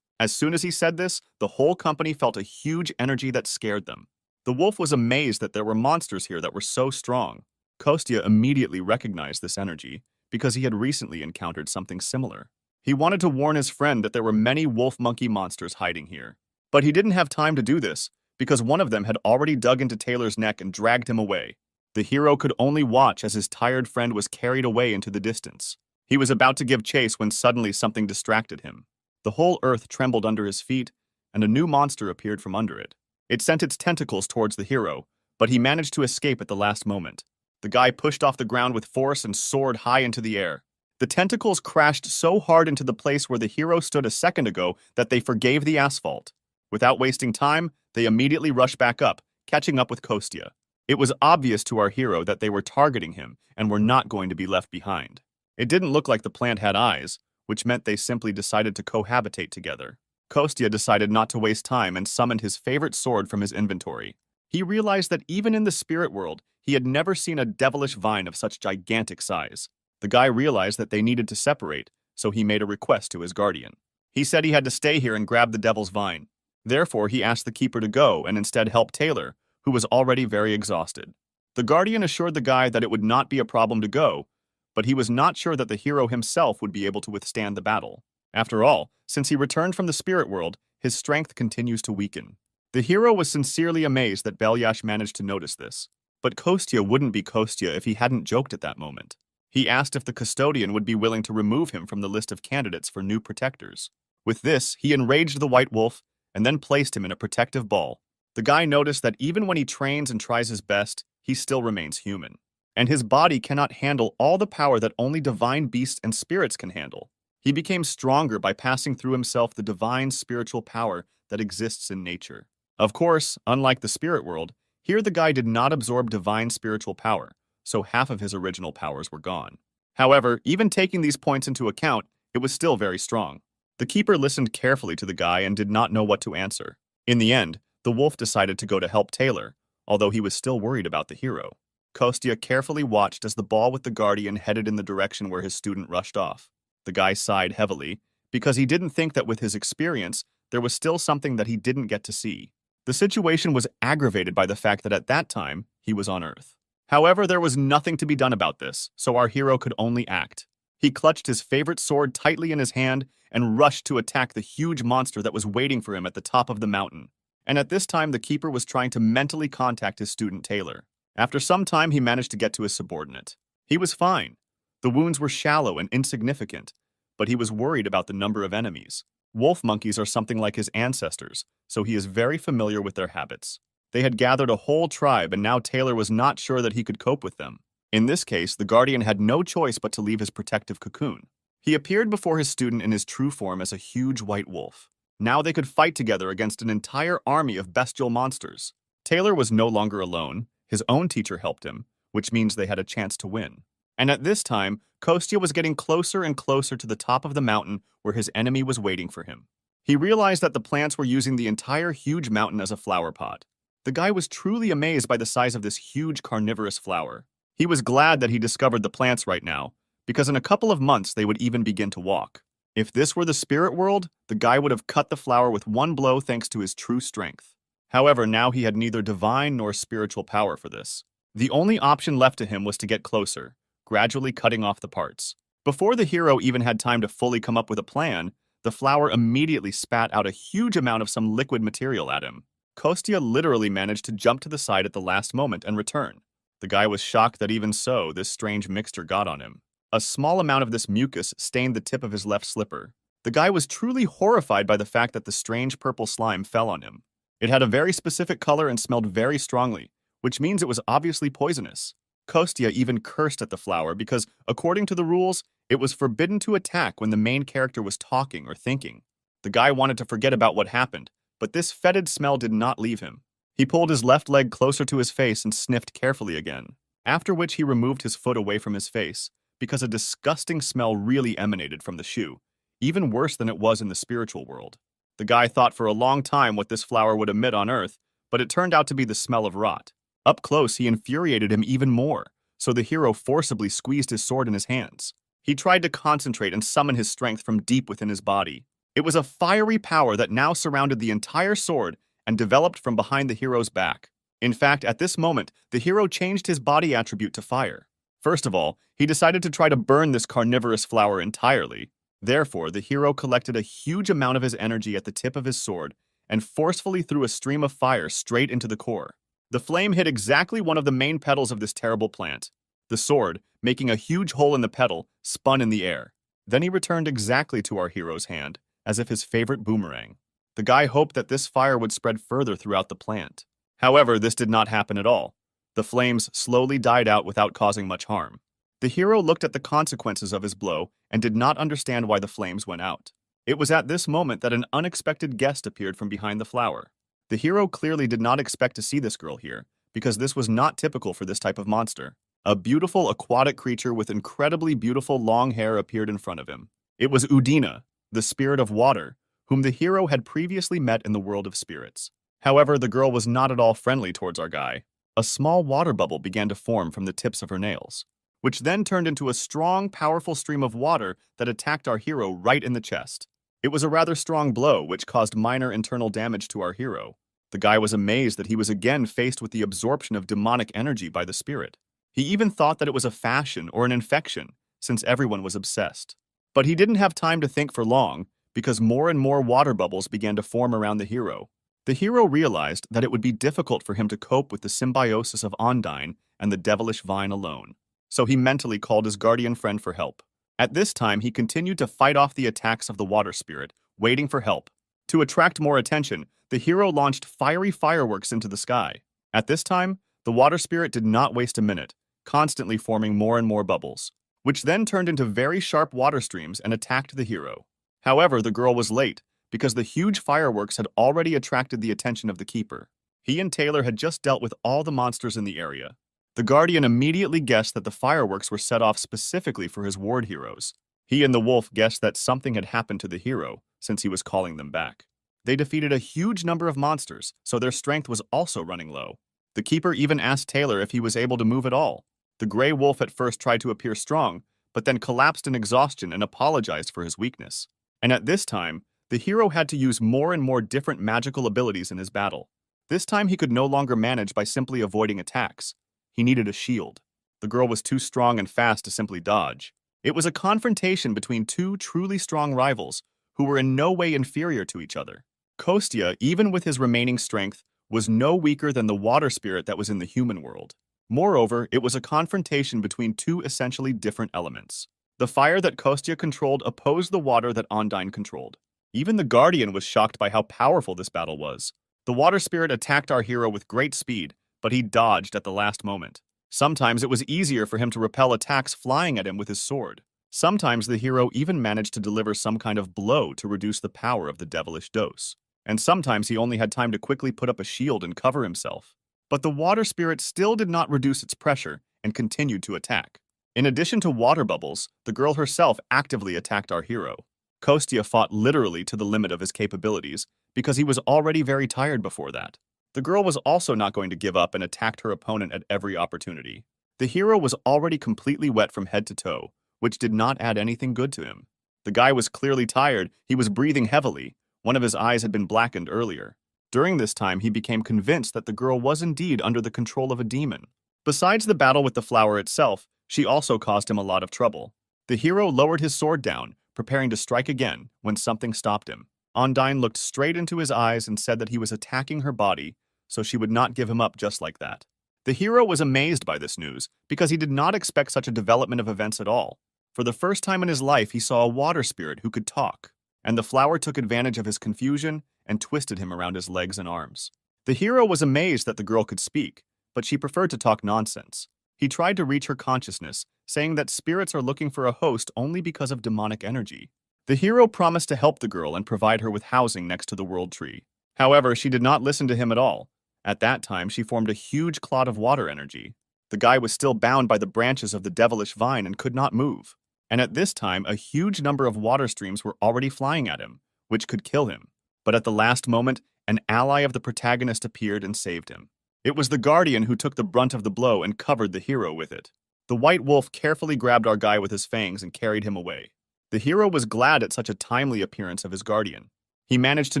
As soon as he said this, the whole company felt a huge energy that scared them. The wolf was amazed that there were monsters here that were so strong. Kostya immediately recognized this energy because he had recently encountered something similar. He wanted to warn his friend that there were many wolf-monkey monsters hiding here. But he didn't have time to do this because one of them had already dug into Taylor's neck and dragged him away. The hero could only watch as his tired friend was carried away into the distance. He was about to give chase when suddenly something distracted him. The whole earth trembled under his feet, and a new monster appeared from under it. It sent its tentacles towards the hero, but he managed to escape at the last moment. The guy pushed off the ground with force and soared high into the air. The tentacles crashed so hard into the place where the hero stood a second ago that they forgave the asphalt. Without wasting time, they immediately rushed back up, catching up with Kostya. It was obvious to our hero that they were targeting him and were not going to be left behind. It didn't look like the plant had eyes, which meant they simply decided to cohabitate together. Kostya decided not to waste time and summoned his favorite sword from his inventory. He realized that even in the spirit world, he had never seen a devilish vine of such gigantic size. The guy realized that they needed to separate, so he made a request to his guardian. He said he had to stay here and grab the devil's vine. Therefore, he asked the keeper to go and instead help Taylor, who was already very exhausted. The guardian assured the guy that it would not be a problem to go, but he was not sure that the hero himself would be able to withstand the battle. After all, since he returned from the spirit world, his strength continues to weaken. The hero was sincerely amazed that Belyash managed to notice this. But Kostya wouldn't be Kostya if he hadn't joked at that moment. He asked if the custodian would be willing to remove him from the list of candidates for new protectors. With this, he enraged the white wolf and then placed him in a protective ball. The guy noticed that even when he trains and tries his best, he still remains human. And his body cannot handle all the power that only divine beasts and spirits can handle. He became stronger by passing through himself the divine spiritual power that exists in nature. Of course, unlike the spirit world, here the guy did not absorb divine spiritual power, so half of his original powers were gone. However, even taking these points into account, it was still very strong. The keeper listened carefully to the guy and did not know what to answer. In the end, the wolf decided to go to help Taylor, although he was still worried about the hero. Kostya carefully watched as the ball with the guardian headed in the direction where his student rushed off. The guy sighed heavily, because he didn't think that with his experience, there was still something that he didn't get to see. The situation was aggravated by the fact that at that time, he was on Earth. However, there was nothing to be done about this, so our hero could only act. He clutched his favorite sword tightly in his hand and rushed to attack the huge monster that was waiting for him at the top of the mountain. And at this time, the keeper was trying to mentally contact his student Taylor. After some time, he managed to get to his subordinate. He was fine. The wounds were shallow and insignificant, but he was worried about the number of enemies. Wolf monkeys are something like his ancestors, so he is very familiar with their habits. They had gathered a whole tribe, and now Taylor was not sure that he could cope with them. In this case, the guardian had no choice but to leave his protective cocoon. He appeared before his student in his true form as a huge white wolf. Now they could fight together against an entire army of bestial monsters. Taylor was no longer alone. His own teacher helped him, which means they had a chance to win. And at this time, Kostya was getting closer and closer to the top of the mountain where his enemy was waiting for him. He realized that the plants were using the entire huge mountain as a flower pot. The guy was truly amazed by the size of this huge carnivorous flower. He was glad that he discovered the plants right now, because in a couple of months they would even begin to walk. If this were the spirit world, the guy would have cut the flower with one blow thanks to his true strength. However, now he had neither divine nor spiritual power for this. The only option left to him was to get closer, gradually cutting off the parts. Before the hero even had time to fully come up with a plan, the flower immediately spat out a huge amount of some liquid material at him. Kostya literally managed to jump to the side at the last moment and return. The guy was shocked that even so, this strange mixture got on him. A small amount of this mucus stained the tip of his left slipper. The guy was truly horrified by the fact that the strange purple slime fell on him. It had a very specific color and smelled very strongly, which means it was obviously poisonous. Kostya even cursed at the flower because, according to the rules, it was forbidden to attack when the main character was talking or thinking. The guy wanted to forget about what happened, but this fetid smell did not leave him. He pulled his left leg closer to his face and sniffed carefully again, after which he removed his foot away from his face, because a disgusting smell really emanated from the shoe, even worse than it was in the spiritual world. The guy thought for a long time what this flower would emit on Earth, but it turned out to be the smell of rot. Up close, he infuriated him even more, so the hero forcibly squeezed his sword in his hands. He tried to concentrate and summon his strength from deep within his body. It was a fiery power that now surrounded the entire sword and developed from behind the hero's back. In fact, at this moment, the hero changed his body attribute to fire. First of all, he decided to try to burn this carnivorous flower entirely. Therefore, the hero collected a huge amount of his energy at the tip of his sword and forcefully threw a stream of fire straight into the core. The flame hit exactly one of the main petals of this terrible plant. The sword, making a huge hole in the petal, spun in the air. Then he returned exactly to our hero's hand, as if his favorite boomerang. The guy hoped that this fire would spread further throughout the plant. However, this did not happen at all. The flames slowly died out without causing much harm. The hero looked at the consequences of his blow and did not understand why the flames went out. It was at this moment that an unexpected guest appeared from behind the flower. The hero clearly did not expect to see this girl here, because this was not typical for this type of monster. A beautiful aquatic creature with incredibly beautiful long hair appeared in front of him. It was Udina, the spirit of water, whom the hero had previously met in the world of spirits. However, the girl was not at all friendly towards our guy. A small water bubble began to form from the tips of her nails, which then turned into a strong, powerful stream of water that attacked our hero right in the chest. It was a rather strong blow, which caused minor internal damage to our hero. The guy was amazed that he was again faced with the absorption of demonic energy by the spirit. He even thought that it was a fashion or an infection, since everyone was obsessed. But he didn't have time to think for long, because more and more water bubbles began to form around the hero. The hero realized that it would be difficult for him to cope with the symbiosis of Ondine and the devilish vine alone. So he mentally called his guardian friend for help. At this time, he continued to fight off the attacks of the water spirit, waiting for help. To attract more attention, the hero launched fiery fireworks into the sky. At this time, the water spirit did not waste a minute, constantly forming more and more bubbles, which then turned into very sharp water streams and attacked the hero. However, the girl was late, because the huge fireworks had already attracted the attention of the keeper. He and Taylor had just dealt with all the monsters in the area. The guardian immediately guessed that the fireworks were set off specifically for his ward heroes. He and the wolf guessed that something had happened to the hero, since he was calling them back. They defeated a huge number of monsters, so their strength was also running low. The keeper even asked Taylor if he was able to move at all. The gray wolf at first tried to appear strong, but then collapsed in exhaustion and apologized for his weakness. And at this time, the hero had to use more and more different magical abilities in his battle. This time he could no longer manage by simply avoiding attacks. He needed a shield. The girl was too strong and fast to simply dodge. It was a confrontation between two truly strong rivals who were in no way inferior to each other. Kostya, even with his remaining strength, was no weaker than the water spirit that was in the human world. Moreover, it was a confrontation between two essentially different elements. The fire that Kostya controlled opposed the water that Ondine controlled. Even the Guardian was shocked by how powerful this battle was. The water spirit attacked our hero with great speed, but he dodged at the last moment. Sometimes it was easier for him to repel attacks flying at him with his sword. Sometimes the hero even managed to deliver some kind of blow to reduce the power of the devilish dose. And sometimes he only had time to quickly put up a shield and cover himself. But the water spirit still did not reduce its pressure and continued to attack. In addition to water bubbles, the girl herself actively attacked our hero. Kostya fought literally to the limit of his capabilities because he was already very tired before that. The girl was also not going to give up and attacked her opponent at every opportunity. The hero was already completely wet from head to toe, which did not add anything good to him. The guy was clearly tired, he was breathing heavily, one of his eyes had been blackened earlier. During this time, he became convinced that the girl was indeed under the control of a demon. Besides the battle with the flower itself, she also caused him a lot of trouble. The hero lowered his sword down, preparing to strike again when something stopped him. Ondine looked straight into his eyes and said that he was attacking her body, so she would not give him up just like that. The hero was amazed by this news because he did not expect such a development of events at all. For the first time in his life, he saw a water spirit who could talk, and the flower took advantage of his confusion and twisted him around his legs and arms. The hero was amazed that the girl could speak, but she preferred to talk nonsense. He tried to reach her consciousness, saying that spirits are looking for a host only because of demonic energy. The hero promised to help the girl and provide her with housing next to the world tree. However, she did not listen to him at all. At that time, she formed a huge clot of water energy. The guy was still bound by the branches of the devilish vine and could not move. And at this time, a huge number of water streams were already flying at him, which could kill him. But at the last moment, an ally of the protagonist appeared and saved him. It was the guardian who took the brunt of the blow and covered the hero with it. The white wolf carefully grabbed our guy with his fangs and carried him away. The hero was glad at such a timely appearance of his guardian. He managed to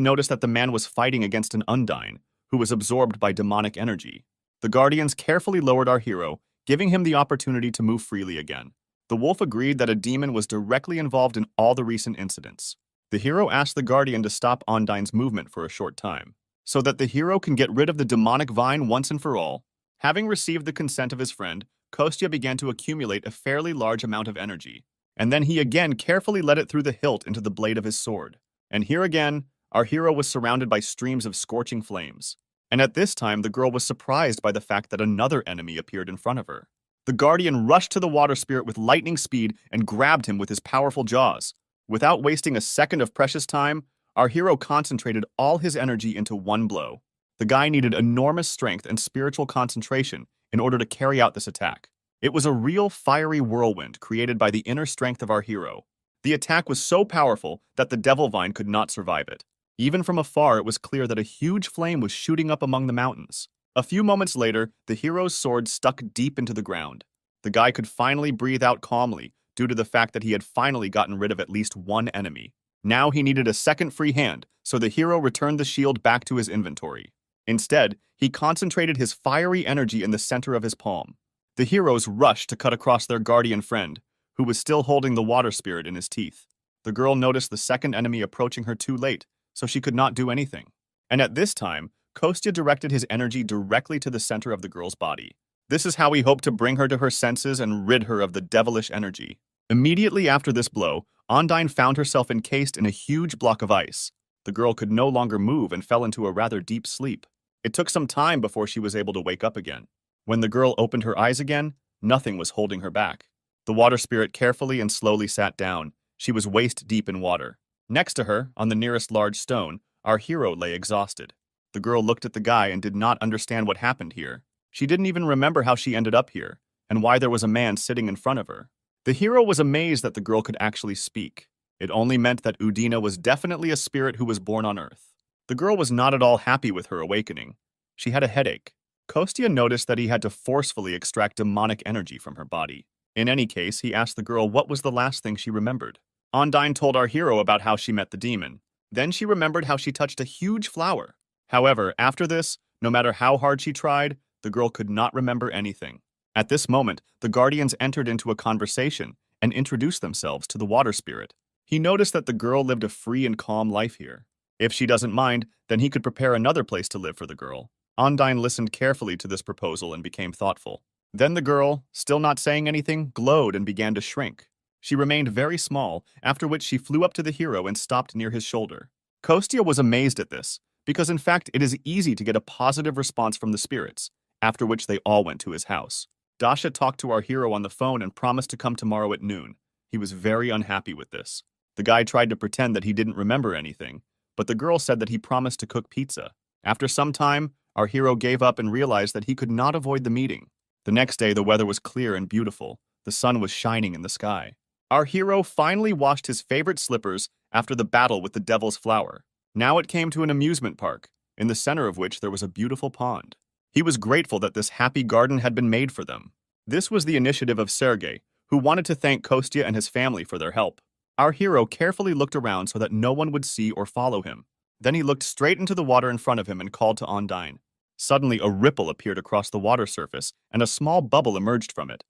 notice that the man was fighting against an Undine, who was absorbed by demonic energy. The guardians carefully lowered our hero, giving him the opportunity to move freely again. The wolf agreed that a demon was directly involved in all the recent incidents. The hero asked the guardian to stop Undine's movement for a short time, so that the hero can get rid of the demonic vine once and for all. Having received the consent of his friend, Kostya began to accumulate a fairly large amount of energy, and then he again carefully let it through the hilt into the blade of his sword. And here again, our hero was surrounded by streams of scorching flames. And at this time, the girl was surprised by the fact that another enemy appeared in front of her. The guardian rushed to the water spirit with lightning speed and grabbed him with his powerful jaws. Without wasting a second of precious time, our hero concentrated all his energy into one blow. The guy needed enormous strength and spiritual concentration in order to carry out this attack. It was a real fiery whirlwind created by the inner strength of our hero. The attack was so powerful that the devil vine could not survive it. Even from afar, it was clear that a huge flame was shooting up among the mountains. A few moments later, the hero's sword stuck deep into the ground. The guy could finally breathe out calmly due to the fact that he had finally gotten rid of at least one enemy. Now he needed a second free hand, so the hero returned the shield back to his inventory. Instead, he concentrated his fiery energy in the center of his palm. The heroes rushed to cut across their guardian friend, who was still holding the water spirit in his teeth. The girl noticed the second enemy approaching her too late, so she could not do anything. And at this time, Kostya directed his energy directly to the center of the girl's body. This is how he hoped to bring her to her senses and rid her of the devilish energy. Immediately after this blow, Ondine found herself encased in a huge block of ice. The girl could no longer move and fell into a rather deep sleep. It took some time before she was able to wake up again. When the girl opened her eyes again, nothing was holding her back. The water spirit carefully and slowly sat down. She was waist deep in water. Next to her, on the nearest large stone, our hero lay exhausted. The girl looked at the guy and did not understand what happened here. She didn't even remember how she ended up here, and why there was a man sitting in front of her. The hero was amazed that the girl could actually speak. It only meant that Udina was definitely a spirit who was born on Earth. The girl was not at all happy with her awakening. She had a headache. Kostya noticed that he had to forcefully extract demonic energy from her body. In any case, he asked the girl what was the last thing she remembered. Ondine told our hero about how she met the demon. Then she remembered how she touched a huge flower. However, after this, no matter how hard she tried, the girl could not remember anything. At this moment, the guardians entered into a conversation and introduced themselves to the water spirit. He noticed that the girl lived a free and calm life here. If she doesn't mind, then he could prepare another place to live for the girl. Ondine listened carefully to this proposal and became thoughtful. Then the girl, still not saying anything, glowed and began to shrink. She remained very small, after which she flew up to the hero and stopped near his shoulder. Kostya was amazed at this, because in fact it is easy to get a positive response from the spirits, after which they all went to his house. Dasha talked to our hero on the phone and promised to come tomorrow at noon. He was very unhappy with this. The guy tried to pretend that he didn't remember anything, but the girl said that he promised to cook pizza. After some time, our hero gave up and realized that he could not avoid the meeting. The next day, the weather was clear and beautiful. The sun was shining in the sky. Our hero finally washed his favorite slippers after the battle with the devil's flower. Now it came to an amusement park, in the center of which there was a beautiful pond. He was grateful that this happy garden had been made for them. This was the initiative of Sergei, who wanted to thank Kostya and his family for their help. Our hero carefully looked around so that no one would see or follow him. Then he looked straight into the water in front of him and called to Ondine. Suddenly, a ripple appeared across the water surface, and a small bubble emerged from it.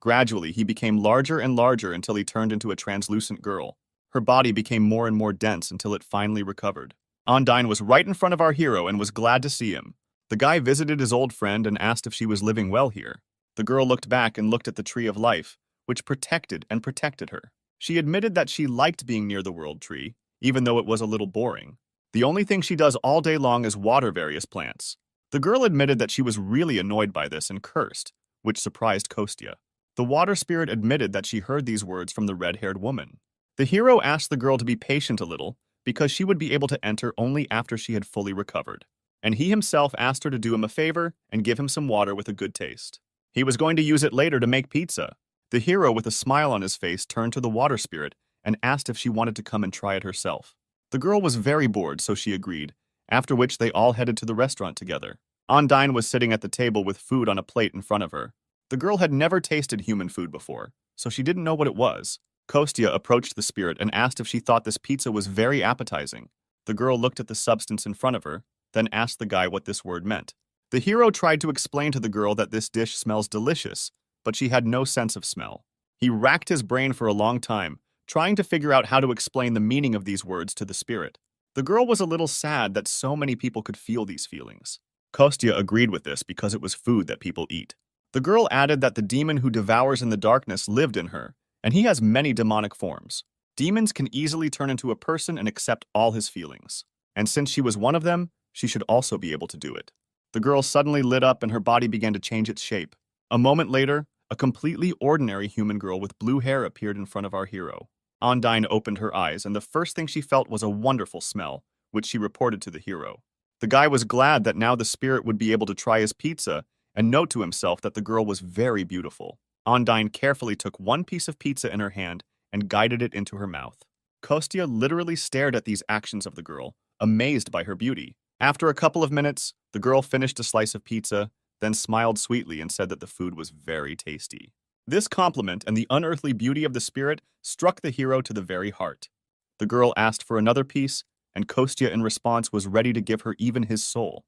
Gradually, he became larger and larger until he turned into a translucent girl. Her body became more and more dense until it finally recovered. Ondine was right in front of our hero and was glad to see him. The guy visited his old friend and asked if she was living well here. The girl looked back and looked at the tree of life, which protected and protected her. She admitted that she liked being near the world tree, even though it was a little boring. The only thing she does all day long is water various plants. The girl admitted that she was really annoyed by this and cursed, which surprised Kostya. The water spirit admitted that she heard these words from the red-haired woman. The hero asked the girl to be patient a little, because she would be able to enter only after she had fully recovered. And he himself asked her to do him a favor and give him some water with a good taste. He was going to use it later to make pizza. The hero, with a smile on his face, turned to the water spirit and asked if she wanted to come and try it herself. The girl was very bored, so she agreed, after which they all headed to the restaurant together. Ondine was sitting at the table with food on a plate in front of her. The girl had never tasted human food before, so she didn't know what it was. Kostya approached the spirit and asked if she thought this pizza was very appetizing. The girl looked at the substance in front of her, then asked the guy what this word meant. The hero tried to explain to the girl that this dish smells delicious, but she had no sense of smell. He racked his brain for a long time, trying to figure out how to explain the meaning of these words to the spirit. The girl was a little sad that so many people could feel these feelings. Kostya agreed with this because it was food that people eat. The girl added that the demon who devours in the darkness lived in her, and he has many demonic forms. Demons can easily turn into a person and accept all his feelings. And since she was one of them, she should also be able to do it. The girl suddenly lit up and her body began to change its shape. A moment later, a completely ordinary human girl with blue hair appeared in front of our hero. Ondine opened her eyes, and the first thing she felt was a wonderful smell, which she reported to the hero. The guy was glad that now the spirit would be able to try his pizza and note to himself that the girl was very beautiful. Ondine carefully took one piece of pizza in her hand and guided it into her mouth. Kostya literally stared at these actions of the girl, amazed by her beauty. After a couple of minutes, the girl finished a slice of pizza, then smiled sweetly and said that the food was very tasty. This compliment and the unearthly beauty of the spirit struck the hero to the very heart. The girl asked for another piece, and Kostya in response was ready to give her even his soul.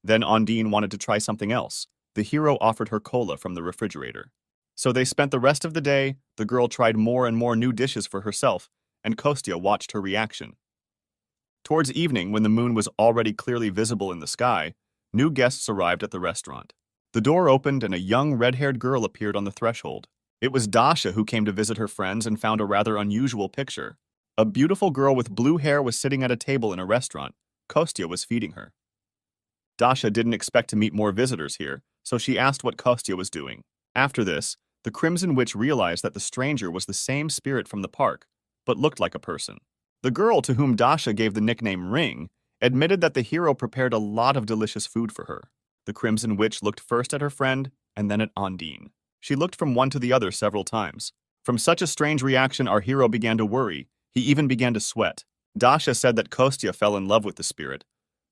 Then Ondine wanted to try something else. The hero offered her cola from the refrigerator. So they spent the rest of the day. The girl tried more and more new dishes for herself, and Kostya watched her reaction. Towards evening, when the moon was already clearly visible in the sky, new guests arrived at the restaurant. The door opened and a young red-haired girl appeared on the threshold. It was Dasha, who came to visit her friends and found a rather unusual picture. A beautiful girl with blue hair was sitting at a table in a restaurant. Kostya was feeding her. Dasha didn't expect to meet more visitors here, so she asked what Kostya was doing. After this, the Crimson Witch realized that the stranger was the same spirit from the park, but looked like a person. The girl, to whom Dasha gave the nickname Ring, admitted that the hero prepared a lot of delicious food for her. The Crimson Witch looked first at her friend and then at Ondine. She looked from one to the other several times. From such a strange reaction, our hero began to worry. He even began to sweat. Dasha said that Kostya fell in love with the spirit,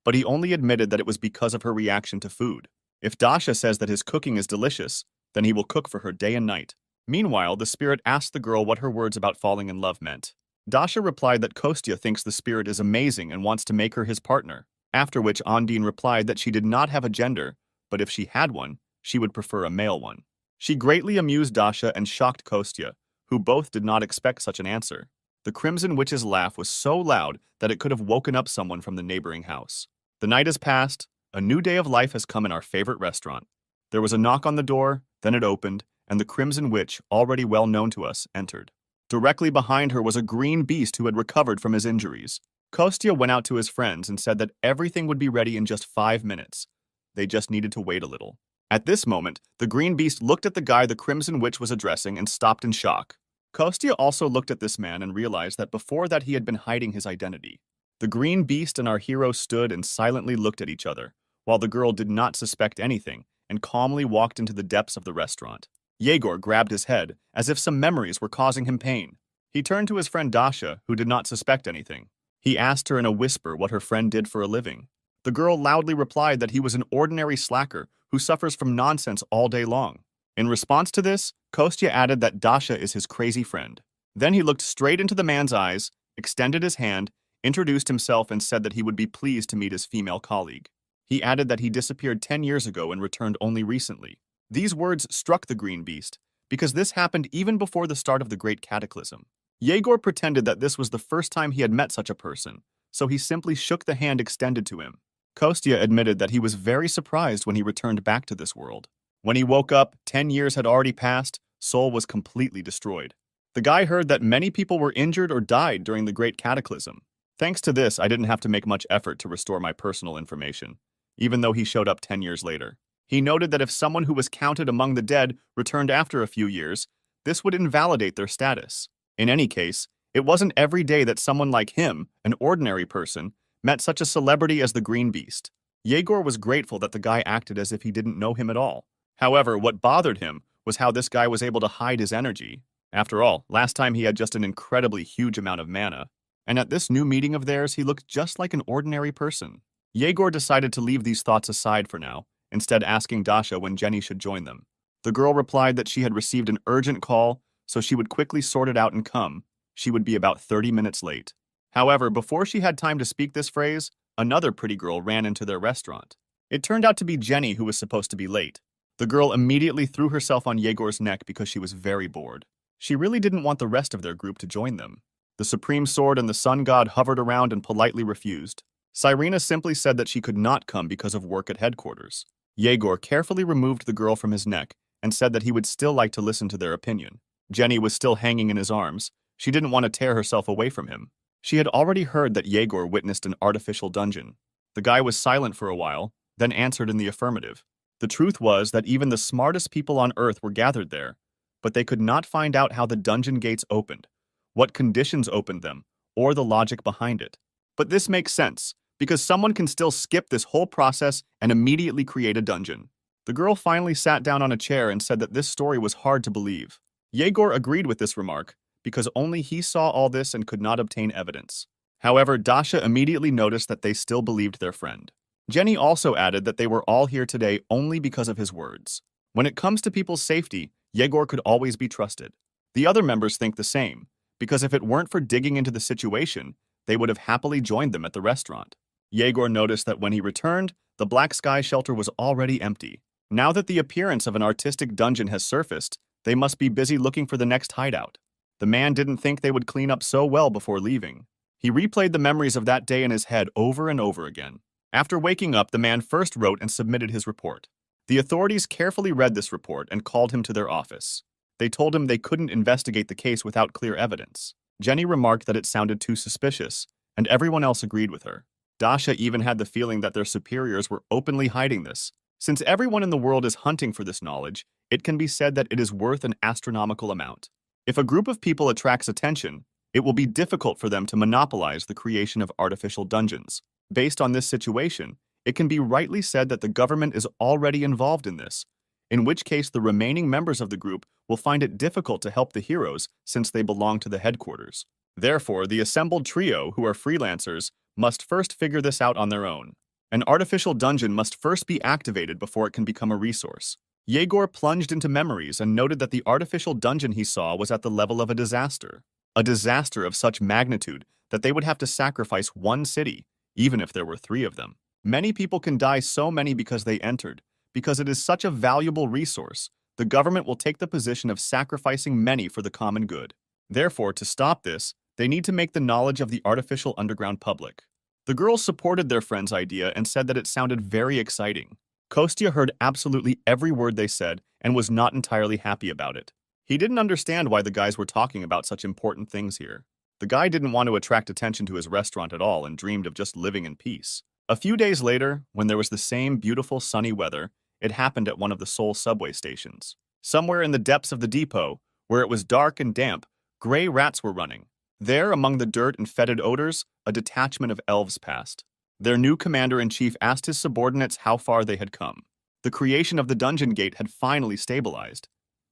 but he only admitted that it was because of her reaction to food. If Dasha says that his cooking is delicious, then he will cook for her day and night. Meanwhile, the spirit asked the girl what her words about falling in love meant. Dasha replied that Kostya thinks the spirit is amazing and wants to make her his partner, after which Ondine replied that she did not have a gender, but if she had one, she would prefer a male one. She greatly amused Dasha and shocked Kostya, who both did not expect such an answer. The Crimson Witch's laugh was so loud that it could have woken up someone from the neighboring house. The night has passed, a new day of life has come in our favorite restaurant. There was a knock on the door, then it opened, and the Crimson Witch, already well known to us, entered. Directly behind her was a green beast who had recovered from his injuries. Kostya went out to his friends and said that everything would be ready in just 5 minutes. They just needed to wait a little. At this moment, the green beast looked at the guy the Crimson Witch was addressing and stopped in shock. Kostya also looked at this man and realized that before that he had been hiding his identity. The green beast and our hero stood and silently looked at each other, while the girl did not suspect anything and calmly walked into the depths of the restaurant. Yegor grabbed his head, as if some memories were causing him pain. He turned to his friend Dasha, who did not suspect anything. He asked her in a whisper what her friend did for a living. The girl loudly replied that he was an ordinary slacker who suffers from nonsense all day long. In response to this, Kostya added that Dasha is his crazy friend. Then he looked straight into the man's eyes, extended his hand, introduced himself and said that he would be pleased to meet his female colleague. He added that he disappeared 10 years ago and returned only recently. These words struck the green beast, because this happened even before the start of the Great Cataclysm. Yegor pretended that this was the first time he had met such a person, so he simply shook the hand extended to him. Kostya admitted that he was very surprised when he returned back to this world. When he woke up, 10 years had already passed, Seoul was completely destroyed. The guy heard that many people were injured or died during the Great Cataclysm. Thanks to this, I didn't have to make much effort to restore my personal information, even though he showed up 10 years later. He noted that if someone who was counted among the dead returned after a few years, this would invalidate their status. In any case, it wasn't every day that someone like him, an ordinary person, met such a celebrity as the Green Beast. Yegor was grateful that the guy acted as if he didn't know him at all. However, what bothered him was how this guy was able to hide his energy. After all, last time he had just an incredibly huge amount of mana, and at this new meeting of theirs, he looked just like an ordinary person. Yegor decided to leave these thoughts aside for now, instead asking Dasha when Jenny should join them. The girl replied that she had received an urgent call, so she would quickly sort it out and come. She would be about 30 minutes late. However, before she had time to speak this phrase, another pretty girl ran into their restaurant. It turned out to be Jenny who was supposed to be late. The girl immediately threw herself on Yegor's neck because she was very bored. She really didn't want the rest of their group to join them. The Supreme Sword and the Sun God hovered around and politely refused. Cyrena simply said that she could not come because of work at headquarters. Yegor carefully removed the girl from his neck and said that he would still like to listen to their opinion. Jenny was still hanging in his arms. She didn't want to tear herself away from him. She had already heard that Yegor witnessed an artificial dungeon. The guy was silent for a while, then answered in the affirmative. The truth was that even the smartest people on Earth were gathered there, but they could not find out how the dungeon gates opened, what conditions opened them, or the logic behind it. But this makes sense, because someone can still skip this whole process and immediately create a dungeon. The girl finally sat down on a chair and said that this story was hard to believe. Yegor agreed with this remark, because only he saw all this and could not obtain evidence. However, Dasha immediately noticed that they still believed their friend. Jenny also added that they were all here today only because of his words. When it comes to people's safety, Yegor could always be trusted. The other members think the same, because if it weren't for digging into the situation, they would have happily joined them at the restaurant. Yegor noticed that when he returned, the Black Sky shelter was already empty. Now that the appearance of an artistic dungeon has surfaced, they must be busy looking for the next hideout. The man didn't think they would clean up so well before leaving. He replayed the memories of that day in his head over and over again. After waking up, the man first wrote and submitted his report. The authorities carefully read this report and called him to their office. They told him they couldn't investigate the case without clear evidence. Jenny remarked that it sounded too suspicious, and everyone else agreed with her. Dasha even had the feeling that their superiors were openly hiding this. Since everyone in the world is hunting for this knowledge, it can be said that it is worth an astronomical amount. If a group of people attracts attention, it will be difficult for them to monopolize the creation of artificial dungeons. Based on this situation, it can be rightly said that the government is already involved in this, in which case the remaining members of the group will find it difficult to help the heroes since they belong to the headquarters. Therefore, the assembled trio, who are freelancers, must first figure this out on their own. An artificial dungeon must first be activated before it can become a resource. Yegor plunged into memories and noted that the artificial dungeon he saw was at the level of a disaster of such magnitude that they would have to sacrifice one city, even if there were 3 of them. Many people can die so many because they entered. Because it is such a valuable resource, the government will take the position of sacrificing many for the common good. Therefore, to stop this, they need to make the knowledge of the artificial underground public. The girls supported their friend's idea and said that it sounded very exciting. Kostya heard absolutely every word they said and was not entirely happy about it. He didn't understand why the guys were talking about such important things here. The guy didn't want to attract attention to his restaurant at all and dreamed of just living in peace. A few days later, when there was the same beautiful sunny weather, it happened at one of the Seoul subway stations. Somewhere in the depths of the depot, where it was dark and damp, gray rats were running. There, among the dirt and fetid odors, a detachment of elves passed. Their new commander-in-chief asked his subordinates how far they had come. The creation of the dungeon gate had finally stabilized.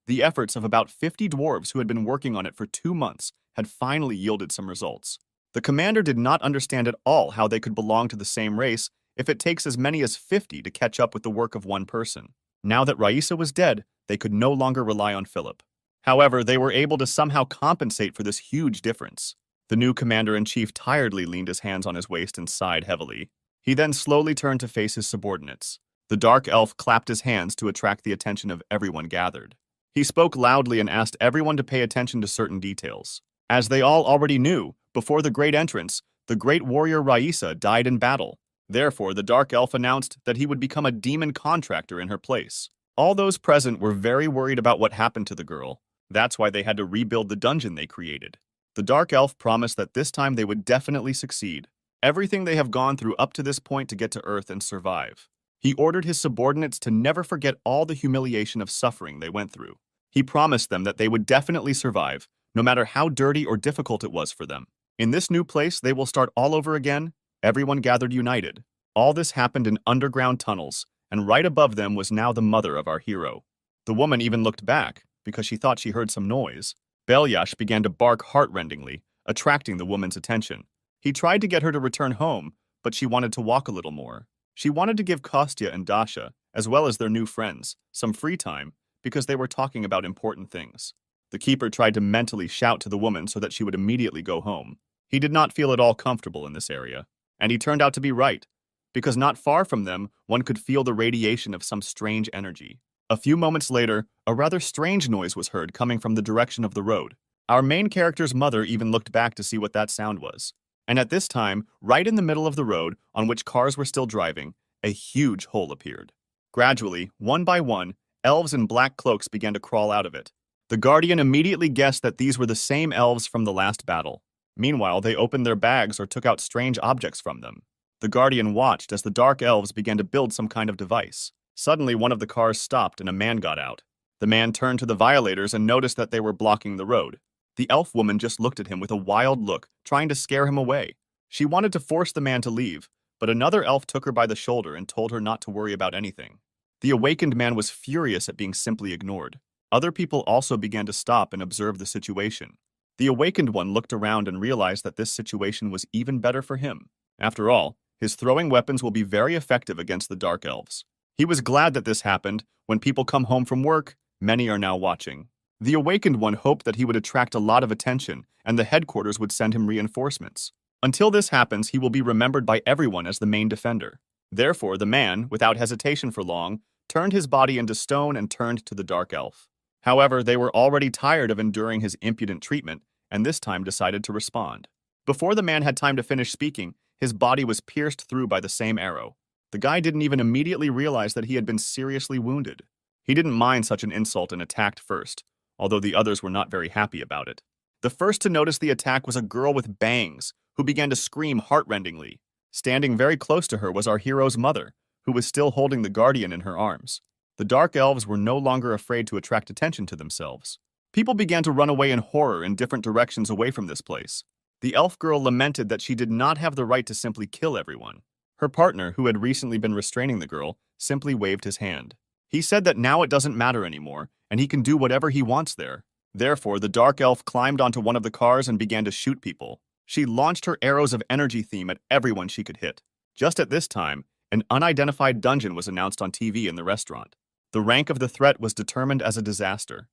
The efforts of about 50 dwarves who had been working on it for 2 months had finally yielded some results. The commander did not understand at all how they could belong to the same race if it takes as many as 50 to catch up with the work of one person. Now that Raisa was dead, they could no longer rely on Philip. However, they were able to somehow compensate for this huge difference. The new commander-in-chief tiredly leaned his hands on his waist and sighed heavily. He then slowly turned to face his subordinates. The dark elf clapped his hands to attract the attention of everyone gathered. He spoke loudly and asked everyone to pay attention to certain details. As they all already knew, before the great entrance, the great warrior Raisa died in battle. Therefore, the Dark Elf announced that he would become a demon contractor in her place. All those present were very worried about what happened to the girl. That's why they had to rebuild the dungeon they created. The Dark Elf promised that this time they would definitely succeed. Everything they have gone through up to this point to get to Earth and survive. He ordered his subordinates to never forget all the humiliation of suffering they went through. He promised them that they would definitely survive, no matter how dirty or difficult it was for them. In this new place, they will start all over again. Everyone gathered united. All this happened in underground tunnels, and right above them was now the mother of our hero. The woman even looked back, because she thought she heard some noise. Belyash began to bark heartrendingly, attracting the woman's attention. He tried to get her to return home, but she wanted to walk a little more. She wanted to give Kostya and Dasha, as well as their new friends, some free time, because they were talking about important things. The keeper tried to mentally shout to the woman so that she would immediately go home. He did not feel at all comfortable in this area, and he turned out to be right, because not far from them, one could feel the radiation of some strange energy. A few moments later, a rather strange noise was heard coming from the direction of the road. Our main character's mother even looked back to see what that sound was. And at this time, right in the middle of the road, on which cars were still driving, a huge hole appeared. Gradually, one by one, elves in black cloaks began to crawl out of it. The Guardian immediately guessed that these were the same elves from the last battle. Meanwhile, they opened their bags or took out strange objects from them. The Guardian watched as the Dark Elves began to build some kind of device. Suddenly, one of the cars stopped and a man got out. The man turned to the violators and noticed that they were blocking the road. The elf woman just looked at him with a wild look, trying to scare him away. She wanted to force the man to leave, but another elf took her by the shoulder and told her not to worry about anything. The awakened man was furious at being simply ignored. Other people also began to stop and observe the situation. The awakened one looked around and realized that this situation was even better for him. After all, his throwing weapons will be very effective against the Dark Elves. He was glad that this happened. When people come home from work, many are now watching. The awakened one hoped that he would attract a lot of attention and the headquarters would send him reinforcements. Until this happens, he will be remembered by everyone as the main defender. Therefore, the man, without hesitation for long, turned his body into stone and turned to the Dark Elf. However, they were already tired of enduring his impudent treatment and this time decided to respond. Before the man had time to finish speaking, his body was pierced through by the same arrow. The guy didn't even immediately realize that he had been seriously wounded. He didn't mind such an insult and attacked first, although the others were not very happy about it. The first to notice the attack was a girl with bangs, who began to scream heartrendingly. Standing very close to her was our hero's mother, who was still holding the Guardian in her arms. The Dark Elves were no longer afraid to attract attention to themselves. People began to run away in horror in different directions away from this place. The elf girl lamented that she did not have the right to simply kill everyone. Her partner, who had recently been restraining the girl, simply waved his hand. He said that now it doesn't matter anymore, and he can do whatever he wants there. Therefore, the Dark Elf climbed onto one of the cars and began to shoot people. She launched her arrows of energy theme at everyone she could hit. Just at this time, an unidentified dungeon was announced on TV in the restaurant. The rank of the threat was determined as a disaster.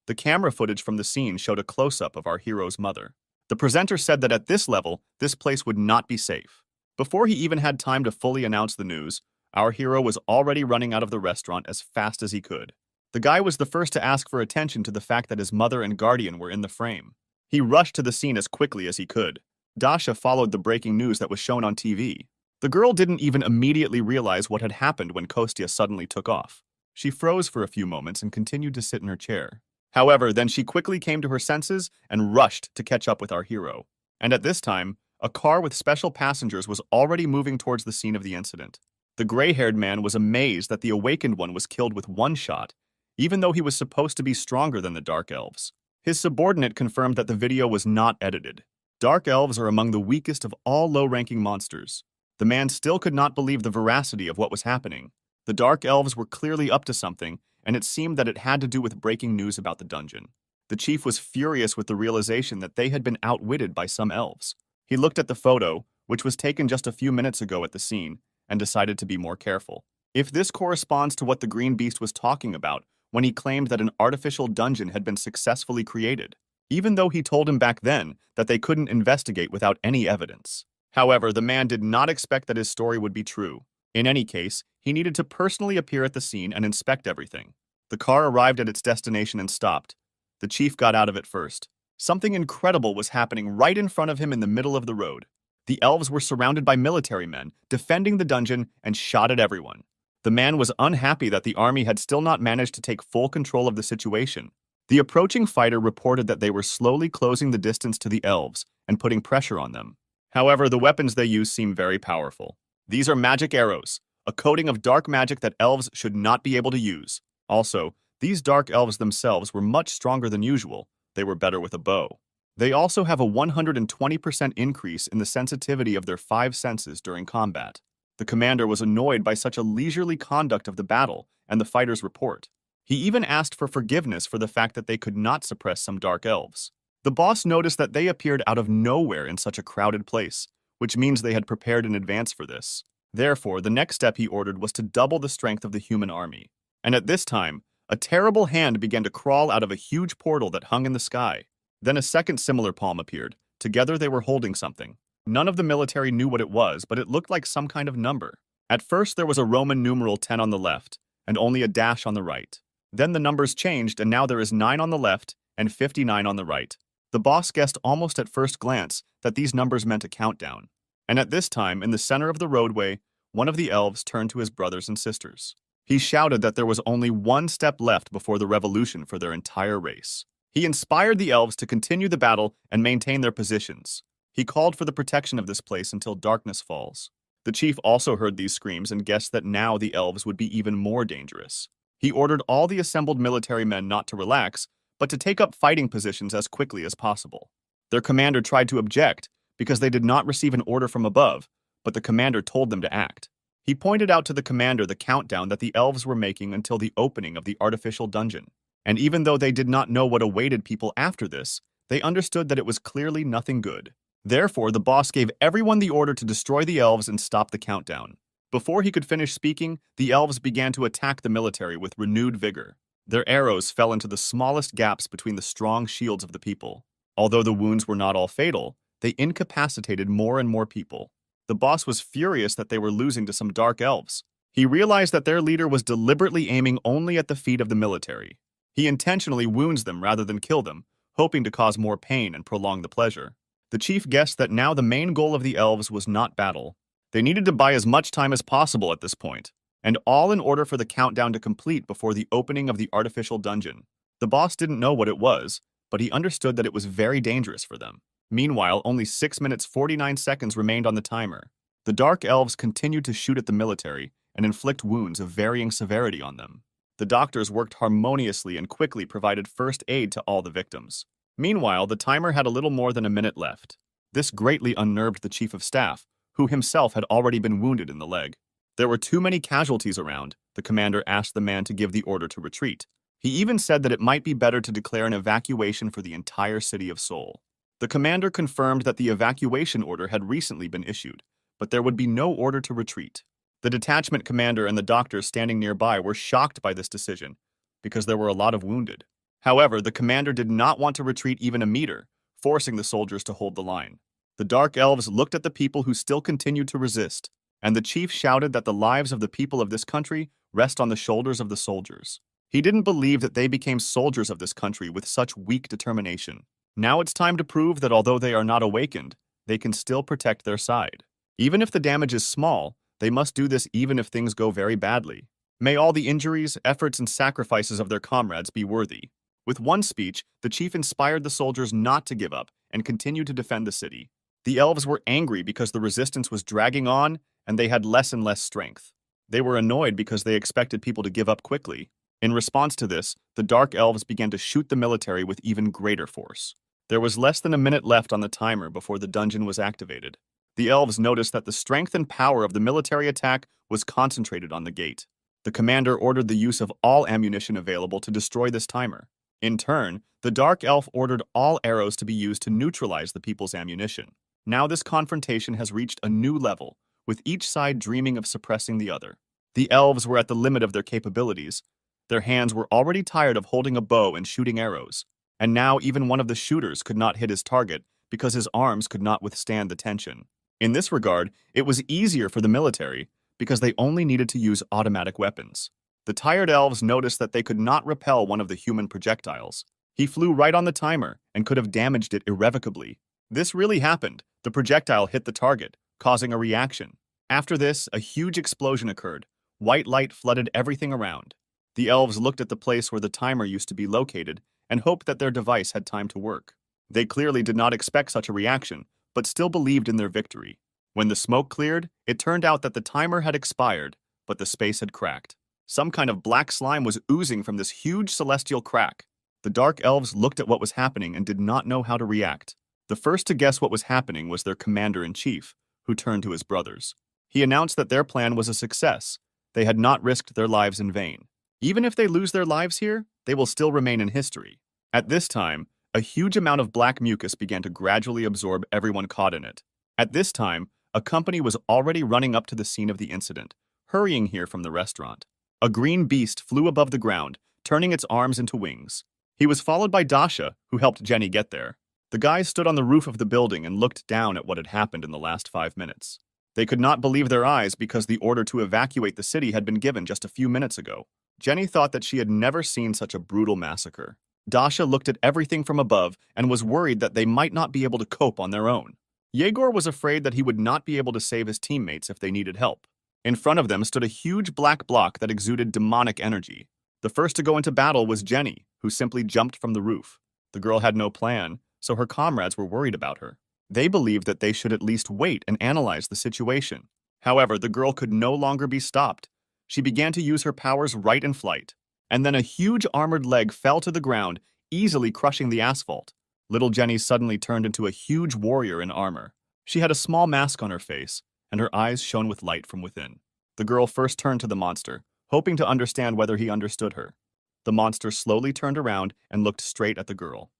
The camera footage from the scene showed a close-up of our hero's mother. The presenter said that at this level, this place would not be safe. Before he even had time to fully announce the news, our hero was already running out of the restaurant as fast as he could. The guy was the first to ask for attention to the fact that his mother and guardian were in the frame. He rushed to the scene as quickly as he could. Dasha followed the breaking news that was shown on TV. The girl didn't even immediately realize what had happened when Kostya suddenly took off. She froze for a few moments and continued to sit in her chair. However, then she quickly came to her senses and rushed to catch up with our hero. And at this time, a car with special passengers was already moving towards the scene of the incident. The gray-haired man was amazed that the awakened one was killed with one shot, even though he was supposed to be stronger than the Dark Elves. His subordinate confirmed that the video was not edited. Dark Elves are among the weakest of all low-ranking monsters. The man still could not believe the veracity of what was happening. The Dark Elves were clearly up to something, and it seemed that it had to do with breaking news about the dungeon. The chief was furious with the realization that they had been outwitted by some elves. He looked at the photo, which was taken just a few minutes ago at the scene, and decided to be more careful. If this corresponds to what the Green Beast was talking about when he claimed that an artificial dungeon had been successfully created, even though he told him back then that they couldn't investigate without any evidence. However, the man did not expect that his story would be true. In any case, he needed to personally appear at the scene and inspect everything. The car arrived at its destination and stopped. The chief got out of it first. Something incredible was happening right in front of him in the middle of the road. The elves were surrounded by military men, defending the dungeon, and shot at everyone. The man was unhappy that the army had still not managed to take full control of the situation. The approaching fighter reported that they were slowly closing the distance to the elves and putting pressure on them. However, the weapons they use seem very powerful. These are magic arrows, a coating of dark magic that elves should not be able to use. Also, these dark elves themselves were much stronger than usual. They were better with a bow. They also have a 120% increase in the sensitivity of their 5 senses during combat. The commander was annoyed by such a leisurely conduct of the battle and the fighter's report. He even asked for forgiveness for the fact that they could not suppress some dark elves. The boss noticed that they appeared out of nowhere in such a crowded place, which means they had prepared in advance for this. Therefore, the next step he ordered was to double the strength of the human army. And at this time, a terrible hand began to crawl out of a huge portal that hung in the sky. Then a second similar palm appeared. Together they were holding something. None of the military knew what it was, but it looked like some kind of number. At first there was a Roman numeral 10 on the left, and only a dash on the right. Then the numbers changed, and now there is 9 on the left and 59 on the right. The boss guessed almost at first glance that these numbers meant a countdown. And at this time, in the center of the roadway, one of the elves turned to his brothers and sisters. He shouted that there was only one step left before the revolution for their entire race. He inspired the elves to continue the battle and maintain their positions. He called for the protection of this place until darkness falls. The chief also heard these screams and guessed that now the elves would be even more dangerous. He ordered all the assembled military men not to relax, but to take up fighting positions as quickly as possible. Their commander tried to object because they did not receive an order from above, but the commander told them to act. He pointed out to the commander the countdown that the elves were making until the opening of the artificial dungeon. And even though they did not know what awaited people after this, they understood that it was clearly nothing good. Therefore, the boss gave everyone the order to destroy the elves and stop the countdown. Before he could finish speaking, the elves began to attack the military with renewed vigor. Their arrows fell into the smallest gaps between the strong shields of the people. Although the wounds were not all fatal, they incapacitated more and more people. The boss was furious that they were losing to some dark elves. He realized that their leader was deliberately aiming only at the feet of the military. He intentionally wounds them rather than kill them, hoping to cause more pain and prolong the pleasure. The chief guessed that now the main goal of the elves was not battle. They needed to buy as much time as possible at this point, and all in order for the countdown to complete before the opening of the artificial dungeon. The boss didn't know what it was, but he understood that it was very dangerous for them. Meanwhile, only 6 minutes 49 seconds remained on the timer. The dark elves continued to shoot at the military and inflict wounds of varying severity on them. The doctors worked harmoniously and quickly provided first aid to all the victims. Meanwhile, the timer had a little more than a minute left. This greatly unnerved the chief of staff, who himself had already been wounded in the leg. There were too many casualties around. The commander asked the man to give the order to retreat. He even said that it might be better to declare an evacuation for the entire city of Seoul. The commander confirmed that the evacuation order had recently been issued, but there would be no order to retreat. The detachment commander and the doctors standing nearby were shocked by this decision, because there were a lot of wounded. However, the commander did not want to retreat even a meter, forcing the soldiers to hold the line. The dark elves looked at the people who still continued to resist, and the chief shouted that the lives of the people of this country rest on the shoulders of the soldiers. He didn't believe that they became soldiers of this country with such weak determination. Now it's time to prove that although they are not awakened, they can still protect their side. Even if the damage is small, they must do this even if things go very badly. May all the injuries, efforts, and sacrifices of their comrades be worthy. With one speech, the chief inspired the soldiers not to give up and continue to defend the city. The elves were angry because the resistance was dragging on and they had less and less strength. They were annoyed because they expected people to give up quickly. In response to this, the dark elves began to shoot the military with even greater force. There was less than a minute left on the timer before the dungeon was activated. The elves noticed that the strength and power of the military attack was concentrated on the gate. The commander ordered the use of all ammunition available to destroy this timer. In turn, the dark elf ordered all arrows to be used to neutralize the people's ammunition. Now this confrontation has reached a new level, with each side dreaming of suppressing the other. The elves were at the limit of their capabilities. Their hands were already tired of holding a bow and shooting arrows. And now even one of the shooters could not hit his target because his arms could not withstand the tension. In this regard, it was easier for the military because they only needed to use automatic weapons. The tired elves noticed that they could not repel one of the human projectiles. He flew right on the timer and could have damaged it irrevocably. This really happened. The projectile hit the target, causing a reaction. After this, a huge explosion occurred. White light flooded everything around. The elves looked at the place where the timer used to be located and hoped that their device had time to work. They clearly did not expect such a reaction, but still believed in their victory. When the smoke cleared, it turned out that the timer had expired, but the space had cracked. Some kind of black slime was oozing from this huge celestial crack. The dark elves looked at what was happening and did not know how to react. The first to guess what was happening was their commander-in-chief, who turned to his brothers. He announced that their plan was a success. They had not risked their lives in vain. Even if they lose their lives here, they will still remain in history. At this time, a huge amount of black mucus began to gradually absorb everyone caught in it. At this time, a company was already running up to the scene of the incident, hurrying here from the restaurant. A green beast flew above the ground, turning its arms into wings. He was followed by Dasha, who helped Jenny get there. The guys stood on the roof of the building and looked down at what had happened in the last 5 minutes. They could not believe their eyes because the order to evacuate the city had been given just a few minutes ago. Jenny thought that she had never seen such a brutal massacre. Dasha looked at everything from above and was worried that they might not be able to cope on their own. Yegor was afraid that he would not be able to save his teammates if they needed help. In front of them stood a huge black block that exuded demonic energy. The first to go into battle was Jenny, who simply jumped from the roof. The girl had no plan, so her comrades were worried about her. They believed that they should at least wait and analyze the situation. However, the girl could no longer be stopped. She began to use her powers right in flight. And then a huge armored leg fell to the ground, easily crushing the asphalt. Little Jenny suddenly turned into a huge warrior in armor. She had a small mask on her face, and her eyes shone with light from within. The girl first turned to the monster, hoping to understand whether he understood her. The monster slowly turned around and looked straight at the girl.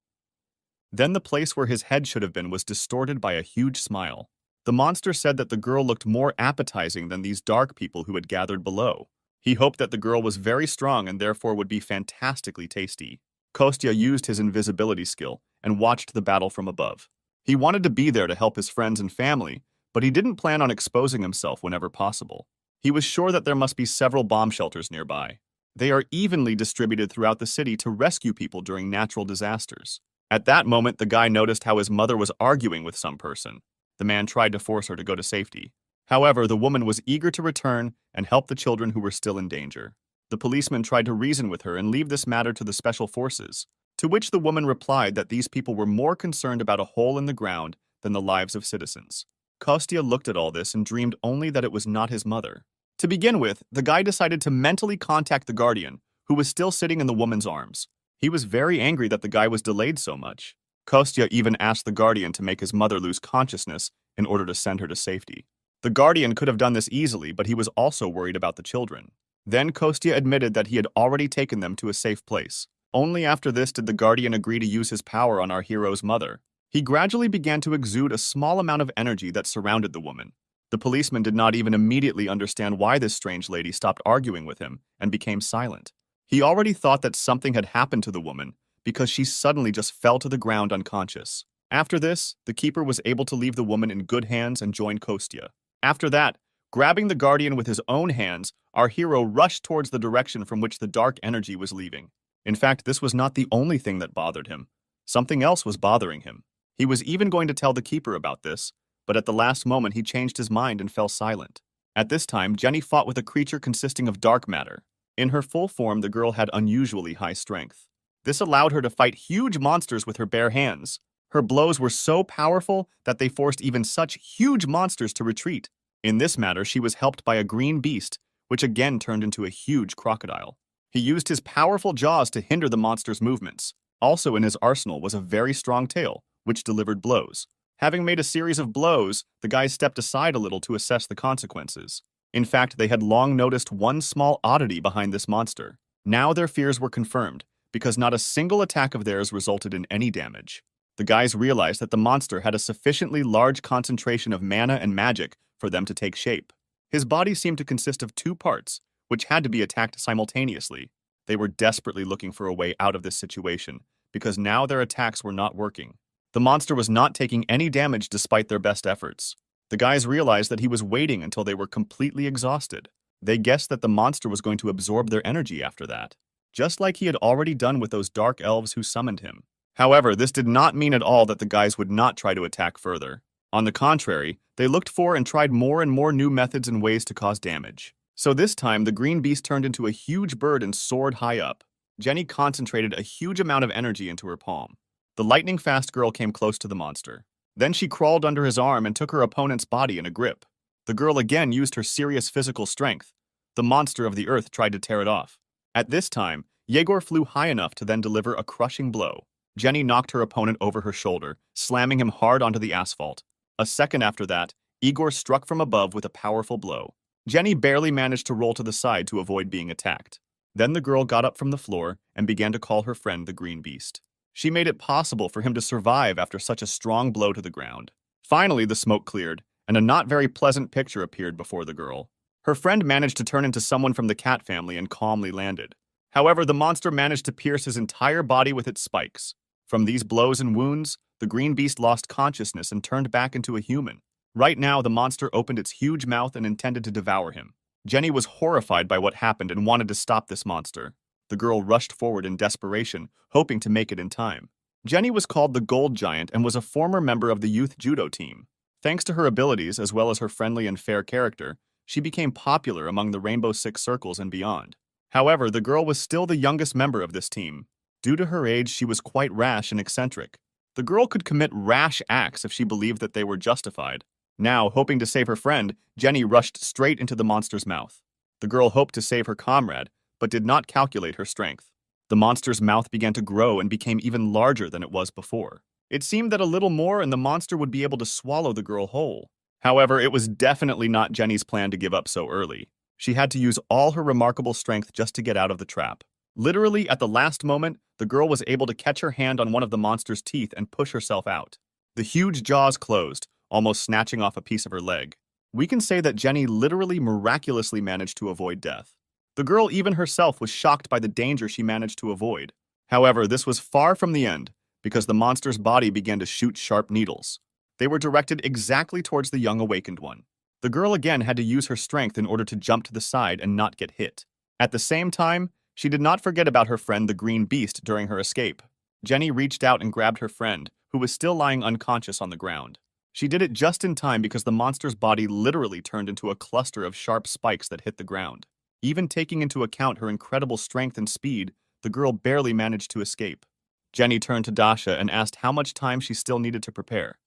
Then the place where his head should have been was distorted by a huge smile. The monster said that the girl looked more appetizing than these dark people who had gathered below. He hoped that the girl was very strong and therefore would be fantastically tasty. Kostya used his invisibility skill and watched the battle from above. He wanted to be there to help his friends and family, but he didn't plan on exposing himself whenever possible. He was sure that there must be several bomb shelters nearby. They are evenly distributed throughout the city to rescue people during natural disasters. At that moment, the guy noticed how his mother was arguing with some person. The man tried to force her to go to safety. However, the woman was eager to return and help the children who were still in danger. The policeman tried to reason with her and leave this matter to the special forces, to which the woman replied that these people were more concerned about a hole in the ground than the lives of citizens. Kostya looked at all this and dreamed only that it was not his mother. To begin with, the guy decided to mentally contact the guardian, who was still sitting in the woman's arms. He was very angry that the guy was delayed so much. Kostya even asked the guardian to make his mother lose consciousness in order to send her to safety. The guardian could have done this easily, but he was also worried about the children. Then Kostya admitted that he had already taken them to a safe place. Only after this did the guardian agree to use his power on our hero's mother. He gradually began to exude a small amount of energy that surrounded the woman. The policeman did not even immediately understand why this strange lady stopped arguing with him and became silent. He already thought that something had happened to the woman because she suddenly just fell to the ground unconscious. After this, the keeper was able to leave the woman in good hands and join Kostya. After that, grabbing the guardian with his own hands, our hero rushed towards the direction from which the dark energy was leaving. In fact, this was not the only thing that bothered him. Something else was bothering him. He was even going to tell the keeper about this, but at the last moment he changed his mind and fell silent. At this time, Jenny fought with a creature consisting of dark matter. In her full form, the girl had unusually high strength. This allowed her to fight huge monsters with her bare hands. Her blows were so powerful that they forced even such huge monsters to retreat. In this matter, she was helped by a green beast, which again turned into a huge crocodile. He used his powerful jaws to hinder the monster's movements. Also in his arsenal was a very strong tail, which delivered blows. Having made a series of blows, the guys stepped aside a little to assess the consequences. In fact, they had long noticed one small oddity behind this monster. Now their fears were confirmed, because not a single attack of theirs resulted in any damage. The guys realized that the monster had a sufficiently large concentration of mana and magic for them to take shape. His body seemed to consist of two parts, which had to be attacked simultaneously. They were desperately looking for a way out of this situation, because now their attacks were not working. The monster was not taking any damage despite their best efforts. The guys realized that he was waiting until they were completely exhausted. They guessed that the monster was going to absorb their energy after that, just like he had already done with those dark elves who summoned him. However, this did not mean at all that the guys would not try to attack further. On the contrary, they looked for and tried more and more new methods and ways to cause damage. So this time, the green beast turned into a huge bird and soared high up. Jenny concentrated a huge amount of energy into her palm. The lightning-fast girl came close to the monster. Then she crawled under his arm and took her opponent's body in a grip. The girl again used her serious physical strength. The monster of the earth tried to tear it off. At this time, Yegor flew high enough to then deliver a crushing blow. Jenny knocked her opponent over her shoulder, slamming him hard onto the asphalt. A second after that, Igor struck from above with a powerful blow. Jenny barely managed to roll to the side to avoid being attacked. Then the girl got up from the floor and began to call her friend the Green Beast. She made it possible for him to survive after such a strong blow to the ground. Finally, the smoke cleared, and a not very pleasant picture appeared before the girl. Her friend managed to turn into someone from the cat family and calmly landed. However, the monster managed to pierce his entire body with its spikes. From these blows and wounds, the green beast lost consciousness and turned back into a human. Right now, the monster opened its huge mouth and intended to devour him. Jenny was horrified by what happened and wanted to stop this monster. The girl rushed forward in desperation, hoping to make it in time. Jenny was called the Gold Giant and was a former member of the youth judo team. Thanks to her abilities as well as her friendly and fair character, she became popular among the Rainbow Six circles and beyond. However, the girl was still the youngest member of this team. Due to her age, she was quite rash and eccentric. The girl could commit rash acts if she believed that they were justified. Now, hoping to save her friend, Jenny rushed straight into the monster's mouth. The girl hoped to save her comrade, but did not calculate her strength. The monster's mouth began to grow and became even larger than it was before. It seemed that a little more and the monster would be able to swallow the girl whole. However, it was definitely not Jenny's plan to give up so early. She had to use all her remarkable strength just to get out of the trap. Literally, at the last moment, the girl was able to catch her hand on one of the monster's teeth and push herself out. The huge jaws closed, almost snatching off a piece of her leg. We can say that Jenny literally miraculously managed to avoid death. The girl even herself was shocked by the danger she managed to avoid. However, this was far from the end, because the monster's body began to shoot sharp needles. They were directed exactly towards the young awakened one. The girl again had to use her strength in order to jump to the side and not get hit. At the same time, she did not forget about her friend the Green Beast during her escape. Jenny reached out and grabbed her friend, who was still lying unconscious on the ground. She did it just in time because the monster's body literally turned into a cluster of sharp spikes that hit the ground. Even taking into account her incredible strength and speed, the girl barely managed to escape. Jenny turned to Dasha and asked how much time she still needed to prepare.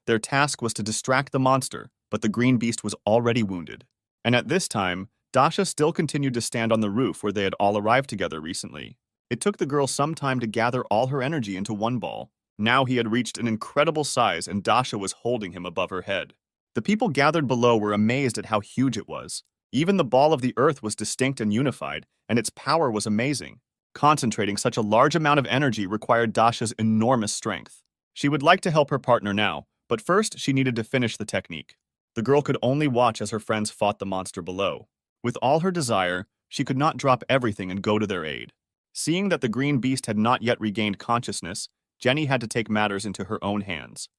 Their task was to distract the monster, but the Green Beast was already wounded. And at this time, Dasha still continued to stand on the roof where they had all arrived together recently. It took the girl some time to gather all her energy into one ball. Now he had reached an incredible size and Dasha was holding him above her head. The people gathered below were amazed at how huge it was. Even the ball of the earth was distinct and unified, and its power was amazing. Concentrating such a large amount of energy required Dasha's enormous strength. She would like to help her partner now, but first she needed to finish the technique. The girl could only watch as her friends fought the monster below. With all her desire, she could not drop everything and go to their aid. Seeing that the Green Beast had not yet regained consciousness, Jenny had to take matters into her own hands.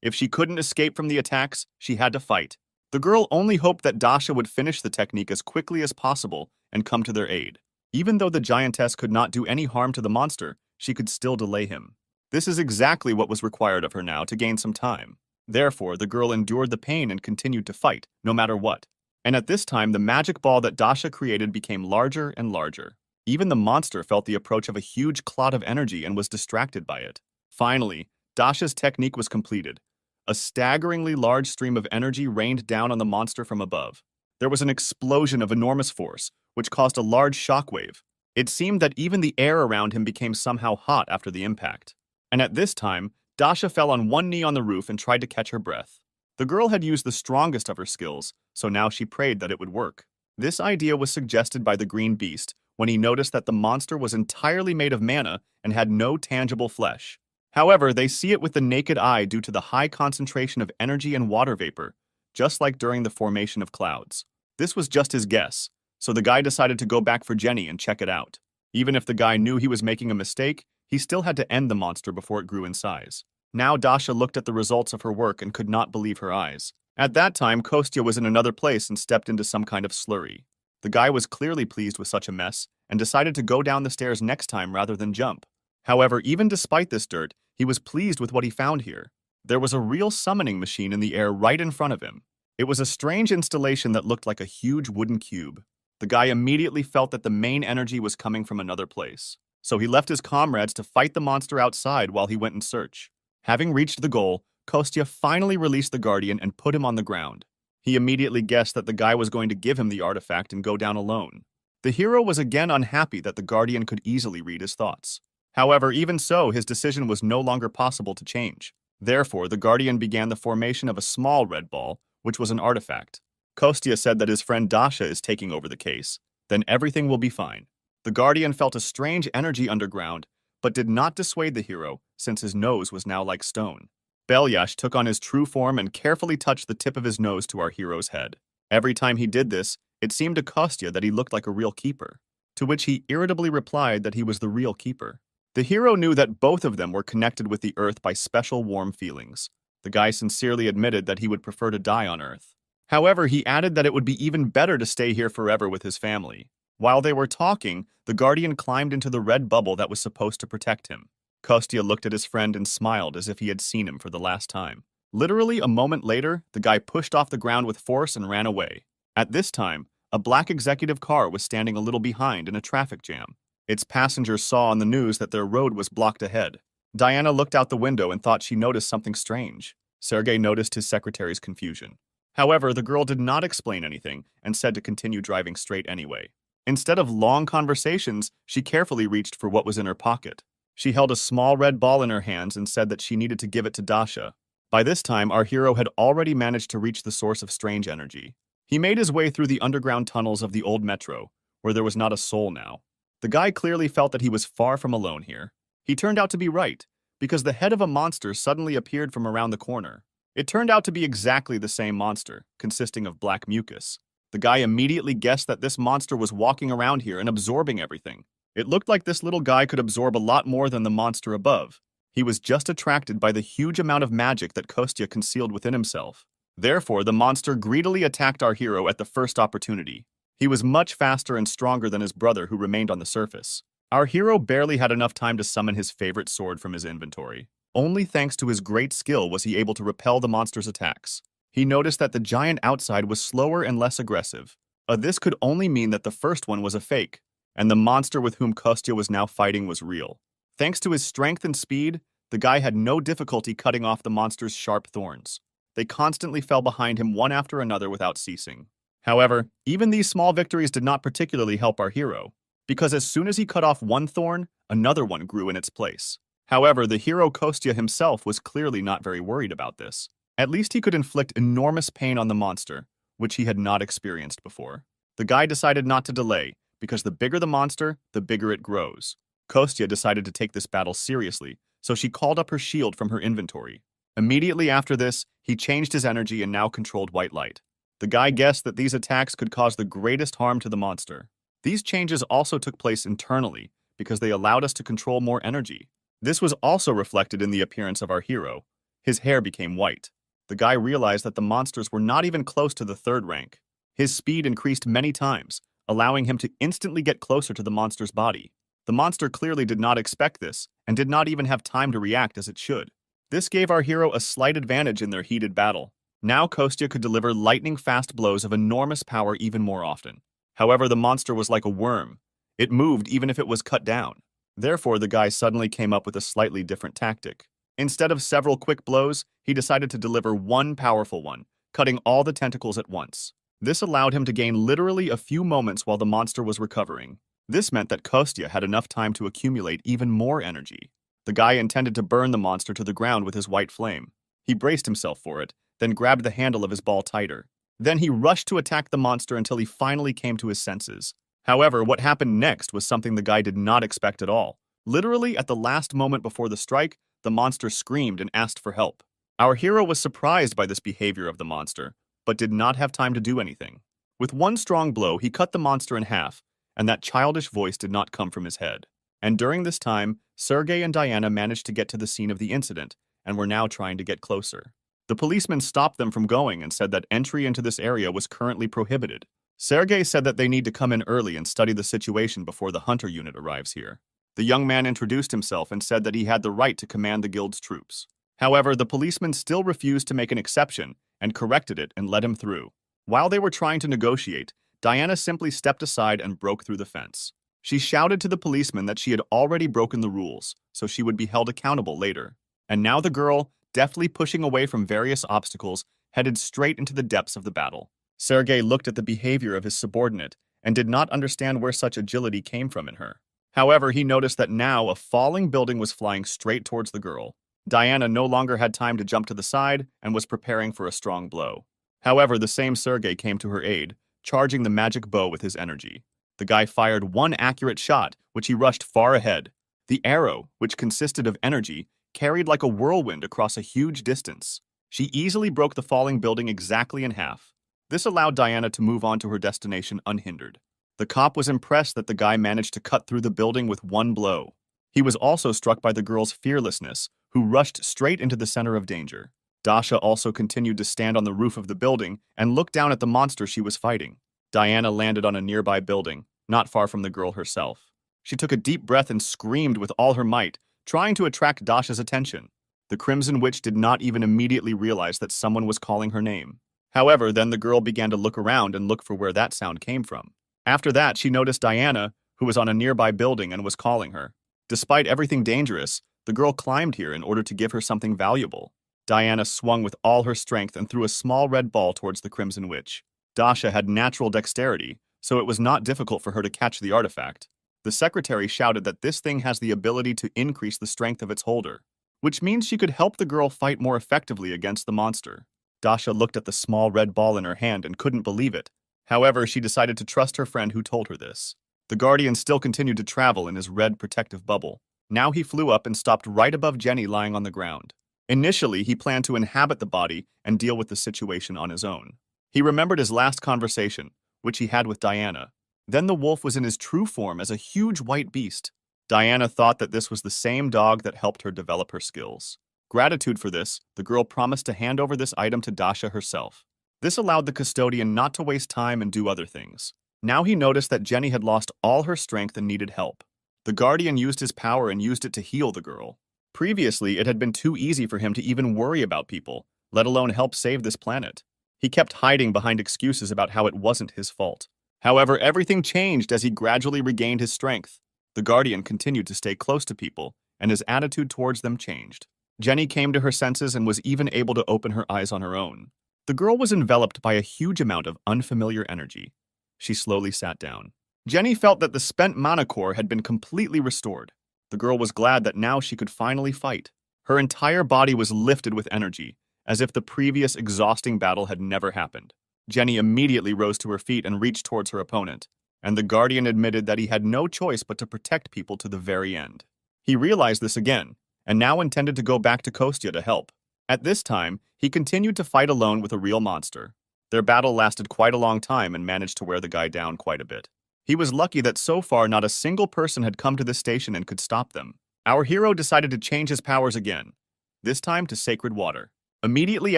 If she couldn't escape from the attacks, she had to fight. The girl only hoped that Dasha would finish the technique as quickly as possible and come to their aid. Even though the giantess could not do any harm to the monster, she could still delay him. This is exactly what was required of her now to gain some time. Therefore, the girl endured the pain and continued to fight, no matter what. And at this time, the magic ball that Dasha created became larger and larger. Even the monster felt the approach of a huge clot of energy and was distracted by it. Finally, Dasha's technique was completed. A staggeringly large stream of energy rained down on the monster from above. There was an explosion of enormous force, which caused a large shockwave. It seemed that even the air around him became somehow hot after the impact. And at this time, Dasha fell on one knee on the roof and tried to catch her breath. The girl had used the strongest of her skills, so now she prayed that it would work. This idea was suggested by the Green Beast when he noticed that the monster was entirely made of mana and had no tangible flesh. However, they see it with the naked eye due to the high concentration of energy and water vapor, just like during the formation of clouds. This was just his guess, so the guy decided to go back for Jenny and check it out. Even if the guy knew he was making a mistake, he still had to end the monster before it grew in size. Now Dasha looked at the results of her work and could not believe her eyes. At that time, Kostya was in another place and stepped into some kind of slurry. The guy was clearly pleased with such a mess and decided to go down the stairs next time rather than jump. However, even despite this dirt, he was pleased with what he found here. There was a real summoning machine in the air right in front of him. It was a strange installation that looked like a huge wooden cube. The guy immediately felt that the main energy was coming from another place. So he left his comrades to fight the monster outside while he went in search. Having reached the goal, Kostya finally released the Guardian and put him on the ground. He immediately guessed that the guy was going to give him the artifact and go down alone. The hero was again unhappy that the Guardian could easily read his thoughts. However, even so, his decision was no longer possible to change. Therefore, the Guardian began the formation of a small red ball, which was an artifact. Kostya said that his friend Dasha is taking over the case. Then everything will be fine. The Guardian felt a strange energy underground, but did not dissuade the hero, since his nose was now like stone. Belyash took on his true form and carefully touched the tip of his nose to our hero's head. Every time he did this, it seemed to Kostya that he looked like a real keeper, to which he irritably replied that he was the real keeper. The hero knew that both of them were connected with the earth by special warm feelings. The guy sincerely admitted that he would prefer to die on Earth. However, he added that it would be even better to stay here forever with his family. While they were talking, the Guardian climbed into the red bubble that was supposed to protect him. Kostya looked at his friend and smiled as if he had seen him for the last time. Literally a moment later, the guy pushed off the ground with force and ran away. At this time, a black executive car was standing a little behind in a traffic jam. Its passengers saw on the news that their road was blocked ahead. Diana looked out the window and thought she noticed something strange. Sergei noticed his secretary's confusion. However, the girl did not explain anything and said to continue driving straight anyway. Instead of long conversations, she carefully reached for what was in her pocket. She held a small red ball in her hands and said that she needed to give it to Dasha. By this time, our hero had already managed to reach the source of strange energy. He made his way through the underground tunnels of the old metro, where there was not a soul now. The guy clearly felt that he was far from alone here. He turned out to be right, because the head of a monster suddenly appeared from around the corner. It turned out to be exactly the same monster, consisting of black mucus. The guy immediately guessed that this monster was walking around here and absorbing everything. It looked like this little guy could absorb a lot more than the monster above. He was just attracted by the huge amount of magic that Kostya concealed within himself. Therefore, the monster greedily attacked our hero at the first opportunity. He was much faster and stronger than his brother who remained on the surface. Our hero barely had enough time to summon his favorite sword from his inventory. Only thanks to his great skill was he able to repel the monster's attacks. He noticed that the giant outside was slower and less aggressive. This could only mean that the first one was a fake, and the monster with whom Kostya was now fighting was real. Thanks to his strength and speed, the guy had no difficulty cutting off the monster's sharp thorns. They constantly fell behind him one after another without ceasing. However, even these small victories did not particularly help our hero, because as soon as he cut off one thorn, another one grew in its place. However, the hero Kostya himself was clearly not very worried about this. At least he could inflict enormous pain on the monster, which he had not experienced before. The guy decided not to delay, because the bigger the monster, the bigger it grows. Kostya decided to take this battle seriously, so she called up her shield from her inventory. Immediately after this, he changed his energy and now controlled white light. The guy guessed that these attacks could cause the greatest harm to the monster. These changes also took place internally, because they allowed us to control more energy. This was also reflected in the appearance of our hero. His hair became white. The guy realized that the monsters were not even close to the third rank. His speed increased many times, allowing him to instantly get closer to the monster's body. The monster clearly did not expect this, and did not even have time to react as it should. This gave our hero a slight advantage in their heated battle. Now Kostya could deliver lightning-fast blows of enormous power even more often. However, the monster was like a worm. It moved even if it was cut down. Therefore, the guy suddenly came up with a slightly different tactic. Instead of several quick blows, he decided to deliver one powerful one, cutting all the tentacles at once. This allowed him to gain literally a few moments while the monster was recovering. This meant that Kostya had enough time to accumulate even more energy. The guy intended to burn the monster to the ground with his white flame. He braced himself for it, then grabbed the handle of his ball tighter. Then he rushed to attack the monster until he finally came to his senses. However, what happened next was something the guy did not expect at all. Literally, at the last moment before the strike, the monster screamed and asked for help. Our hero was surprised by this behavior of the monster, but did not have time to do anything. With one strong blow, he cut the monster in half, and that childish voice did not come from his head. And during this time, Sergei and Diana managed to get to the scene of the incident, and were now trying to get closer. The policeman stopped them from going and said that entry into this area was currently prohibited. Sergei said that they need to come in early and study the situation before the hunter unit arrives here. The young man introduced himself and said that he had the right to command the guild's troops. However, the policeman still refused to make an exception and corrected it and let him through. While they were trying to negotiate, Diana simply stepped aside and broke through the fence. She shouted to the policeman that she had already broken the rules, so she would be held accountable later. And now the girl, deftly pushing away from various obstacles, headed straight into the depths of the battle. Sergei looked at the behavior of his subordinate and did not understand where such agility came from in her. However, he noticed that now a falling building was flying straight towards the girl. Diana no longer had time to jump to the side and was preparing for a strong blow. However, the same Sergei came to her aid, charging the magic bow with his energy. The guy fired one accurate shot, which he rushed far ahead. The arrow, which consisted of energy, carried like a whirlwind across a huge distance. She easily broke the falling building exactly in half. This allowed Diana to move on to her destination unhindered. The cop was impressed that the guy managed to cut through the building with one blow. He was also struck by the girl's fearlessness, who rushed straight into the center of danger. Dasha also continued to stand on the roof of the building and look down at the monster she was fighting. Diana landed on a nearby building, not far from the girl herself. She took a deep breath and screamed with all her might, trying to attract Dasha's attention. The Crimson Witch did not even immediately realize that someone was calling her name. However, then the girl began to look around and look for where that sound came from. After that, she noticed Diana, who was on a nearby building and was calling her. Despite everything dangerous, the girl climbed here in order to give her something valuable. Diana swung with all her strength and threw a small red ball towards the Crimson Witch. Dasha had natural dexterity, so it was not difficult for her to catch the artifact. The secretary shouted that this thing has the ability to increase the strength of its holder, which means she could help the girl fight more effectively against the monster. Dasha looked at the small red ball in her hand and couldn't believe it. However, she decided to trust her friend who told her this. The Guardian still continued to travel in his red protective bubble. Now he flew up and stopped right above Jenny lying on the ground. Initially, he planned to inhabit the body and deal with the situation on his own. He remembered his last conversation, which he had with Diana. Then the wolf was in his true form as a huge white beast. Diana thought that this was the same dog that helped her develop her skills. Gratitude for this, the girl promised to hand over this item to Dasha herself. This allowed the custodian not to waste time and do other things. Now he noticed that Jenny had lost all her strength and needed help. The Guardian used his power and used it to heal the girl. Previously, it had been too easy for him to even worry about people, let alone help save this planet. He kept hiding behind excuses about how it wasn't his fault. However, everything changed as he gradually regained his strength. The Guardian continued to stay close to people, and his attitude towards them changed. Jenny came to her senses and was even able to open her eyes on her own. The girl was enveloped by a huge amount of unfamiliar energy. She slowly sat down. Jenny felt that the spent mana core had been completely restored. The girl was glad that now she could finally fight. Her entire body was lifted with energy, as if the previous exhausting battle had never happened. Jenny immediately rose to her feet and reached towards her opponent, and the Guardian admitted that he had no choice but to protect people to the very end. He realized this again, and now intended to go back to Kostya to help. At this time, he continued to fight alone with a real monster. Their battle lasted quite a long time and managed to wear the guy down quite a bit. He was lucky that so far not a single person had come to this station and could stop them. Our hero decided to change his powers again, this time to sacred water. Immediately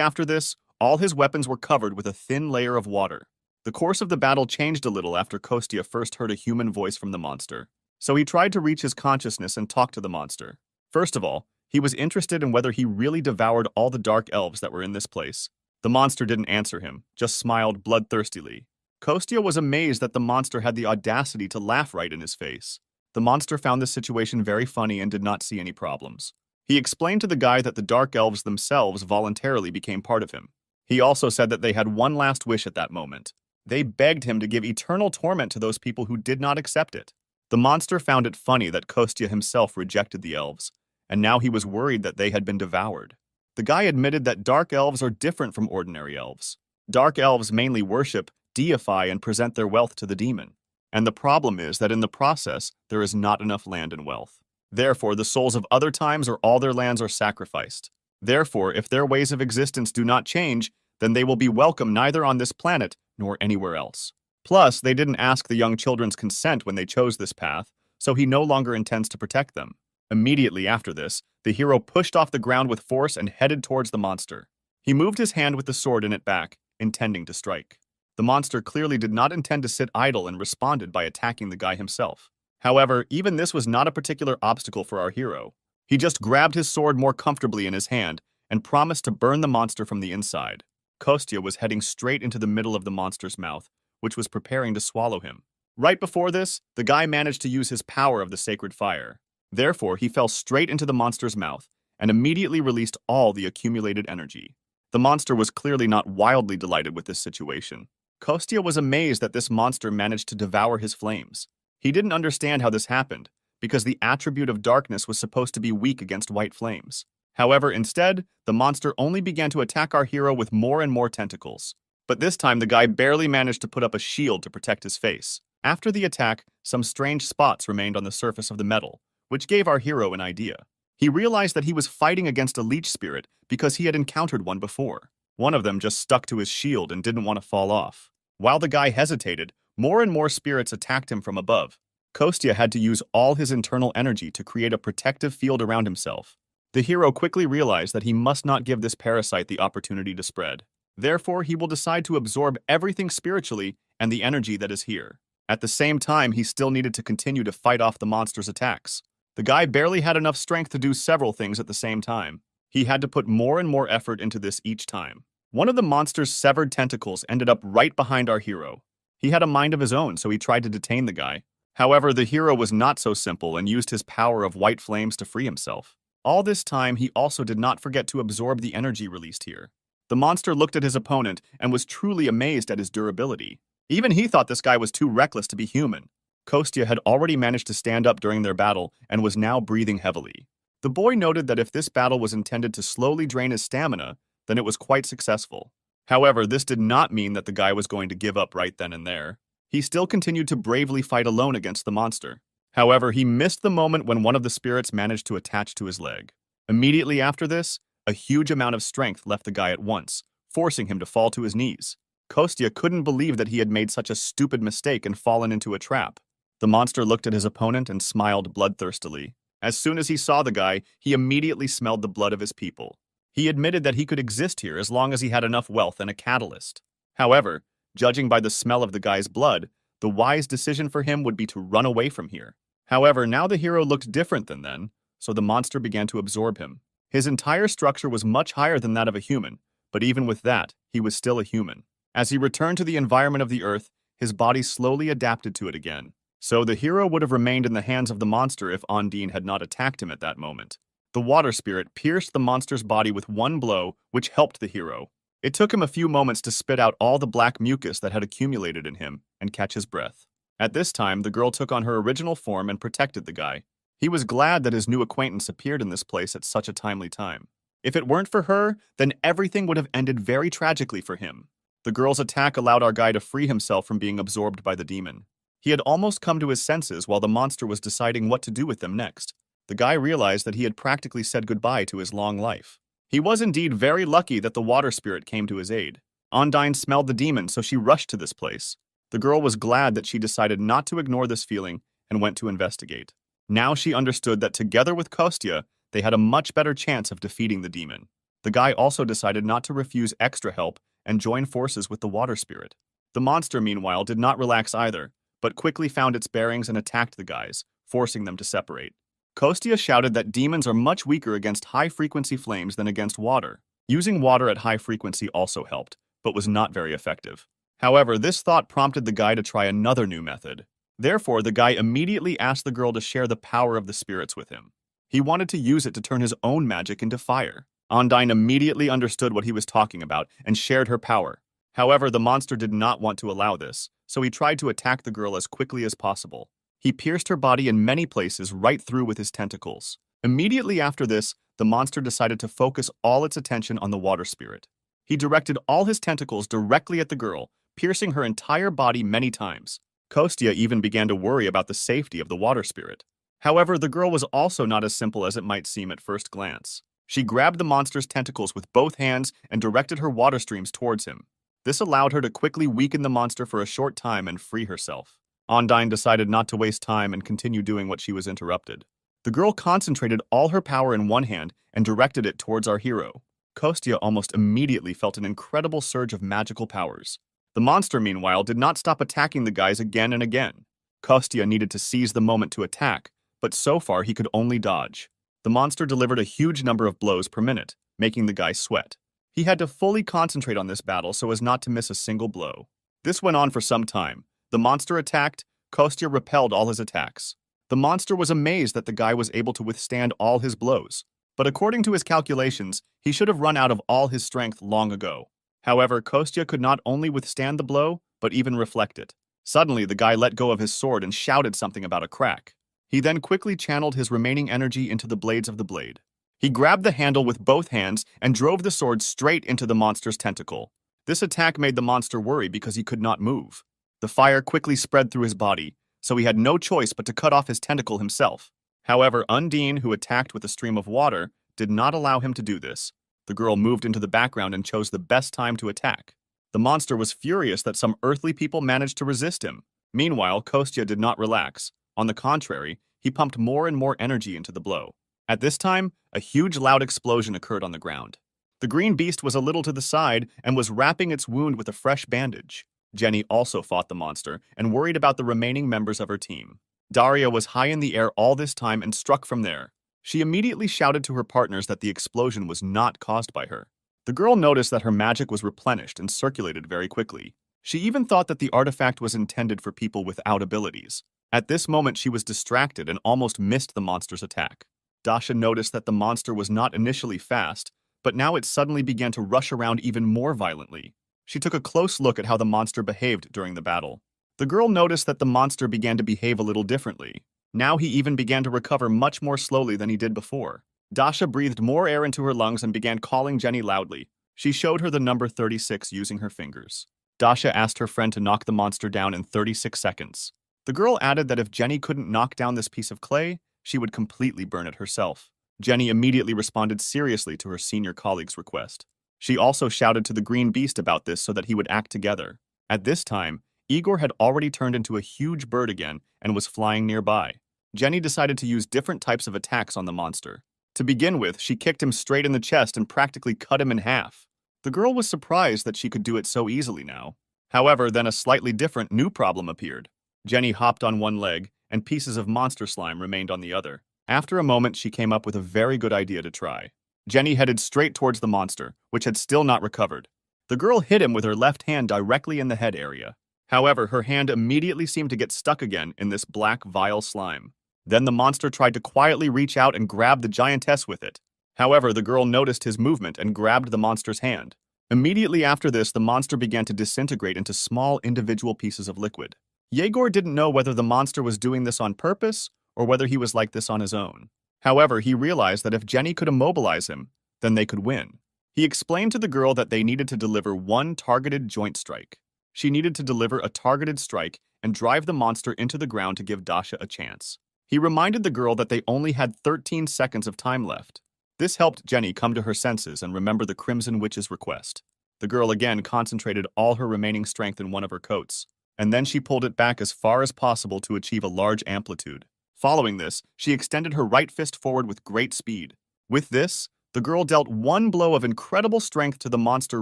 after this, all his weapons were covered with a thin layer of water. The course of the battle changed a little after Kostya first heard a human voice from the monster. So he tried to reach his consciousness and talk to the monster. First of all, he was interested in whether he really devoured all the dark elves that were in this place. The monster didn't answer him, just smiled bloodthirstily. Kostya was amazed that the monster had the audacity to laugh right in his face. The monster found this situation very funny and did not see any problems. He explained to the guy that the dark elves themselves voluntarily became part of him. He also said that they had one last wish at that moment. They begged him to give eternal torment to those people who did not accept it. The monster found it funny that Kostya himself rejected the elves, and now he was worried that they had been devoured. The guy admitted that dark elves are different from ordinary elves. Dark elves mainly worship, deify, and present their wealth to the demon. And the problem is that in the process, there is not enough land and wealth. Therefore, the souls of other times or all their lands are sacrificed. Therefore, if their ways of existence do not change, then they will be welcome neither on this planet nor anywhere else. Plus, they didn't ask the young children's consent when they chose this path, so he no longer intends to protect them. Immediately after this, the hero pushed off the ground with force and headed towards the monster. He moved his hand with the sword in it back, intending to strike. The monster clearly did not intend to sit idle and responded by attacking the guy himself. However, even this was not a particular obstacle for our hero. He just grabbed his sword more comfortably in his hand and promised to burn the monster from the inside. Kostya was heading straight into the middle of the monster's mouth, which was preparing to swallow him. Right before this, the guy managed to use his power of the sacred fire. Therefore, he fell straight into the monster's mouth and immediately released all the accumulated energy. The monster was clearly not wildly delighted with this situation. Kostya was amazed that this monster managed to devour his flames. He didn't understand how this happened, because the attribute of darkness was supposed to be weak against white flames. However, instead, the monster only began to attack our hero with more and more tentacles. But this time, the guy barely managed to put up a shield to protect his face. After the attack, some strange spots remained on the surface of the metal, which gave our hero an idea. He realized that he was fighting against a leech spirit because he had encountered one before. One of them just stuck to his shield and didn't want to fall off. While the guy hesitated, more and more spirits attacked him from above. Kostya had to use all his internal energy to create a protective field around himself. The hero quickly realized that he must not give this parasite the opportunity to spread. Therefore, he will decide to absorb everything spiritually and the energy that is here. At the same time, he still needed to continue to fight off the monster's attacks. The guy barely had enough strength to do several things at the same time. He had to put more and more effort into this each time. One of the monster's severed tentacles ended up right behind our hero. He had a mind of his own, so he tried to detain the guy. However, the hero was not so simple and used his power of white flames to free himself. All this time, he also did not forget to absorb the energy released here. The monster looked at his opponent and was truly amazed at his durability. Even he thought this guy was too reckless to be human. Kostya had already managed to stand up during their battle and was now breathing heavily. The boy noted that if this battle was intended to slowly drain his stamina, then it was quite successful. However, this did not mean that the guy was going to give up right then and there. He still continued to bravely fight alone against the monster. However, he missed the moment when one of the spirits managed to attach to his leg. Immediately after this, a huge amount of strength left the guy at once, forcing him to fall to his knees. Kostya couldn't believe that he had made such a stupid mistake and fallen into a trap. The monster looked at his opponent and smiled bloodthirstily. As soon as he saw the guy, he immediately smelled the blood of his people. He admitted that he could exist here as long as he had enough wealth and a catalyst. However, judging by the smell of the guy's blood, the wise decision for him would be to run away from here. However, now the hero looked different than then, so the monster began to absorb him. His entire structure was much higher than that of a human, but even with that, he was still a human. As he returned to the environment of the earth, his body slowly adapted to it again. So the hero would have remained in the hands of the monster if Ondine had not attacked him at that moment. The water spirit pierced the monster's body with one blow, which helped the hero. It took him a few moments to spit out all the black mucus that had accumulated in him and catch his breath. At this time, the girl took on her original form and protected the guy. He was glad that his new acquaintance appeared in this place at such a timely time. If it weren't for her, then everything would have ended very tragically for him. The girl's attack allowed our guy to free himself from being absorbed by the demon. He had almost come to his senses while the monster was deciding what to do with them next. The guy realized that he had practically said goodbye to his long life. He was indeed very lucky that the water spirit came to his aid. Ondine smelled the demon, so she rushed to this place. The girl was glad that she decided not to ignore this feeling and went to investigate. Now she understood that together with Kostya, they had a much better chance of defeating the demon. The guy also decided not to refuse extra help and join forces with the water spirit. The monster, meanwhile, did not relax either, but quickly found its bearings and attacked the guys, forcing them to separate. Kostya shouted that demons are much weaker against high-frequency flames than against water. Using water at high frequency also helped, but was not very effective. However, this thought prompted the guy to try another new method. Therefore, the guy immediately asked the girl to share the power of the spirits with him. He wanted to use it to turn his own magic into fire. Ondine immediately understood what he was talking about and shared her power. However, the monster did not want to allow this, so he tried to attack the girl as quickly as possible. He pierced her body in many places right through with his tentacles. Immediately after this, the monster decided to focus all its attention on the water spirit. He directed all his tentacles directly at the girl, piercing her entire body many times. Kostya even began to worry about the safety of the water spirit. However, the girl was also not as simple as it might seem at first glance. She grabbed the monster's tentacles with both hands and directed her water streams towards him. This allowed her to quickly weaken the monster for a short time and free herself. Ondine decided not to waste time and continue doing what she was interrupted. The girl concentrated all her power in one hand and directed it towards our hero. Kostya almost immediately felt an incredible surge of magical powers. The monster, meanwhile, did not stop attacking the guys again and again. Kostya needed to seize the moment to attack, but so far he could only dodge. The monster delivered a huge number of blows per minute, making the guy sweat. He had to fully concentrate on this battle so as not to miss a single blow. This went on for some time. The monster attacked, Kostya repelled all his attacks. The monster was amazed that the guy was able to withstand all his blows, but according to his calculations, he should have run out of all his strength long ago. However, Kostya could not only withstand the blow, but even reflect it. Suddenly, the guy let go of his sword and shouted something about a crack. He then quickly channeled his remaining energy into the blades of the blade. He grabbed the handle with both hands and drove the sword straight into the monster's tentacle. This attack made the monster worry because he could not move. The fire quickly spread through his body, so he had no choice but to cut off his tentacle himself. However, Undine, who attacked with a stream of water, did not allow him to do this. The girl moved into the background and chose the best time to attack. The monster was furious that some earthly people managed to resist him. Meanwhile, Kostya did not relax. On the contrary, he pumped more and more energy into the blow. At this time, a huge loud explosion occurred on the ground. The green beast was a little to the side and was wrapping its wound with a fresh bandage. Jenny also fought the monster and worried about the remaining members of her team. Daria was high in the air all this time and struck from there. She immediately shouted to her partners that the explosion was not caused by her. The girl noticed that her magic was replenished and circulated very quickly. She even thought that the artifact was intended for people without abilities. At this moment, she was distracted and almost missed the monster's attack. Dasha noticed that the monster was not initially fast, but now it suddenly began to rush around even more violently. She took a close look at how the monster behaved during the battle. The girl noticed that the monster began to behave a little differently. Now he even began to recover much more slowly than he did before. Dasha breathed more air into her lungs and began calling Jenny loudly. She showed her the number 36 using her fingers. Dasha asked her friend to knock the monster down in 36 seconds. The girl added that if Jenny couldn't knock down this piece of clay, she would completely burn it herself. Jenny immediately responded seriously to her senior colleague's request. She also shouted to the green beast about this so that he would act together. At this time, Igor had already turned into a huge bird again and was flying nearby. Jenny decided to use different types of attacks on the monster. To begin with, she kicked him straight in the chest and practically cut him in half. The girl was surprised that she could do it so easily now. However, then a slightly different new problem appeared. Jenny hopped on one leg, and pieces of monster slime remained on the other. After a moment, she came up with a very good idea to try. Jenny headed straight towards the monster, which had still not recovered. The girl hit him with her left hand directly in the head area. However, her hand immediately seemed to get stuck again in this black, vile slime. Then the monster tried to quietly reach out and grab the giantess with it. However, the girl noticed his movement and grabbed the monster's hand. Immediately after this, the monster began to disintegrate into small individual pieces of liquid. Yegor didn't know whether the monster was doing this on purpose or whether he was like this on his own. However, he realized that if Jenny could immobilize him, then they could win. He explained to the girl that they needed to deliver one targeted joint strike. She needed to deliver a targeted strike and drive the monster into the ground to give Dasha a chance. He reminded the girl that they only had 13 seconds of time left. This helped Jenny come to her senses and remember the Crimson Witch's request. The girl again concentrated all her remaining strength in one of her coats, and then she pulled it back as far as possible to achieve a large amplitude. Following this, she extended her right fist forward with great speed. With this, the girl dealt one blow of incredible strength to the monster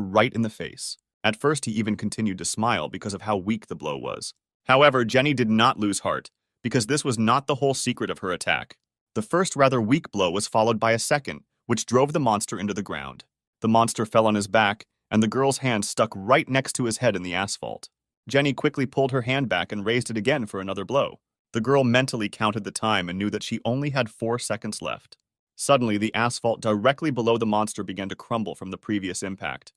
right in the face. At first, he even continued to smile because of how weak the blow was. However, Jenny did not lose heart, because this was not the whole secret of her attack. The first rather weak blow was followed by a second, which drove the monster into the ground. The monster fell on his back, and the girl's hand stuck right next to his head in the asphalt. Jenny quickly pulled her hand back and raised it again for another blow. The girl mentally counted the time and knew that she only had 4 seconds left. Suddenly, the asphalt directly below the monster began to crumble from the previous impact.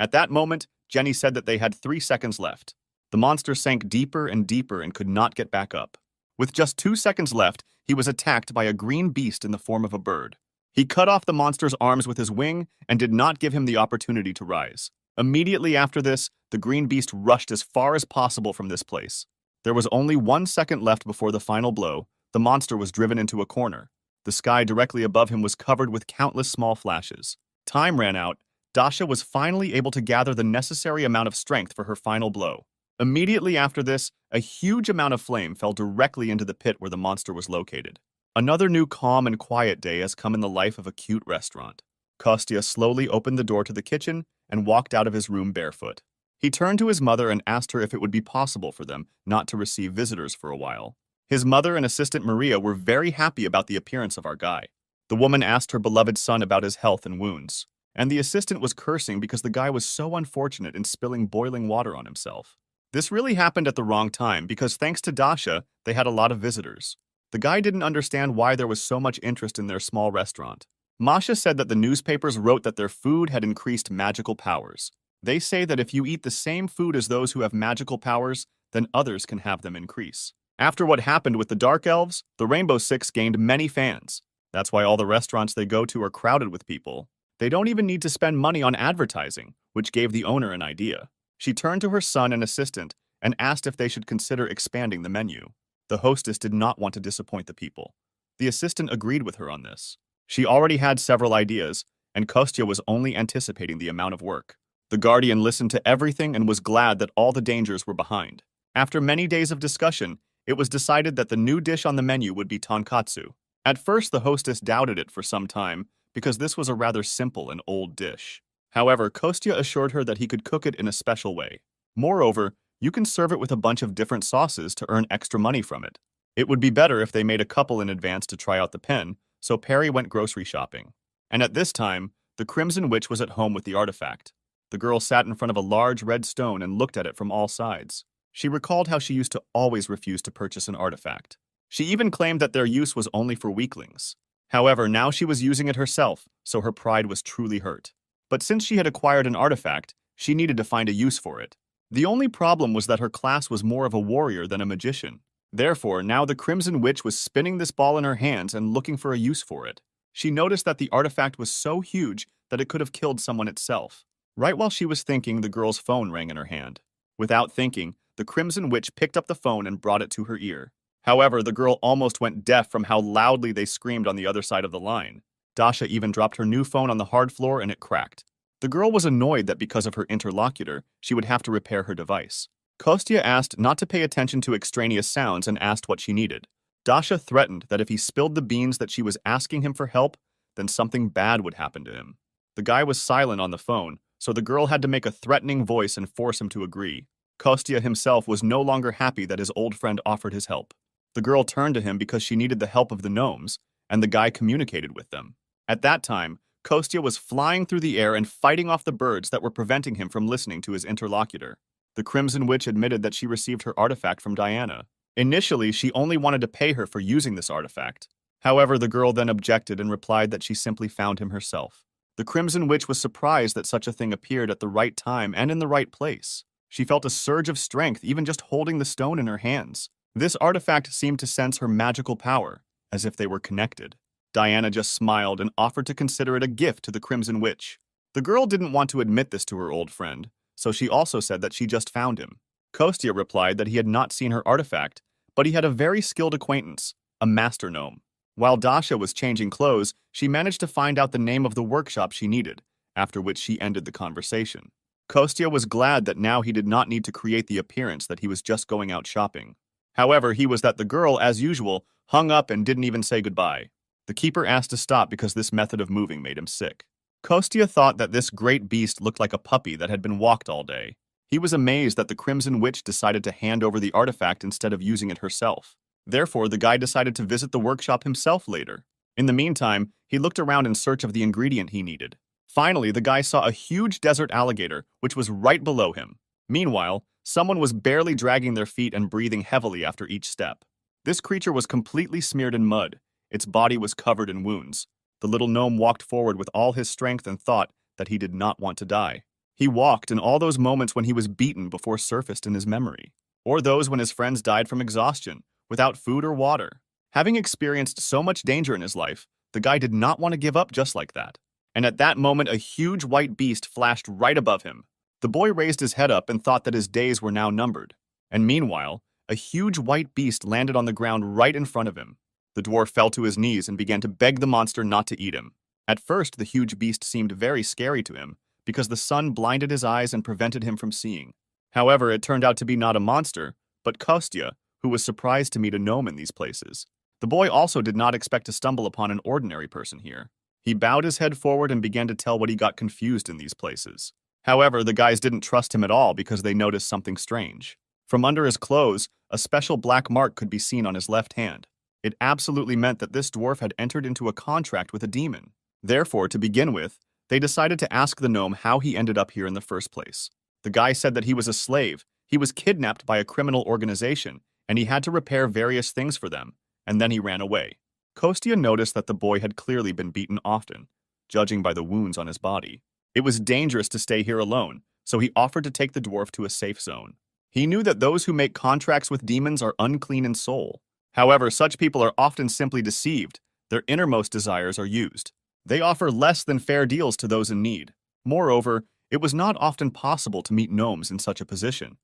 At that moment, Jenny said that they had 3 seconds left. The monster sank deeper and deeper and could not get back up. With just 2 seconds left, he was attacked by a green beast in the form of a bird. He cut off the monster's arms with his wing and did not give him the opportunity to rise. Immediately after this, the green beast rushed as far as possible from this place. There was only 1 second left before the final blow. The monster was driven into a corner. The sky directly above him was covered with countless small flashes. Time ran out. Dasha was finally able to gather the necessary amount of strength for her final blow. Immediately after this, a huge amount of flame fell directly into the pit where the monster was located. Another new calm and quiet day has come in the life of a cute restaurant. Kostya slowly opened the door to the kitchen and walked out of his room barefoot. He turned to his mother and asked her if it would be possible for them not to receive visitors for a while. His mother and assistant Maria were very happy about the appearance of our guy. The woman asked her beloved son about his health and wounds, and the assistant was cursing because the guy was so unfortunate in spilling boiling water on himself. This really happened at the wrong time because thanks to Dasha, they had a lot of visitors. The guy didn't understand why there was so much interest in their small restaurant. Masha said that the newspapers wrote that their food had increased magical powers. They say that if you eat the same food as those who have magical powers, then others can have them increase. After what happened with the Dark Elves, the Rainbow Six gained many fans. That's why all the restaurants they go to are crowded with people. They don't even need to spend money on advertising, which gave the owner an idea. She turned to her son and assistant and asked if they should consider expanding the menu. The hostess did not want to disappoint the people. The assistant agreed with her on this. She already had several ideas, and Kostya was only anticipating the amount of work. The guardian listened to everything and was glad that all the dangers were behind. After many days of discussion, it was decided that the new dish on the menu would be tonkatsu. At first, the hostess doubted it for some time because this was a rather simple and old dish. However, Kostya assured her that he could cook it in a special way. Moreover, you can serve it with a bunch of different sauces to earn extra money from it. It would be better if they made a couple in advance to try out the pen, so Perry went grocery shopping. And at this time, the Crimson Witch was at home with the artifact. The girl sat in front of a large red stone and looked at it from all sides. She recalled how she used to always refuse to purchase an artifact. She even claimed that their use was only for weaklings. However, now she was using it herself, so her pride was truly hurt. But since she had acquired an artifact, she needed to find a use for it. The only problem was that her class was more of a warrior than a magician. Therefore, now the Crimson Witch was spinning this ball in her hands and looking for a use for it. She noticed that the artifact was so huge that it could have killed someone itself. Right while she was thinking, the girl's phone rang in her hand. Without thinking, the Crimson Witch picked up the phone and brought it to her ear. However, the girl almost went deaf from how loudly they screamed on the other side of the line. Dasha even dropped her new phone on the hard floor and it cracked. The girl was annoyed that because of her interlocutor, she would have to repair her device. Kostya asked not to pay attention to extraneous sounds and asked what she needed. Dasha threatened that if he spilled the beans that she was asking him for help, then something bad would happen to him. The guy was silent on the phone, so the girl had to make a threatening voice and force him to agree. Kostya himself was no longer happy that his old friend offered his help. The girl turned to him because she needed the help of the gnomes, and the guy communicated with them. At that time, Kostya was flying through the air and fighting off the birds that were preventing him from listening to his interlocutor. The Crimson Witch admitted that she received her artifact from Diana. Initially, she only wanted to pay her for using this artifact. However, the girl then objected and replied that she simply found him herself. The Crimson Witch was surprised that such a thing appeared at the right time and in the right place. She felt a surge of strength even just holding the stone in her hands. This artifact seemed to sense her magical power, as if they were connected. Diana just smiled and offered to consider it a gift to the Crimson Witch. The girl didn't want to admit this to her old friend, so she also said that she just found him. Kostya replied that he had not seen her artifact, but he had a very skilled acquaintance, a master gnome. While Dasha was changing clothes, she managed to find out the name of the workshop she needed, after which she ended the conversation. Kostya was glad that now he did not need to create the appearance that he was just going out shopping. However, he was that the girl, as usual, hung up and didn't even say goodbye. The keeper asked to stop because this method of moving made him sick. Kostya thought that this great beast looked like a puppy that had been walked all day. He was amazed that the Crimson Witch decided to hand over the artifact instead of using it herself. Therefore, the guy decided to visit the workshop himself later. In the meantime, he looked around in search of the ingredient he needed. Finally, the guy saw a huge desert alligator, which was right below him. Meanwhile, someone was barely dragging their feet and breathing heavily after each step. This creature was completely smeared in mud. Its body was covered in wounds. The little gnome walked forward with all his strength and thought that he did not want to die. He walked, and all those moments when he was beaten before surfaced in his memory, or those when his friends died from exhaustion, without food or water. Having experienced so much danger in his life, the guy did not want to give up just like that. And at that moment, a huge white beast flashed right above him. The boy raised his head up and thought that his days were now numbered. And meanwhile, a huge white beast landed on the ground right in front of him. The dwarf fell to his knees and began to beg the monster not to eat him. At first, the huge beast seemed very scary to him, because the sun blinded his eyes and prevented him from seeing. However, it turned out to be not a monster, but Kostya, who was surprised to meet a gnome in these places. The boy also did not expect to stumble upon an ordinary person here. He bowed his head forward and began to tell what he got confused in these places. However, the guys didn't trust him at all because they noticed something strange. From under his clothes, a special black mark could be seen on his left hand. It absolutely meant that this dwarf had entered into a contract with a demon. Therefore, to begin with, they decided to ask the gnome how he ended up here in the first place. The guy said that he was a slave, he was kidnapped by a criminal organization, and he had to repair various things for them, and then he ran away. Kostya noticed that the boy had clearly been beaten often, judging by the wounds on his body. It was dangerous to stay here alone, so he offered to take the dwarf to a safe zone. He knew that those who make contracts with demons are unclean in soul. However, such people are often simply deceived. Their innermost desires are used. They offer less than fair deals to those in need. Moreover, it was not often possible to meet gnomes in such a position.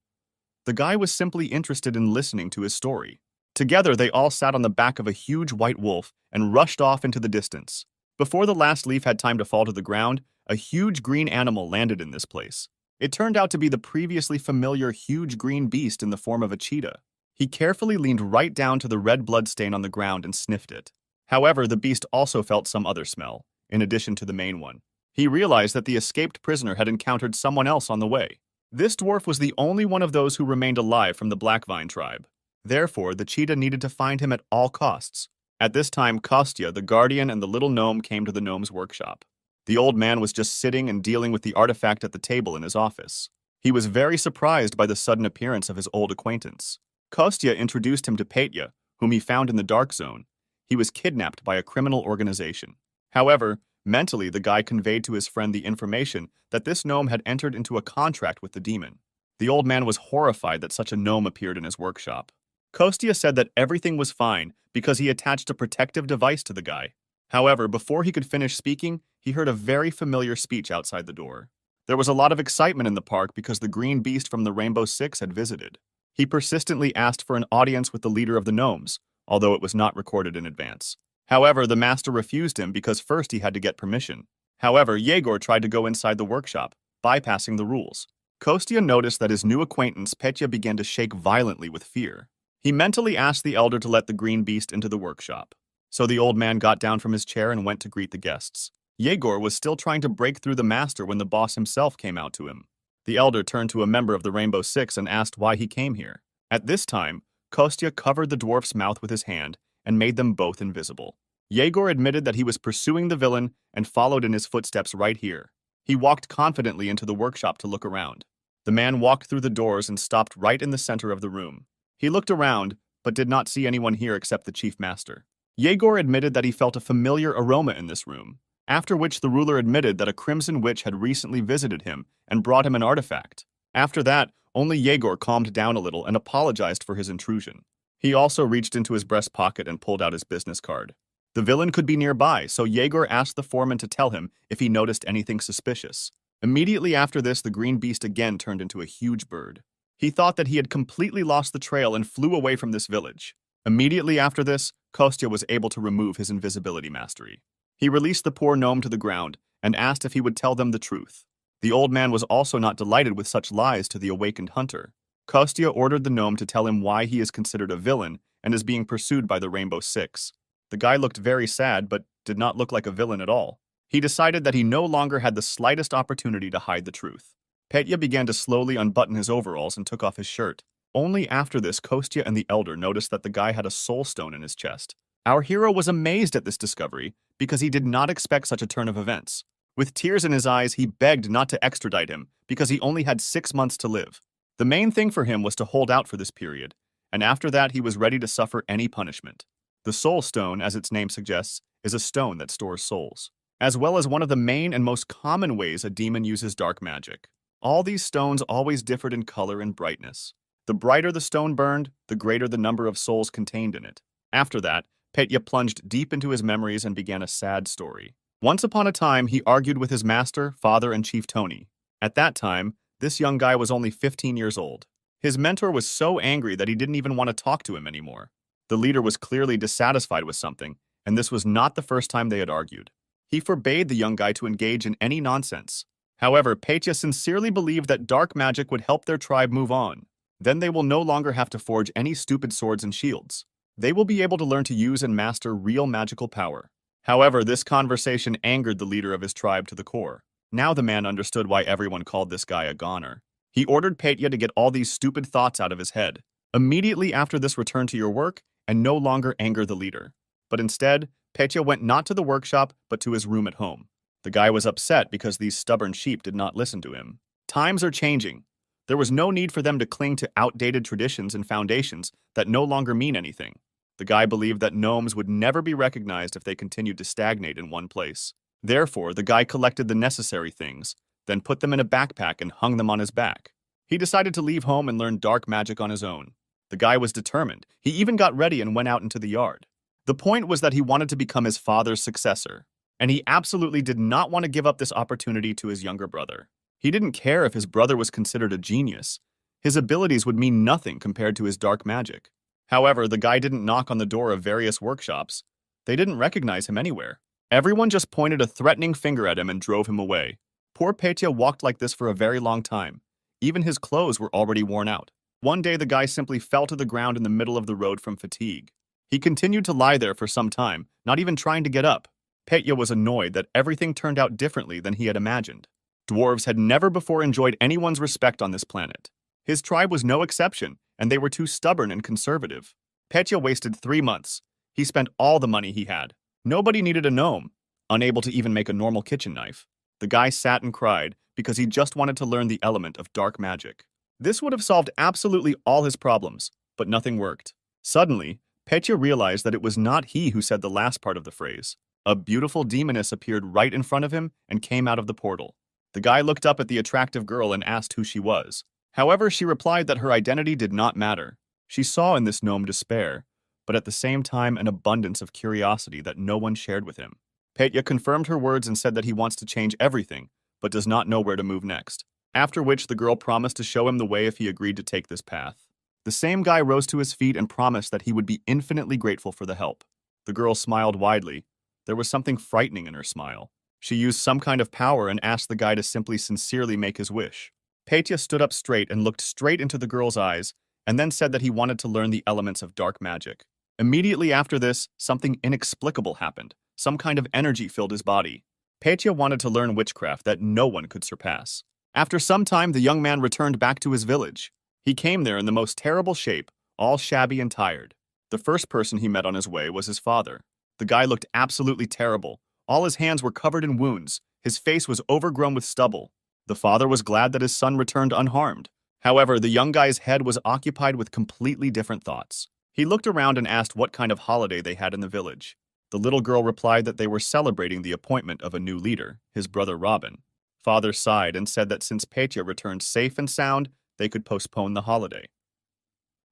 The guy was simply interested in listening to his story. Together, they all sat on the back of a huge white wolf and rushed off into the distance. Before the last leaf had time to fall to the ground, a huge green animal landed in this place. It turned out to be the previously familiar huge green beast in the form of a cheetah. He carefully leaned right down to the red blood stain on the ground and sniffed it. However, the beast also felt some other smell, in addition to the main one. He realized that the escaped prisoner had encountered someone else on the way. This dwarf was the only one of those who remained alive from the Blackvine tribe. Therefore, the cheetah needed to find him at all costs. At this time, Kostya, the guardian, and the little gnome came to the gnome's workshop. The old man was just sitting and dealing with the artifact at the table in his office. He was very surprised by the sudden appearance of his old acquaintance. Kostya introduced him to Petya, whom he found in the dark zone. He was kidnapped by a criminal organization. However, mentally, the guy conveyed to his friend the information that this gnome had entered into a contract with the demon. The old man was horrified that such a gnome appeared in his workshop. Kostya said that everything was fine because he attached a protective device to the guy. However, before he could finish speaking, he heard a very familiar speech outside the door. There was a lot of excitement in the park because the green beast from the Rainbow Six had visited. He persistently asked for an audience with the leader of the gnomes, although it was not recorded in advance. However, the master refused him because first he had to get permission. However, Yegor tried to go inside the workshop, bypassing the rules. Kostya noticed that his new acquaintance Petya began to shake violently with fear. He mentally asked the elder to let the green beast into the workshop. So the old man got down from his chair and went to greet the guests. Yegor was still trying to break through the master when the boss himself came out to him. The elder turned to a member of the Rainbow Six and asked why he came here. At this time, Kostya covered the dwarf's mouth with his hand and made them both invisible. Yegor admitted that he was pursuing the villain and followed in his footsteps right here. He walked confidently into the workshop to look around. The man walked through the doors and stopped right in the center of the room. He looked around, but did not see anyone here except the chief master. Yegor admitted that he felt a familiar aroma in this room, after which the ruler admitted that a crimson witch had recently visited him and brought him an artifact. After that, only Yegor calmed down a little and apologized for his intrusion. He also reached into his breast pocket and pulled out his business card. The villain could be nearby, so Yegor asked the foreman to tell him if he noticed anything suspicious. Immediately after this, the green beast again turned into a huge bird. He thought that he had completely lost the trail and flew away from this village. Immediately after this, Kostya was able to remove his invisibility mastery. He released the poor gnome to the ground and asked if he would tell them the truth. The old man was also not delighted with such lies to the awakened hunter. Kostya ordered the gnome to tell him why he is considered a villain and is being pursued by the Rainbow Six. The guy looked very sad but did not look like a villain at all. He decided that he no longer had the slightest opportunity to hide the truth. Petya began to slowly unbutton his overalls and took off his shirt. Only after this, Kostya and the elder noticed that the guy had a soul stone in his chest. Our hero was amazed at this discovery because he did not expect such a turn of events. With tears in his eyes, he begged not to extradite him because he only had 6 months to live. The main thing for him was to hold out for this period, and after that he was ready to suffer any punishment. The soul stone, as its name suggests, is a stone that stores souls, as well as one of the main and most common ways a demon uses dark magic. All these stones always differed in color and brightness. The brighter the stone burned, the greater the number of souls contained in it. After that, Petya plunged deep into his memories and began a sad story. Once upon a time, he argued with his master, father, and Chief Tony. At that time, this young guy was only 15 years old. His mentor was so angry that he didn't even want to talk to him anymore. The leader was clearly dissatisfied with something, and this was not the first time they had argued. He forbade the young guy to engage in any nonsense. However, Petya sincerely believed that dark magic would help their tribe move on. Then they will no longer have to forge any stupid swords and shields. They will be able to learn to use and master real magical power. However, this conversation angered the leader of his tribe to the core. Now the man understood why everyone called this guy a goner. He ordered Petya to get all these stupid thoughts out of his head. Immediately after this, return to your work and no longer anger the leader. But instead, Petya went not to the workshop, but to his room at home. The guy was upset because these stubborn sheep did not listen to him. Times are changing. There was no need for them to cling to outdated traditions and foundations that no longer mean anything. The guy believed that gnomes would never be recognized if they continued to stagnate in one place. Therefore, the guy collected the necessary things, then put them in a backpack and hung them on his back. He decided to leave home and learn dark magic on his own. The guy was determined. He even got ready and went out into the yard. The point was that he wanted to become his father's successor, and he absolutely did not want to give up this opportunity to his younger brother. He didn't care if his brother was considered a genius. His abilities would mean nothing compared to his dark magic. However, the guy didn't knock on the door of various workshops. They didn't recognize him anywhere. Everyone just pointed a threatening finger at him and drove him away. Poor Petya walked like this for a very long time. Even his clothes were already worn out. One day, the guy simply fell to the ground in the middle of the road from fatigue. He continued to lie there for some time, not even trying to get up. Petya was annoyed that everything turned out differently than he had imagined. Dwarves had never before enjoyed anyone's respect on this planet. His tribe was no exception, and they were too stubborn and conservative. Petya wasted 3 months. He spent all the money he had. Nobody needed a gnome, unable to even make a normal kitchen knife. The guy sat and cried because he just wanted to learn the element of dark magic. This would have solved absolutely all his problems, but nothing worked. Suddenly, Petya realized that it was not he who said the last part of the phrase. A beautiful demoness appeared right in front of him and came out of the portal. The guy looked up at the attractive girl and asked who she was. However, she replied that her identity did not matter. She saw in this gnome despair, but at the same time an abundance of curiosity that no one shared with him. Petya confirmed her words and said that he wants to change everything, but does not know where to move next. After which, the girl promised to show him the way if he agreed to take this path. The same guy rose to his feet and promised that he would be infinitely grateful for the help. The girl smiled widely. There was something frightening in her smile. She used some kind of power and asked the guy to simply sincerely make his wish. Petya stood up straight and looked straight into the girl's eyes, and then said that he wanted to learn the elements of dark magic. Immediately after this, something inexplicable happened. Some kind of energy filled his body. Petya wanted to learn witchcraft that no one could surpass. After some time, the young man returned back to his village. He came there in the most terrible shape, all shabby and tired. The first person he met on his way was his father. The guy looked absolutely terrible. All his hands were covered in wounds. His face was overgrown with stubble. The father was glad that his son returned unharmed. However, the young guy's head was occupied with completely different thoughts. He looked around and asked what kind of holiday they had in the village. The little girl replied that they were celebrating the appointment of a new leader, his brother Robin. Father sighed and said that since Petya returned safe and sound, they could postpone the holiday.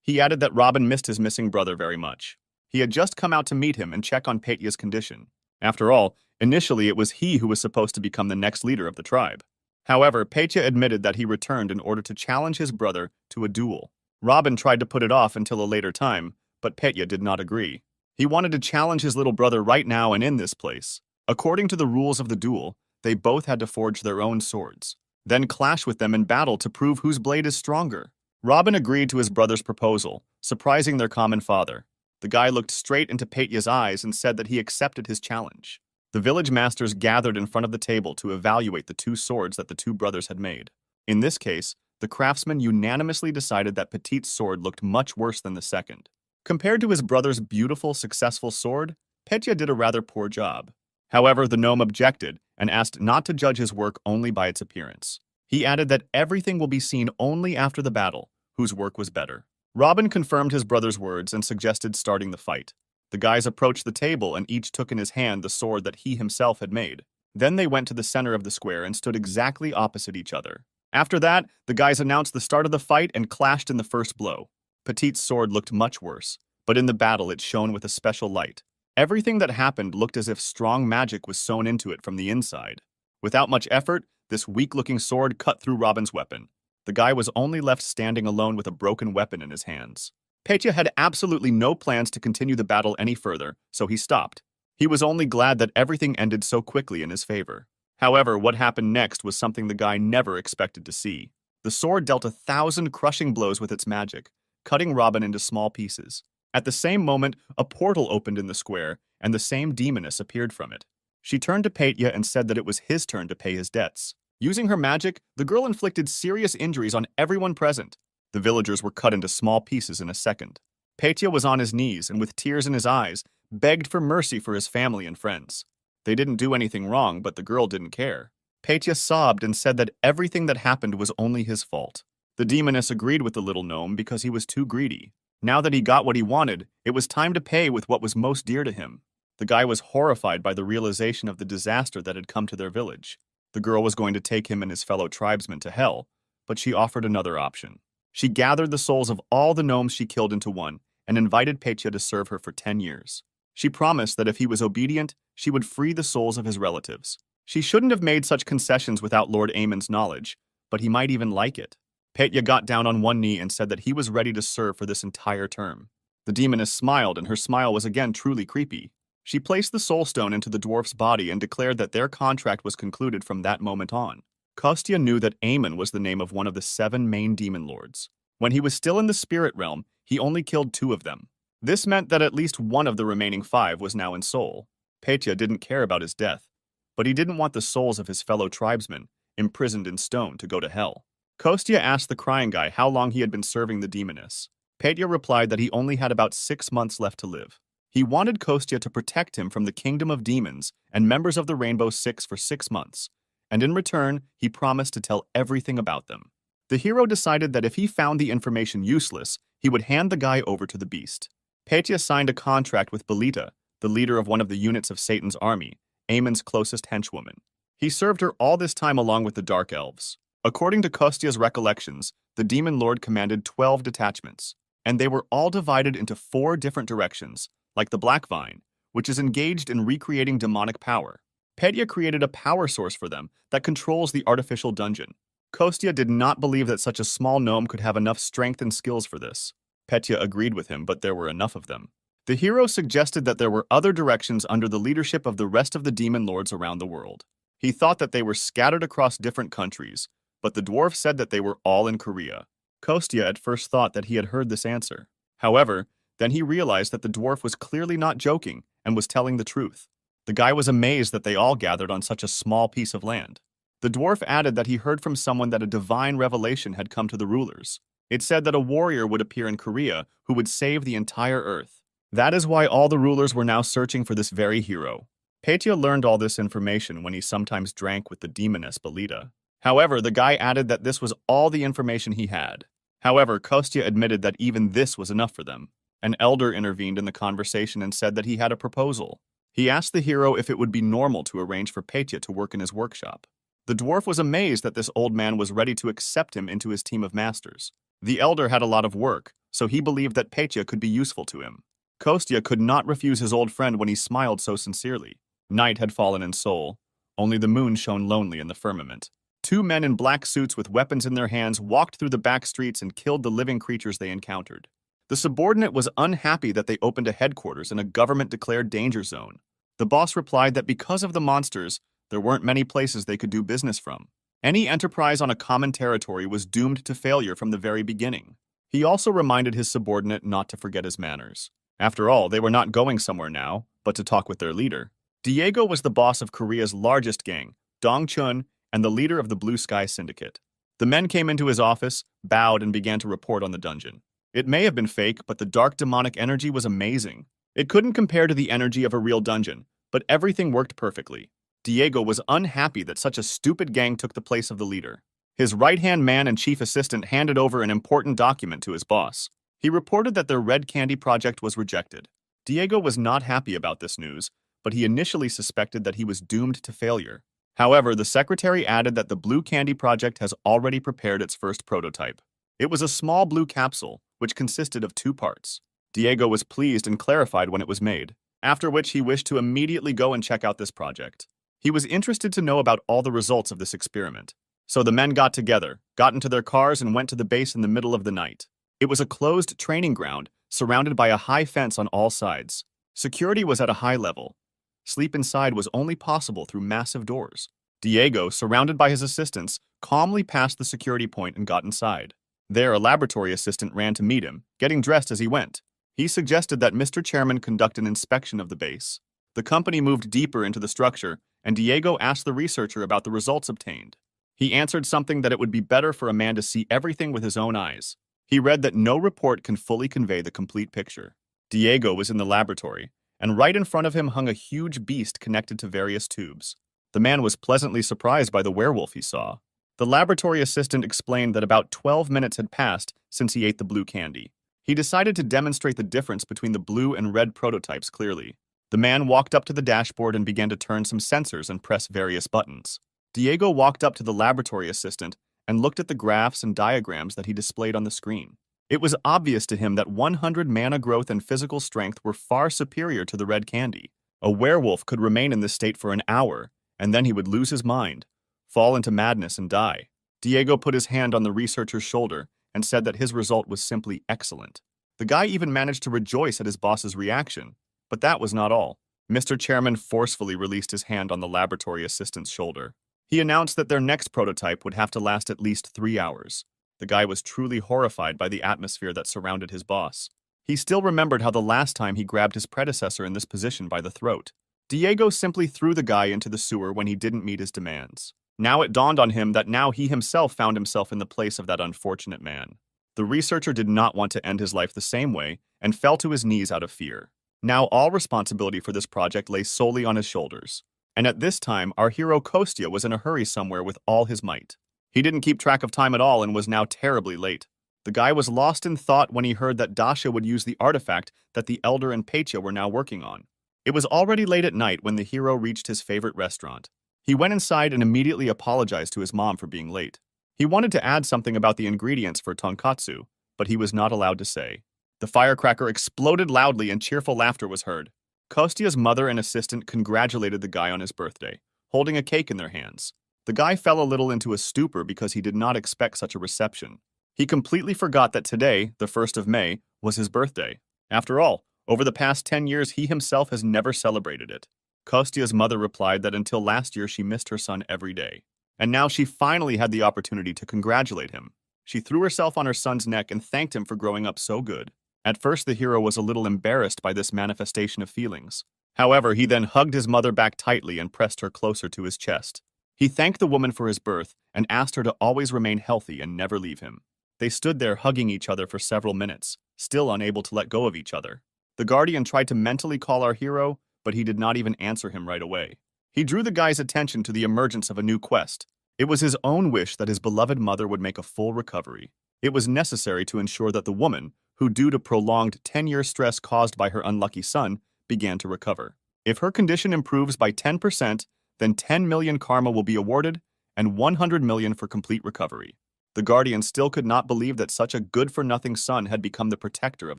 He added that Robin missed his missing brother very much. He had just come out to meet him and check on Petya's condition. After all, initially it was he who was supposed to become the next leader of the tribe. However, Petya admitted that he returned in order to challenge his brother to a duel. Robin tried to put it off until a later time, but Petya did not agree. He wanted to challenge his little brother right now and in this place. According to the rules of the duel, they both had to forge their own swords, then clash with them in battle to prove whose blade is stronger. Robin agreed to his brother's proposal, surprising their common father. The guy looked straight into Petya's eyes and said that he accepted his challenge. The village masters gathered in front of the table to evaluate the 2 swords that the 2 brothers had made. In this case, the craftsman unanimously decided that Petit's sword looked much worse than the second. Compared to his brother's beautiful, successful sword, Petya did a rather poor job. However, the gnome objected and asked not to judge his work only by its appearance. He added that everything will be seen only after the battle, whose work was better. Robin confirmed his brother's words and suggested starting the fight. The guys approached the table and each took in his hand the sword that he himself had made. Then they went to the center of the square and stood exactly opposite each other. After that, the guys announced the start of the fight and clashed in the first blow. Petit's sword looked much worse, but in the battle it shone with a special light. Everything that happened looked as if strong magic was sewn into it from the inside. Without much effort, this weak-looking sword cut through Robin's weapon. The guy was only left standing alone with a broken weapon in his hands. Petya had absolutely no plans to continue the battle any further, so he stopped. He was only glad that everything ended so quickly in his favor. However, what happened next was something the guy never expected to see. The sword dealt 1,000 crushing blows with its magic, cutting Robin into small pieces. At the same moment, a portal opened in the square, and the same demoness appeared from it. She turned to Petya and said that it was his turn to pay his debts. Using her magic, the girl inflicted serious injuries on everyone present. The villagers were cut into small pieces in a second. Petya was on his knees and with tears in his eyes, begged for mercy for his family and friends. They didn't do anything wrong, but the girl didn't care. Petya sobbed and said that everything that happened was only his fault. The demoness agreed with the little gnome because he was too greedy. Now that he got what he wanted, it was time to pay with what was most dear to him. The guy was horrified by the realization of the disaster that had come to their village. The girl was going to take him and his fellow tribesmen to hell, but she offered another option. She gathered the souls of all the gnomes she killed into one and invited Petya to serve her for 10 years. She promised that if he was obedient, she would free the souls of his relatives. She shouldn't have made such concessions without Lord Amon's knowledge, but he might even like it. Petya got down on one knee and said that he was ready to serve for this entire term. The demoness smiled, and her smile was again truly creepy. She placed the soul stone into the dwarf's body and declared that their contract was concluded from that moment on. Kostya knew that Amon was the name of one of the 7 main demon lords. When he was still in the spirit realm, he only killed 2 of them. This meant that at least one of the remaining 5 was now in soul. Petya didn't care about his death, but he didn't want the souls of his fellow tribesmen, imprisoned in stone, to go to hell. Kostya asked the crying guy how long he had been serving the demoness. Petya replied that he only had about 6 months left to live. He wanted Kostya to protect him from the kingdom of demons and members of the Rainbow Six for 6 months, and in return, he promised to tell everything about them. The hero decided that if he found the information useless, he would hand the guy over to the beast. Petya signed a contract with Belita, the leader of one of the units of Satan's army, Amon's closest henchwoman. He served her all this time along with the Dark Elves. According to Kostya's recollections, the Demon Lord commanded 12 detachments, and they were all divided into 4 different directions, like the Black Vine, which is engaged in recreating demonic power. Petya created a power source for them that controls the artificial dungeon. Kostya did not believe that such a small gnome could have enough strength and skills for this. Petya agreed with him, but there were enough of them. The hero suggested that there were other directions under the leadership of the rest of the demon lords around the world. He thought that they were scattered across different countries, but the dwarf said that they were all in Korea. Kostya at first thought that he had heard this answer. However, then he realized that the dwarf was clearly not joking and was telling the truth. The guy was amazed that they all gathered on such a small piece of land. The dwarf added that he heard from someone that a divine revelation had come to the rulers. It said that a warrior would appear in Korea who would save the entire earth. That is why all the rulers were now searching for this very hero. Petya learned all this information when he sometimes drank with the demoness Belita. However, the guy added that this was all the information he had. However, Kostya admitted that even this was enough for them. An elder intervened in the conversation and said that he had a proposal. He asked the hero if it would be normal to arrange for Petya to work in his workshop. The dwarf was amazed that this old man was ready to accept him into his team of masters. The elder had a lot of work, so he believed that Petya could be useful to him. Kostya could not refuse his old friend when he smiled so sincerely. Night had fallen in Seoul. Only the moon shone lonely in the firmament. 2 men in black suits with weapons in their hands walked through the back streets and killed the living creatures they encountered. The subordinate was unhappy that they opened a headquarters in a government-declared danger zone. The boss replied that because of the monsters, there weren't many places they could do business from. Any enterprise on a common territory was doomed to failure from the very beginning. He also reminded his subordinate not to forget his manners. After all, they were not going somewhere now, but to talk with their leader. Diego was the boss of Korea's largest gang, Dongchun, and the leader of the Blue Sky Syndicate. The men came into his office, bowed, and began to report on the dungeon. It may have been fake, but the dark demonic energy was amazing. It couldn't compare to the energy of a real dungeon, but everything worked perfectly. Diego was unhappy that such a stupid gang took the place of the leader. His right-hand man and chief assistant handed over an important document to his boss. He reported that their red candy project was rejected. Diego was not happy about this news, but he initially suspected that he was doomed to failure. However, the secretary added that the blue candy project has already prepared its first prototype. It was a small blue capsule, which consisted of 2 parts. Diego was pleased and clarified when it was made, after which he wished to immediately go and check out this project. He was interested to know about all the results of this experiment. So the men got together, got into their cars, and went to the base in the middle of the night. It was a closed training ground, surrounded by a high fence on all sides. Security was at a high level. Sleep inside was only possible through massive doors. Diego, surrounded by his assistants, calmly passed the security point and got inside. There, a laboratory assistant ran to meet him, getting dressed as he went. He suggested that Mr. Chairman conduct an inspection of the base. The company moved deeper into the structure, and Diego asked the researcher about the results obtained. He answered something that it would be better for a man to see everything with his own eyes. He read that no report can fully convey the complete picture. Diego was in the laboratory, and right in front of him hung a huge beast connected to various tubes. The man was pleasantly surprised by the werewolf he saw. The laboratory assistant explained that about 12 minutes had passed since he ate the blue candy. He decided to demonstrate the difference between the blue and red prototypes clearly. The man walked up to the dashboard and began to turn some sensors and press various buttons. Diego walked up to the laboratory assistant and looked at the graphs and diagrams that he displayed on the screen. It was obvious to him that 100 mana growth and physical strength were far superior to the red candy. A werewolf could remain in this state for an hour, and then he would lose his mind, fall into madness and die. Diego put his hand on the researcher's shoulder and said that his result was simply excellent. The guy even managed to rejoice at his boss's reaction. But that was not all. Mr. Chairman forcefully released his hand on the laboratory assistant's shoulder. He announced that their next prototype would have to last at least 3 hours. The guy was truly horrified by the atmosphere that surrounded his boss. He still remembered how the last time he grabbed his predecessor in this position by the throat. Diego simply threw the guy into the sewer when he didn't meet his demands. Now it dawned on him that now he himself found himself in the place of that unfortunate man. The researcher did not want to end his life the same way and fell to his knees out of fear. Now all responsibility for this project lay solely on his shoulders. And at this time, our hero Kostya was in a hurry somewhere with all his might. He didn't keep track of time at all and was now terribly late. The guy was lost in thought when he heard that Dasha would use the artifact that the Elder and Petya were now working on. It was already late at night when the hero reached his favorite restaurant. He went inside and immediately apologized to his mom for being late. He wanted to add something about the ingredients for tonkatsu, but he was not allowed to say. The firecracker exploded loudly and cheerful laughter was heard. Kostya's mother and assistant congratulated the guy on his birthday, holding a cake in their hands. The guy fell a little into a stupor because he did not expect such a reception. He completely forgot that today, the 1st of May, was his birthday. After all, over the past 10 years, he himself has never celebrated it. Kostya's mother replied that until last year she missed her son every day. And now she finally had the opportunity to congratulate him. She threw herself on her son's neck and thanked him for growing up so good. At first, the hero was a little embarrassed by this manifestation of feelings. However, he then hugged his mother back tightly and pressed her closer to his chest. He thanked the woman for his birth and asked her to always remain healthy and never leave him. They stood there hugging each other for several minutes, still unable to let go of each other. The guardian tried to mentally call our hero, but he did not even answer him right away. He drew the guy's attention to the emergence of a new quest. It was his own wish that his beloved mother would make a full recovery. It was necessary to ensure that the woman, who due to prolonged 10-year stress caused by her unlucky son, began to recover. If her condition improves by 10%, then 10 million karma will be awarded and 100 million for complete recovery. The guardian still could not believe that such a good-for-nothing son had become the protector of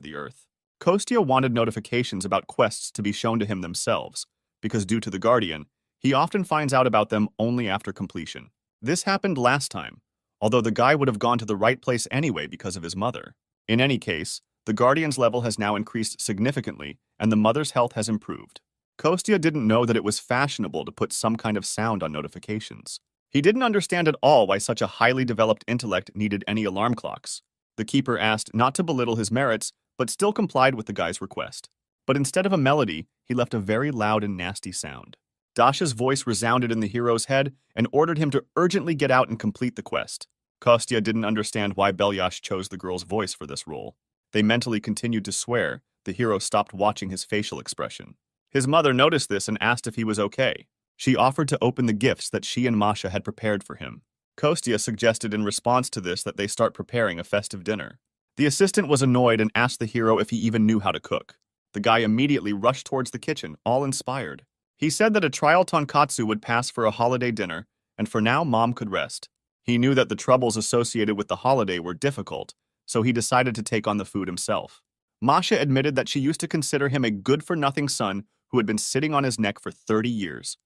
the earth. Kostya wanted notifications about quests to be shown to him themselves, because due to the guardian, he often finds out about them only after completion. This happened last time, although the guy would have gone to the right place anyway because of his mother. In any case, the guardian's level has now increased significantly, and the mother's health has improved. Kostya didn't know that it was fashionable to put some kind of sound on notifications. He didn't understand at all why such a highly developed intellect needed any alarm clocks. The keeper asked not to belittle his merits, but still complied with the guy's request. But instead of a melody, he left a very loud and nasty sound. Dasha's voice resounded in the hero's head and ordered him to urgently get out and complete the quest. Kostya didn't understand why Belyash chose the girl's voice for this role. They mentally continued to swear. The hero stopped watching his facial expression. His mother noticed this and asked if he was okay. She offered to open the gifts that she and Masha had prepared for him. Kostya suggested in response to this that they start preparing a festive dinner. The assistant was annoyed and asked the hero if he even knew how to cook. The guy immediately rushed towards the kitchen, all inspired. He said that a trial tonkatsu would pass for a holiday dinner, and for now Mom could rest. He knew that the troubles associated with the holiday were difficult, so he decided to take on the food himself. Masha admitted that she used to consider him a good-for-nothing son who had been sitting on his neck for 30 years.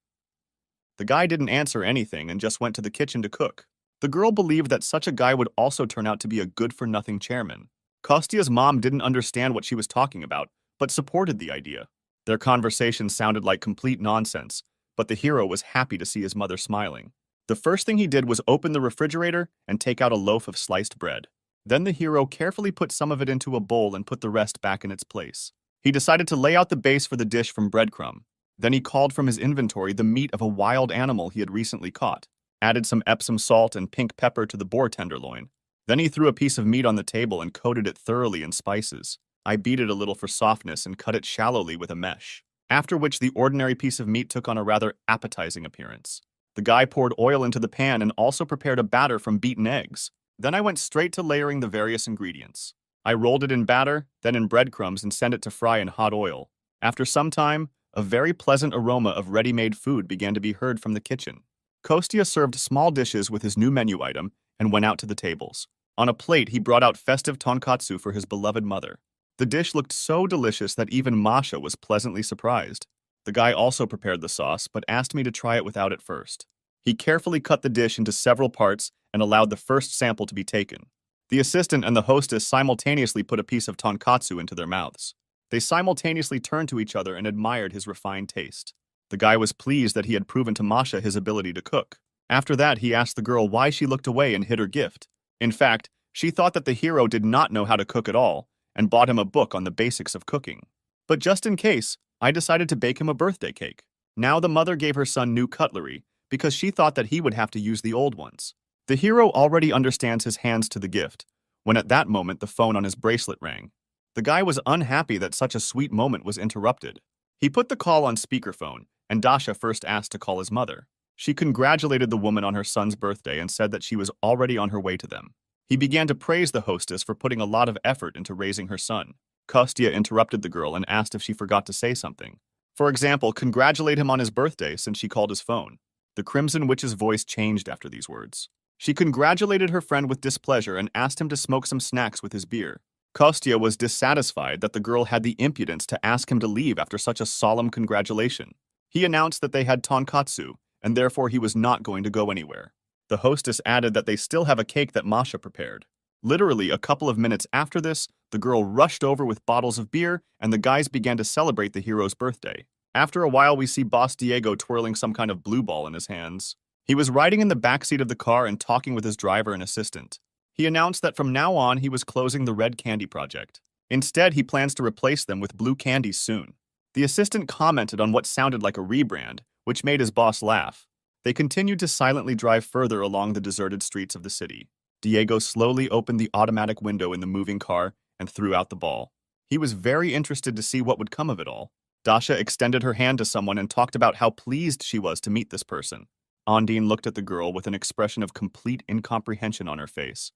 The guy didn't answer anything and just went to the kitchen to cook. The girl believed that such a guy would also turn out to be a good-for-nothing chairman. Kostya's mom didn't understand what she was talking about, but supported the idea. Their conversation sounded like complete nonsense, but the hero was happy to see his mother smiling. The first thing he did was open the refrigerator and take out a loaf of sliced bread. Then the hero carefully put some of it into a bowl and put the rest back in its place. He decided to lay out the base for the dish from breadcrumb. Then he called from his inventory the meat of a wild animal he had recently caught, added some Epsom salt and pink pepper to the boar tenderloin. Then he threw a piece of meat on the table and coated it thoroughly in spices. I beat it a little for softness and cut it shallowly with a mesh, after which the ordinary piece of meat took on a rather appetizing appearance. The guy poured oil into the pan and also prepared a batter from beaten eggs. Then I went straight to layering the various ingredients. I rolled it in batter, then in breadcrumbs and sent it to fry in hot oil. After some time, a very pleasant aroma of ready-made food began to be heard from the kitchen. Kostya served small dishes with his new menu item and went out to the tables. On a plate, he brought out festive tonkatsu for his beloved mother. The dish looked so delicious that even Masha was pleasantly surprised. The guy also prepared the sauce, but asked me to try it without it first. He carefully cut the dish into several parts and allowed the first sample to be taken. The assistant and the hostess simultaneously put a piece of tonkatsu into their mouths. They simultaneously turned to each other and admired his refined taste. The guy was pleased that he had proven to Masha his ability to cook. After that, he asked the girl why she looked away and hid her gift. In fact, she thought that the hero did not know how to cook at all, and bought him a book on the basics of cooking. But just in case, I decided to bake him a birthday cake. Now the mother gave her son new cutlery, because she thought that he would have to use the old ones. The hero already understands his hands to the gift, when at that moment the phone on his bracelet rang. The guy was unhappy that such a sweet moment was interrupted. He put the call on speakerphone, and Dasha first asked to call his mother. She congratulated the woman on her son's birthday and said that she was already on her way to them. He began to praise the hostess for putting a lot of effort into raising her son. Kostya interrupted the girl and asked if she forgot to say something. For example, congratulate him on his birthday since she called his phone. The Crimson Witch's voice changed after these words. She congratulated her friend with displeasure and asked him to smoke some snacks with his beer. Kostya was dissatisfied that the girl had the impudence to ask him to leave after such a solemn congratulation. He announced that they had tonkatsu, and therefore he was not going to go anywhere. The hostess added that they still have a cake that Masha prepared. Literally, a couple of minutes after this, the girl rushed over with bottles of beer, and the guys began to celebrate the hero's birthday. After a while, we see Boss Diego twirling some kind of blue ball in his hands. He was riding in the backseat of the car and talking with his driver and assistant. He announced that from now on, he was closing the Red Candy Project. Instead, he plans to replace them with blue candies soon. The assistant commented on what sounded like a rebrand, which made his boss laugh. They continued to silently drive further along the deserted streets of the city. Diego slowly opened the automatic window in the moving car and threw out the ball. He was very interested to see what would come of it all. Dasha extended her hand to someone and talked about how pleased she was to meet this person. Ondine looked at the girl with an expression of complete incomprehension on her face.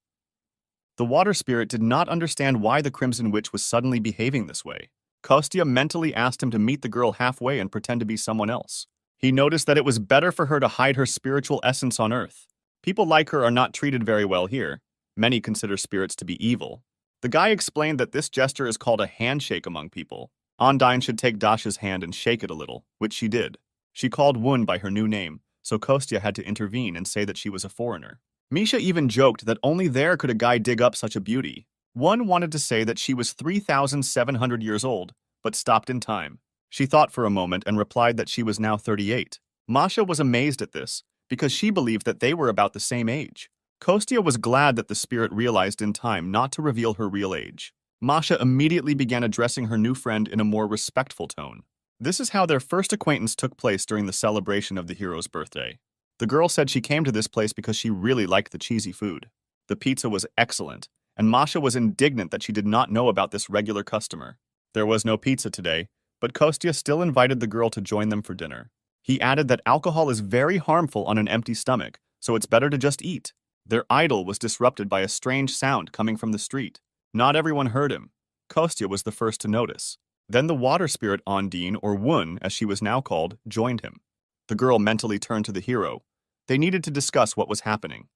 The water spirit did not understand why the Crimson Witch was suddenly behaving this way. Kostya mentally asked him to meet the girl halfway and pretend to be someone else. He noticed that it was better for her to hide her spiritual essence on Earth. People like her are not treated very well here. Many consider spirits to be evil. The guy explained that this gesture is called a handshake among people. Ondine should take Dasha's hand and shake it a little, which she did. She called Wun by her new name, so Kostya had to intervene and say that she was a foreigner. Misha even joked that only there could a guy dig up such a beauty. One wanted to say that she was 3,700 years old, but stopped in time. She thought for a moment and replied that she was now 38. Masha was amazed at this, because she believed that they were about the same age. Kostya was glad that the spirit realized in time not to reveal her real age. Masha immediately began addressing her new friend in a more respectful tone. This is how their first acquaintance took place during the celebration of the hero's birthday. The girl said she came to this place because she really liked the cheesy food. The pizza was excellent, and Masha was indignant that she did not know about this regular customer. There was no pizza today, but Kostya still invited the girl to join them for dinner. He added that alcohol is very harmful on an empty stomach, so it's better to just eat. Their idyll was disrupted by a strange sound coming from the street. Not everyone heard him. Kostya was the first to notice. Then the water spirit Ondine, or Wun as she was now called, joined him. The girl mentally turned to the hero. They needed to discuss what was happening.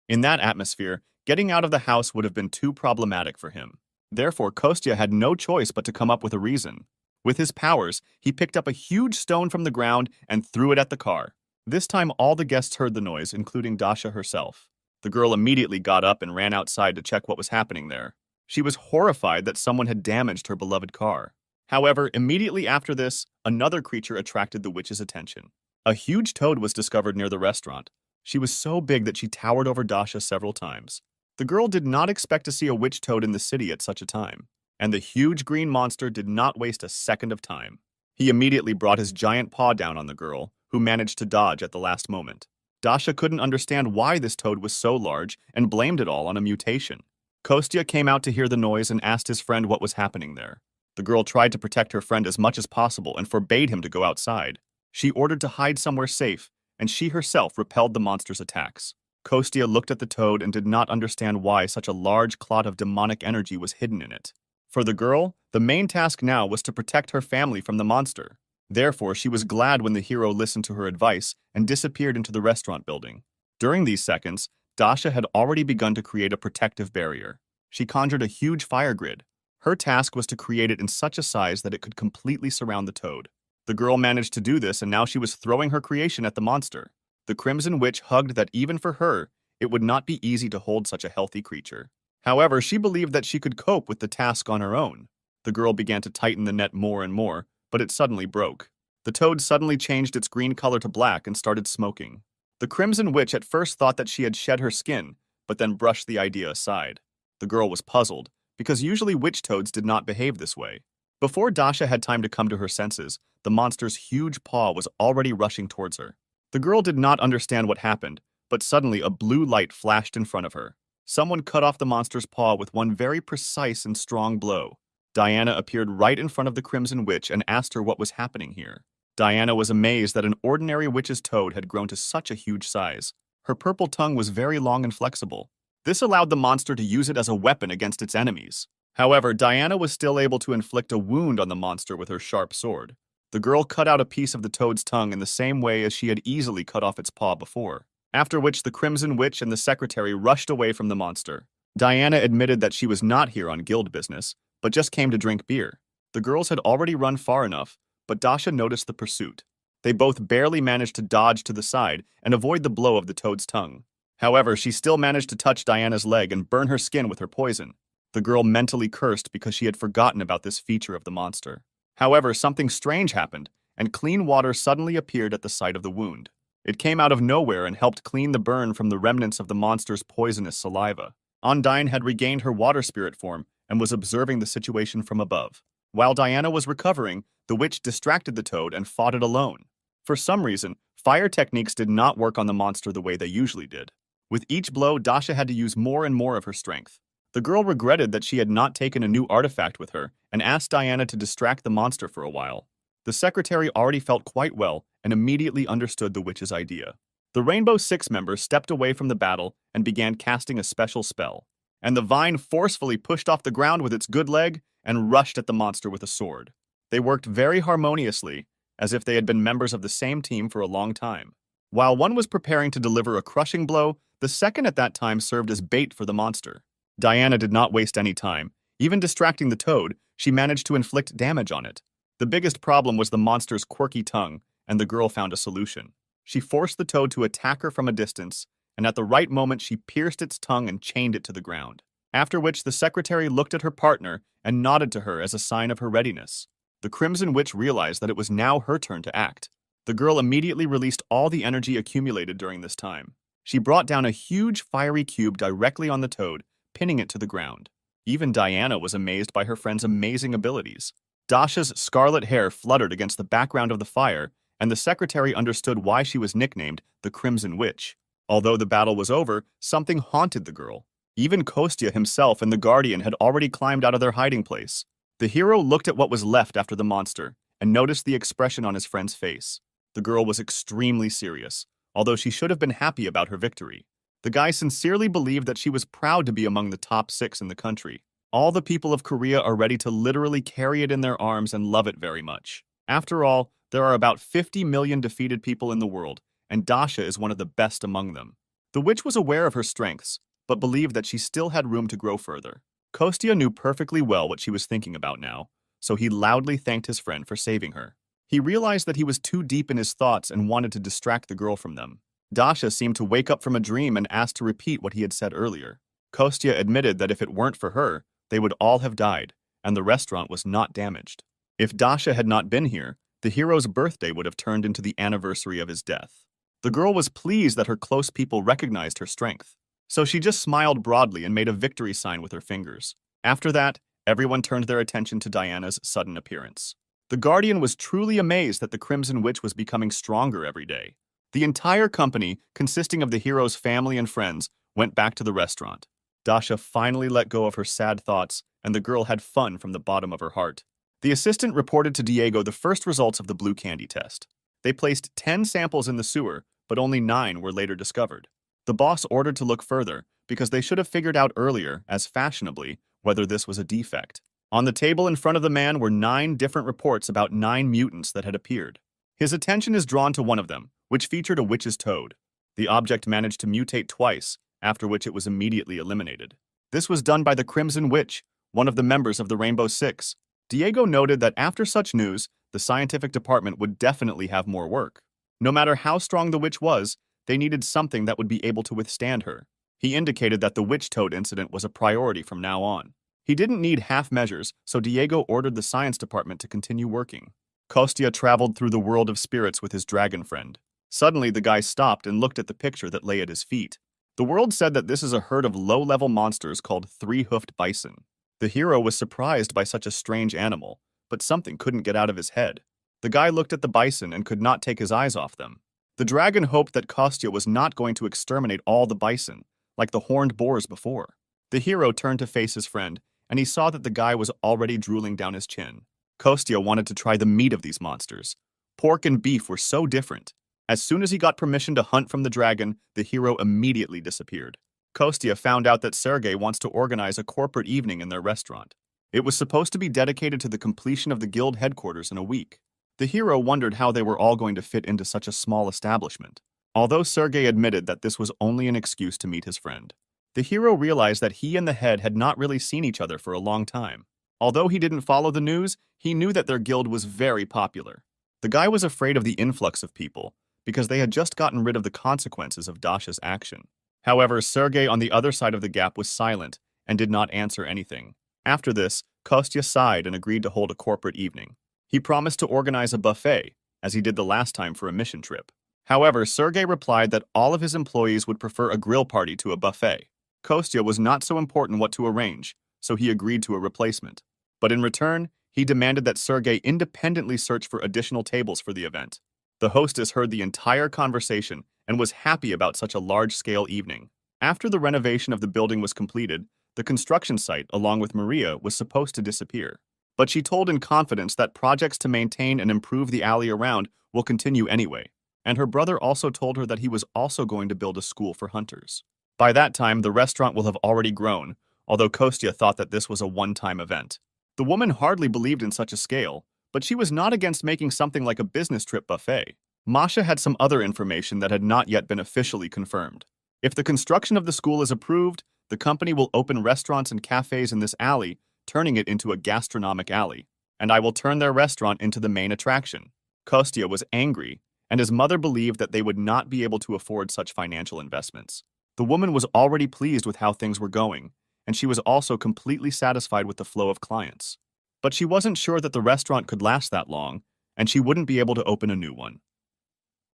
In that atmosphere, getting out of the house would have been too problematic for him. Therefore, Kostya had no choice but to come up with a reason. With his powers, he picked up a huge stone from the ground and threw it at the car. This time, all the guests heard the noise, including Dasha herself. The girl immediately got up and ran outside to check what was happening there. She was horrified that someone had damaged her beloved car. However, immediately after this, another creature attracted the witch's attention. A huge toad was discovered near the restaurant. She was so big that she towered over Dasha several times. The girl did not expect to see a witch toad in the city at such a time, and the huge green monster did not waste a second of time. He immediately brought his giant paw down on the girl, who managed to dodge at the last moment. Dasha couldn't understand why this toad was so large and blamed it all on a mutation. Kostya came out to hear the noise and asked his friend what was happening there. The girl tried to protect her friend as much as possible and forbade him to go outside. She ordered to hide somewhere safe, and she herself repelled the monster's attacks. Kostya looked at the toad and did not understand why such a large clot of demonic energy was hidden in it. For the girl, the main task now was to protect her family from the monster. Therefore, she was glad when the hero listened to her advice and disappeared into the restaurant building. During these seconds, Dasha had already begun to create a protective barrier. She conjured a huge fire grid. Her task was to create it in such a size that it could completely surround the toad. The girl managed to do this, and now she was throwing her creation at the monster. The Crimson Witch hugged that even for her, it would not be easy to hold such a healthy creature. However, she believed that she could cope with the task on her own. The girl began to tighten the net more and more, but it suddenly broke. The toad suddenly changed its green color to black and started smoking. The Crimson Witch at first thought that she had shed her skin, but then brushed the idea aside. The girl was puzzled, because usually witch toads did not behave this way. Before Dasha had time to come to her senses, the monster's huge paw was already rushing towards her. The girl did not understand what happened, but suddenly a blue light flashed in front of her. Someone cut off the monster's paw with one very precise and strong blow. Diana appeared right in front of the Crimson Witch and asked her what was happening here. Diana was amazed that an ordinary witch's toad had grown to such a huge size. Her purple tongue was very long and flexible. This allowed the monster to use it as a weapon against its enemies. However, Diana was still able to inflict a wound on the monster with her sharp sword. The girl cut out a piece of the toad's tongue in the same way as she had easily cut off its paw before, after which the Crimson Witch and the secretary rushed away from the monster. Diana admitted that she was not here on guild business, but just came to drink beer. The girls had already run far enough, but Dasha noticed the pursuit. They both barely managed to dodge to the side and avoid the blow of the toad's tongue. However, she still managed to touch Diana's leg and burn her skin with her poison. The girl mentally cursed because she had forgotten about this feature of the monster. However, something strange happened, and clean water suddenly appeared at the site of the wound. It came out of nowhere and helped clean the burn from the remnants of the monster's poisonous saliva. Undyne had regained her water spirit form and was observing the situation from above. While Diana was recovering, the witch distracted the toad and fought it alone. For some reason, fire techniques did not work on the monster the way they usually did. With each blow, Dasha had to use more and more of her strength. The girl regretted that she had not taken a new artifact with her and asked Diana to distract the monster for a while. The secretary already felt quite well and immediately understood the witch's idea. The Rainbow Six members stepped away from the battle and began casting a special spell, and the vine forcefully pushed off the ground with its good leg and rushed at the monster with a sword. They worked very harmoniously, as if they had been members of the same team for a long time. While one was preparing to deliver a crushing blow, the second at that time served as bait for the monster. Diana did not waste any time. Even distracting the toad, she managed to inflict damage on it. The biggest problem was the monster's quirky tongue, and the girl found a solution. She forced the toad to attack her from a distance, and at the right moment she pierced its tongue and chained it to the ground. After which the secretary looked at her partner and nodded to her as a sign of her readiness. The Crimson Witch realized that it was now her turn to act. The girl immediately released all the energy accumulated during this time. She brought down a huge fiery cube directly on the toad, pinning it to the ground. Even Diana was amazed by her friend's amazing abilities. Dasha's scarlet hair fluttered against the background of the fire, and the secretary understood why she was nicknamed the Crimson Witch. Although the battle was over, something haunted the girl. Even Kostya himself and the Guardian had already climbed out of their hiding place. The hero looked at what was left after the monster and noticed the expression on his friend's face. The girl was extremely serious, although she should have been happy about her victory. The guy sincerely believed that she was proud to be among the top 6 in the country. All the people of Korea are ready to literally carry it in their arms and love it very much. After all, there are about 50 million defeated people in the world, and Dasha is one of the best among them. The witch was aware of her strengths, but believed that she still had room to grow further. Kostya knew perfectly well what she was thinking about now, so he loudly thanked his friend for saving her. He realized that he was too deep in his thoughts and wanted to distract the girl from them. Dasha seemed to wake up from a dream and asked to repeat what he had said earlier. Kostya admitted that if it weren't for her, they would all have died, and the restaurant was not damaged. If Dasha had not been here, the hero's birthday would have turned into the anniversary of his death. The girl was pleased that her close people recognized her strength, so she just smiled broadly and made a victory sign with her fingers. After that, everyone turned their attention to Diana's sudden appearance. The Guardian was truly amazed that the Crimson Witch was becoming stronger every day. The entire company, consisting of the hero's family and friends, went back to the restaurant. Dasha finally let go of her sad thoughts, and the girl had fun from the bottom of her heart. The assistant reported to Diego the first results of the blue candy test. They placed 10 samples in the sewer, but only 9 were later discovered. The boss ordered to look further, because they should have figured out earlier, as fashionably, whether this was a defect. On the table in front of the man were 9 different reports about 9 mutants that had appeared. His attention is drawn to one of them, which featured a witch's toad. The object managed to mutate twice, after which it was immediately eliminated. This was done by the Crimson Witch, one of the members of the Rainbow Six. Diego noted that after such news, the scientific department would definitely have more work. No matter how strong the witch was, they needed something that would be able to withstand her. He indicated that the witch toad incident was a priority from now on. He didn't need half measures, so Diego ordered the science department to continue working. Kostya traveled through the world of spirits with his dragon friend. Suddenly, the guy stopped and looked at the picture that lay at his feet. The world said that this is a herd of low-level monsters called three-hoofed bison. The hero was surprised by such a strange animal, but something couldn't get out of his head. The guy looked at the bison and could not take his eyes off them. The dragon hoped that Kostya was not going to exterminate all the bison, like the horned boars before. The hero turned to face his friend, and he saw that the guy was already drooling down his chin. Kostya wanted to try the meat of these monsters. Pork and beef were so different. As soon as he got permission to hunt from the dragon, the hero immediately disappeared. Kostya found out that Sergei wants to organize a corporate evening in their restaurant. It was supposed to be dedicated to the completion of the guild headquarters in a week. The hero wondered how they were all going to fit into such a small establishment. Although Sergei admitted that this was only an excuse to meet his friend, the hero realized that he and the head had not really seen each other for a long time. Although he didn't follow the news, he knew that their guild was very popular. The guy was afraid of the influx of people, because they had just gotten rid of the consequences of Dasha's action. However, Sergei on the other side of the gap was silent and did not answer anything. After this, Kostya sighed and agreed to hold a corporate evening. He promised to organize a buffet, as he did the last time for a mission trip. However, Sergei replied that all of his employees would prefer a grill party to a buffet. Kostya was not so important what to arrange, so he agreed to a replacement. But in return, he demanded that Sergei independently search for additional tables for the event. The hostess heard the entire conversation and was happy about such a large-scale evening. After the renovation of the building was completed, the construction site, along with Maria, was supposed to disappear. But she told in confidence that projects to maintain and improve the alley around will continue anyway, and her brother also told her that he was also going to build a school for hunters. By that time, the restaurant will have already grown, although Kostya thought that this was a one-time event. The woman hardly believed in such a scale, but she was not against making something like a business trip buffet. Masha had some other information that had not yet been officially confirmed. If the construction of the school is approved, the company will open restaurants and cafes in this alley, turning it into a gastronomic alley, and I will turn their restaurant into the main attraction. Kostya was angry, and his mother believed that they would not be able to afford such financial investments. The woman was already pleased with how things were going, and she was also completely satisfied with the flow of clients. But she wasn't sure that the restaurant could last that long, and she wouldn't be able to open a new one.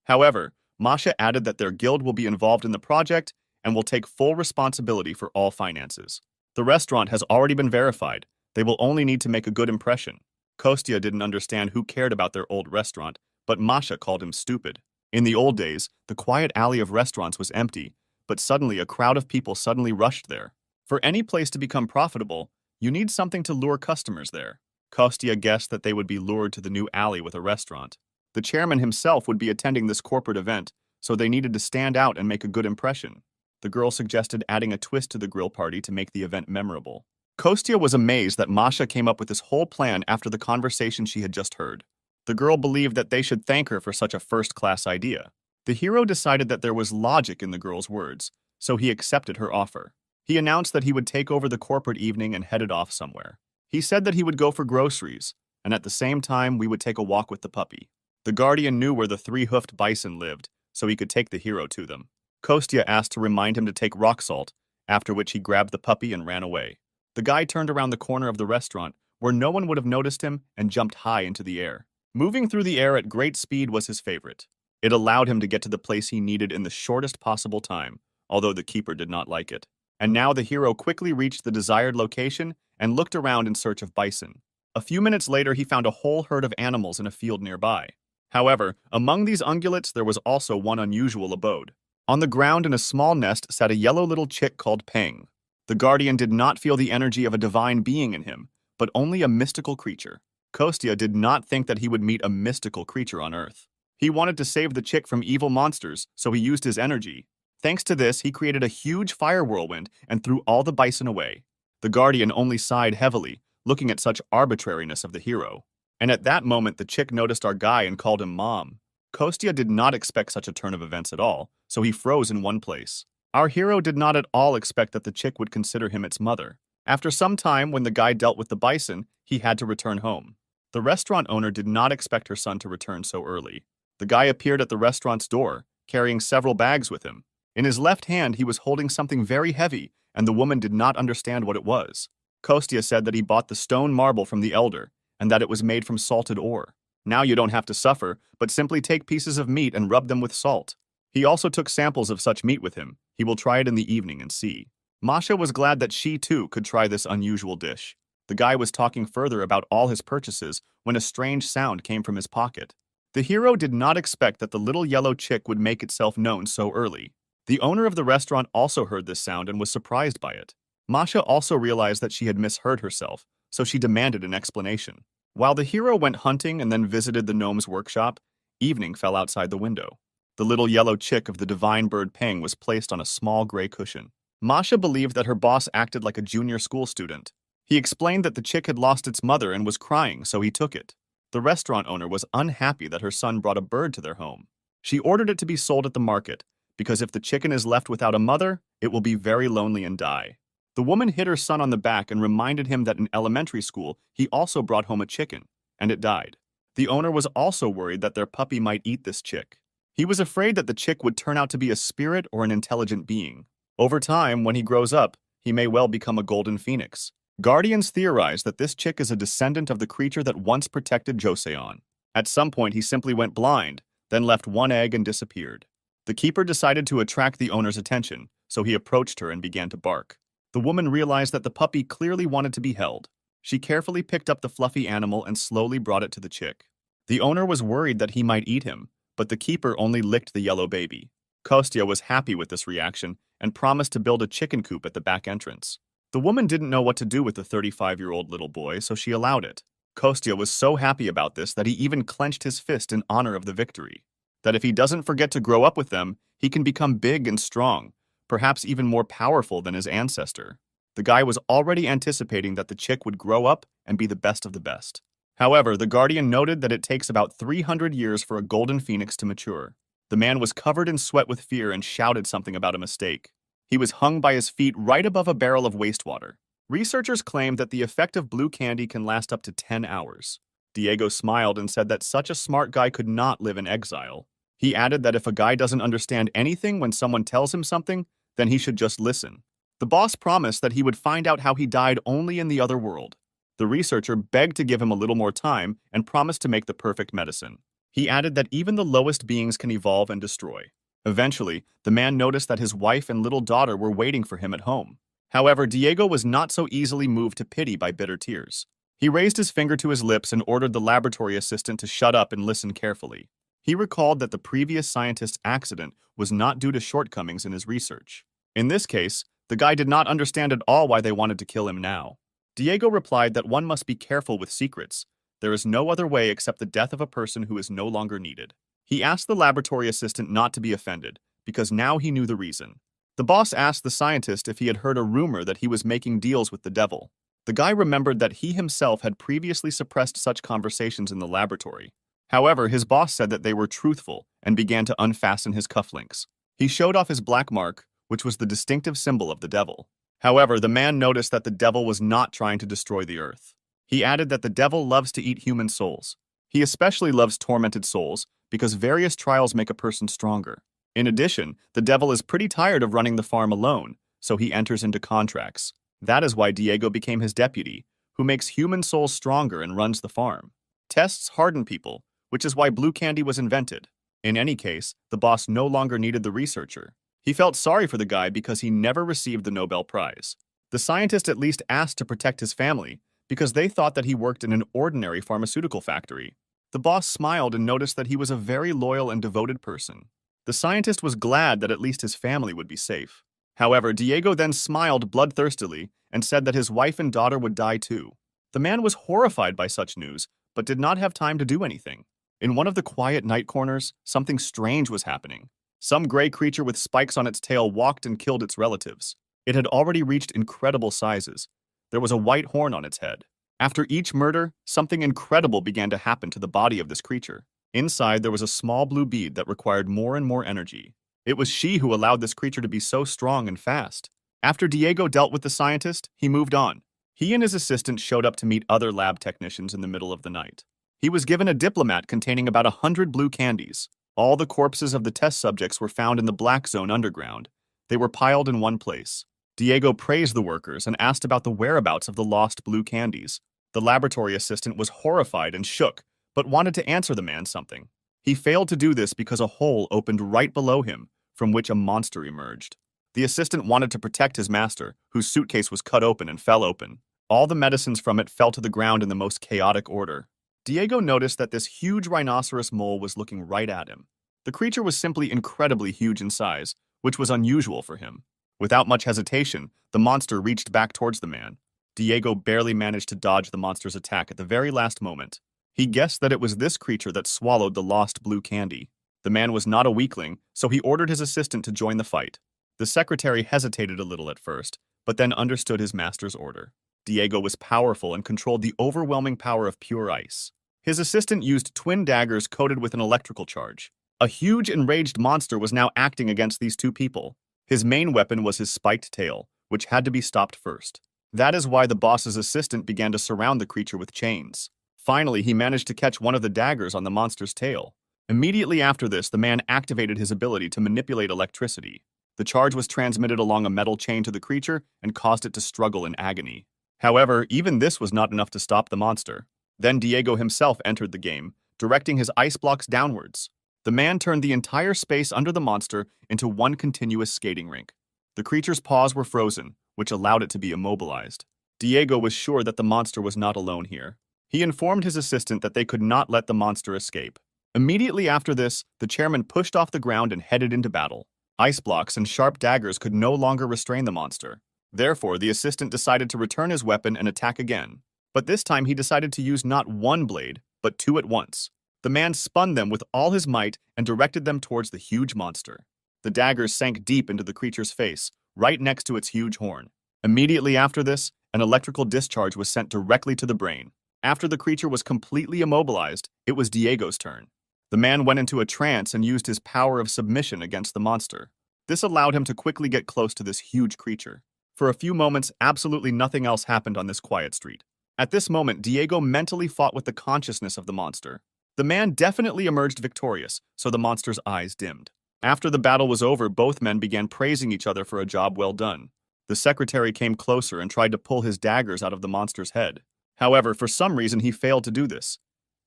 However, Masha added that their guild will be involved in the project and will take full responsibility for all finances. The restaurant has already been verified. They will only need to make a good impression. Kostya didn't understand who cared about their old restaurant, but Masha called him stupid. In the old days, the quiet alley of restaurants was empty, but suddenly a crowd of people suddenly rushed there. For any place to become profitable, you need something to lure customers there. Kostya guessed that they would be lured to the new alley with a restaurant. The chairman himself would be attending this corporate event, so they needed to stand out and make a good impression. The girl suggested adding a twist to the grill party to make the event memorable. Kostya was amazed that Masha came up with this whole plan after the conversation she had just heard. The girl believed that they should thank her for such a first-class idea. The hero decided that there was logic in the girl's words, so he accepted her offer. He announced that he would take over the corporate evening and headed off somewhere. He said that he would go for groceries, and at the same time we would take a walk with the puppy. The Guardian knew where the three-hoofed bison lived, so he could take the hero to them. Kostya asked to remind him to take rock salt, after which he grabbed the puppy and ran away. The guy turned around the corner of the restaurant, where no one would have noticed him, and jumped high into the air. Moving through the air at great speed was his favorite. It allowed him to get to the place he needed in the shortest possible time, although the keeper did not like it. And now the hero quickly reached the desired location and looked around in search of bison. A few minutes later, he found a whole herd of animals in a field nearby. However, among these ungulates, there was also one unusual abode. On the ground in a small nest sat a yellow little chick called Peng. The guardian did not feel the energy of a divine being in him, but only a mystical creature. Kostya did not think that he would meet a mystical creature on Earth. He wanted to save the chick from evil monsters, so he used his energy. Thanks to this, he created a huge fire whirlwind and threw all the bison away. The guardian only sighed heavily, looking at such arbitrariness of the hero. And at that moment, the chick noticed our guy and called him Mom. Kostya did not expect such a turn of events at all, so he froze in one place. Our hero did not at all expect that the chick would consider him its mother. After some time, when the guy dealt with the bison, he had to return home. The restaurant owner did not expect her son to return so early. The guy appeared at the restaurant's door, carrying several bags with him. In his left hand, he was holding something very heavy, and the woman did not understand what it was. Kostya said that he bought the stone marble from the elder, and that it was made from salted ore. Now you don't have to suffer, but simply take pieces of meat and rub them with salt. He also took samples of such meat with him. He will try it in the evening and see. Masha was glad that she too could try this unusual dish. The guy was talking further about all his purchases when a strange sound came from his pocket. The hero did not expect that the little yellow chick would make itself known so early. The owner of the restaurant also heard this sound and was surprised by it. Masha also realized that she had misheard herself, so she demanded an explanation. While the hero went hunting and then visited the gnome's workshop, evening fell outside the window. The little yellow chick of the divine bird Peng was placed on a small gray cushion. Masha believed that her boss acted like a junior school student. He explained that the chick had lost its mother and was crying, so he took it. The restaurant owner was unhappy that her son brought a bird to their home. She ordered it to be sold at the market, because if the chicken is left without a mother, it will be very lonely and die. The woman hit her son on the back and reminded him that in elementary school, he also brought home a chicken, and it died. The owner was also worried that their puppy might eat this chick. He was afraid that the chick would turn out to be a spirit or an intelligent being. Over time, when he grows up, he may well become a golden phoenix. Guardians theorize that this chick is a descendant of the creature that once protected Joseon. At some point, he simply went blind, then left one egg and disappeared. The keeper decided to attract the owner's attention, so he approached her and began to bark. The woman realized that the puppy clearly wanted to be held. She carefully picked up the fluffy animal and slowly brought it to the chick. The owner was worried that he might eat him, but the keeper only licked the yellow baby. Kostya was happy with this reaction and promised to build a chicken coop at the back entrance. The woman didn't know what to do with the 35-year-old little boy, so she allowed it. Kostya was so happy about this that he even clenched his fist in honor of the victory. That if he doesn't forget to grow up with them, he can become big and strong, perhaps even more powerful than his ancestor. The guy was already anticipating that the chick would grow up and be the best of the best. However, the guardian noted that it takes about 300 years for a golden phoenix to mature. The man was covered in sweat with fear and shouted something about a mistake. He was hung by his feet right above a barrel of wastewater. Researchers claim that the effect of blue candy can last up to 10 hours. Diego smiled and said that such a smart guy could not live in exile. He added that if a guy doesn't understand anything when someone tells him something, then he should just listen. The boss promised that he would find out how he died only in the other world. The researcher begged to give him a little more time and promised to make the perfect medicine. He added that even the lowest beings can evolve and destroy. Eventually, the man noticed that his wife and little daughter were waiting for him at home. However, Diego was not so easily moved to pity by bitter tears. He raised his finger to his lips and ordered the laboratory assistant to shut up and listen carefully. He recalled that the previous scientist's accident was not due to shortcomings in his research. In this case, the guy did not understand at all why they wanted to kill him now. Diego replied that one must be careful with secrets. There is no other way except the death of a person who is no longer needed. He asked the laboratory assistant not to be offended, because now he knew the reason. The boss asked the scientist if he had heard a rumor that he was making deals with the devil. The guy remembered that he himself had previously suppressed such conversations in the laboratory. However, his boss said that they were truthful and began to unfasten his cufflinks. He showed off his black mark, which was the distinctive symbol of the devil. However, the man noticed that the devil was not trying to destroy the earth. He added that the devil loves to eat human souls. He especially loves tormented souls because various trials make a person stronger. In addition, the devil is pretty tired of running the farm alone, so he enters into contracts. That is why Diego became his deputy, who makes human souls stronger and runs the farm. Tests harden people, which is why blue candy was invented. In any case, the boss no longer needed the researcher. He felt sorry for the guy because he never received the Nobel Prize. The scientist at least asked to protect his family, because they thought that he worked in an ordinary pharmaceutical factory. The boss smiled and noticed that he was a very loyal and devoted person. The scientist was glad that at least his family would be safe. However, Diego then smiled bloodthirstily and said that his wife and daughter would die too. The man was horrified by such news, but did not have time to do anything. In one of the quiet night corners, something strange was happening. Some gray creature with spikes on its tail walked and killed its relatives. It had already reached incredible sizes. There was a white horn on its head. After each murder, something incredible began to happen to the body of this creature. Inside, there was a small blue bead that required more and more energy. It was she who allowed this creature to be so strong and fast. After Diego dealt with the scientist, he moved on. He and his assistant showed up to meet other lab technicians in the middle of the night. He was given a diplomat containing about 100 blue candies. All the corpses of the test subjects were found in the black zone underground. They were piled in one place. Diego praised the workers and asked about the whereabouts of the lost blue candies. The laboratory assistant was horrified and shook, but wanted to answer the man something. He failed to do this because a hole opened right below him, from which a monster emerged. The assistant wanted to protect his master, whose suitcase was cut open and fell open. All the medicines from it fell to the ground in the most chaotic order. Diego noticed that this huge rhinoceros mole was looking right at him. The creature was simply incredibly huge in size, which was unusual for him. Without much hesitation, the monster reached back towards the man. Diego barely managed to dodge the monster's attack at the very last moment. He guessed that it was this creature that swallowed the lost blue candy. The man was not a weakling, so he ordered his assistant to join the fight. The secretary hesitated a little at first, but then understood his master's order. Diego was powerful and controlled the overwhelming power of pure ice. His assistant used twin daggers coated with an electrical charge. A huge enraged monster was now acting against these two people. His main weapon was his spiked tail, which had to be stopped first. That is why the boss's assistant began to surround the creature with chains. Finally, he managed to catch one of the daggers on the monster's tail. Immediately after this, the man activated his ability to manipulate electricity. The charge was transmitted along a metal chain to the creature and caused it to struggle in agony. However, even this was not enough to stop the monster. Then Diego himself entered the game, directing his ice blocks downwards. The man turned the entire space under the monster into one continuous skating rink. The creature's paws were frozen, which allowed it to be immobilized. Diego was sure that the monster was not alone here. He informed his assistant that they could not let the monster escape. Immediately after this, the chairman pushed off the ground and headed into battle. Ice blocks and sharp daggers could no longer restrain the monster. Therefore, the assistant decided to return his weapon and attack again. But this time he decided to use not one blade, but two at once. The man spun them with all his might and directed them towards the huge monster. The daggers sank deep into the creature's face, right next to its huge horn. Immediately after this, an electrical discharge was sent directly to the brain. After the creature was completely immobilized, it was Diego's turn. The man went into a trance and used his power of submission against the monster. This allowed him to quickly get close to this huge creature. For a few moments, absolutely nothing else happened on this quiet street. At this moment, Diego mentally fought with the consciousness of the monster. The man definitely emerged victorious, so the monster's eyes dimmed. After the battle was over, both men began praising each other for a job well done. The secretary came closer and tried to pull his daggers out of the monster's head. However, for some reason, he failed to do this.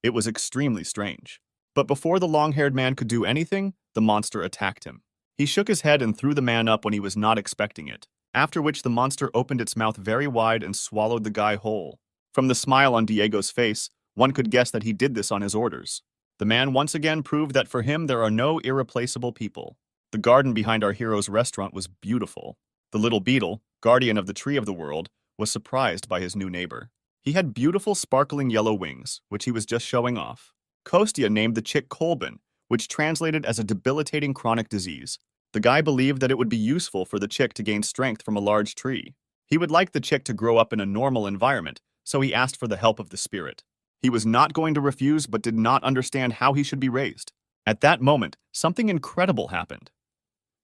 It was extremely strange. But before the long-haired man could do anything, the monster attacked him. He shook his head and threw the man up when he was not expecting it, after which the monster opened its mouth very wide and swallowed the guy whole. From the smile on Diego's face, one could guess that he did this on his orders. The man once again proved that for him there are no irreplaceable people. The garden behind our hero's restaurant was beautiful. The little beetle, guardian of the tree of the world, was surprised by his new neighbor. He had beautiful sparkling yellow wings, which he was just showing off. Kostya named the chick Kolbin, which translated as a debilitating chronic disease. The guy believed that it would be useful for the chick to gain strength from a large tree. He would like the chick to grow up in a normal environment, so he asked for the help of the spirit. He was not going to refuse, but did not understand how he should be raised. At that moment, something incredible happened.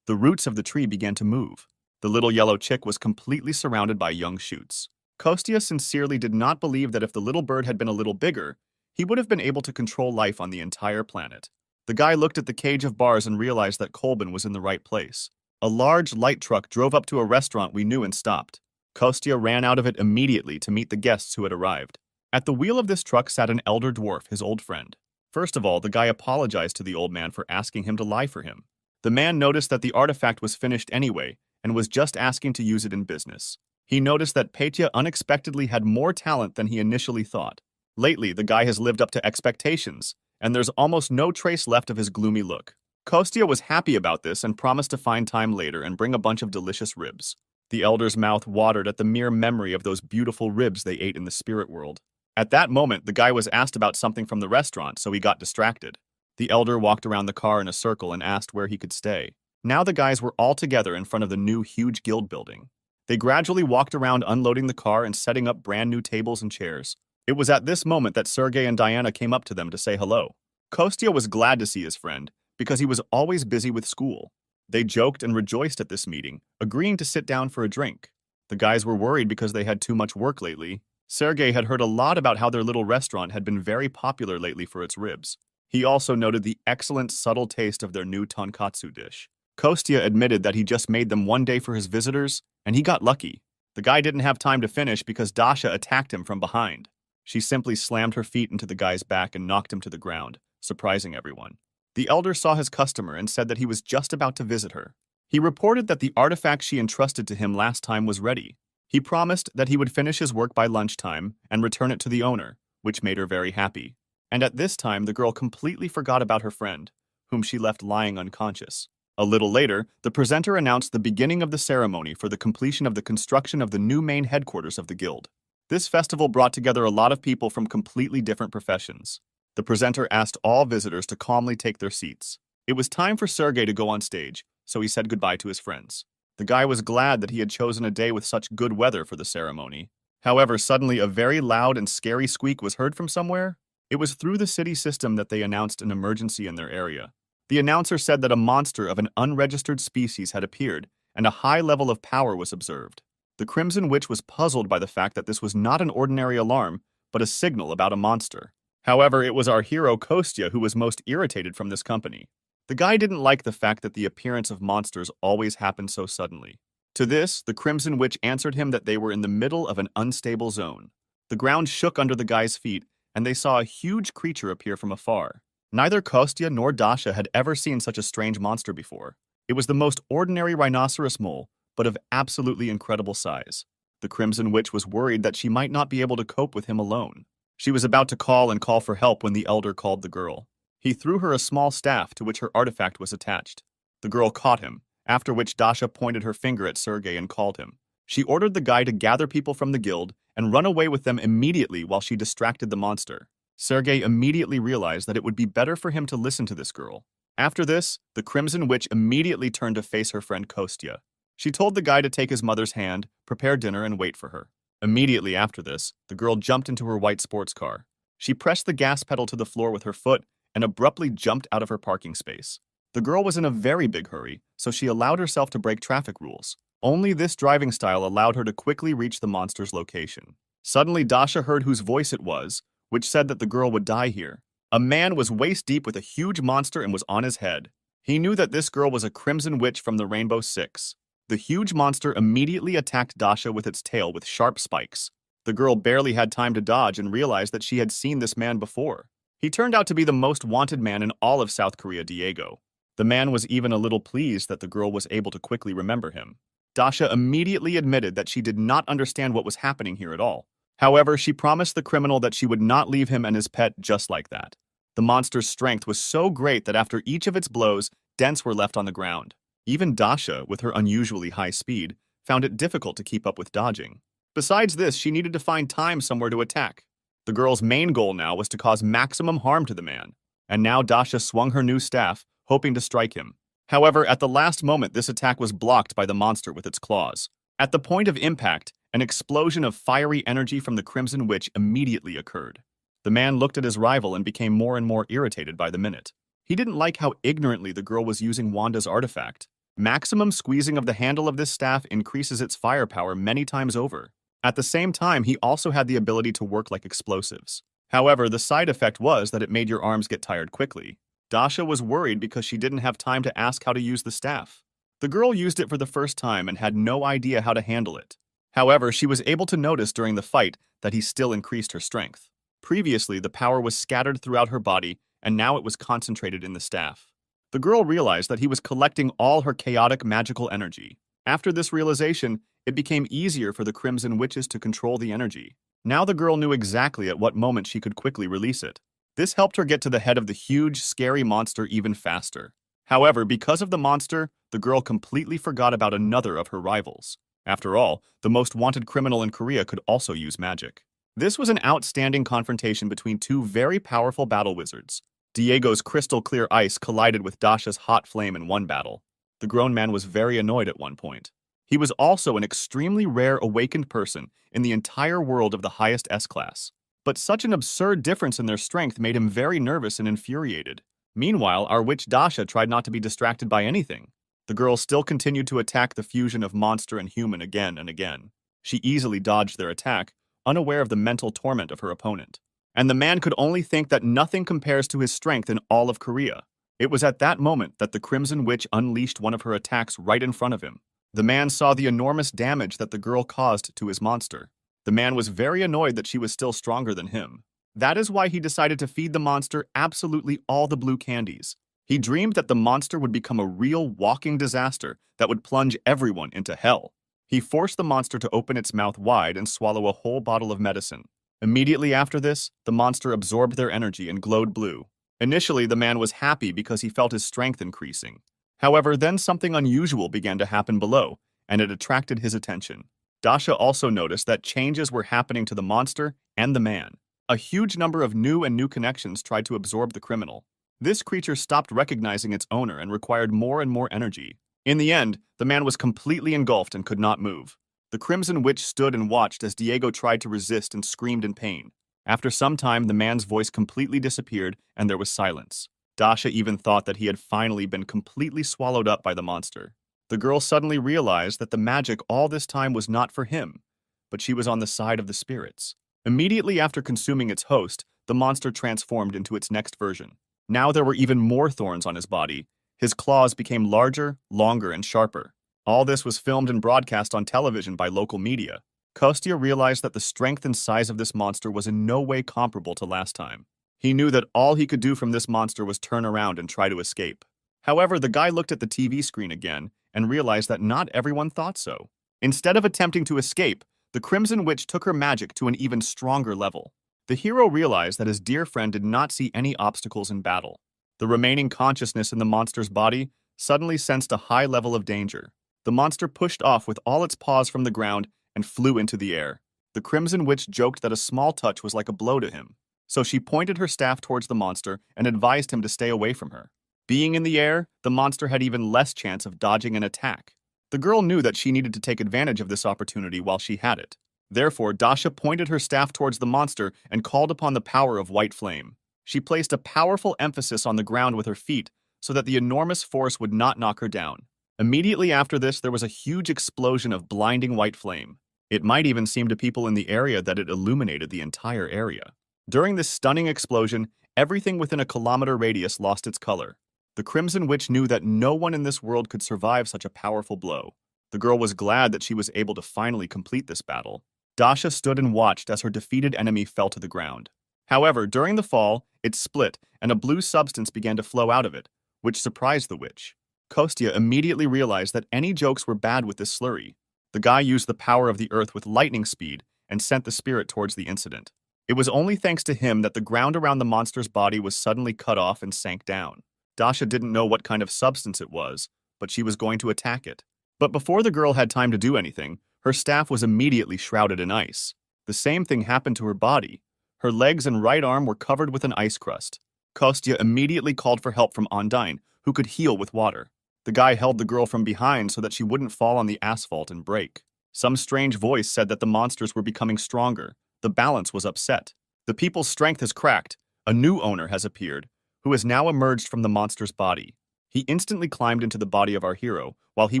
The roots of the tree began to move. The little yellow chick was completely surrounded by young shoots. Kostya sincerely did not believe that if the little bird had been a little bigger, he would have been able to control life on the entire planet. The guy looked at the cage of bars and realized that Kolbin was in the right place. A large light truck drove up to a restaurant we knew and stopped. Kostya ran out of it immediately to meet the guests who had arrived. At the wheel of this truck sat an elder dwarf, his old friend. First of all, the guy apologized to the old man for asking him to lie for him. The man noticed that the artifact was finished anyway and was just asking to use it in business. He noticed that Petya unexpectedly had more talent than he initially thought. Lately, the guy has lived up to expectations, and there's almost no trace left of his gloomy look. Kostya was happy about this and promised to find time later and bring a bunch of delicious ribs. The elder's mouth watered at the mere memory of those beautiful ribs they ate in the spirit world. At that moment, the guy was asked about something from the restaurant, so he got distracted. The elder walked around the car in a circle and asked where he could stay. Now the guys were all together in front of the new huge guild building. They gradually walked around unloading the car and setting up brand new tables and chairs. It was at this moment that Sergey and Diana came up to them to say hello. Kostya was glad to see his friend, because he was always busy with school. They joked and rejoiced at this meeting, agreeing to sit down for a drink. The guys were worried because they had too much work lately. Sergey had heard a lot about how their little restaurant had been very popular lately for its ribs. He also noted the excellent, subtle taste of their new tonkatsu dish. Kostya admitted that he just made them one day for his visitors, and he got lucky. The guy didn't have time to finish because Dasha attacked him from behind. She simply slammed her feet into the guy's back and knocked him to the ground, surprising everyone. The elder saw his customer and said that he was just about to visit her. He reported that the artifact she entrusted to him last time was ready. He promised that he would finish his work by lunchtime and return it to the owner, which made her very happy. And at this time, the girl completely forgot about her friend, whom she left lying unconscious. A little later, the presenter announced the beginning of the ceremony for the completion of the construction of the new main headquarters of the guild. This festival brought together a lot of people from completely different professions. The presenter asked all visitors to calmly take their seats. It was time for Sergey to go on stage, so he said goodbye to his friends. The guy was glad that he had chosen a day with such good weather for the ceremony. However, suddenly a very loud and scary squeak was heard from somewhere. It was through the city system that they announced an emergency in their area. The announcer said that a monster of an unregistered species had appeared, and a high level of power was observed. The Crimson Witch was puzzled by the fact that this was not an ordinary alarm, but a signal about a monster. However, it was our hero Kostya who was most irritated from this company. The guy didn't like the fact that the appearance of monsters always happened so suddenly. To this, the Crimson Witch answered him that they were in the middle of an unstable zone. The ground shook under the guy's feet, and they saw a huge creature appear from afar. Neither Kostya nor Dasha had ever seen such a strange monster before. It was the most ordinary rhinoceros mole, but of absolutely incredible size. The Crimson Witch was worried that she might not be able to cope with him alone. She was about to call for help when the elder called the girl. He threw her a small staff to which her artifact was attached. The girl caught him, after which Dasha pointed her finger at Sergey and called him. She ordered the guy to gather people from the guild and run away with them immediately while she distracted the monster. Sergey immediately realized that it would be better for him to listen to this girl. After this, the Crimson Witch immediately turned to face her friend Kostya. She told the guy to take his mother's hand, prepare dinner, and wait for her. Immediately after this, the girl jumped into her white sports car. She pressed the gas pedal to the floor with her foot and abruptly jumped out of her parking space. The girl was in a very big hurry, so she allowed herself to break traffic rules. Only this driving style allowed her to quickly reach the monster's location. Suddenly, Dasha heard whose voice it was, which said that the girl would die here. A man was waist-deep with a huge monster and was on his head. He knew that this girl was a Crimson Witch from the Rainbow Six. The huge monster immediately attacked Dasha with its tail with sharp spikes. The girl barely had time to dodge and realized that she had seen this man before. He turned out to be the most wanted man in all of South Korea, Diego. The man was even a little pleased that the girl was able to quickly remember him. Dasha immediately admitted that she did not understand what was happening here at all. However, she promised the criminal that she would not leave him and his pet just like that. The monster's strength was so great that after each of its blows, dents were left on the ground. Even Dasha, with her unusually high speed, found it difficult to keep up with dodging. Besides this, she needed to find time somewhere to attack. The girl's main goal now was to cause maximum harm to the man. And now Dasha swung her new staff, hoping to strike him. However, at the last moment, this attack was blocked by the monster with its claws. At the point of impact, an explosion of fiery energy from the Crimson Witch immediately occurred. The man looked at his rival and became more and more irritated by the minute. He didn't like how ignorantly the girl was using Wanda's artifact. Maximum squeezing of the handle of this staff increases its firepower many times over. At the same time, he also had the ability to work like explosives. However, the side effect was that it made your arms get tired quickly. Dasha was worried because she didn't have time to ask how to use the staff. The girl used it for the first time and had no idea how to handle it. However, she was able to notice during the fight that he still increased her strength. Previously, the power was scattered throughout her body, and now it was concentrated in the staff. The girl realized that he was collecting all her chaotic magical energy. After this realization, it became easier for the Crimson Witches to control the energy. Now the girl knew exactly at what moment she could quickly release it. This helped her get to the head of the huge, scary monster even faster. However, because of the monster, the girl completely forgot about another of her rivals. After all, the most wanted criminal in Korea could also use magic. This was an outstanding confrontation between two very powerful battle wizards. Diego's crystal-clear ice collided with Dasha's hot flame in one battle. The grown man was very annoyed at one point. He was also an extremely rare awakened person in the entire world of the highest S-class. But such an absurd difference in their strength made him very nervous and infuriated. Meanwhile, our witch Dasha tried not to be distracted by anything. The girl still continued to attack the fusion of monster and human again and again. She easily dodged their attack, unaware of the mental torment of her opponent. And the man could only think that nothing compares to his strength in all of Korea. It was at that moment that the Crimson Witch unleashed one of her attacks right in front of him. The man saw the enormous damage that the girl caused to his monster. The man was very annoyed that she was still stronger than him. That is why he decided to feed the monster absolutely all the blue candies. He dreamed that the monster would become a real walking disaster that would plunge everyone into hell. He forced the monster to open its mouth wide and swallow a whole bottle of medicine. Immediately after this, the monster absorbed their energy and glowed blue. Initially, the man was happy because he felt his strength increasing. However, then something unusual began to happen below, and it attracted his attention. Dasha also noticed that changes were happening to the monster and the man. A huge number of new connections tried to absorb the criminal. This creature stopped recognizing its owner and required more and more energy. In the end, the man was completely engulfed and could not move. The Crimson Witch stood and watched as Diego tried to resist and screamed in pain. After some time, the man's voice completely disappeared and there was silence. Dasha even thought that he had finally been completely swallowed up by the monster. The girl suddenly realized that the magic all this time was not for him, but she was on the side of the spirits. Immediately after consuming its host, the monster transformed into its next version. Now there were even more thorns on his body. His claws became larger, longer, and sharper. All this was filmed and broadcast on television by local media. Kostya realized that the strength and size of this monster was in no way comparable to last time. He knew that all he could do from this monster was turn around and try to escape. However, the guy looked at the TV screen again and realized that not everyone thought so. Instead of attempting to escape, the Crimson Witch took her magic to an even stronger level. The hero realized that his dear friend did not see any obstacles in battle. The remaining consciousness in the monster's body suddenly sensed a high level of danger. The monster pushed off with all its paws from the ground and flew into the air. The Crimson Witch joked that a small touch was like a blow to him. So she pointed her staff towards the monster and advised him to stay away from her. Being in the air, the monster had even less chance of dodging an attack. The girl knew that she needed to take advantage of this opportunity while she had it. Therefore, Dasha pointed her staff towards the monster and called upon the power of white flame. She placed a powerful emphasis on the ground with her feet so that the enormous force would not knock her down. Immediately after this, there was a huge explosion of blinding white flame. It might even seem to people in the area that it illuminated the entire area. During this stunning explosion, everything within a kilometer radius lost its color. The Crimson Witch knew that no one in this world could survive such a powerful blow. The girl was glad that she was able to finally complete this battle. Dasha stood and watched as her defeated enemy fell to the ground. However, during the fall, it split and a blue substance began to flow out of it, which surprised the witch. Kostya immediately realized that any jokes were bad with this slurry. The guy used the power of the earth with lightning speed and sent the spirit towards the incident. It was only thanks to him that the ground around the monster's body was suddenly cut off and sank down. Dasha didn't know what kind of substance it was, but she was going to attack it. But before the girl had time to do anything, her staff was immediately shrouded in ice. The same thing happened to her body. Her legs and right arm were covered with an ice crust. Kostya immediately called for help from Ondine, who could heal with water. The guy held the girl from behind so that she wouldn't fall on the asphalt and break. Some strange voice said that the monsters were becoming stronger. The balance was upset. The people's strength has cracked. A new owner has appeared, who has now emerged from the monster's body. He instantly climbed into the body of our hero while he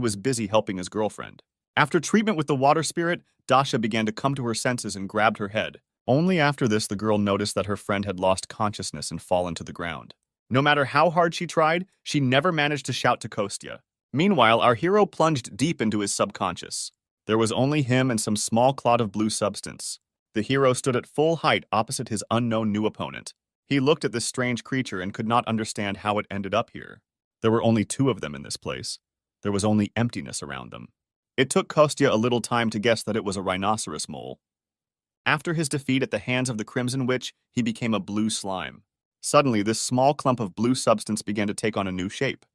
was busy helping his girlfriend. After treatment with the water spirit, Dasha began to come to her senses and grabbed her head. Only after this the girl noticed that her friend had lost consciousness and fallen to the ground. No matter how hard she tried, she never managed to shout to Kostya. Meanwhile, our hero plunged deep into his subconscious. There was only him and some small clot of blue substance. The hero stood at full height opposite his unknown new opponent. He looked at this strange creature and could not understand how it ended up here. There were only two of them in this place. There was only emptiness around them. It took Kostya a little time to guess that it was a rhinoceros mole. After his defeat at the hands of the Crimson Witch, he became a blue slime. Suddenly, this small clump of blue substance began to take on a new shape.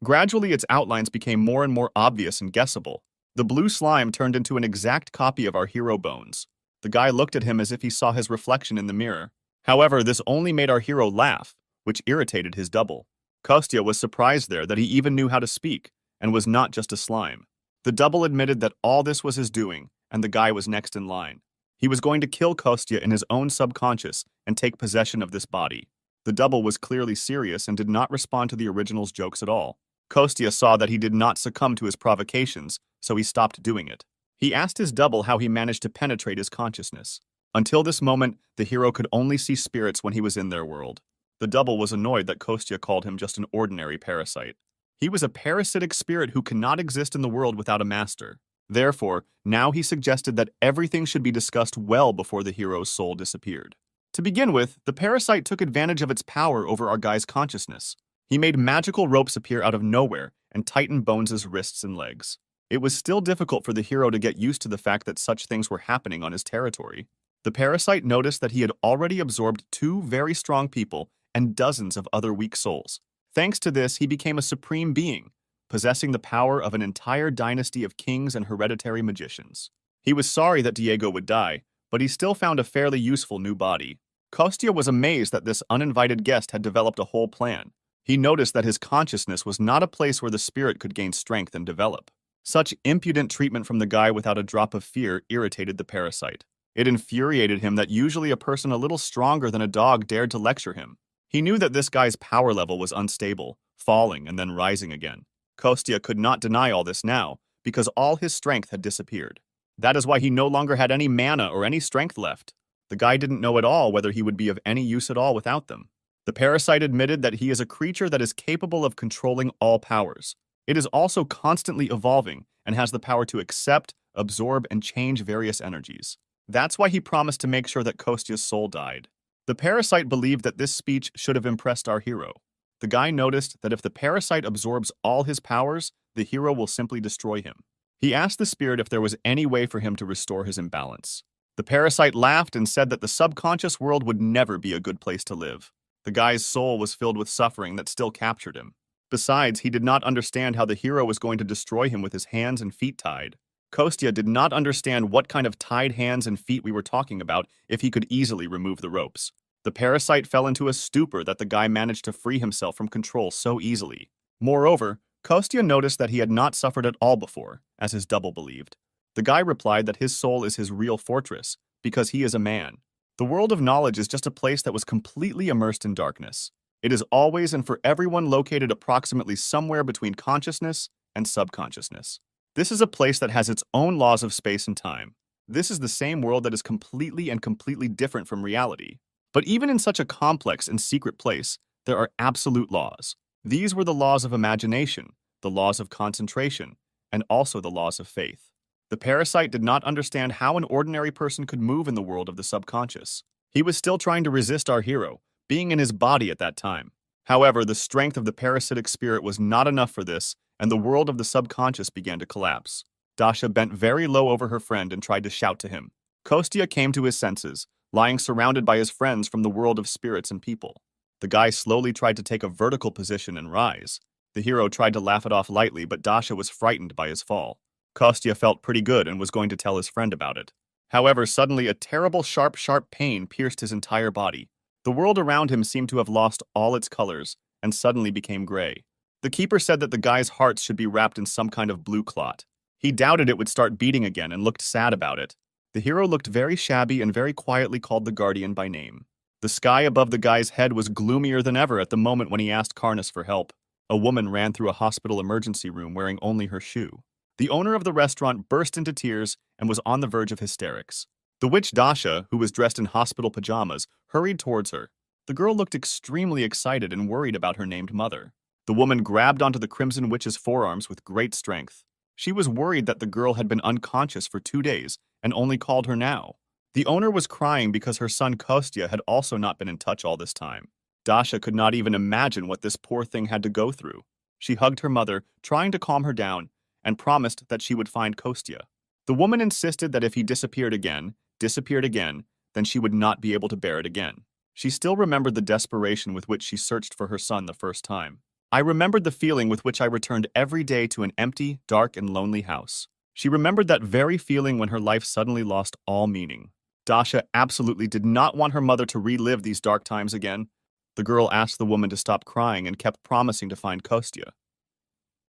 Gradually, its outlines became more and more obvious and guessable. The blue slime turned into an exact copy of our hero Bones. The guy looked at him as if he saw his reflection in the mirror. However, this only made our hero laugh, which irritated his double. Kostya was surprised there that he even knew how to speak, and was not just a slime. The double admitted that all this was his doing, and the guy was next in line. He was going to kill Kostya in his own subconscious and take possession of this body. The double was clearly serious and did not respond to the original's jokes at all. Kostya saw that he did not succumb to his provocations, so he stopped doing it. He asked his double how he managed to penetrate his consciousness. Until this moment, the hero could only see spirits when he was in their world. The double was annoyed that Kostya called him just an ordinary parasite. He was a parasitic spirit who cannot exist in the world without a master. Therefore, now he suggested that everything should be discussed well before the hero's soul disappeared. To begin with, the parasite took advantage of its power over our guy's consciousness. He made magical ropes appear out of nowhere and tightened Bones' wrists and legs. It was still difficult for the hero to get used to the fact that such things were happening on his territory. The parasite noticed that he had already absorbed 2 very strong people and dozens of other weak souls. Thanks to this, he became a supreme being, possessing the power of an entire dynasty of kings and hereditary magicians. He was sorry that Diego would die, but he still found a fairly useful new body. Kostya was amazed that this uninvited guest had developed a whole plan. He noticed that his consciousness was not a place where the spirit could gain strength and develop. Such impudent treatment from the guy without a drop of fear irritated the parasite. It infuriated him that usually a person a little stronger than a dog dared to lecture him. He knew that this guy's power level was unstable, falling and then rising again. Kostya could not deny all this now, because all his strength had disappeared. That is why he no longer had any mana or any strength left. The guy didn't know at all whether he would be of any use at all without them. The parasite admitted that he is a creature that is capable of controlling all powers. It is also constantly evolving and has the power to accept, absorb, and change various energies. That's why he promised to make sure that Kostya's soul died. The parasite believed that this speech should have impressed our hero. The guy noticed that if the parasite absorbs all his powers, the hero will simply destroy him. He asked the spirit if there was any way for him to restore his imbalance. The parasite laughed and said that the subconscious world would never be a good place to live. The guy's soul was filled with suffering that still captured him. Besides, he did not understand how the hero was going to destroy him with his hands and feet tied. Kostya did not understand what kind of tied hands and feet we were talking about if he could easily remove the ropes. The parasite fell into a stupor that the guy managed to free himself from control so easily. Moreover, Kostya noticed that he had not suffered at all before, as his double believed. The guy replied that his soul is his real fortress, because he is a man. The world of knowledge is just a place that was completely immersed in darkness. It is always and for everyone located approximately somewhere between consciousness and subconsciousness. This is a place that has its own laws of space and time. This is the same world that is completely different from reality. But even in such a complex and secret place, there are absolute laws. These were the laws of imagination, the laws of concentration, and also the laws of faith. The parasite did not understand how an ordinary person could move in the world of the subconscious. He was still trying to resist our hero, being in his body at that time. However, the strength of the parasitic spirit was not enough for this, and the world of the subconscious began to collapse. Dasha bent very low over her friend and tried to shout to him. Kostya came to his senses, lying surrounded by his friends from the world of spirits and people. The guy slowly tried to take a vertical position and rise. The hero tried to laugh it off lightly, but Dasha was frightened by his fall. Kostya felt pretty good and was going to tell his friend about it. However, suddenly a terrible sharp pain pierced his entire body. The world around him seemed to have lost all its colors and suddenly became gray. The keeper said that the guy's heart should be wrapped in some kind of blue clot. He doubted it would start beating again and looked sad about it. The hero looked very shabby and very quietly called the guardian by name. The sky above the guy's head was gloomier than ever at the moment when he asked Karnas for help. A woman ran through a hospital emergency room wearing only her shoe. The owner of the restaurant burst into tears and was on the verge of hysterics. The witch Dasha, who was dressed in hospital pajamas, hurried towards her. The girl looked extremely excited and worried about her named mother. The woman grabbed onto the Crimson Witch's forearms with great strength. She was worried that the girl had been unconscious for 2 days and only called her now. The owner was crying because her son Kostya had also not been in touch all this time. Dasha could not even imagine what this poor thing had to go through. She hugged her mother, trying to calm her down, and promised that she would find Kostya. The woman insisted that if he disappeared again, then she would not be able to bear it again. She still remembered the desperation with which she searched for her son the first time. I remembered the feeling with which I returned every day to an empty, dark, and lonely house. She remembered that very feeling when her life suddenly lost all meaning. Dasha absolutely did not want her mother to relive these dark times again. The girl asked the woman to stop crying and kept promising to find Kostya.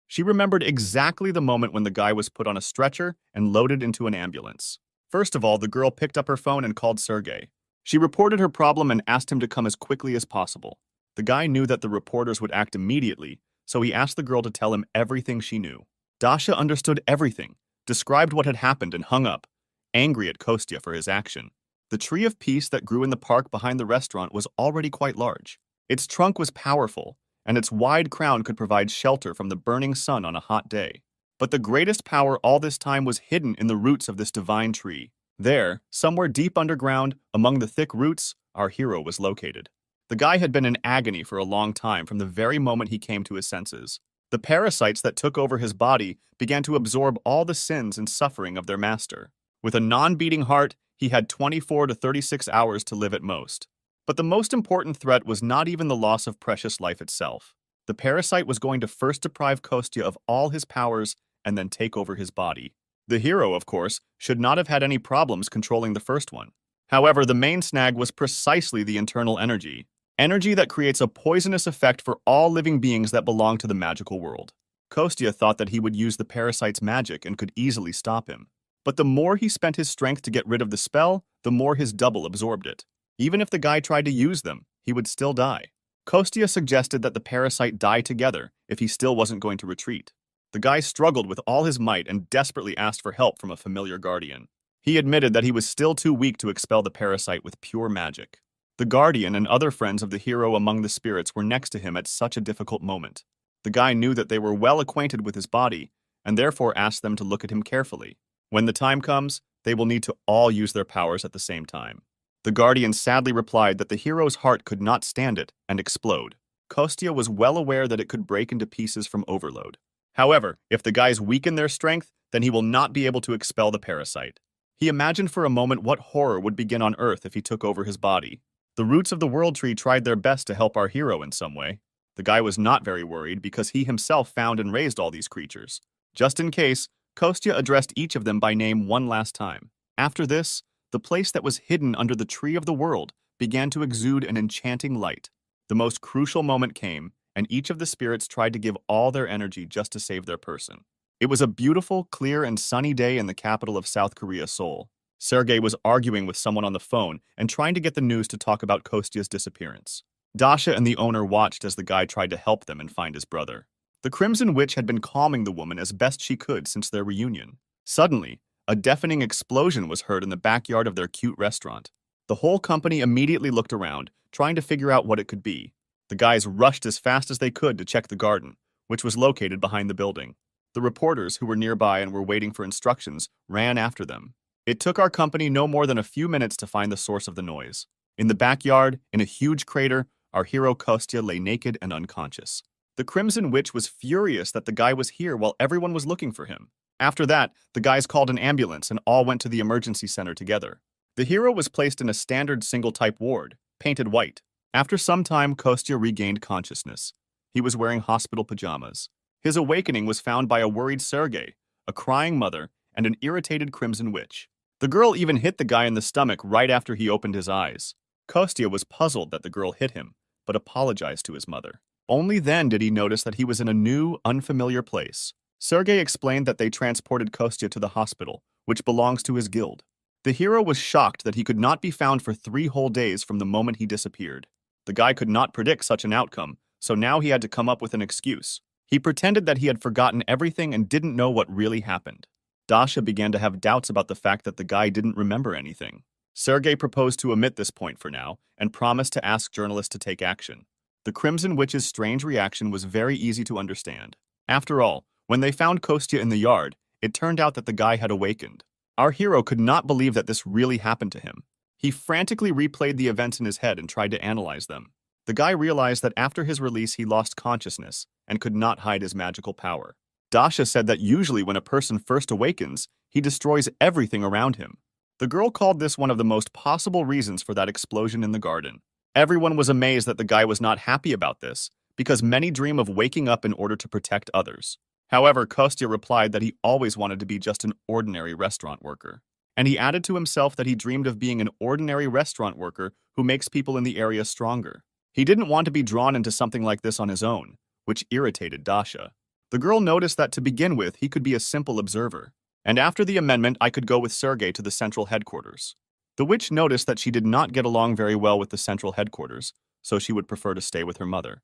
She remembered exactly the moment when the guy was put on a stretcher and loaded into an ambulance. First of all, the girl picked up her phone and called Sergei. She reported her problem and asked him to come as quickly as possible. The guy knew that the reporters would act immediately, so he asked the girl to tell him everything she knew. Dasha understood everything, described what had happened, and hung up, angry at Kostya for his action. The tree of peace that grew in the park behind the restaurant was already quite large. Its trunk was powerful, and its wide crown could provide shelter from the burning sun on a hot day. But the greatest power all this time was hidden in the roots of this divine tree. There, somewhere deep underground, among the thick roots, our hero was located. The guy had been in agony for a long time from the very moment he came to his senses. The parasites that took over his body began to absorb all the sins and suffering of their master. With a non-beating heart, he had 24 to 36 hours to live at most. But the most important threat was not even the loss of precious life itself. The parasite was going to first deprive Kostya of all his powers and then take over his body. The hero, of course, should not have had any problems controlling the first one. However, the main snag was precisely the internal energy. Energy that creates a poisonous effect for all living beings that belong to the magical world. Kostya thought that he would use the parasite's magic and could easily stop him. But the more he spent his strength to get rid of the spell, the more his double absorbed it. Even if the guy tried to use them, he would still die. Kostya suggested that the parasite die together if he still wasn't going to retreat. The guy struggled with all his might and desperately asked for help from a familiar guardian. He admitted that he was still too weak to expel the parasite with pure magic. The guardian and other friends of the hero among the spirits were next to him at such a difficult moment. The guy knew that they were well acquainted with his body, and therefore asked them to look at him carefully. When the time comes, they will need to all use their powers at the same time. The guardian sadly replied that the hero's heart could not stand it and explode. Kostya was well aware that it could break into pieces from overload. However, if the guys weaken their strength, then he will not be able to expel the parasite. He imagined for a moment what horror would begin on Earth if he took over his body. The roots of the World Tree tried their best to help our hero in some way. The guy was not very worried because he himself found and raised all these creatures. Just in case, Kostya addressed each of them by name one last time. After this, the place that was hidden under the Tree of the World began to exude an enchanting light. The most crucial moment came, and each of the spirits tried to give all their energy just to save their person. It was a beautiful, clear, and sunny day in the capital of South Korea, Seoul. Sergei was arguing with someone on the phone and trying to get the news to talk about Kostya's disappearance. Dasha and the owner watched as the guy tried to help them and find his brother. The Crimson Witch had been calming the woman as best she could since their reunion. Suddenly, a deafening explosion was heard in the backyard of their cute restaurant. The whole company immediately looked around, trying to figure out what it could be. The guys rushed as fast as they could to check the garden, which was located behind the building. The reporters who were nearby and were waiting for instructions ran after them. It took our company no more than a few minutes to find the source of the noise. In the backyard, in a huge crater, our hero Kostya lay naked and unconscious. The Crimson Witch was furious that the guy was here while everyone was looking for him. After that, the guys called an ambulance and all went to the emergency center together. The hero was placed in a standard single-type ward, painted white. After some time, Kostya regained consciousness. He was wearing hospital pajamas. His awakening was found by a worried Sergei, a crying mother, and an irritated Crimson Witch. The girl even hit the guy in the stomach right after he opened his eyes. Kostya was puzzled that the girl hit him, but apologized to his mother. Only then did he notice that he was in a new, unfamiliar place. Sergei explained that they transported Kostya to the hospital, which belongs to his guild. The hero was shocked that he could not be found for 3 whole days from the moment he disappeared. The guy could not predict such an outcome, so now he had to come up with an excuse. He pretended that he had forgotten everything and didn't know what really happened. Dasha began to have doubts about the fact that the guy didn't remember anything. Sergei proposed to omit this point for now and promised to ask journalists to take action. The Crimson Witch's strange reaction was very easy to understand. After all, when they found Kostya in the yard, it turned out that the guy had awakened. Our hero could not believe that this really happened to him. He frantically replayed the events in his head and tried to analyze them. The guy realized that after his release he lost consciousness and could not hide his magical power. Dasha said that usually when a person first awakens, he destroys everything around him. The girl called this one of the most possible reasons for that explosion in the garden. Everyone was amazed that the guy was not happy about this, because many dream of waking up in order to protect others. However, Kostya replied that he always wanted to be just an ordinary restaurant worker. And he added to himself that he dreamed of being an ordinary restaurant worker who makes people in the area stronger. He didn't want to be drawn into something like this on his own, which irritated Dasha. The girl noticed that to begin with, he could be a simple observer. And after the amendment, I could go with Sergei to the central headquarters. The witch noticed that she did not get along very well with the central headquarters, so she would prefer to stay with her mother.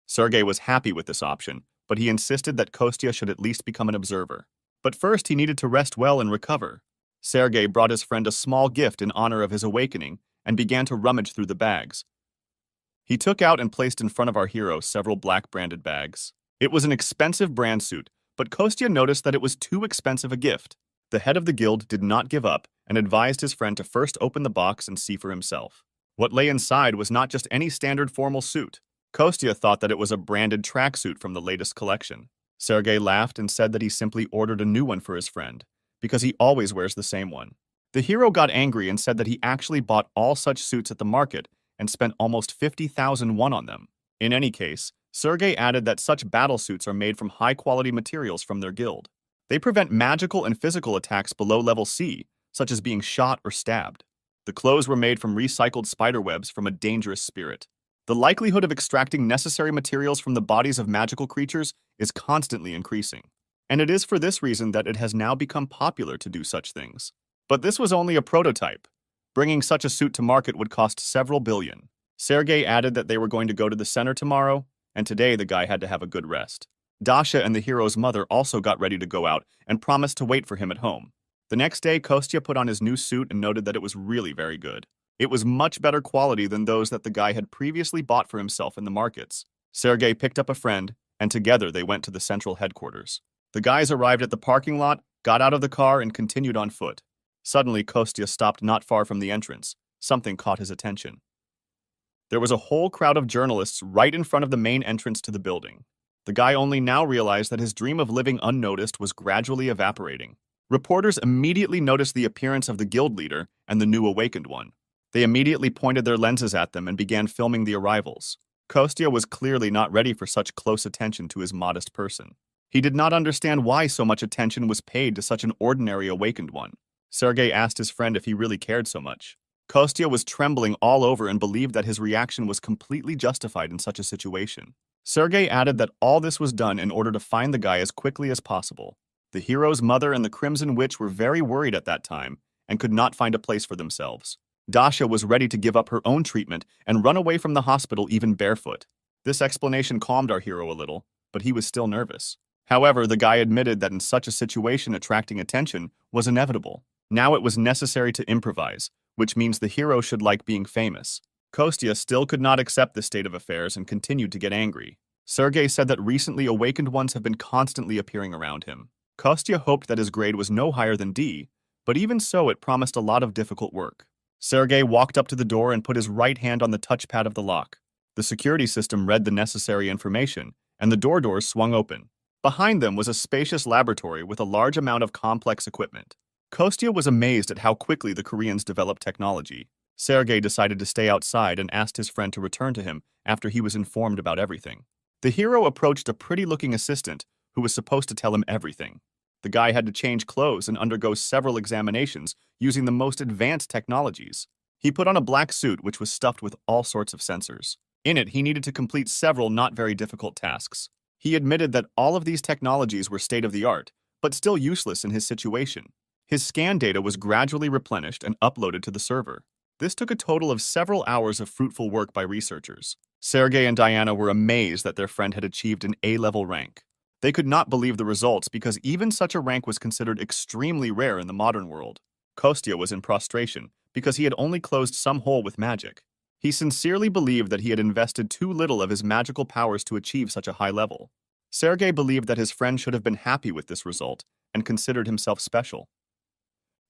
Sergei was happy with this option, but he insisted that Kostya should at least become an observer. But first, he needed to rest well and recover. Sergei brought his friend a small gift in honor of his awakening and began to rummage through the bags. He took out and placed in front of our hero several black branded bags. It was an expensive brand suit, but Kostya noticed that it was too expensive a gift. The head of the guild did not give up and advised his friend to first open the box and see for himself. What lay inside was not just any standard formal suit. Kostya thought that it was a branded tracksuit from the latest collection. Sergei laughed and said that he simply ordered a new one for his friend, because he always wears the same one. The hero got angry and said that he actually bought all such suits at the market and spent almost 50,000 won on them. In any case, Sergei added that such battle suits are made from high-quality materials from their guild. They prevent magical and physical attacks below level C, such as being shot or stabbed. The clothes were made from recycled spiderwebs from a dangerous spirit. The likelihood of extracting necessary materials from the bodies of magical creatures is constantly increasing. And it is for this reason that it has now become popular to do such things. But this was only a prototype. Bringing such a suit to market would cost several billion. Sergei added that they were going to go to the center tomorrow, and today the guy had to have a good rest. Dasha and the hero's mother also got ready to go out and promised to wait for him at home. The next day, Kostya put on his new suit and noted that it was really very good. It was much better quality than those that the guy had previously bought for himself in the markets. Sergei picked up a friend, and together they went to the central headquarters. The guys arrived at the parking lot, got out of the car, and continued on foot. Suddenly, Kostya stopped not far from the entrance. Something caught his attention. There was a whole crowd of journalists right in front of the main entrance to the building. The guy only now realized that his dream of living unnoticed was gradually evaporating. Reporters immediately noticed the appearance of the guild leader and the new awakened one. They immediately pointed their lenses at them and began filming the arrivals. Kostya was clearly not ready for such close attention to his modest person. He did not understand why so much attention was paid to such an ordinary awakened one. Sergei asked his friend if he really cared so much. Kostya was trembling all over and believed that his reaction was completely justified in such a situation. Sergei added that all this was done in order to find the guy as quickly as possible. The hero's mother and the Crimson Witch were very worried at that time and could not find a place for themselves. Dasha was ready to give up her own treatment and run away from the hospital even barefoot. This explanation calmed our hero a little, but he was still nervous. However, the guy admitted that in such a situation attracting attention was inevitable. Now it was necessary to improvise, which means the hero should like being famous. Kostya still could not accept this state of affairs and continued to get angry. Sergei said that recently awakened ones have been constantly appearing around him. Kostya hoped that his grade was no higher than D, but even so it promised a lot of difficult work. Sergei walked up to the door and put his right hand on the touchpad of the lock. The security system read the necessary information, and the doors swung open. Behind them was a spacious laboratory with a large amount of complex equipment. Kostya was amazed at how quickly the Koreans developed technology. Sergei decided to stay outside and asked his friend to return to him after he was informed about everything. The hero approached a pretty-looking assistant who was supposed to tell him everything. The guy had to change clothes and undergo several examinations using the most advanced technologies. He put on a black suit which was stuffed with all sorts of sensors. In it, he needed to complete several not very difficult tasks. He admitted that all of these technologies were state-of-the-art, but still useless in his situation. His scan data was gradually replenished and uploaded to the server. This took a total of several hours of fruitful work by researchers. Sergei and Diana were amazed that their friend had achieved an A-level rank. They could not believe the results because even such a rank was considered extremely rare in the modern world. Kostya was in prostration because he had only closed some hole with magic. He sincerely believed that he had invested too little of his magical powers to achieve such a high level. Sergei believed that his friend should have been happy with this result and considered himself special.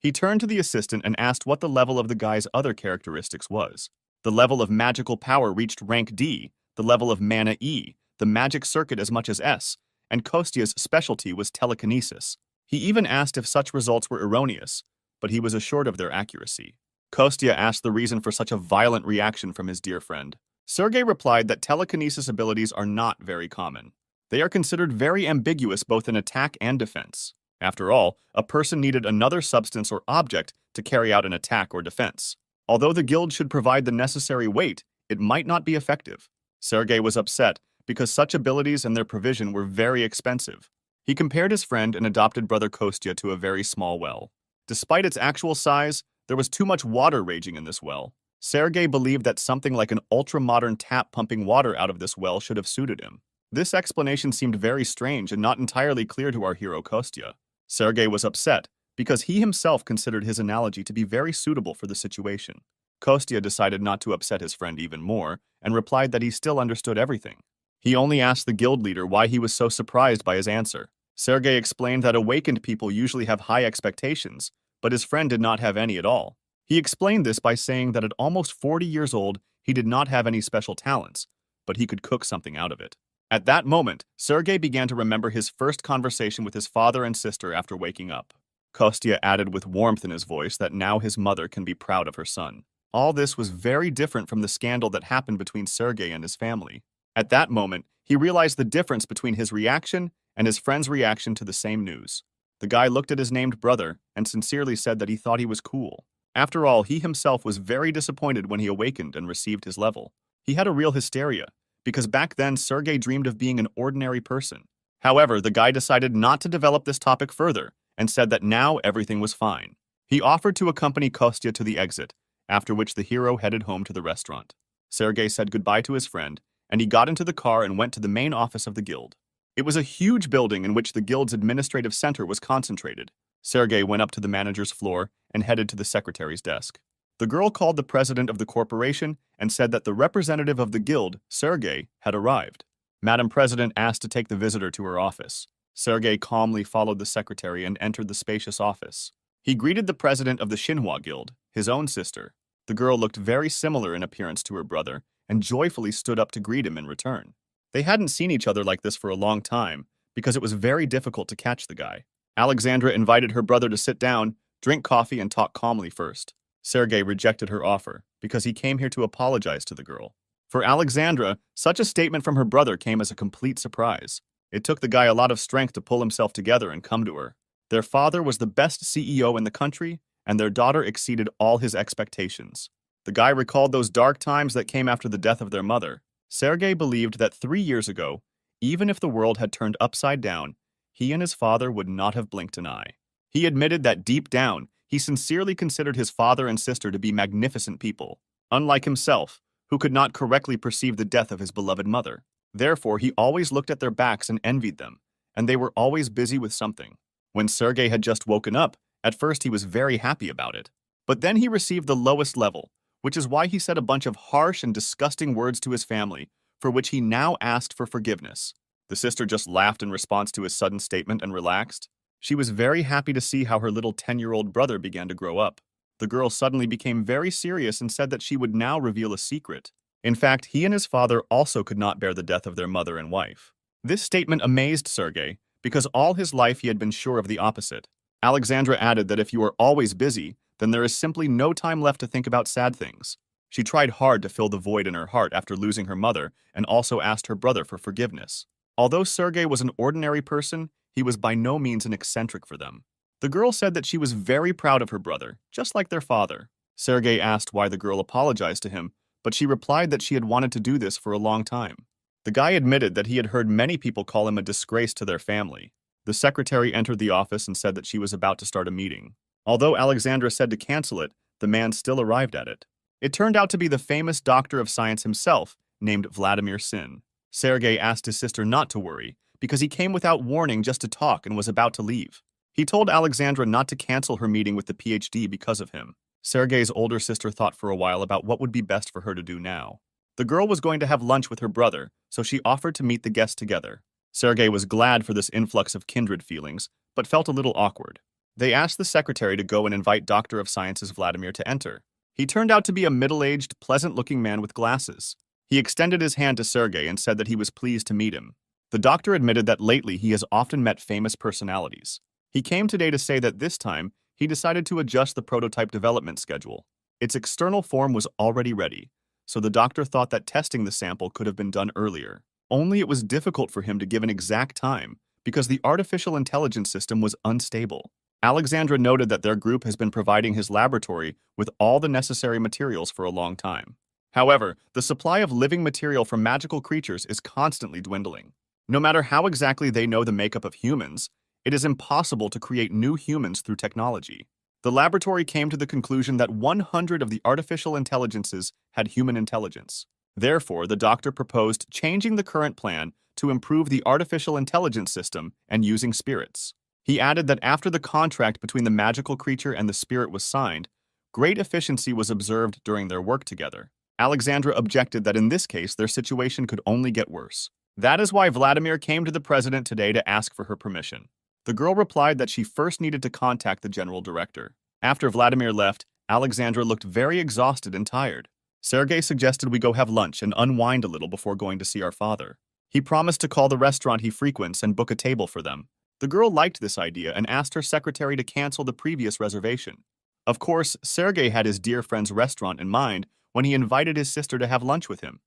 He turned to the assistant and asked what the level of the guy's other characteristics was. The level of magical power reached rank D, the level of mana E, the magic circuit as much as S, and Kostya's specialty was telekinesis. He even asked if such results were erroneous, but he was assured of their accuracy. Kostya asked the reason for such a violent reaction from his dear friend. Sergei replied that telekinesis abilities are not very common. They are considered very ambiguous both in attack and defense. After all, a person needed another substance or object to carry out an attack or defense. Although the guild should provide the necessary weight, it might not be effective. Sergei was upset because such abilities and their provision were very expensive. He compared his friend and adopted brother Kostya to a very small well. Despite its actual size, there was too much water raging in this well. Sergei believed that something like an ultra-modern tap pumping water out of this well should have suited him. This explanation seemed very strange and not entirely clear to our hero Kostya. Sergei was upset because he himself considered his analogy to be very suitable for the situation. Kostya decided not to upset his friend even more and replied that he still understood everything. He only asked the guild leader why he was so surprised by his answer. Sergei explained that awakened people usually have high expectations, but his friend did not have any at all. He explained this by saying that at almost 40 years old, he did not have any special talents, but he could cook something out of it. At that moment, Sergei began to remember his first conversation with his father and sister after waking up. Kostya added with warmth in his voice that now his mother can be proud of her son. All this was very different from the scandal that happened between Sergei and his family. At that moment, he realized the difference between his reaction and his friend's reaction to the same news. The guy looked at his named brother and sincerely said that he thought he was cool. After all, he himself was very disappointed when he awakened and received his level. He had a real hysteria, because back then Sergei dreamed of being an ordinary person. However, the guy decided not to develop this topic further and said that now everything was fine. He offered to accompany Kostya to the exit, after which the hero headed home to the restaurant. Sergei said goodbye to his friend, and he got into the car and went to the main office of the guild. It was a huge building in which the guild's administrative center was concentrated. Sergei went up to the manager's floor and headed to the secretary's desk. The girl called the president of the corporation and said that the representative of the guild, Sergei, had arrived. Madam President asked to take the visitor to her office. Sergei calmly followed the secretary and entered the spacious office. He greeted the president of the Manhwa guild, his own sister. The girl looked very similar in appearance to her brother and joyfully stood up to greet him in return. They hadn't seen each other like this for a long time because it was very difficult to catch the guy. Alexandra invited her brother to sit down, drink coffee, and talk calmly first. Sergei rejected her offer because he came here to apologize to the girl. For Alexandra, such a statement from her brother came as a complete surprise. It took the guy a lot of strength to pull himself together and come to her. Their father was the best CEO in the country, and their daughter exceeded all his expectations. The guy recalled those dark times that came after the death of their mother. Sergei believed that 3 years ago, even if the world had turned upside down, he and his father would not have blinked an eye. He admitted that deep down, he sincerely considered his father and sister to be magnificent people, unlike himself, who could not correctly perceive the death of his beloved mother. Therefore, he always looked at their backs and envied them, and they were always busy with something. When Sergei had just woken up, at first he was very happy about it. But then he received the lowest level, which is why he said a bunch of harsh and disgusting words to his family, for which he now asked for forgiveness. The sister just laughed in response to his sudden statement and relaxed. She was very happy to see how her little 10-year-old brother began to grow up. The girl suddenly became very serious and said that she would now reveal a secret. In fact, he and his father also could not bear the death of their mother and wife. This statement amazed Sergei, because all his life he had been sure of the opposite. Alexandra added that if you are always busy, then there is simply no time left to think about sad things. She tried hard to fill the void in her heart after losing her mother and also asked her brother for forgiveness. Although Sergei was an ordinary person, he was by no means an eccentric for them. The girl said that she was very proud of her brother, just like their father. Sergei asked why the girl apologized to him, but she replied that she had wanted to do this for a long time. The guy admitted that he had heard many people call him a disgrace to their family. The secretary entered the office and said that she was about to start a meeting. Although Alexandra said to cancel it, the man still arrived at it. It turned out to be the famous doctor of science himself, named Vladimir Sin. Sergei asked his sister not to worry, because he came without warning just to talk and was about to leave. He told Alexandra not to cancel her meeting with the PhD because of him. Sergei's older sister thought for a while about what would be best for her to do now. The girl was going to have lunch with her brother, so she offered to meet the guests together. Sergei was glad for this influx of kindred feelings, but felt a little awkward. They asked the secretary to go and invite Doctor of Sciences Vladimir to enter. He turned out to be a middle-aged, pleasant-looking man with glasses. He extended his hand to Sergei and said that he was pleased to meet him. The doctor admitted that lately he has often met famous personalities. He came today to say that this time, he decided to adjust the prototype development schedule. Its external form was already ready, so the doctor thought that testing the sample could have been done earlier. Only it was difficult for him to give an exact time, because the artificial intelligence system was unstable. Alexandra noted that their group has been providing his laboratory with all the necessary materials for a long time. However, the supply of living material from magical creatures is constantly dwindling. No matter how exactly they know the makeup of humans, it is impossible to create new humans through technology. The laboratory came to the conclusion that 100 of the artificial intelligences had human intelligence. Therefore, the doctor proposed changing the current plan to improve the artificial intelligence system and using spirits. He added that after the contract between the magical creature and the spirit was signed, great efficiency was observed during their work together. Alexandra objected that in this case their situation could only get worse. That is why Vladimir came to the president today to ask for her permission. The girl replied that she first needed to contact the general director. After Vladimir left, Alexandra looked very exhausted and tired. Sergei suggested we go have lunch and unwind a little before going to see our father. He promised to call the restaurant he frequents and book a table for them. The girl liked this idea and asked her secretary to cancel the previous reservation. Of course, Sergei had his dear friend's restaurant in mind when he invited his sister to have lunch with him.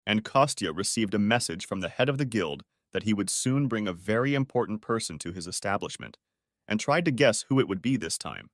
And Kostya received a message from the head of the guild that he would soon bring a very important person to his establishment, and tried to guess who it would be this time.